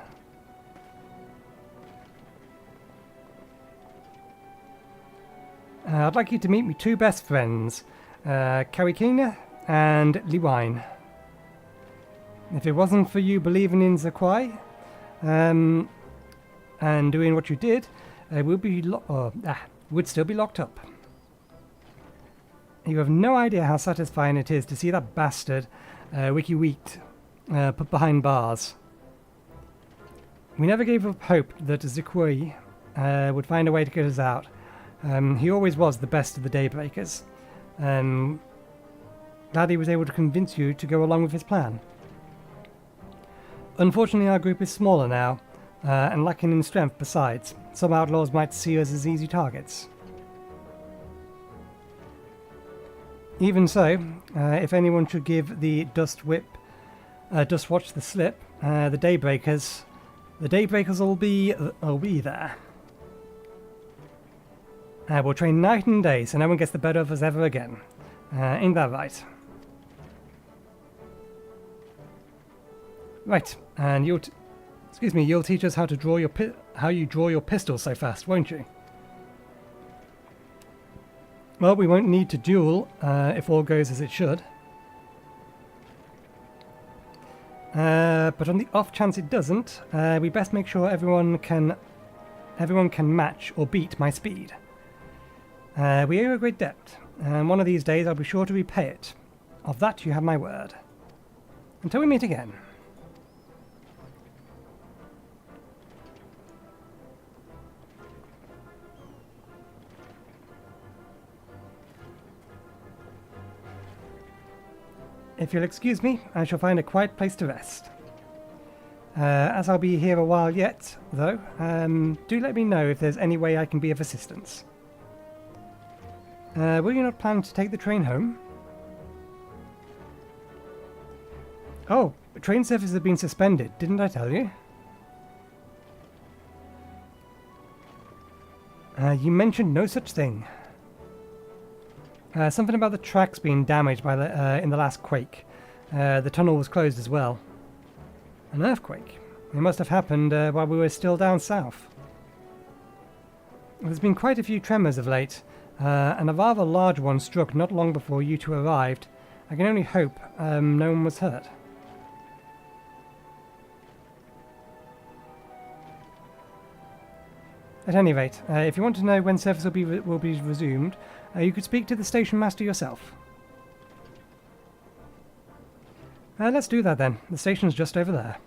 I'd like you to meet me two best friends, Karikina and Liwine. If it wasn't for you believing in Zakwai, and doing what you did, would still be locked up. You have no idea how satisfying it is to see that bastard, WikiWeeked, put behind bars. We never gave up hope that Zakwai would find a way to get us out. He always was the best of the Daybreakers. Glad he was able to convince you to go along with his plan. Unfortunately, our group is smaller now, and lacking in strength besides. Some outlaws might see us as easy targets. Even so, if anyone should give the Dustwatch the slip, the Daybreakers will be there. We'll train night and day, so no one gets the better of us ever again. Ain't that right? Right, and you'll teach us how to draw how you draw your pistol so fast, won't you? Well, we won't need to duel if all goes as it should. But on the off chance it doesn't, we best make sure everyone can match or beat my speed. We owe you a great debt, and one of these days I'll be sure to repay it. Of that you have my word. Until we meet again. If you'll excuse me, I shall find a quiet place to rest. As I'll be here a while yet, though, do let me know if there's any way I can be of assistance. Were you not planning to take the train home? Oh, train services have been suspended, didn't I tell you? You mentioned no such thing. Something about the tracks being damaged by in the last quake. The tunnel was closed as well. An earthquake. It must have happened while we were still down south. There's been quite a few tremors of late, and a rather large one struck not long before you two arrived. I can only hope no one was hurt. At any rate, if you want to know when service will be resumed, you could speak to the station master yourself. Let's do that then. The station's just over there.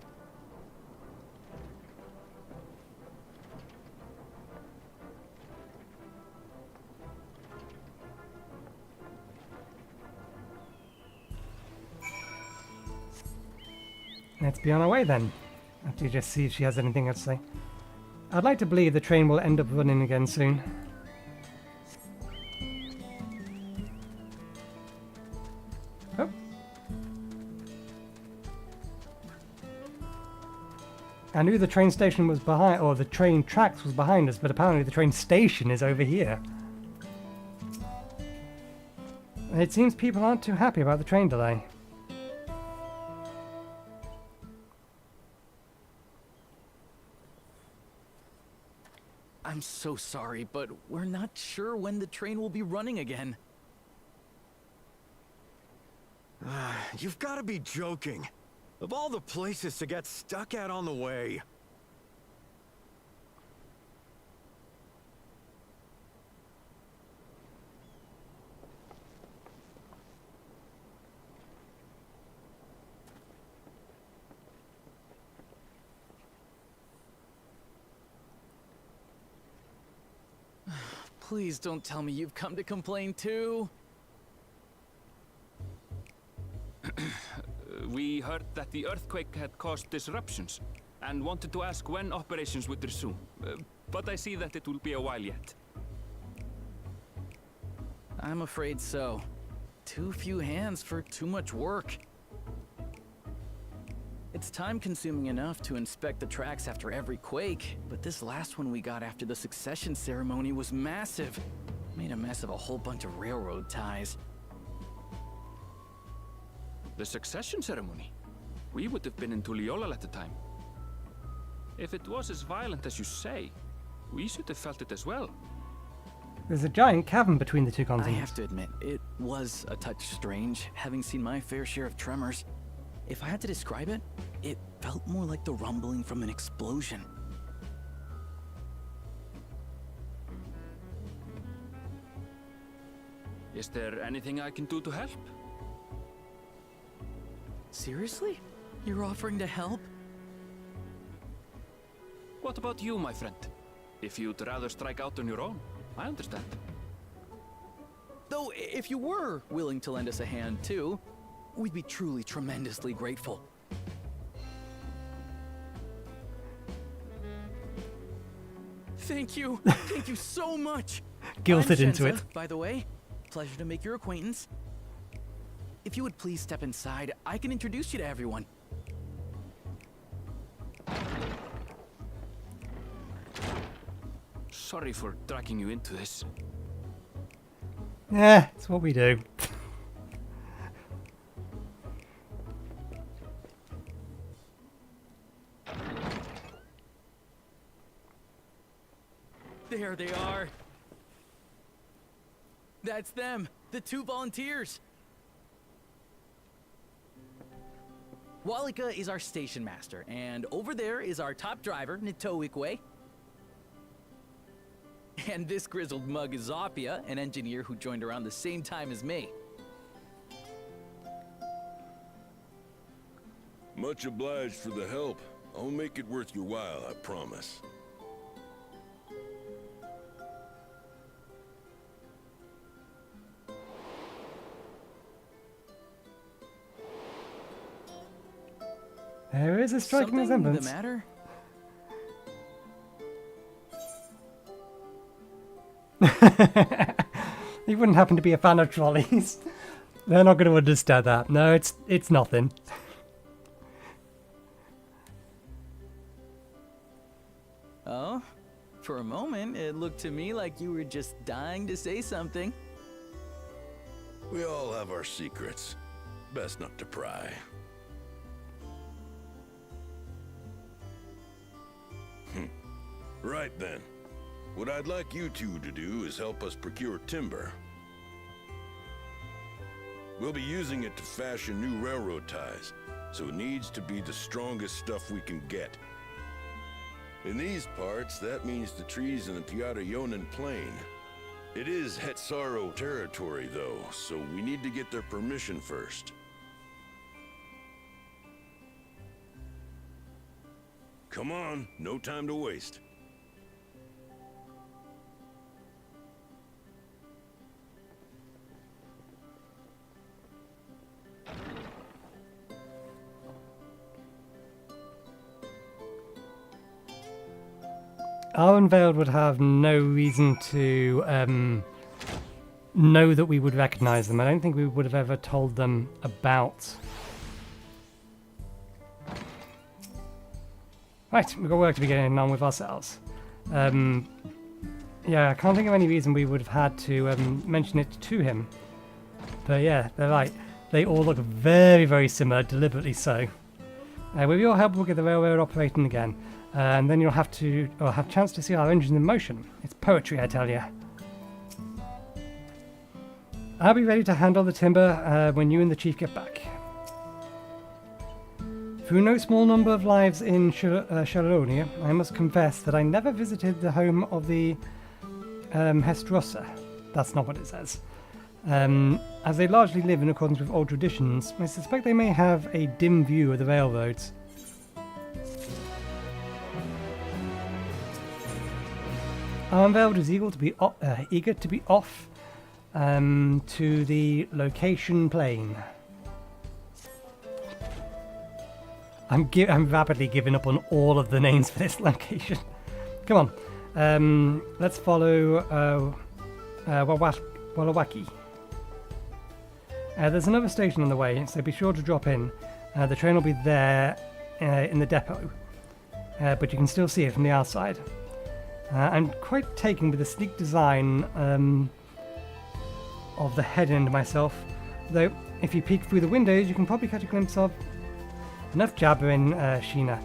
Let's be on our way then. After you just see if she has anything else to say. I'd like to believe the train will end up running again soon. Oh. I knew the train station was behind, or the train tracks was behind us, but apparently the train station is over here. It seems people aren't too happy about the train delay. I'm so sorry, but we're not sure when the train will be running again. You've got to be joking. Of all the places to get stuck at on the way. Please don't tell me you've come to complain too. We heard that the earthquake had caused disruptions and wanted to ask when operations would resume. But I see that it will be a while yet. I'm afraid so. Too few hands for too much work. It's time-consuming enough to inspect the tracks after every quake, but this last one we got after the succession ceremony was massive. Made a mess of a whole bunch of railroad ties. The succession ceremony? We would have been in Tural at the time. If it was as violent as you say, we should have felt it as well. There's a giant cavern between the two I continents. have to admit, it was a touch strange, having seen my fair share of tremors. If I had to describe it, it felt more like the rumbling from an explosion. Is there anything I can do to help? Seriously? You're offering to help? What about you, my friend? If you'd rather strike out on your own, I understand. Though, if you were willing to lend us a hand too, we'd be truly tremendously grateful. Thank you. Thank you so much. Guilted I'm into Shenza, it. By the way, pleasure to make your acquaintance. If you would please step inside, I can introduce you to everyone. Sorry for dragging you into this. Yeah, it's what we do. There they are. That's them, the 2 volunteers. Walika is our station master, and over there is our top driver, Nitoikwe. And this grizzled mug is Zopia, an engineer who joined around the same time as me. Much obliged for the help. I'll make it worth your while, I promise. There is a striking Something resemblance. the matter? You wouldn't happen to be a fan of trolleys. They're not going to understand that. No, it's nothing. Oh? For a moment, it looked to me like you were just dying to say something. We all have our secrets. Best not to pry. Right then. What I'd like you two to do is help us procure timber. We'll be using it to fashion new railroad ties, so it needs to be the strongest stuff we can get. In these parts, that means the trees in the Piata-Yonan Plain. It is Hetsaro territory, though, so we need to get their permission first. Come on, no time to waste. Our Unveiled would have no reason to know that we would recognize them. I don't think we would have ever told them about. Right, we've got work to be getting on with ourselves. Yeah, I can't think of any reason we would have had to mention it to him. But yeah, they're right. They all look very, very similar, deliberately so. With your help, we'll get the railroad operating again. And then you'll have a chance to see our engines in motion. It's poetry, I tell you. I'll be ready to handle the timber when you and the chief get back. Through no small number of lives in Shalonia, I must confess that I never visited the home of the Hestrosa. That's not what it says. As they largely live in accordance with old traditions, I suspect they may have a dim view of the railroads. Armveld is eager to be off to the location plane. I'm rapidly giving up on all of the names for this location. Come on, let's follow Walawaki. There's another station on the way, so be sure to drop in. The train will be there in the depot, but you can still see it from the outside. I'm quite taken with the sleek design of the head end myself, though if you peek through the windows you can probably catch a glimpse of enough jabbering, Sheena.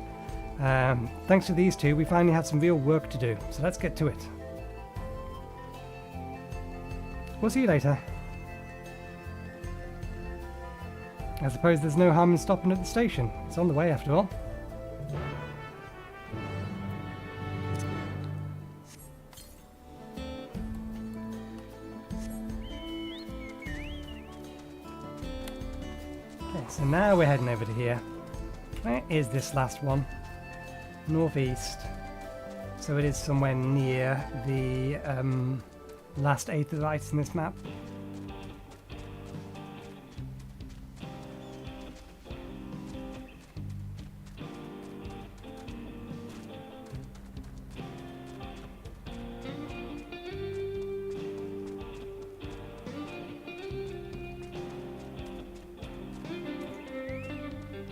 Thanks to these two we finally have some real work to do, so let's get to it. we'll see you later. I suppose there's no harm in stopping at the station. It's on the way after all. Okay, so now we're heading over to here. Where is this last one? Northeast. So it is somewhere near the last 8 of the rites in this map.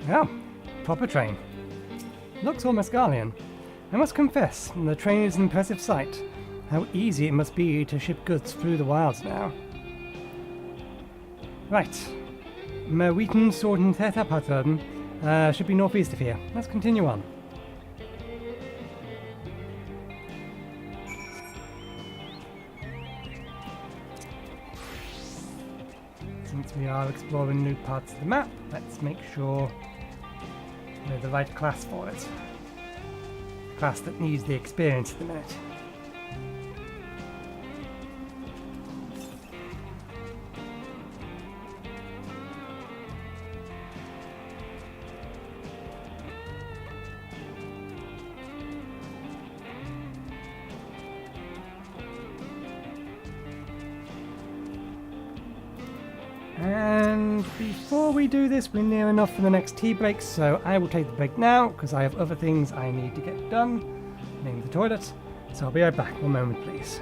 Oh, proper train. Looks almost Garlean. I must confess, the train is an impressive sight. How easy it must be to ship goods through the wilds now. Right. Merwiten Sorten Thetapathurden should be northeast of here. Let's continue on. Since we are exploring new parts of the map, let's make sure we're the right class for it. The class that needs the experience at the minute. And before we do this, we're near enough for the next tea break, so I will take the break now, because I have other things I need to get done, namely the toilet. So I'll be right back. One moment, please.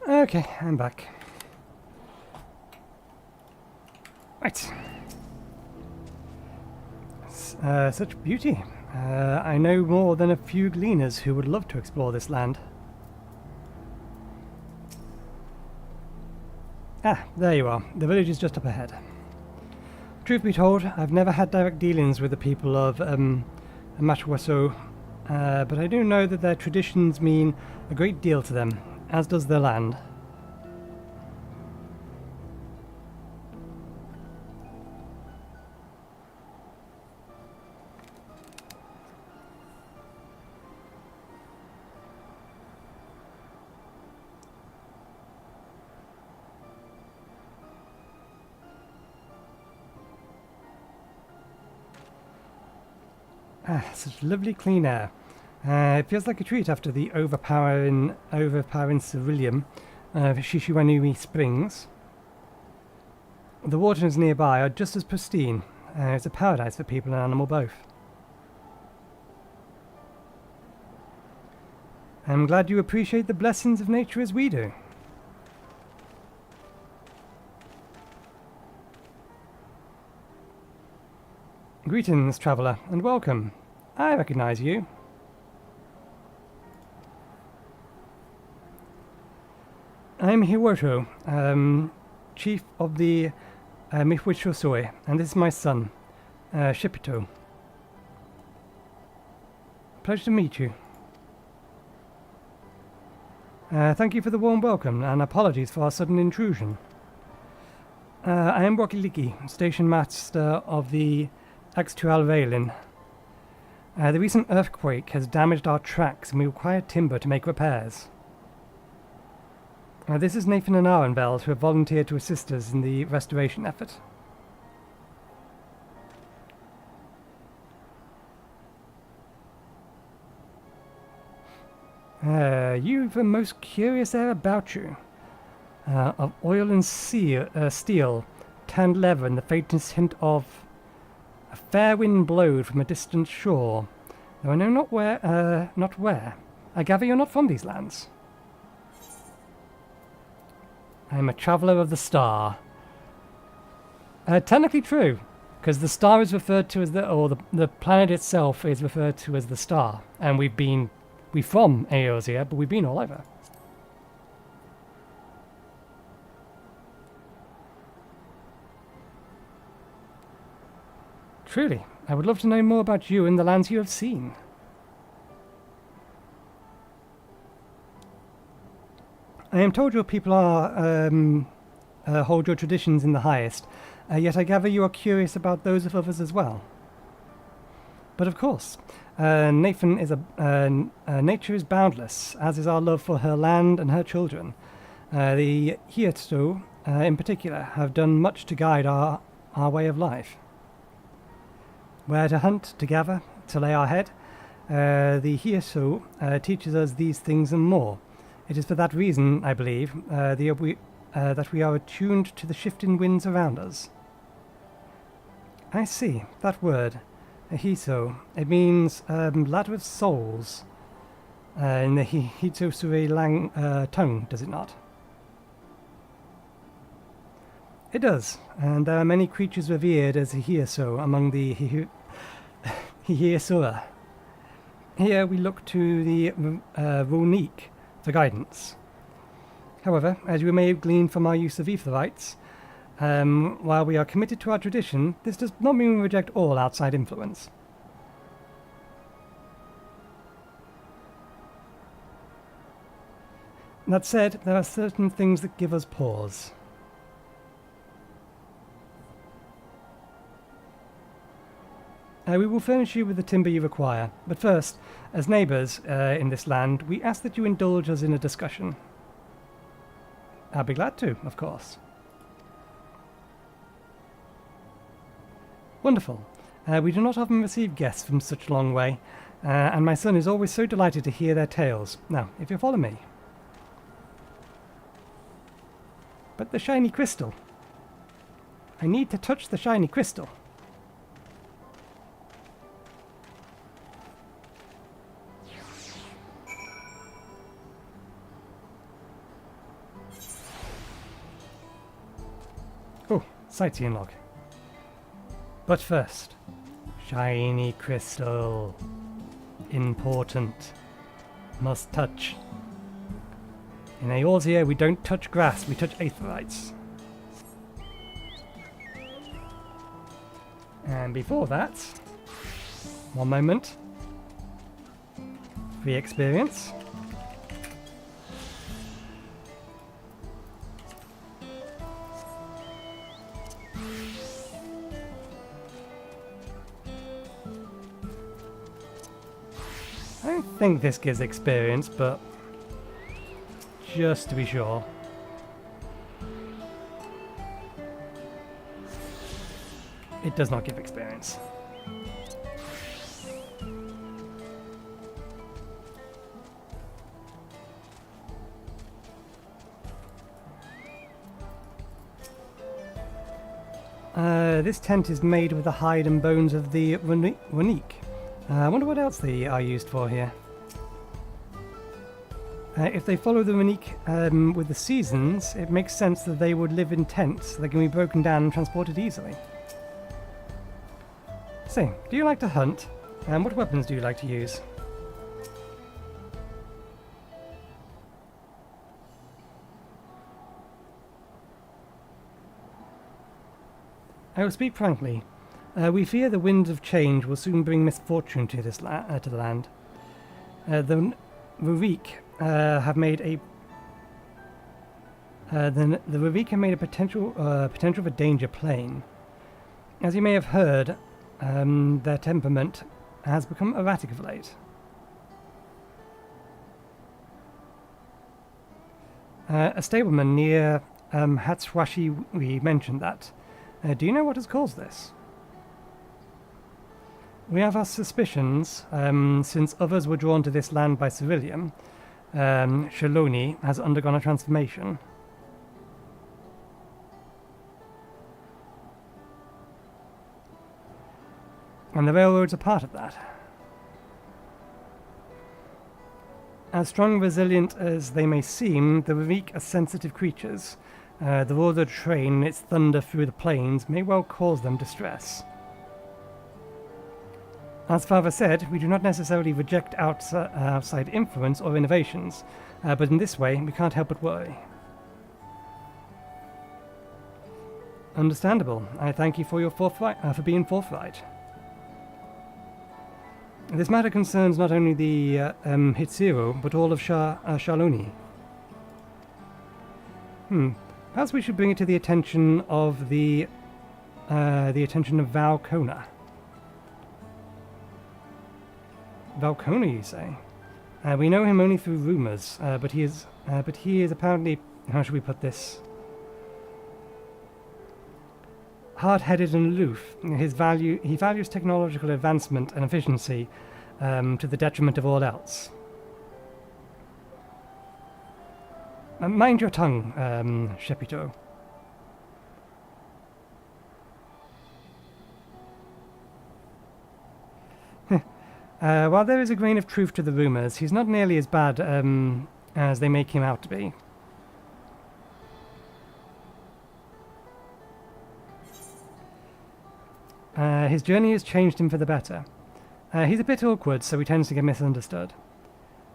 Okay, I'm back. Right. Such beauty. I know more than a few gleaners who would love to explore this land. Ah, there you are. The village is just up ahead. Truth be told, I've never had direct dealings with the people of Matwaso, but I do know that their traditions mean a great deal to them, as does their land. Such lovely clean air. It feels like a treat after the overpowering ceruleum of Shishiwanui Springs. The waters nearby are just as pristine. It's a paradise for people and animal both. I'm glad you appreciate the blessings of nature as we do. Greetings, traveller, and welcome. I recognize you. I'm Hiwoto, chief of the Mihwichosoi, and this is my son, Shipito. Pleasure to meet you. Thank you for the warm welcome, and apologies for our sudden intrusion. I am Rokiliki, station master of the Tural Railin. The recent earthquake has damaged our tracks and we require timber to make repairs. This is Nathan and Arenveld, who have volunteered to assist us in the restoration effort. You've a most curious air about you. Of oil and steel, tanned leather, and the faintest hint of a fair wind blowed from a distant shore, though I know not where. I gather you're not from these lands. I am a traveller of the star. Technically true, because the star is referred to as the planet itself is referred to as the star, and we're from Eorzea, but we've been all over. Truly, I would love to know more about you and the lands you have seen. I am told your people hold your traditions in the highest, yet I gather you are curious about those of others as well. But of course, nature is boundless, as is our love for her land and her children. The Hietsu, in particular, have done much to guide our way of life. Where to hunt, to gather, to lay our head, the Hietsu teaches us these things and more. It is for that reason, I believe, that we are attuned to the shifting winds around us. I see, that word, Hiso, it means ladder of souls in the Hitsusui tongue, does it not? It does, and there are many creatures revered as Hiso among the Hiesura. Here we look to the Rroneek for guidance. However, as you may have gleaned from our use of aetherites, while we are committed to our tradition, this does not mean we reject all outside influence. That said, there are certain things that give us pause. We will furnish you with the timber you require, but first, as neighbours in this land, we ask that you indulge us in a discussion. I'll be glad to, of course. Wonderful. We do not often receive guests from such a long way, and my son is always so delighted to hear their tales. Now, if you follow me. But the shiny crystal. I need to touch the shiny crystal. Oh, sightseeing log. But first, shiny crystal. Important. Must touch. In Eorzea, we don't touch grass, we touch aetherites. And before that, one moment, free experience. I don't think this gives experience, but just to be sure. It does not give experience. This tent is made with the hide and bones of the Rroneek. I wonder what else they are used for here. If they follow the Rroneek with the seasons, it makes sense that they would live in tents that can be broken down and transported easily. So, do you like to hunt? And what weapons do you like to use? I will speak frankly. We fear the winds of change will soon bring misfortune to this to the land. The Rroneek have made a the Rroneek have made a potential for danger plain. As you may have heard, their temperament has become erratic of late. A stableman near Hatswashi mentioned that. Do you know what has caused this? We have our suspicions, since others were drawn to this land by Cerulean. Cenote has undergone a transformation. And the railroads are part of that. As strong and resilient as they may seem, the Rroneek are sensitive creatures. The roar of the train and its thunder through the plains may well cause them distress. As Father said, we do not necessarily reject outside influence or innovations, but in this way we can't help but worry. Understandable. I thank you for your for being forthright. This matter concerns not only the Hitsiro, but all of Cenote. Perhaps we should bring it to the attention of Valkona. Valkona, you say? We know him only through rumors, but he is apparently, how should we put this? Hard-headed and aloof. He values technological advancement and efficiency to the detriment of all else. Mind your tongue, Shepito. While there is a grain of truth to the rumors, he's not nearly as bad as they make him out to be. His journey has changed him for the better. He's a bit awkward, so he tends to get misunderstood.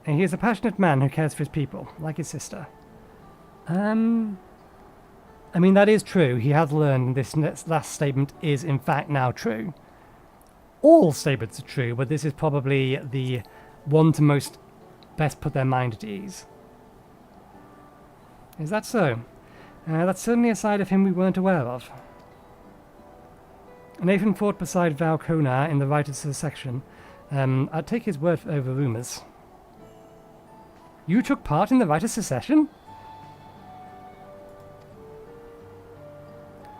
And he is a passionate man who cares for his people, like his sister. I mean, that is true. He has learned this last statement is, in fact, now true. All statements are true, but this is probably the one to most best put their mind at ease. Is that so? That's certainly a side of him we weren't aware of. Nathan fought beside Valkona in the Rite of Secession. I'd take his word over rumors. You took part in the Rite of Secession?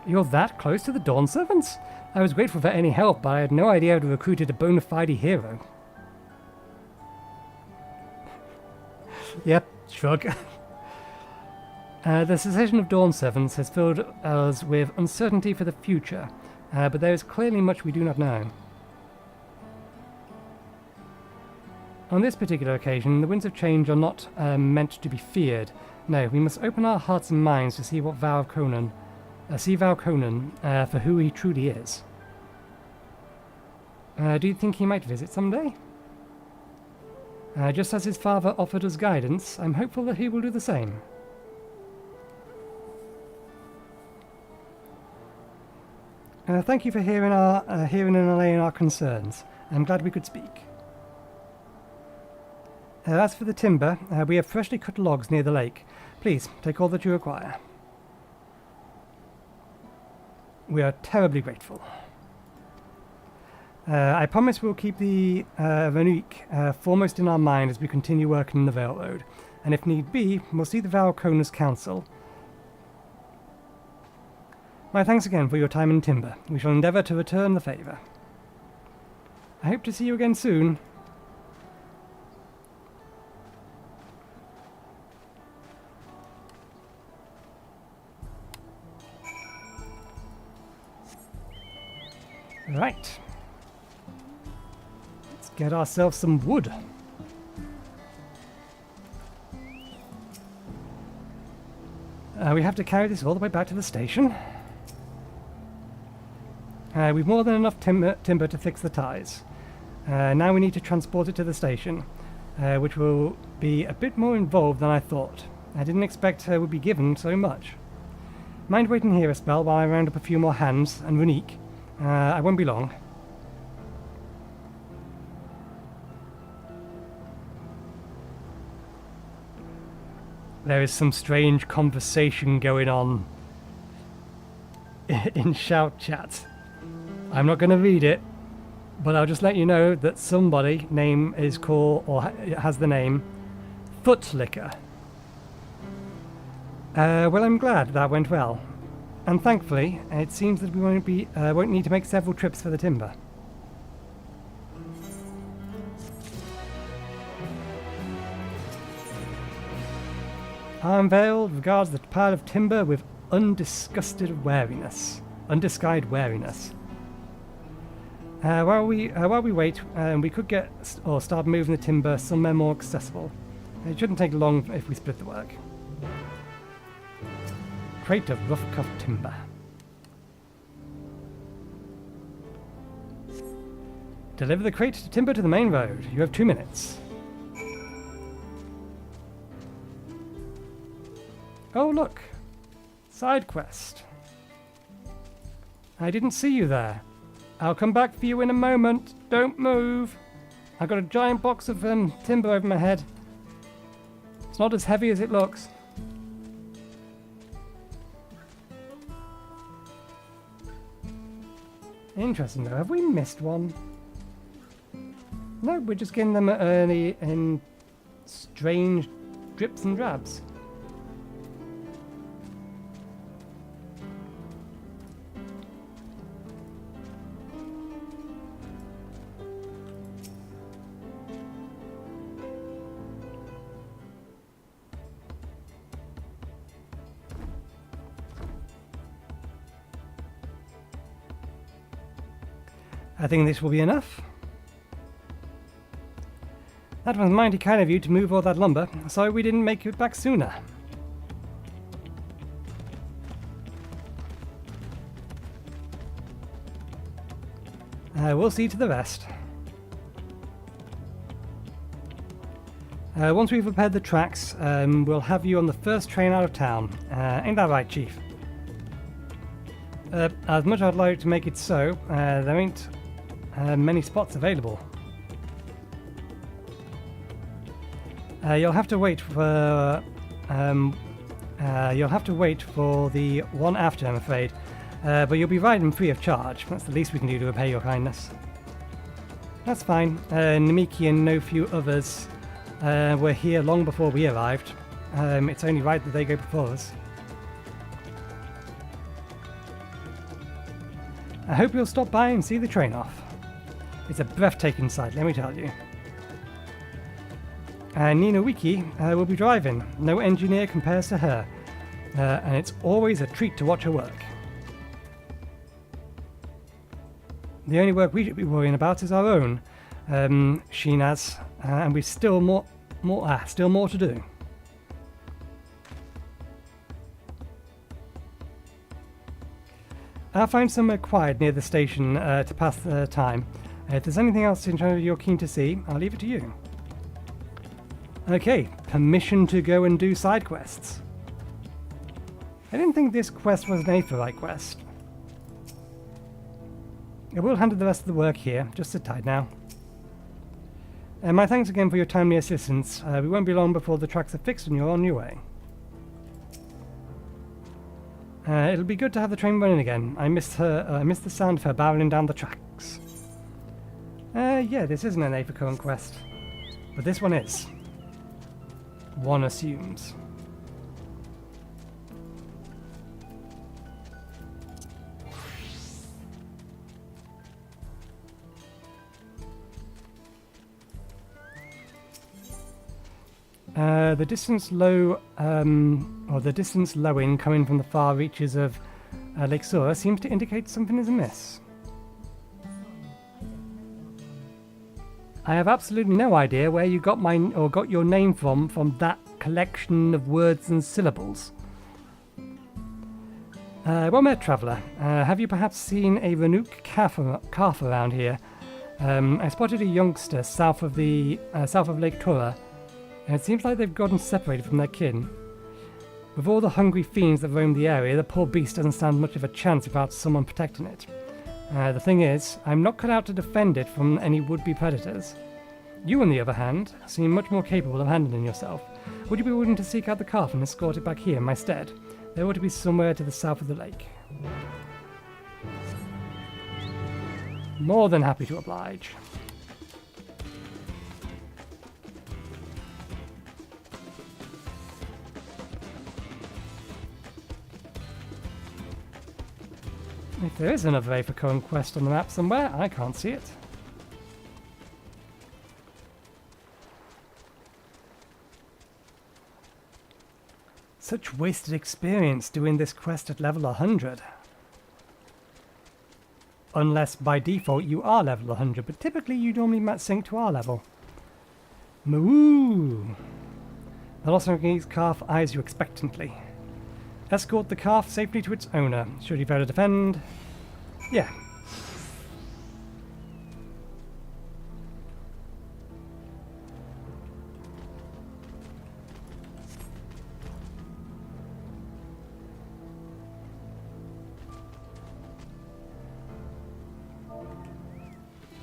You're that close to the Dawn Servants? I was grateful for any help, but I had no idea I'd recruited a bona fide hero. Yep, shrug. The secession of Dawn Servants has filled us with uncertainty for the future, but there is clearly much we do not know. On this particular occasion, the winds of change are not meant to be feared. No, we must open our hearts and minds to see what Valkona for who he truly is. Do you think he might visit someday? Just as his father offered us guidance, I'm hopeful that he will do the same. Thank you for hearing and allaying our concerns. I'm glad we could speak. As for the timber, we have freshly cut logs near the lake. Please, take all that you require. We are terribly grateful. I promise we'll keep the Rroneek foremost in our mind as we continue working in the railroad, and if need be, we'll see the Valcona's Council. My thanks again for your time in timber. We shall endeavour to return the favour. I hope to see you again soon. Right. Let's get ourselves some wood. We have to carry this all the way back to the station. We've more than enough timber to fix the ties. Now we need to transport it to the station, which will be a bit more involved than I thought. I didn't expect we'd be given so much. Mind waiting here a spell while I round up a few more hands and Rroneek. I won't be long. There is some strange conversation going on in shout chat. I'm not going to read it, but I'll just let you know that somebody name is called, or has the name, Footlicker. Well, I'm glad that went well. And thankfully, it seems that we won't need to make several trips for the timber. Unveiled regards the pile of timber with undisgusted wariness. Undisguised wariness. While we wait, we could get or start moving the timber somewhere more accessible. It shouldn't take long if we split the work. Crate of rough-cut timber. Deliver the crate of timber to the main road. You have 2 minutes. Oh, look. Side quest. I didn't see you there. I'll come back for you in a moment. Don't move. I've got a giant box of timber over my head. It's not as heavy as it looks. Interesting though, have we missed one? No, we're just getting them early in strange drips and drabs. I think this will be enough. That was mighty kind of you to move all that lumber. Sorry we didn't make it back sooner. We'll see to the rest. Once we've repaired the tracks, we'll have you on the first train out of town. Ain't that right, Chief? As much as I'd like to make it so, there ain't many spots available. You'll have to wait for the one after, I'm afraid. But you'll be riding free of charge. That's the least we can do to repay your kindness. That's fine. Namiki and no few others were here long before we arrived. It's only right that they go before us. I hope you'll stop by and see the train off. It's a breathtaking sight, let me tell you. Nina Wiki will be driving. No engineer compares to her. And it's always a treat to watch her work. The only work we should be worrying about is our own, Sheenaz, and we've still more to do. I'll find somewhere quiet near the station to pass the time. If there's anything else you're keen to see, I'll leave it to you. Okay, permission to go and do side quests. I didn't think this quest was an Aetheryte quest. I will handle the rest of the work here. Just sit tight now. My thanks again for your timely assistance. We won't be long before the tracks are fixed and you're on your way. It'll be good to have the train running again. I missed the sound of her barreling down the tracks. Yeah, this isn't an A for current quest. But this one is. One assumes. The distance lowing coming from the far reaches of Lake Sora seems to indicate something is amiss. I have absolutely no idea where you got your name from that collection of words and syllables. Well met, traveller. Have you perhaps seen a Rroneek calf around here? I spotted a youngster south of Lake Tura. And it seems like they've gotten separated from their kin. With all the hungry fiends that roam the area, the poor beast doesn't stand much of a chance without someone protecting it. The thing is, I'm not cut out to defend it from any would-be predators. You, on the other hand, seem much more capable of handling yourself. Would you be willing to seek out the calf and escort it back here in my stead? There ought to be somewhere to the south of the lake. More than happy to oblige. If there is another A for current quest on the map somewhere, I can't see it. Such wasted experience doing this quest at level 100. Unless by default you are level 100, but typically you normally sync to our level. Moo! The Lost Rroneek's calf eyes you expectantly. Escort the calf safely to its owner. Should you fail to defend? Yeah.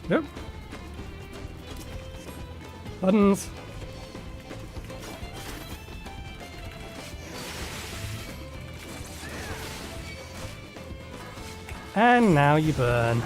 Nope. Buttons. And now you burn.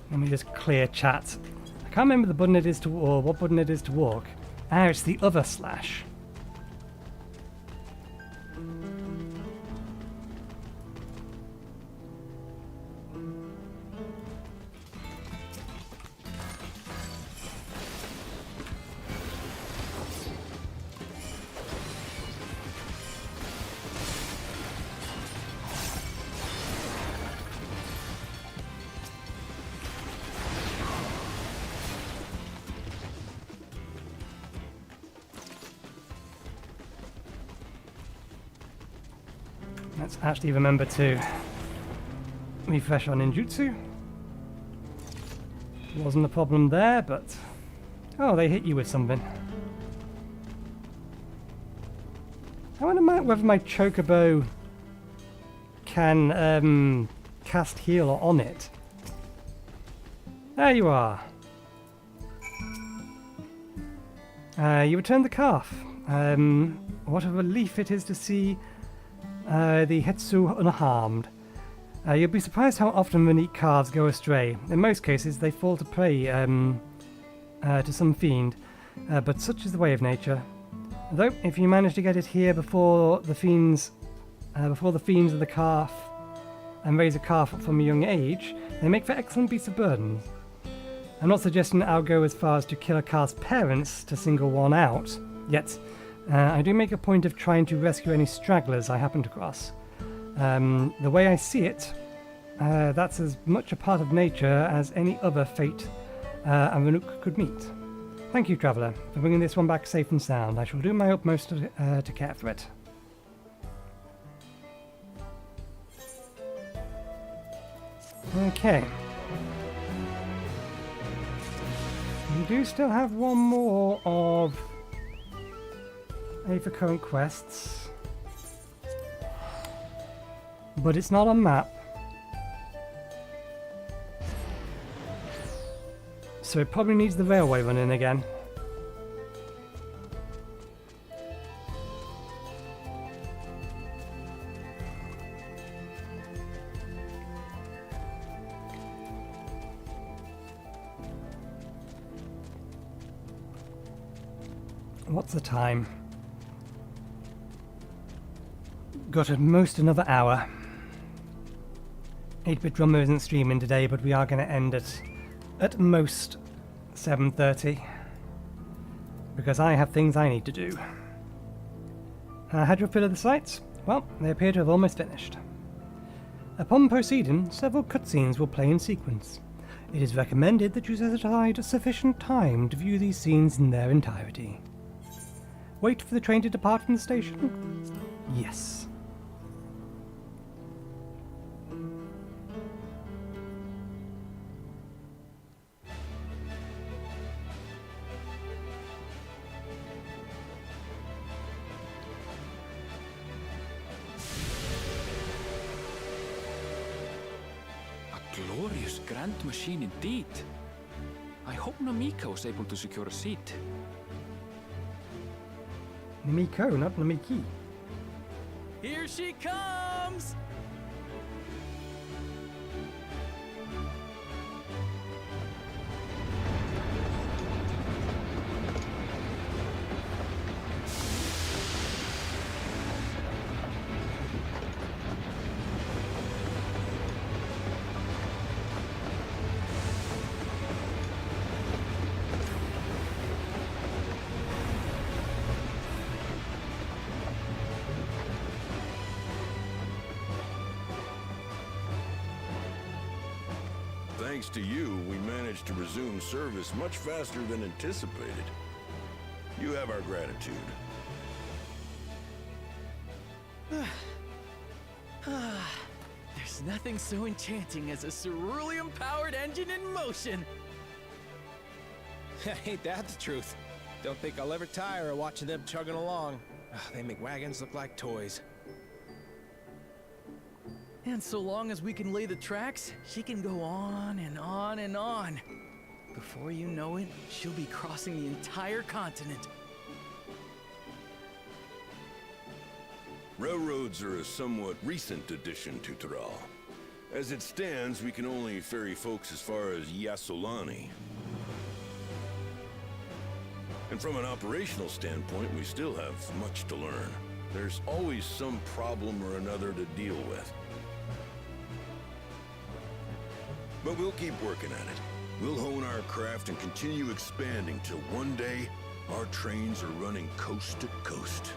Let me just clear chat. I can't remember the button it is to, or what button it is to walk. Ah, it's the other slash. Let's actually remember to refresh our ninjutsu. Wasn't a problem there, but... Oh, they hit you with something. I wonder whether my chocobo can cast heal on it. There you are. You returned the calf. What a relief it is to see the Hetsu unharmed. You'll be surprised how often Rroneek calves go astray. In most cases, they fall to prey to some fiend, but such is the way of nature. Though, if you manage to get it here before the fiends of the calf and raise a calf from a young age, they make for excellent beasts of burden. I'm not suggesting I'll go as far as to kill a calf's parents to single one out, yet I do make a point of trying to rescue any stragglers I happen to cross. The way I see it, that's as much a part of nature as any other fate a Rroneek could meet. Thank you, Traveller, for bringing this one back safe and sound. I shall do my utmost to care for it. Okay. We do still have one more of A for current quests, but it's not on map, so it probably needs the railway running again. What's the time? Got at most another hour. 8-Bit Drummer isn't streaming today, but we are going to end at most 7:30 because I have things I need to do. Had your fill of the sights? Well, they appear to have almost finished. Upon proceeding, several cutscenes will play in sequence. It is recommended that you set aside sufficient time to view these scenes in their entirety. Wait for the train to depart from the station? Yes. A glorious grand machine indeed. I hope Namika was able to secure a seat. Namiko, not Namiki. Here she comes! Thanks to you, we managed to resume service much faster than anticipated. You have our gratitude. There's nothing so enchanting as a cerulean-powered engine in motion. Ain't that the truth? Don't think I'll ever tire of watching them chugging along. They make wagons look like toys. And so long as we can lay the tracks, she can go on and on and on. Before you know it, she'll be crossing the entire continent. Railroads are a somewhat recent addition to Tural. As it stands, we can only ferry folks as far as Yassolani. And from an operational standpoint, we still have much to learn. There's always some problem or another to deal with. But we'll keep working at it. We'll hone our craft and continue expanding till one day, our trains are running coast to coast.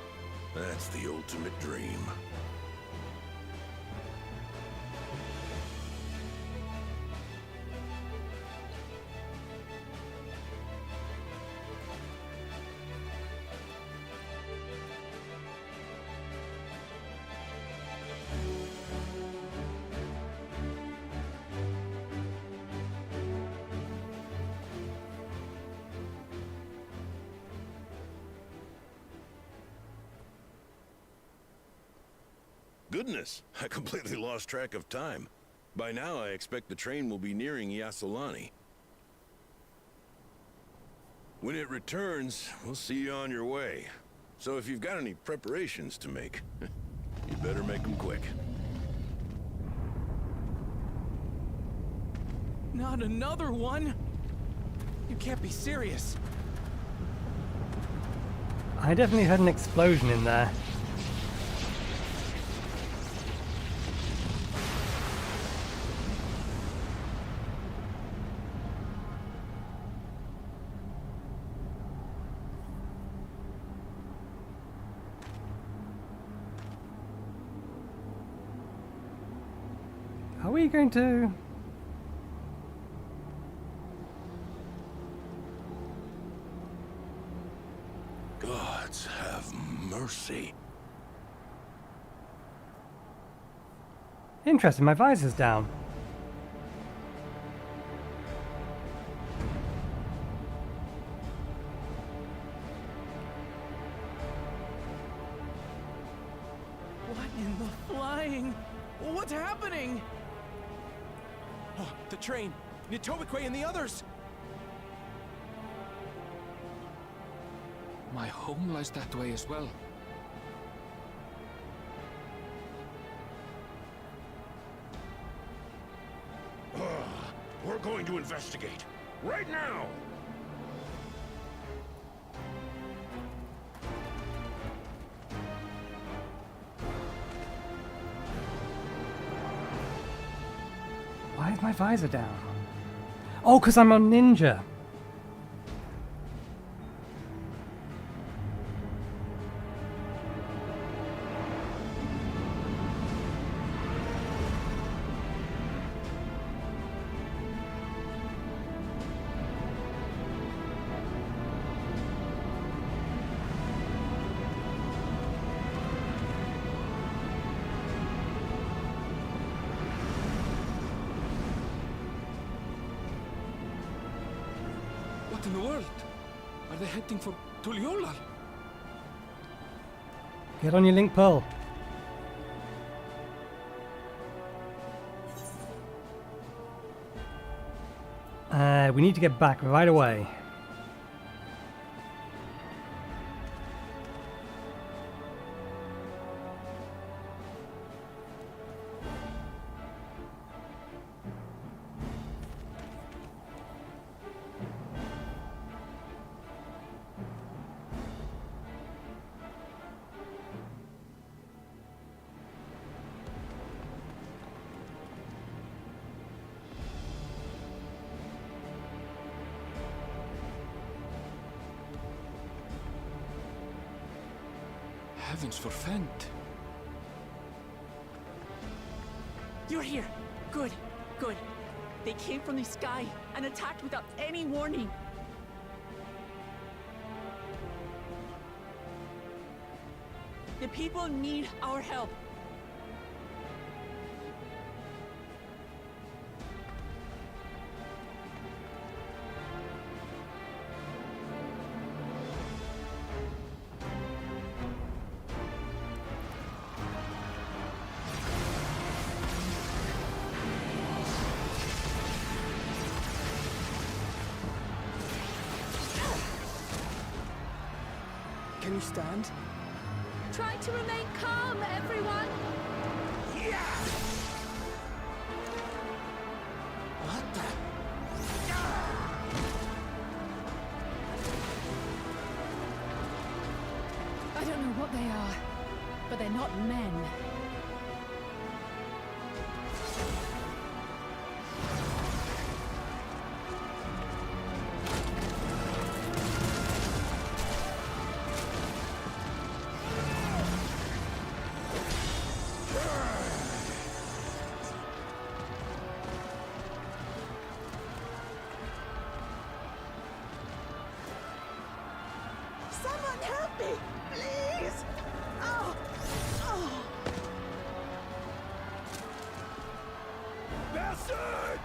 That's the ultimate dream. Goodness, I completely lost track of time. By now, I expect the train will be nearing Yassolani. When it returns, we'll see you on your way. So if you've got any preparations to make, you better make them quick. Not another one! You can't be serious. I definitely heard an explosion in there. Are we going to... Gods have mercy. Interesting, my visor's down. dying. What's happening? Oh, the train! Nitobekwe and the others! My home lies that way as well. We're going to investigate. Right now! Why is my visor down? Oh, because I'm on ninja. What in the world? Are they heading for Tuliolal? Get on your link pearl. We need to get back right away. Heavens forfend. You're here. Good, good. They came from the sky and attacked without any warning. The people need our help. Can you stand? Try to remain calm, everyone! What the? I don't know what they are, but they're not men. Someone help me, please! Oh! Oh! Bastard!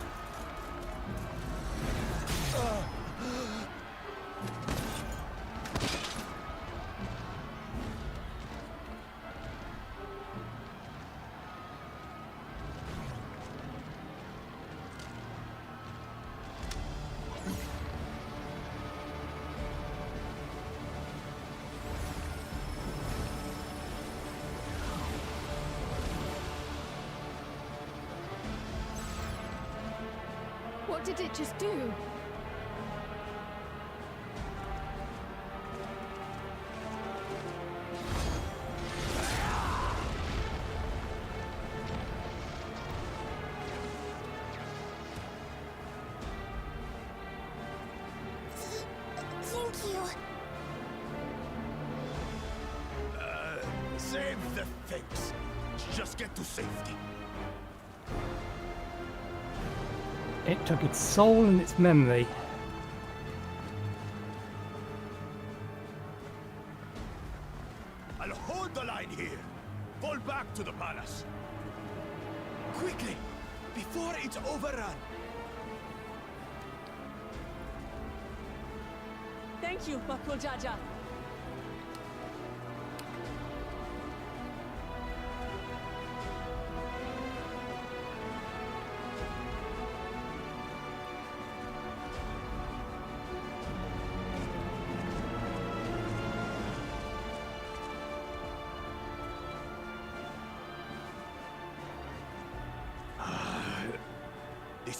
What did it just do? Thank you. Save the things. Just get to safety. It took its soul and its memory. I'll hold the line here. Fall back to the palace. Quickly, before it's overrun. Thank you, Bakul Jaja.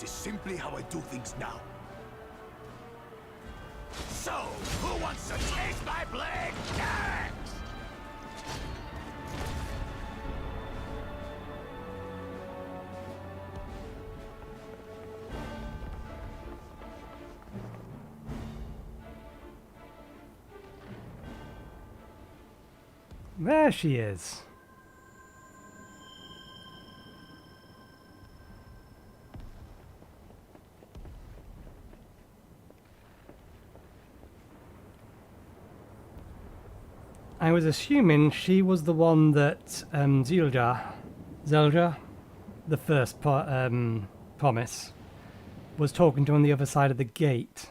is simply how I do things now. So, who wants to taste my blade next? There she is. I was assuming she was the one that Zelda, the first promise, was talking to on the other side of the gate.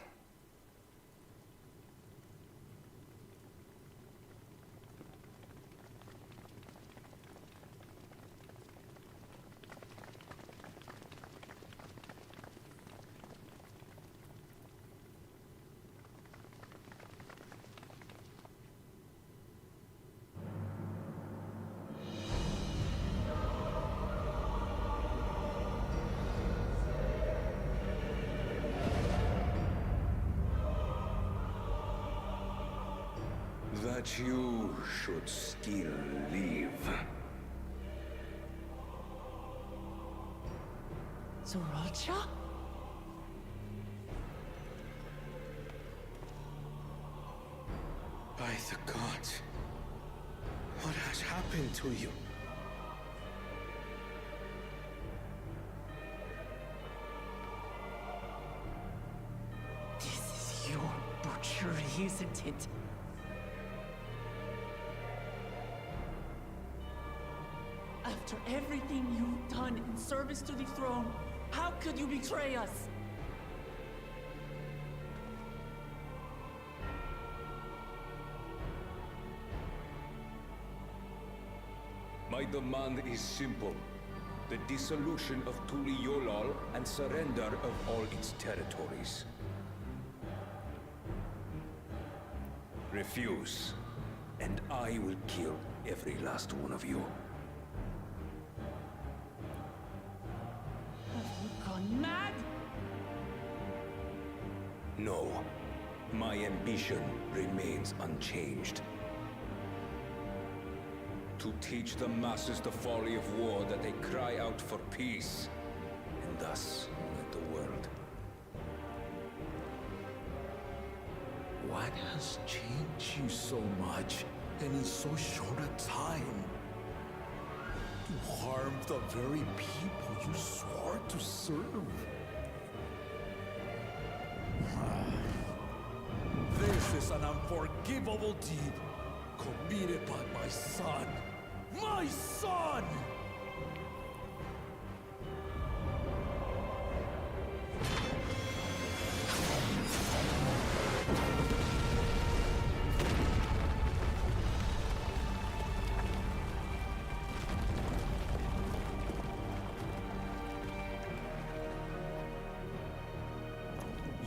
That you should still live. Zoralcha? By the gods, what has happened to you? This is your butchery, isn't it? After everything you've done in service to the throne, how could you betray us? My demand is simple. The dissolution of Tural and surrender of all its territories. Refuse, and I will kill every last one of you. Have you gone mad? No, my ambition remains unchanged. To teach the masses the folly of war, that they cry out for peace, and thus unite the world. What has changed you so much, and in so short a time? You harmed the very people you swore to serve. This is an unforgivable deed committed by my son. My son!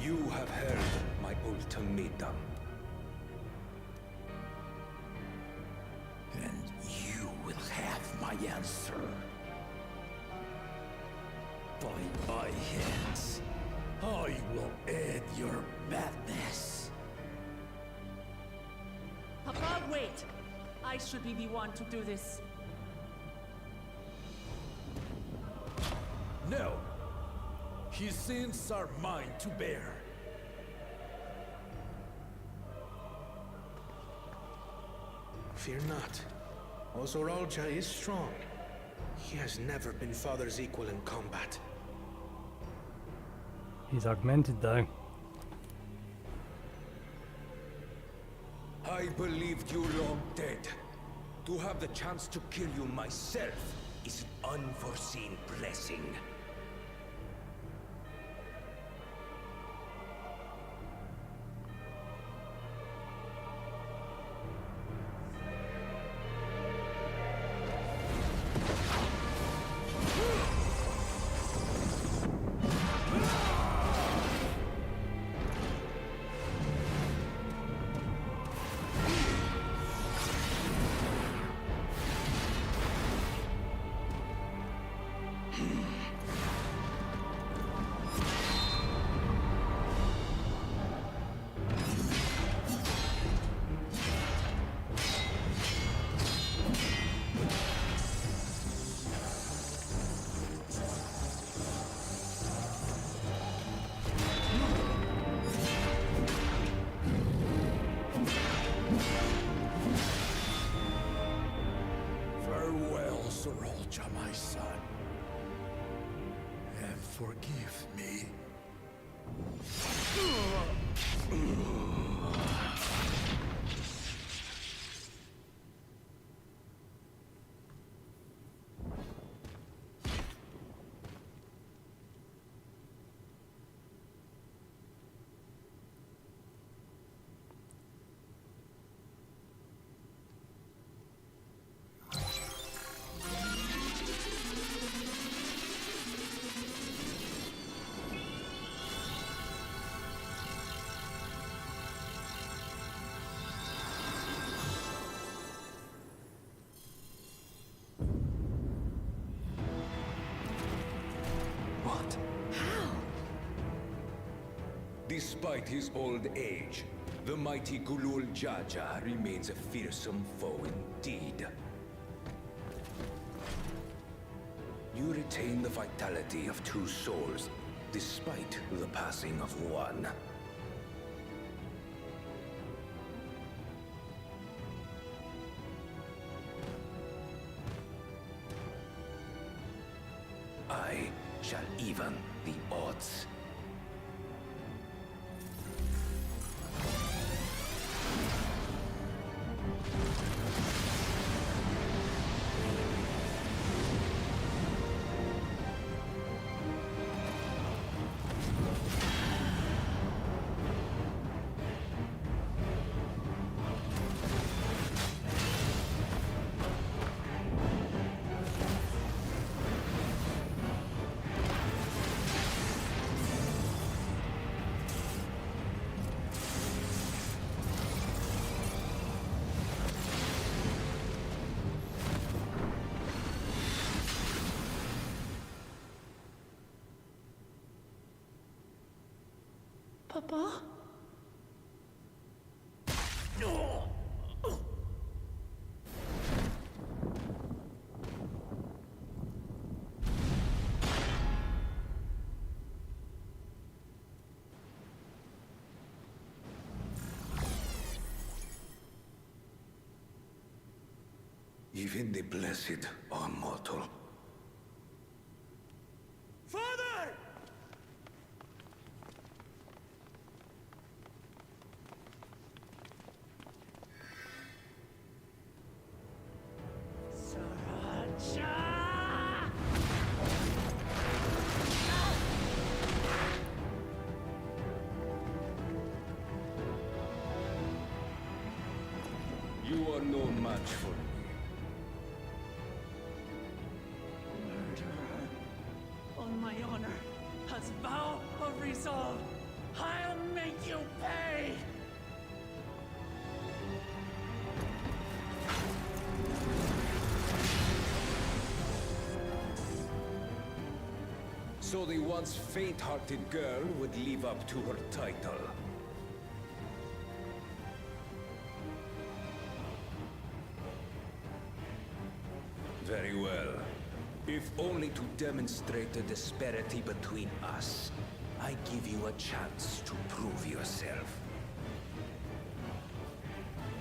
You have heard my ultimatum. And you will have my answer. By my hands, I will end your madness. Papa, wait! I should be the one to do this. No. His sins are mine to bear. Fear not. Zoralcha is strong. He has never been father's equal in combat. He's augmented though. I believed you long dead. To have the chance to kill you myself is an unforeseen blessing. forgive me? Despite his old age, the mighty Gulul Jaja remains a fearsome foe indeed. You retain the vitality of 2 souls, despite the passing of 1. I shall even the odds. Papa? Even the blessed are mortal. Father! You are no match for me. Murderer, on my honor, as vow of resolve, I'll make you pay! So the once faint-hearted girl would live up to her title. Very well. If only to demonstrate the disparity between us, I give you a chance to prove yourself.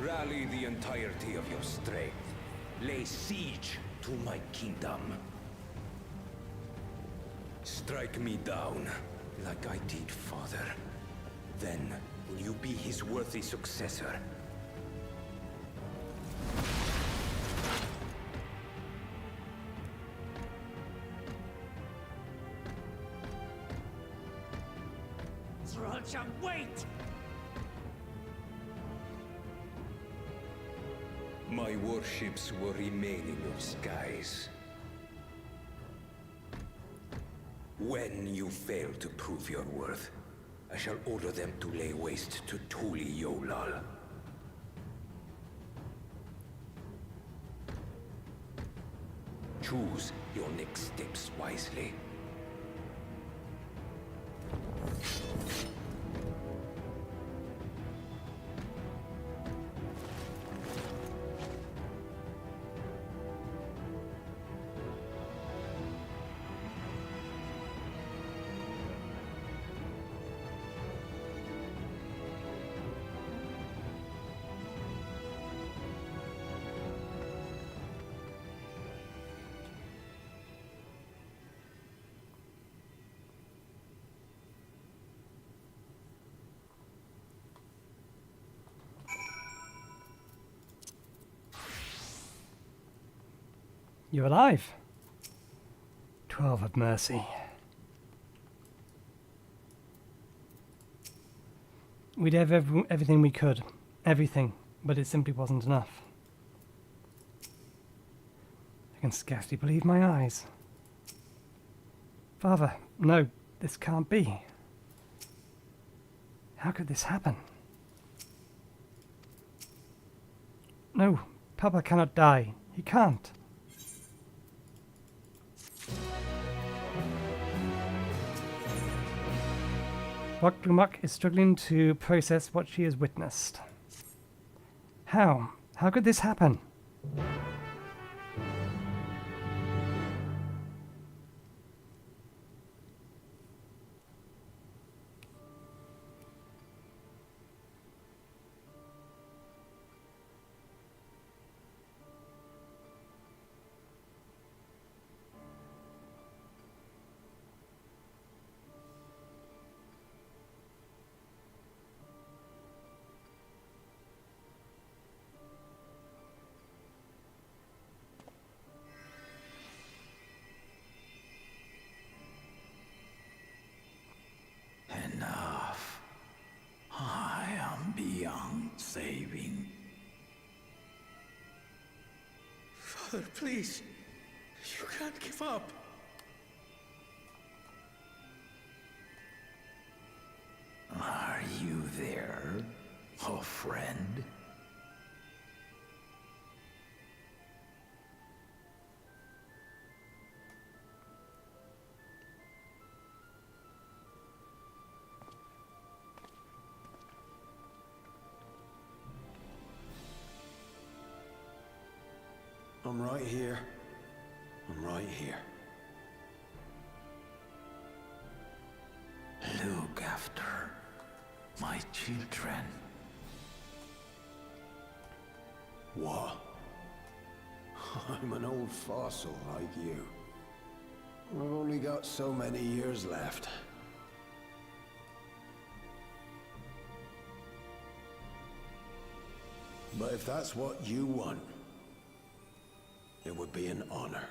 Rally the entirety of your strength. Lay siege to my kingdom. Strike me down, like I did father. Then, will you be his worthy successor? Sriracha, wait! My warships will remain in your skies. When you fail to prove your worth, I shall order them to lay waste to Tuli Yolal. Choose your next steps wisely. You're alive. 12 of mercy. We did everything we could. Everything. But it simply wasn't enough. I can scarcely believe my eyes. Father, no, this can't be. How could this happen? No, Papa cannot die. He can't. Rroneek is struggling to process what she has witnessed. How? How could this happen? Enough. I am beyond saving. Father, please. You can't give up. Are you there, oh friend? I'm right here. I'm right here. Look after my children. What? I'm an old fossil like you. I've only got so many years left. But if that's what you want, it would be an honor.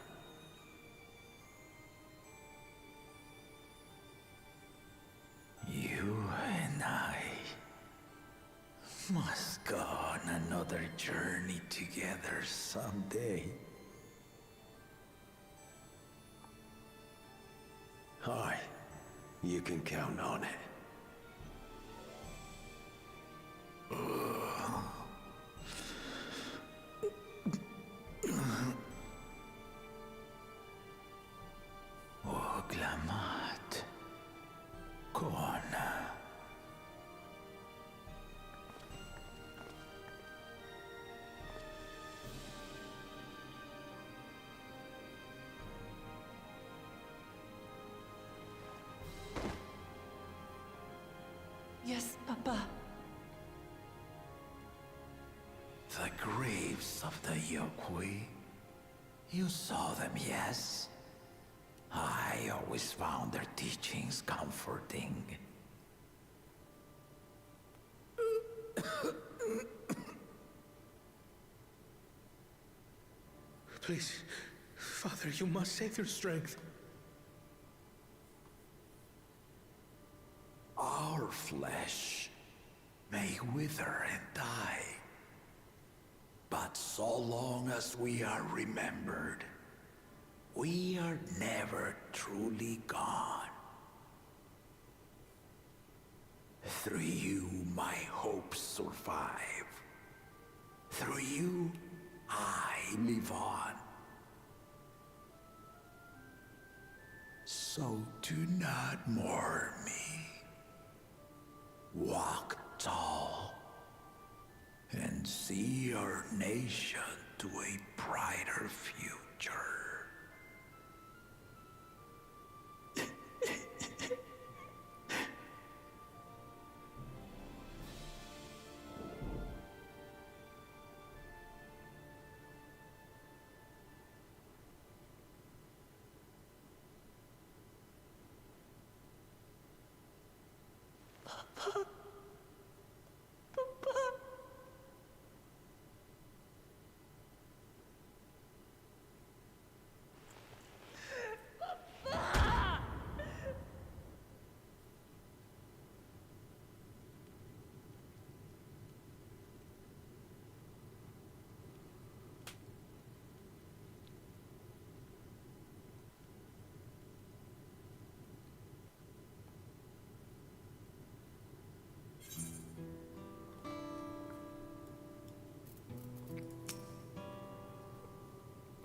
You and I must go on another journey together someday. Aye, you can count on it. Oglamat. Kona. Yes, Papa. The graves of the Yokwi. You saw them, yes? I always found their teachings comforting. Please, Father, you must save their strength. Our flesh may wither and die, but so long as we are remembered, we are never truly gone. Through you, my hopes survive. Through you, I live on. So do not mourn me. Walk tall and see our nation to a brighter future.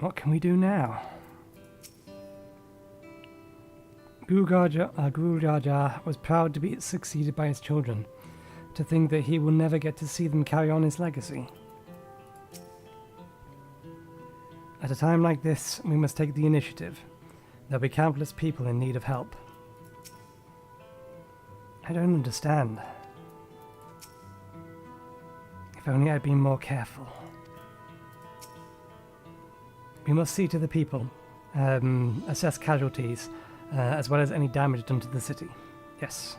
What can we do now? Guru Raja was proud to be succeeded by his children. To think that he will never get to see them carry on his legacy. At a time like this, we must take the initiative. There'll be countless people in need of help. I don't understand. If only I'd been more careful. We must see to the people, assess casualties, as well as any damage done to the city. Yes,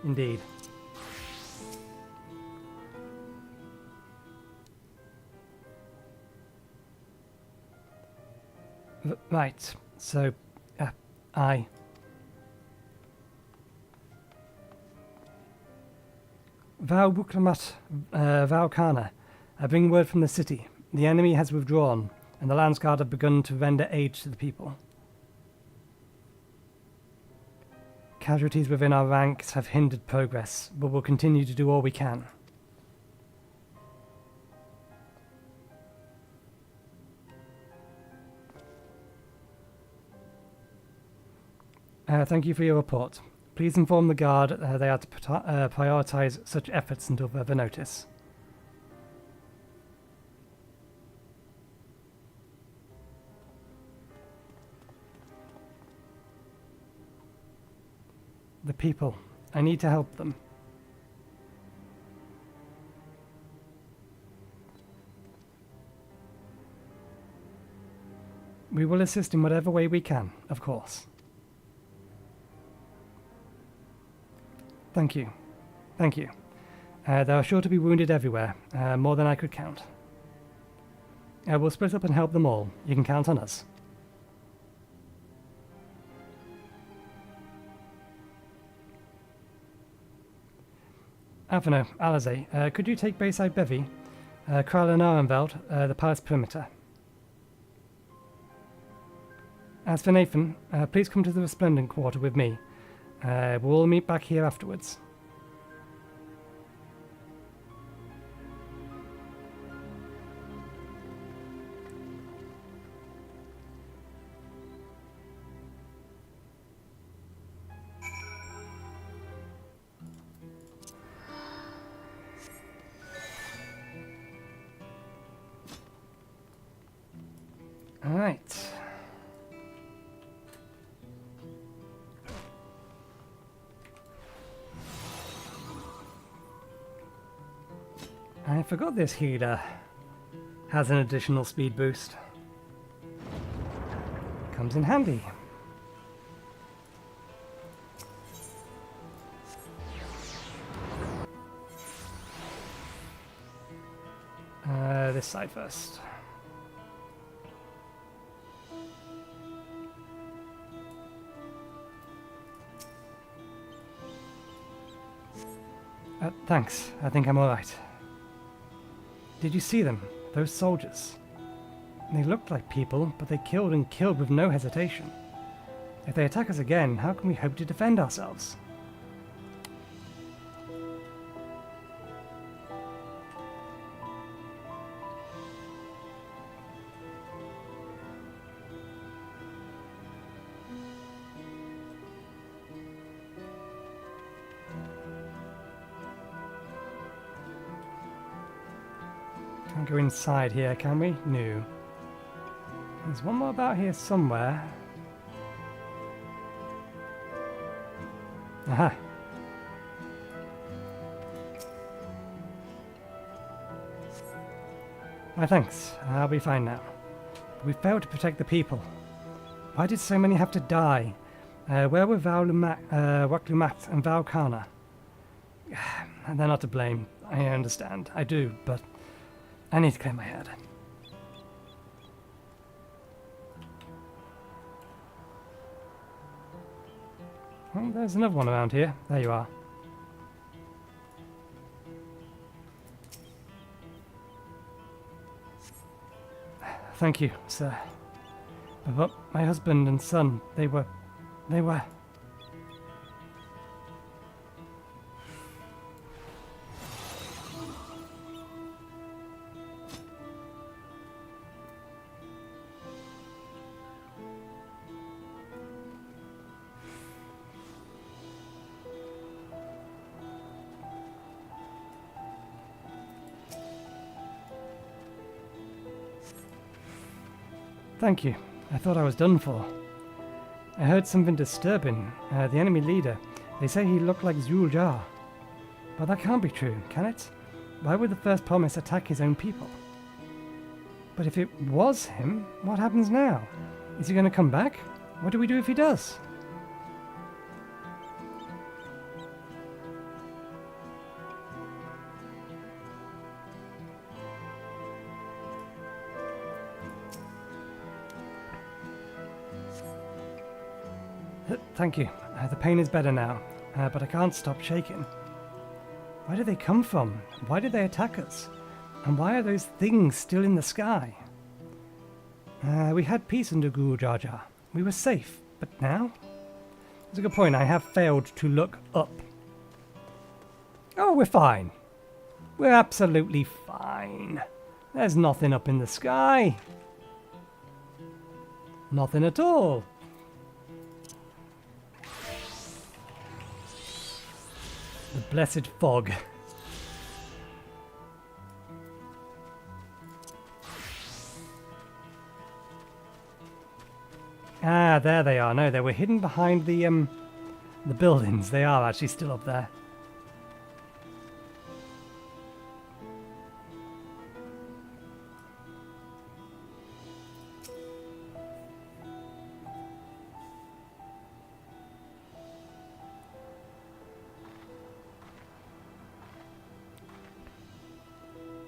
indeed. Right, so, I... Val Buklamat, Val Kana, I bring word from the city. The enemy has withdrawn, and the Landsguard have begun to render aid to the people. Casualties within our ranks have hindered progress, but we'll continue to do all we can. Thank you for your report. Please inform the Guard they are to prioritize such efforts until further notice. The people. I need to help them. We will assist in whatever way we can, of course. Thank you. Thank you. There are sure to be wounded everywhere, more than I could count. We'll split up and help them all. You can count on us. Avano, Alize, could you take Bayside Bevy, Kral and Arenveld, the palace perimeter? As for Nathan, please come to the Resplendent Quarter with me. We'll all meet back here afterwards. All right. I forgot this healer has an additional speed boost. Comes in handy. This side first. Thanks. I think I'm alright. Did you see them? Those soldiers? They looked like people, but they killed and killed with no hesitation. If they attack us again, how can we hope to defend ourselves? Can't go inside here, can we? No. There's one more about here somewhere. Aha. My thanks. I'll be fine now. But we failed to protect the people. Why did so many have to die? Where were Waklumat and Val Kana? They're not to blame. I understand. I do, but I need to clear my head. Oh, there's another one around here. There you are. Thank you, sir. But my husband and son, they were... Thank you. I thought I was done for. I heard something disturbing. The enemy leader. They say he looked like Zul'Jah. But that can't be true, can it? Why would the first promise attack his own people? But if it was him, what happens now? Is he going to come back? What do we do if he does? Thank you. The pain is better now, but I can't stop shaking. Where did they come from? Why did they attack us? And why are those things still in the sky? We had peace under Guru Jar. We were safe, but now? That's a good point. I have failed to look up. Oh, we're fine. We're absolutely fine. There's nothing up in the sky. Nothing at all. The blessed fog. Ah, there they are. No, they were hidden behind the buildings. They are actually still up there.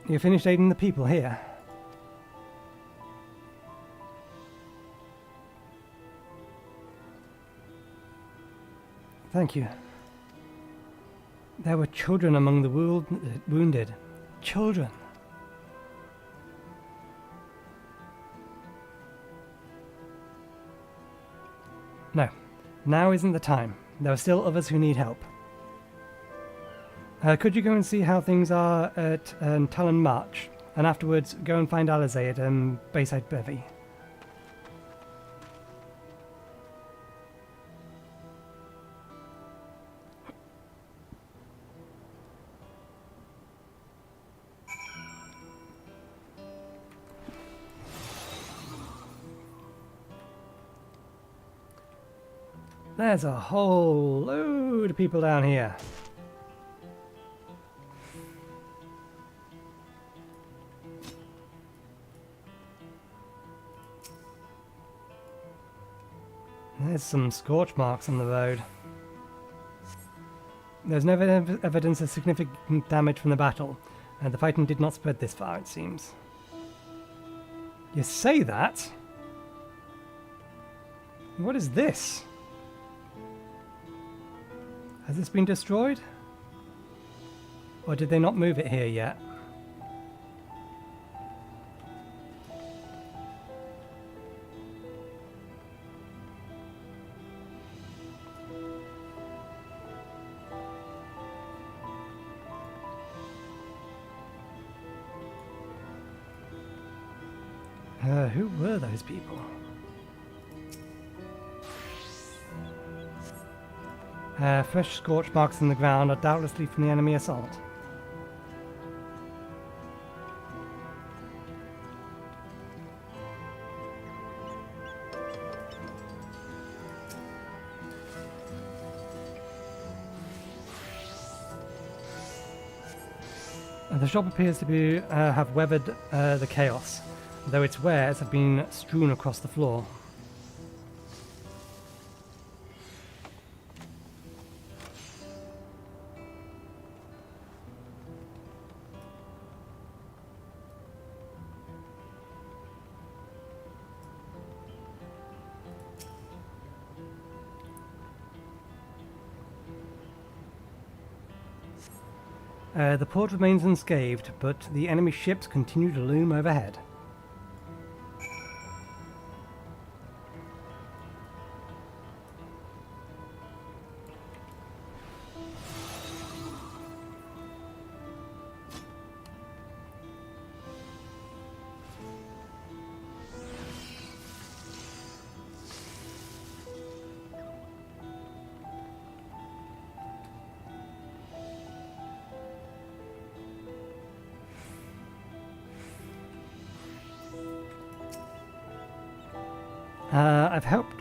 You finished aiding the people here? Thank you. There were children among the wounded. Children. No, now isn't the time. There are still others who need help. Could you go and see how things are at Talon March, and afterwards go and find Alizé at Bayside Bevy? There's a whole load of people down here. There's some scorch marks on the road. There's no evidence of significant damage from the battle, and the fighting did not spread this far, it seems. You say that? What is this? Has this been destroyed? Or did they not move it here yet? Who were those people? Fresh scorch marks in the ground are doubtlessly from the enemy assault. The shop appears to be have weathered the chaos, though its wares have been strewn across the floor. The port remains unscathed, but the enemy ships continue to loom overhead. I've helped...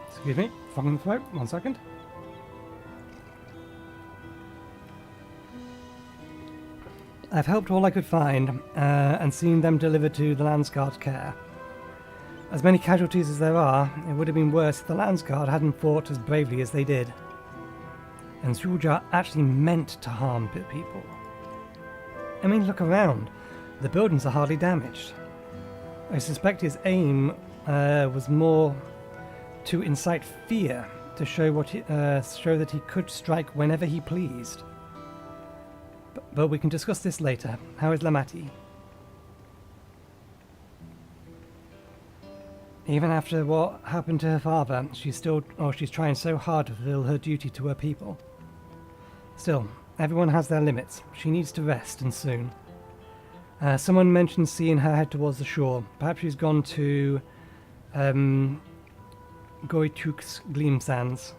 Excuse me, frog in the throat, 1 second. I've helped all I could find, and seen them delivered to the Landsguard's care. As many casualties as there are, it would have been worse if the Landsguard hadn't fought as bravely as they did. And Zuljar actually meant to harm people. I mean, look around. The buildings are hardly damaged. I suspect his aim was more to incite fear, to show that he could strike whenever he pleased. But we can discuss this later. How is Lamati? Even after what happened to her father, she's trying so hard to fulfill her duty to her people. Still, everyone has their limits. She needs to rest, and soon. Someone mentioned seeing her head towards the shore. Perhaps she's gone to Goituk's Gleam Sands.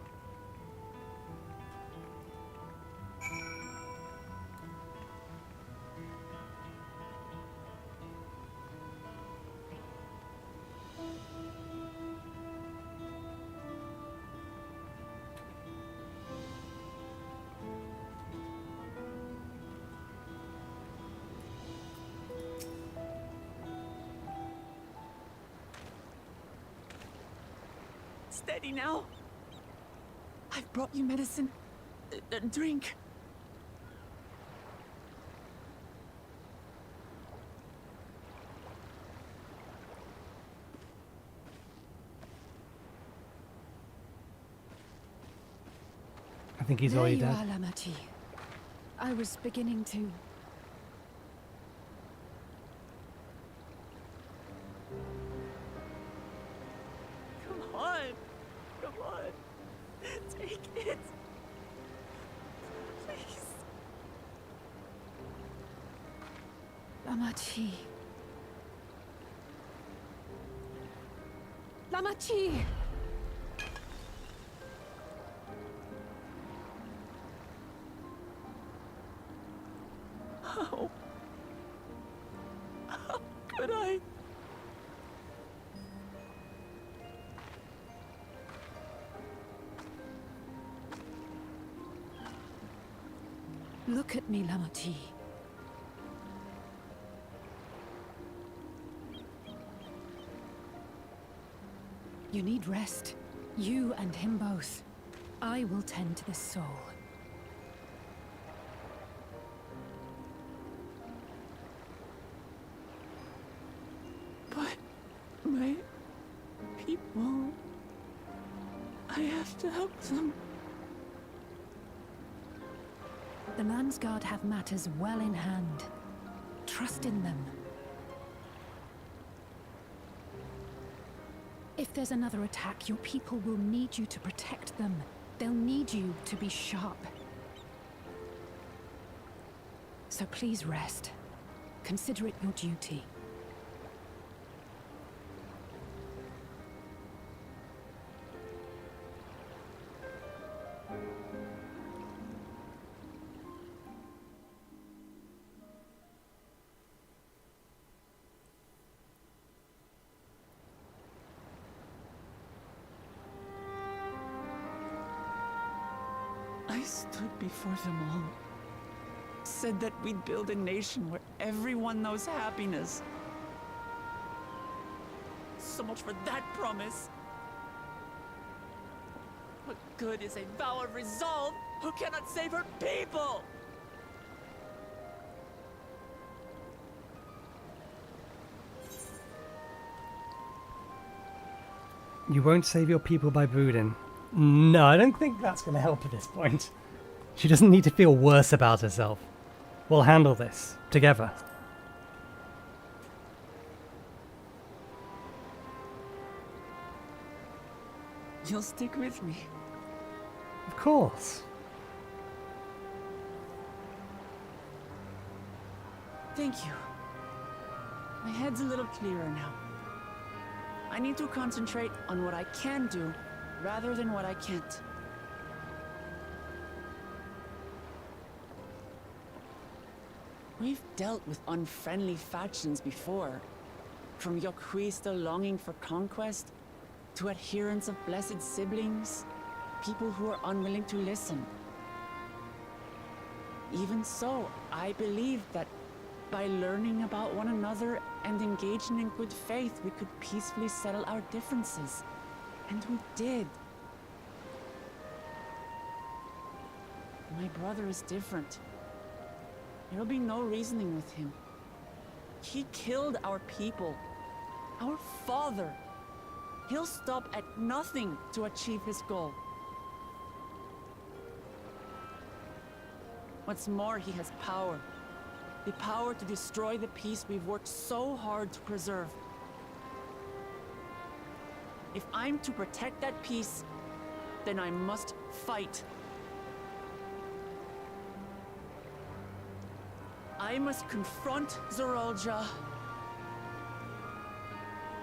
Steady now. I've brought you medicine. Drink. I think he's already dead. There you are, Lamati. I was beginning to... Take it. Please. Lamati. Lamati! How could I? Look at me, Lamati. You need rest. You and him both. I will tend to this soul. But my people... I have to help them. The Landsguard have matters well in hand. Trust in them. If there's another attack, your people will need you to protect them. They'll need you to be sharp. So please rest. Consider it your duty. I stood before them all. Said that we'd build a nation where everyone knows happiness. So much for that promise. What good is a vow of resolve who cannot save her people? You won't save your people by brooding. No, I don't think that's going to help at this point. She doesn't need to feel worse about herself. We'll handle this together. You'll stick with me. Of course. Thank you. My head's a little clearer now. I need to concentrate on what I can do rather than what I can't. We've dealt with unfriendly factions before. From Yokhui still longing for conquest, to adherents of blessed siblings, people who are unwilling to listen. Even so, I believe that by learning about one another and engaging in good faith, we could peacefully settle our differences. And we did. My brother is different. There will be no reasoning with him. He killed our people, our father. He'll stop at nothing to achieve his goal. What's more, he has power. The power to destroy the peace we've worked so hard to preserve. If I'm to protect that peace, then I must fight. I must confront Zerolja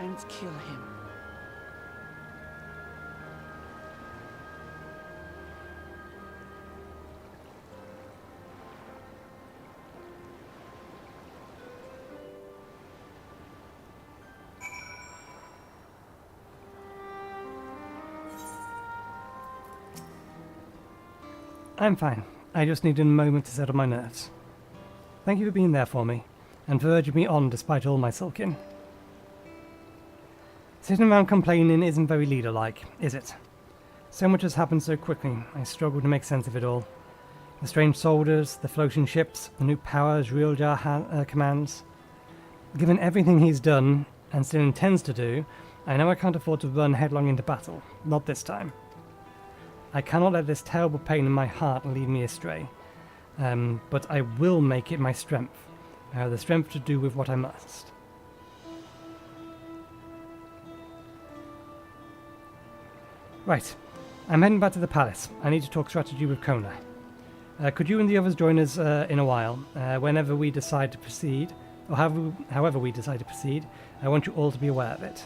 and kill him. I'm fine. I just needed a moment to settle my nerves. Thank you for being there for me, and for urging me on despite all my sulking. Sitting around complaining isn't very leader-like, is it? So much has happened so quickly, I struggle to make sense of it all. The strange soldiers, the floating ships, the new powers Zerolja commands. Given everything he's done, and still intends to do, I know I can't afford to run headlong into battle. Not this time. I cannot let this terrible pain in my heart lead me astray. But I will make it my strength. The strength to do with what I must. Right. I'm heading back to the palace. I need to talk strategy with Kona. Could you and the others join us in a while? Whenever we decide to proceed, or however we decide to proceed, I want you all to be aware of it.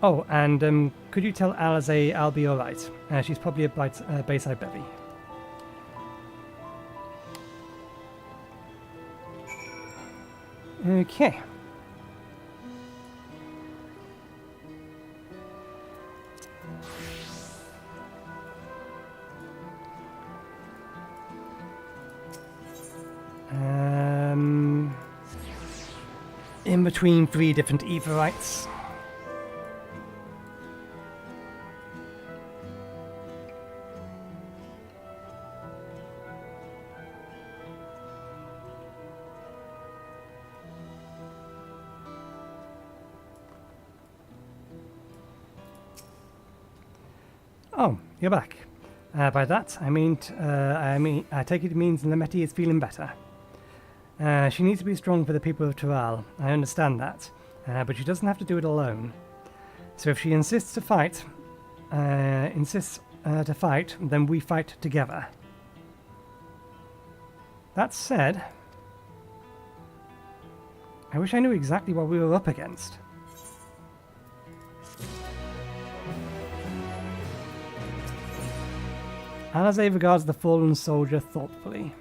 Oh, and could you tell Alize I'll be alright? She's probably at Bayside Bevy. Okay. In between 3 different Aetherites. Oh, you're back. By that, I take it means Lameti is feeling better. She needs to be strong for the people of Tural. I understand that, but she doesn't have to do it alone. So if she insists to fight, then we fight together. That said, I wish I knew exactly what we were up against. Alize regards the fallen soldier thoughtfully.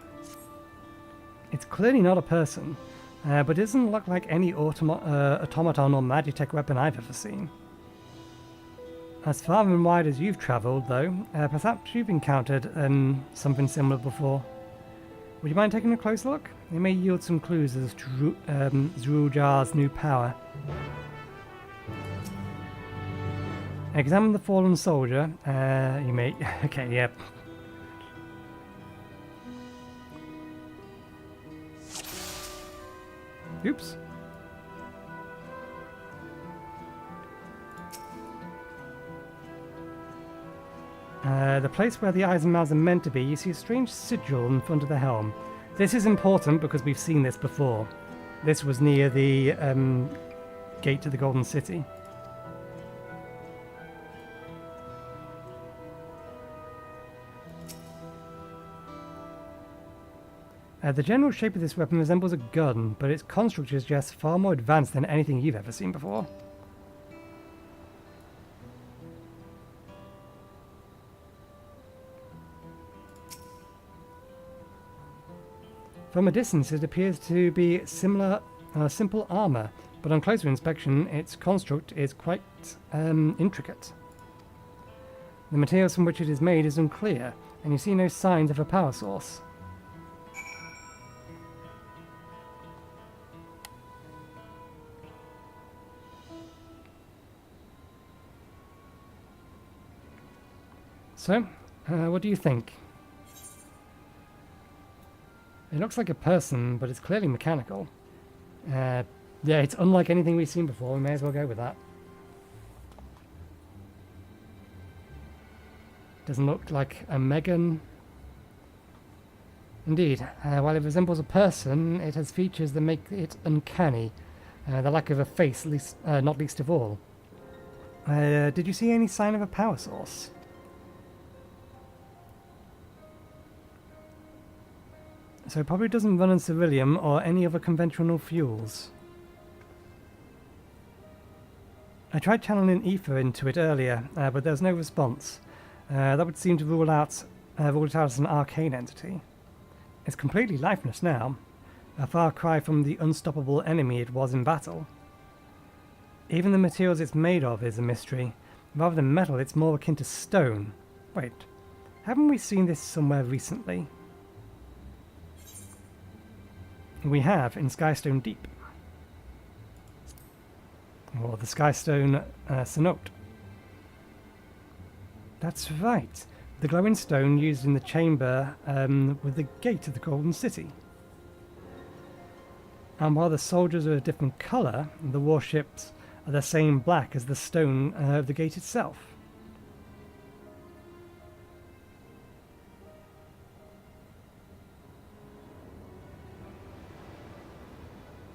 It's clearly not a person, but it doesn't look like any automaton or magitech weapon I've ever seen. As far and wide as you've travelled, though, perhaps you've encountered something similar before. Would you mind taking a close look? It may yield some clues as to Zerolja's new power. Examine the fallen soldier. You may... Okay, yep. Oops. The place where the eyes and mouths are meant to be, you see a strange sigil in front of the helm. This is important because we've seen this before. This was near the gate to the Golden City. The general shape of this weapon resembles a gun, but its construct is just far more advanced than anything you've ever seen before. From a distance, it appears to be simple armor but on closer inspection its construct is quite intricate. The materials from which it is made is unclear, and you see no signs of a power source. So, what do you think? It looks like a person, but it's clearly mechanical. Yeah, it's unlike anything we've seen before. We may as well go with that. Doesn't look like a Megan. Indeed, while it resembles a person, it has features that make it uncanny. The lack of a face, not least of all. Did you see any sign of a power source? So it probably doesn't run on ceruleum or any other conventional fuels. I tried channeling ether into it earlier, but there was no response. That would seem to rule it out as an arcane entity. It's completely lifeless now, a far cry from the unstoppable enemy it was in battle. Even the materials it's made of is a mystery. Rather than metal, it's more akin to stone. Wait, haven't we seen this somewhere recently? We have in Skystone Deep. Or the Skystone Cenote. That's right. The glowing stone used in the chamber with the gate of the Golden City. And while the soldiers are a different colour, the warships are the same black as the stone of the gate itself.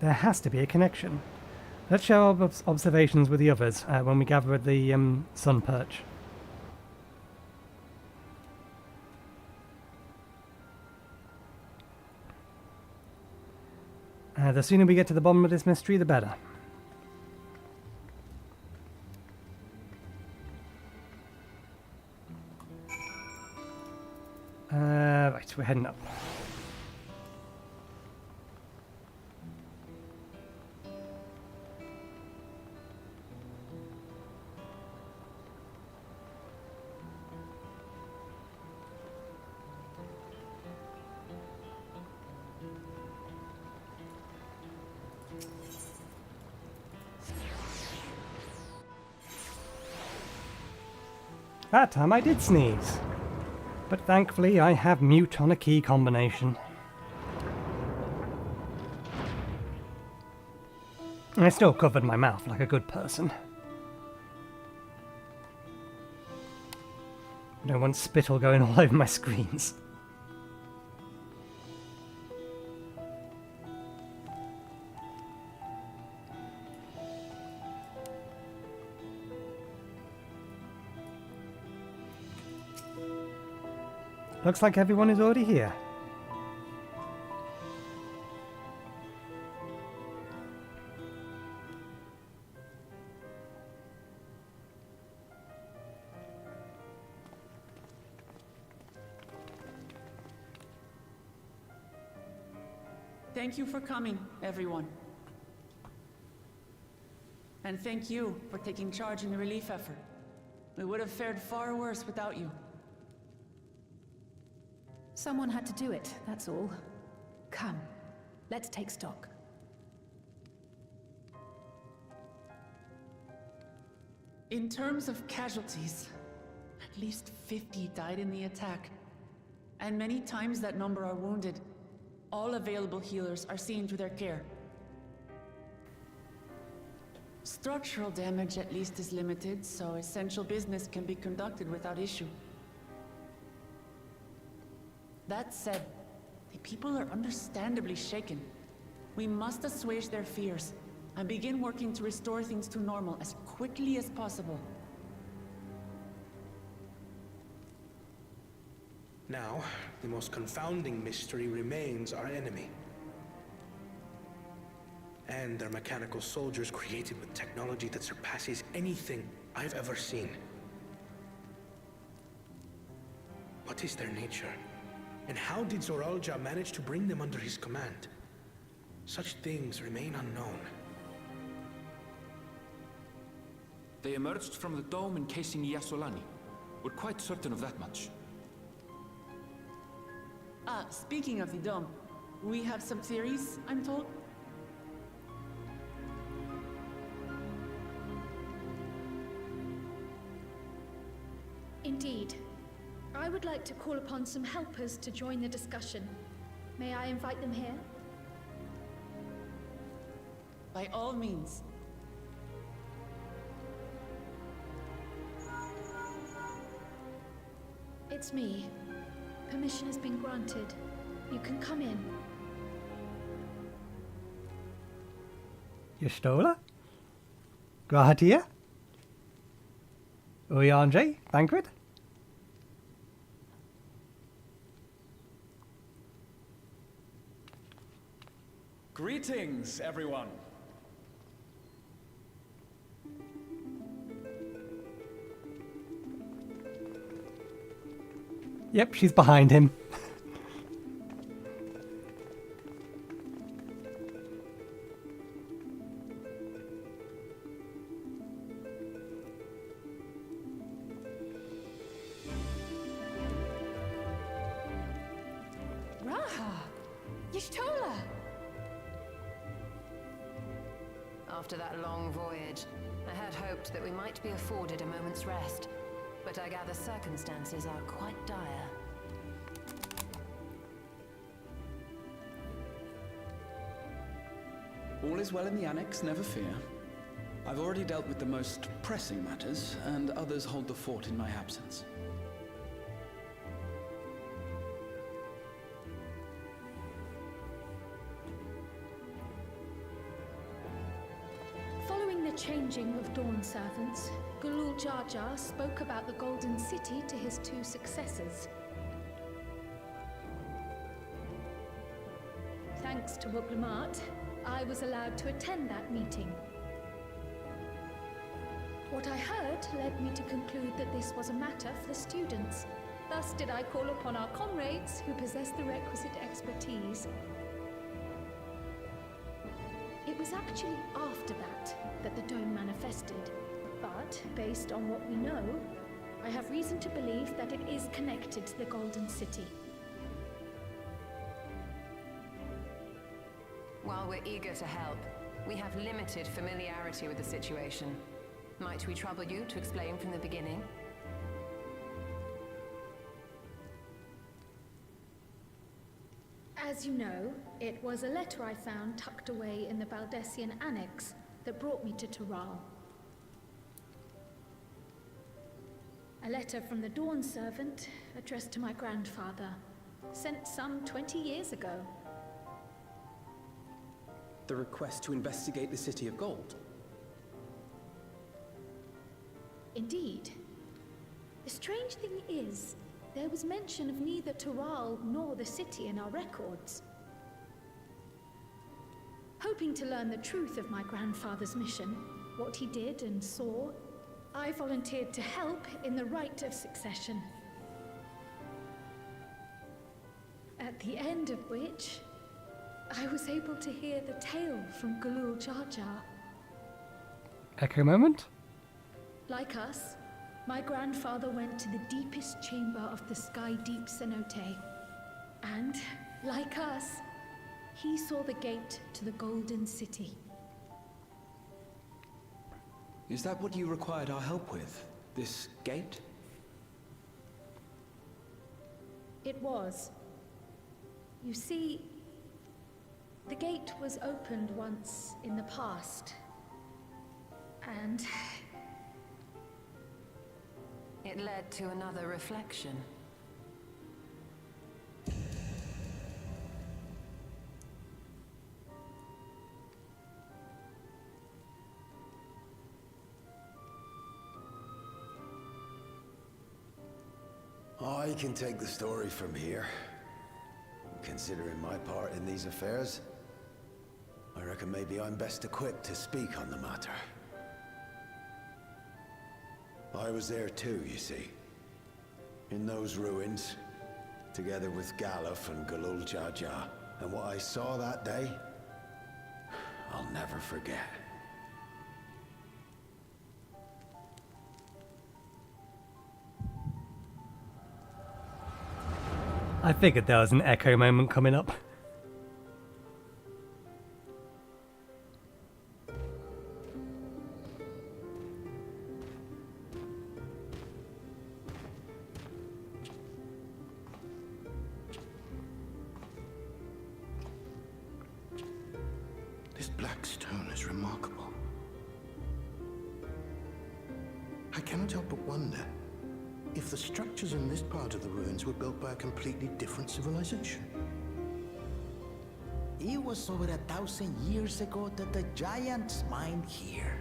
There has to be a connection. Let's share our observations with the others when we gather at the sun perch. The sooner we get to the bottom of this mystery, the better. Right, we're heading up. That time I did sneeze. But thankfully I have mute on a key combination. I still covered my mouth like a good person. I don't want spittle going all over my screens. Looks like everyone is already here. Thank you for coming, everyone. And thank you for taking charge in the relief effort. We would have fared far worse without you. Someone had to do it, that's all. Come, let's take stock. In terms of casualties, at least 50 died in the attack. And many times that number are wounded. All available healers are seen to their care. Structural damage at least is limited, so essential business can be conducted without issue. That said, the people are understandably shaken. We must assuage their fears and begin working to restore things to normal as quickly as possible. Now, the most confounding mystery remains our enemy. And their mechanical soldiers created with technology that surpasses anything I've ever seen. What is their nature? And how did Zoralja manage to bring them under his command? Such things remain unknown. They emerged from the dome encasing Yasolani. We're quite certain of that much. Speaking of the dome, we have some theories, I'm told. Indeed. I would like to call upon some helpers to join the discussion. May I invite them here? By all means. It's me. Permission has been granted. You can come in. Yestola? Grahatia? Urianje? Thancred? Greetings, everyone. Yep, she's behind him. Y'shtola! After that long voyage, I had hoped that we might be afforded a moment's rest. But I gather circumstances are quite dire. All is well in the Annex, never fear. I've already dealt with the most pressing matters, and others hold the fort in my absence. Following the changing of Dawn servants, Gulul Jar Jar spoke about the Golden City to his two successors. Thanks to Wuglamat, I was allowed to attend that meeting. What I heard led me to conclude that this was a matter for the students. Thus did I call upon our comrades who possess the requisite expertise. It was actually after that the dome manifested. But, based on what we know, I have reason to believe that it is connected to the Golden City. While we're eager to help, we have limited familiarity with the situation. Might we trouble you to explain from the beginning? As you know, it was a letter I found tucked away in the Baldessian Annex that brought me to Tural. A letter from the Dawn servant addressed to my grandfather, sent some 20 years ago. The request to investigate the City of Gold. Indeed. The strange thing is, there was mention of neither Tural nor the city in our records. Hoping to learn the truth of my grandfather's mission, what he did and saw, I volunteered to help in the rite of succession. At the end of which, I was able to hear the tale from Gulul Jar Jar. Echo moment? Like us, my grandfather went to the deepest chamber of the Skydeep Cenote. And, like us, he saw the gate to the Golden City. Is that what you required our help with? This gate? It was. You see, the gate was opened once in the past. And it led to another reflection. I can take the story from here. Considering my part in these affairs, I reckon maybe I'm best equipped to speak on the matter. I was there too, you see. In those ruins, together with Galuf and Gulul Jar Jar. And what I saw that day, I'll never forget. I figured there was an echo moment coming up. This black stone is remarkable. I cannot help but wonder if the structures in this part of the ruins were built by a completely different civilization. It was over 1,000 years ago that the giants mined here.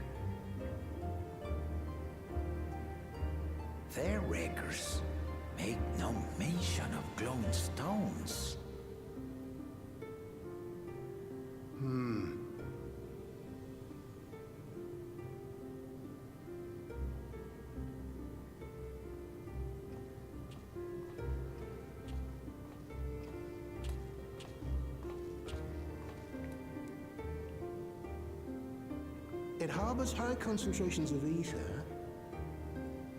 Their records make no mention of glowing stones. It harbors high concentrations of ether,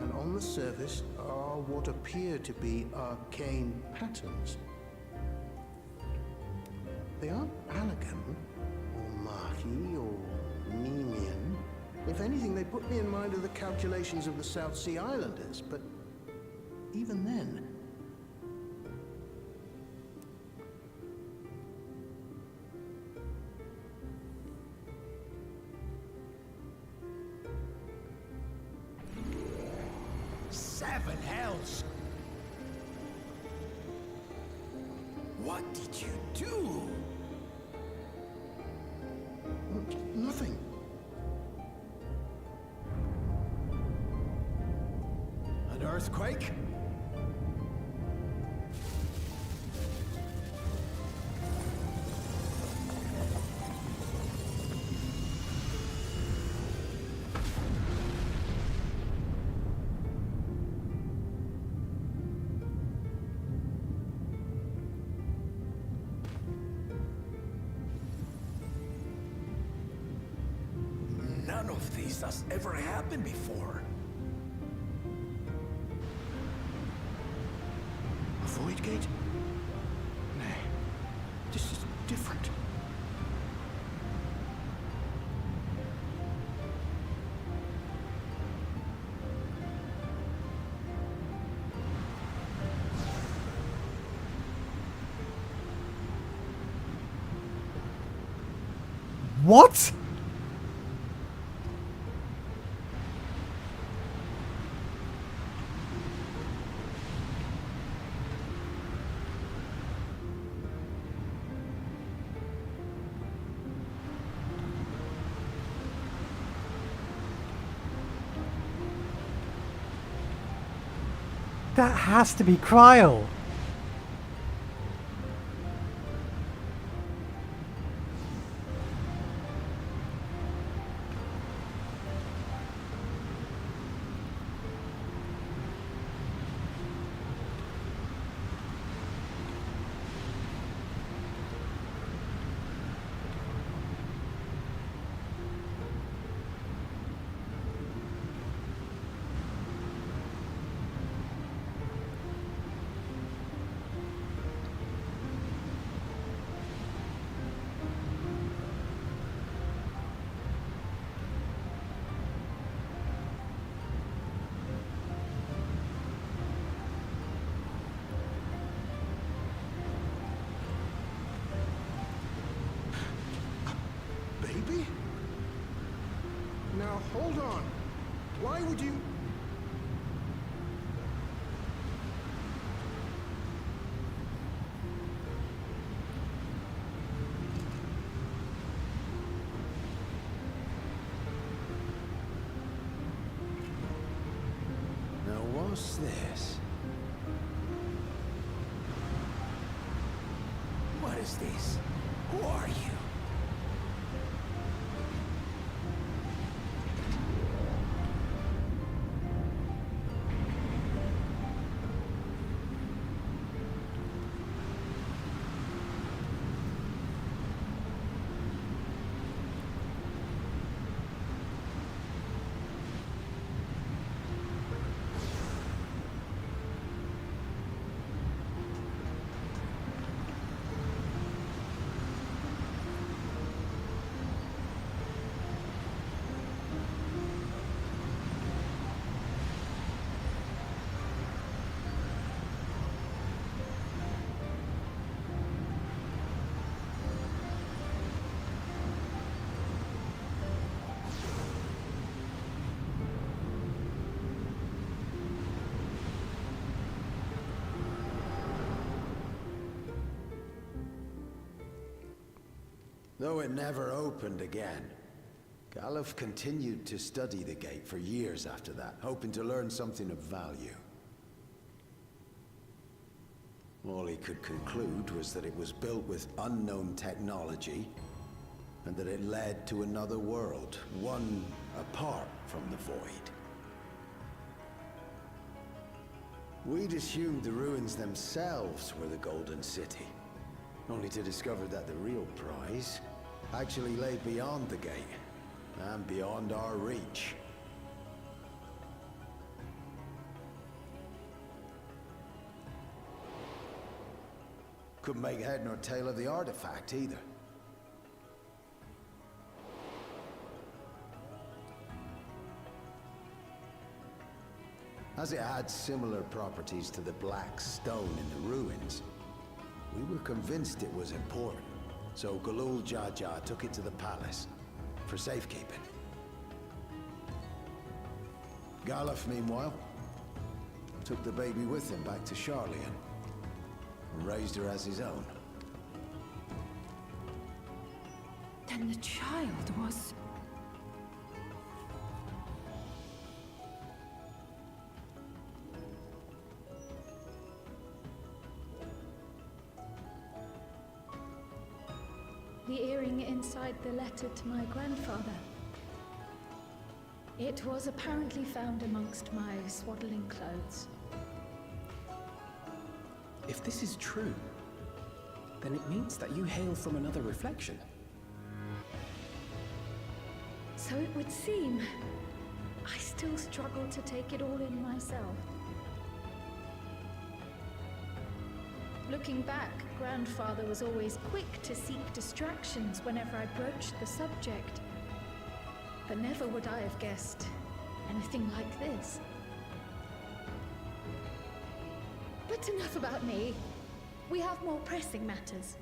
and on the surface are what appear to be arcane patterns. They aren't Allegan, or Mahi, or Nemean. If anything, they put me in mind of the calculations of the South Sea Islanders, but even then... Seven hells! What did you do? Nothing. An earthquake? None of this has ever happened before. A void gate? Nay, this is different. What? That has to be Cryle. Baby? Now hold on. Why would you... Now what's this? What is this? Who are you? Though it never opened again, Galuf continued to study the gate for years after that, hoping to learn something of value. All he could conclude was that it was built with unknown technology, and that it led to another world, one apart from the Void. We'd assumed the ruins themselves were the Golden City, only to discover that the real prize actually lay beyond the gate, and beyond our reach. Couldn't make head nor tail of the artifact either. As it had similar properties to the black stone in the ruins, we were convinced it was important, so Galul Jaja took it to the palace for safekeeping. Galuf, meanwhile, took the baby with him back to Sharlayan and raised her as his own. Then the child was... The earring inside the letter to my grandfather. It was apparently found amongst my swaddling clothes. If this is true, then it means that you hail from another reflection. So it would seem. I still struggle to take it all in myself. Looking back, Grandfather was always quick to seek distractions whenever I broached the subject. But never would I have guessed anything like this. But enough about me. We have more pressing matters.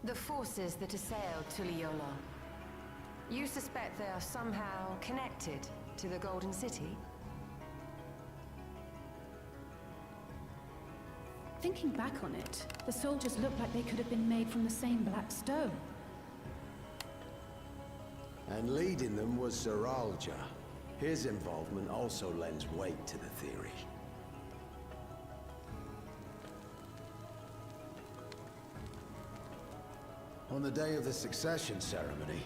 The forces that assailed Tuliyola. You suspect they are somehow connected to the Golden City? Thinking back on it, the soldiers looked like they could have been made from the same black stone. And leading them was Zeralja. His involvement also lends weight to the theory. On the day of the succession ceremony,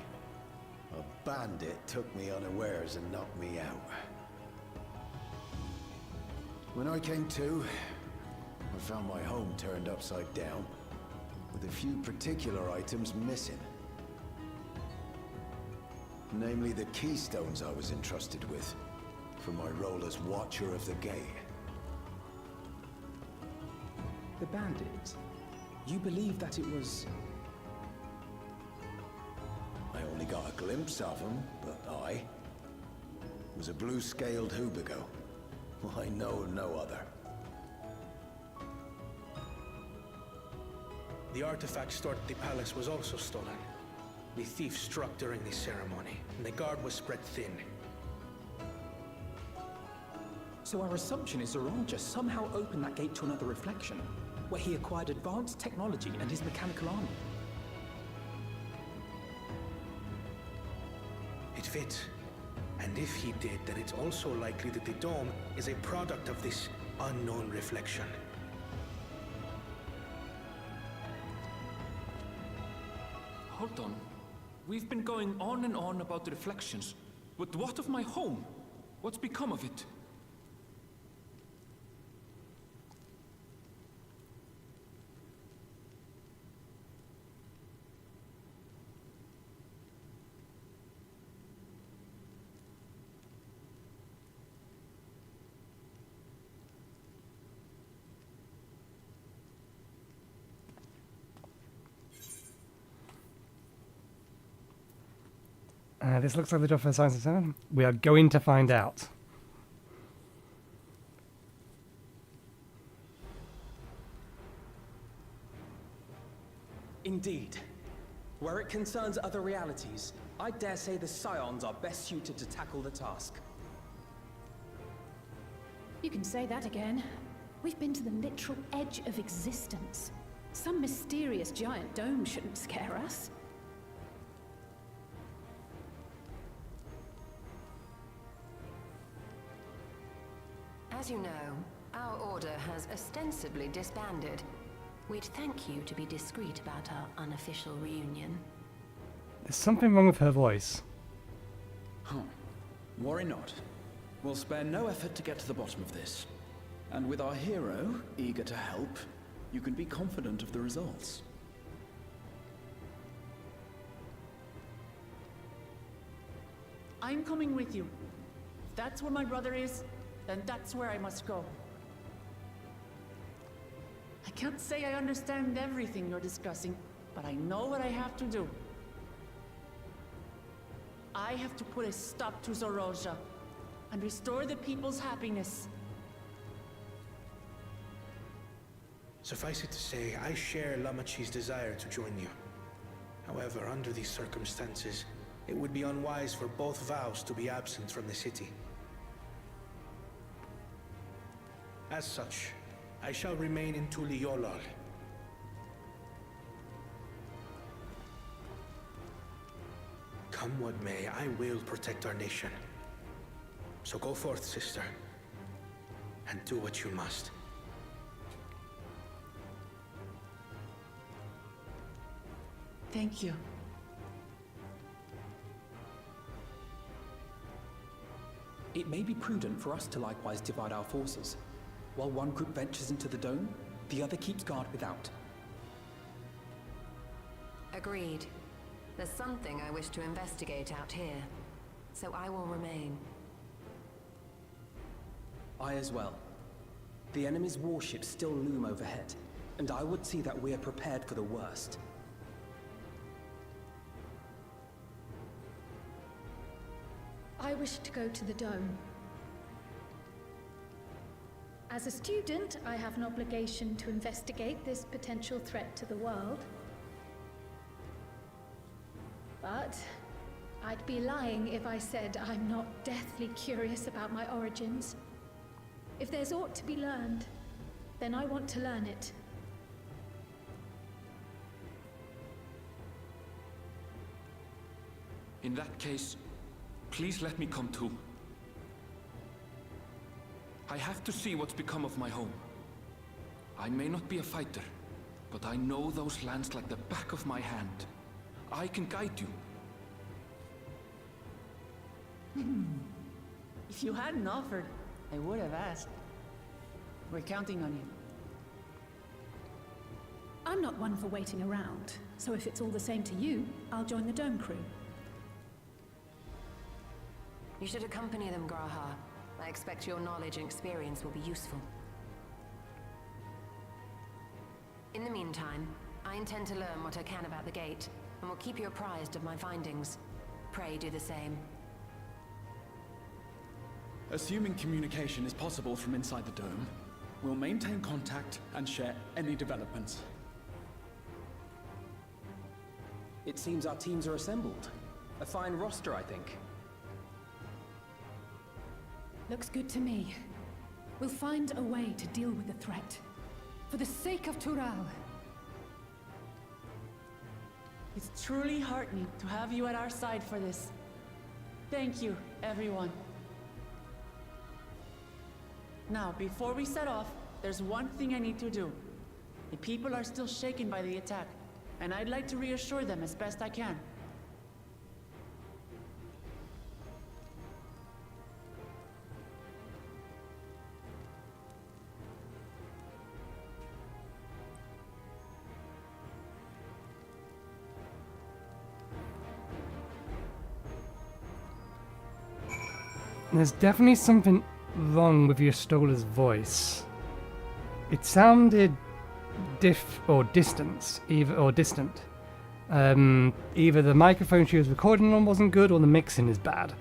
a bandit took me unawares and knocked me out. When I came to, I found my home turned upside down, with a few particular items missing. Namely the keystones I was entrusted with, for my role as Watcher of the Gate. The bandit? You believe that it was... I only got a glimpse of him, but I was a blue-scaled Hubigo. I know of no other. The artifact stored at the palace was also stolen. The thief struck during the ceremony, and the guard was spread thin. So our assumption is Zeralja somehow opened that gate to another reflection, where he acquired advanced technology and his mechanical army. It fits. And if he did, then it's also likely that the dome is a product of this unknown reflection. Hold on. We've been going on and on about the reflections. But what of my home? What's become of it? This looks like the door for Science and 7. We are going to find out. Indeed. Where it concerns other realities, I dare say the Scions are best suited to tackle the task. You can say that again. We've been to the literal edge of existence. Some mysterious giant dome shouldn't scare us. As you know, our order has ostensibly disbanded. We'd thank you to be discreet about our unofficial reunion. There's something wrong with her voice. Huh. Worry not. We'll spare no effort to get to the bottom of this. And with our hero eager to help, you can be confident of the results. I'm coming with you. If that's where my brother is, then that's where I must go. I can't say I understand everything you're discussing, but I know what I have to do. I have to put a stop to Zoroja and restore the people's happiness. Suffice it to say, I share Lamachi's desire to join you. However, under these circumstances, it would be unwise for both vows to be absent from the city. As such, I shall remain in Tuliolol. Come what may, I will protect our nation. So go forth, sister, and do what you must. Thank you. It may be prudent for us to likewise divide our forces. While one group ventures into the dome, the other keeps guard without. Agreed. There's something I wish to investigate out here, so I will remain. I as well. The enemy's warships still loom overhead, and I would see that we are prepared for the worst. I wish to go to the dome. As a student, I have an obligation to investigate this potential threat to the world. But I'd be lying if I said I'm not deathly curious about my origins. If there's aught to be learned, then I want to learn it. In that case, please let me come too. I have to see what's become of my home. I may not be a fighter, but I know those lands like the back of my hand. I can guide you. If you hadn't offered, I would have asked. We're counting on you. I'm not one for waiting around, so if it's all the same to you, I'll join the dome crew. You should accompany them, Graha. I expect your knowledge and experience will be useful. In the meantime, I intend to learn what I can about the gate, and will keep you apprised of my findings. Pray do the same. Assuming communication is possible from inside the dome, we'll maintain contact and share any developments. It seems our teams are assembled. A fine roster, I think. Looks good to me. We'll find a way to deal with the threat. For the sake of Tural. It's truly heartening to have you at our side for this. Thank you, everyone. Now, before we set off, there's one thing I need to do. The people are still shaken by the attack, and I'd like to reassure them as best I can. There's definitely something wrong with your Stola's voice. It sounded distant. Either the microphone she was recording on wasn't good or the mixing is bad.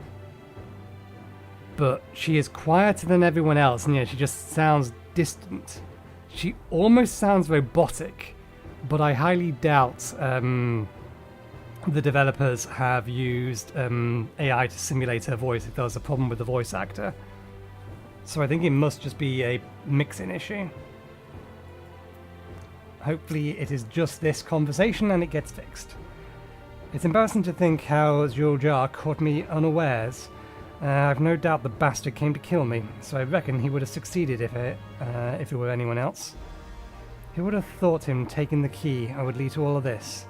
But she is quieter than everyone else, and yeah, she just sounds distant. She almost sounds robotic, but I highly doubt the developers have used AI to simulate her voice if there was a problem with the voice actor. So I think it must just be a mixing issue. Hopefully it is just this conversation and it gets fixed. It's embarrassing to think how Zhuljar caught me unawares. I've no doubt the bastard came to kill me, so I reckon he would have succeeded if it were anyone else. Who would have thought him taking the key would lead to all of this?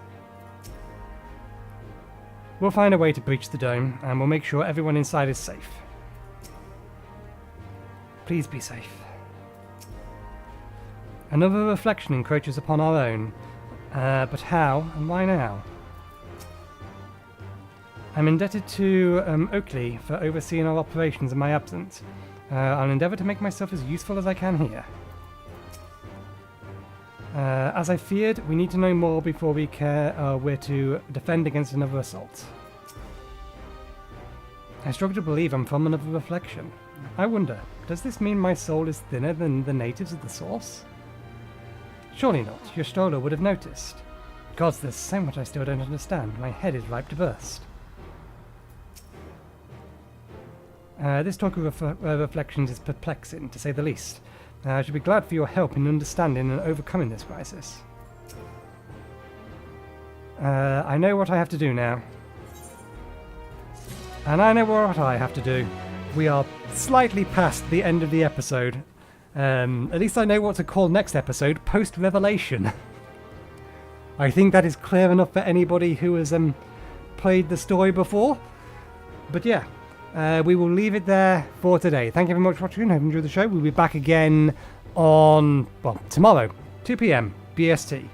We'll find a way to breach the dome, and we'll make sure everyone inside is safe. Please be safe. Another reflection encroaches upon our own, but how and why now? I'm indebted to Oakley for overseeing our operations in my absence. I'll endeavour to make myself as useful as I can here. As I feared, we need to know more before we're to defend against another assault. I struggle to believe I'm from another reflection. I wonder, does this mean my soul is thinner than the natives of the source? Surely not, your stroller would have noticed. Gods, there's so much I still don't understand. My head is ripe to burst. This talk of reflections is perplexing, to say the least. I should be glad for your help in understanding and overcoming this crisis. I know what I have to do now. And I know what I have to do. We are slightly past the end of the episode. At least I know what to call next episode, post-revelation. I think that is clear enough for anybody who has played the story before. But yeah. We will leave it there for today. Thank you very much for watching. Hope you enjoyed the show. We'll be back again on, well, tomorrow, 2 PM BST.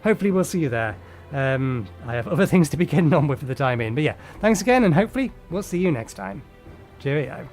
Hopefully we'll see you there. I have other things to be getting on with for the time being. But yeah, thanks again, and hopefully we'll see you next time. Cheerio.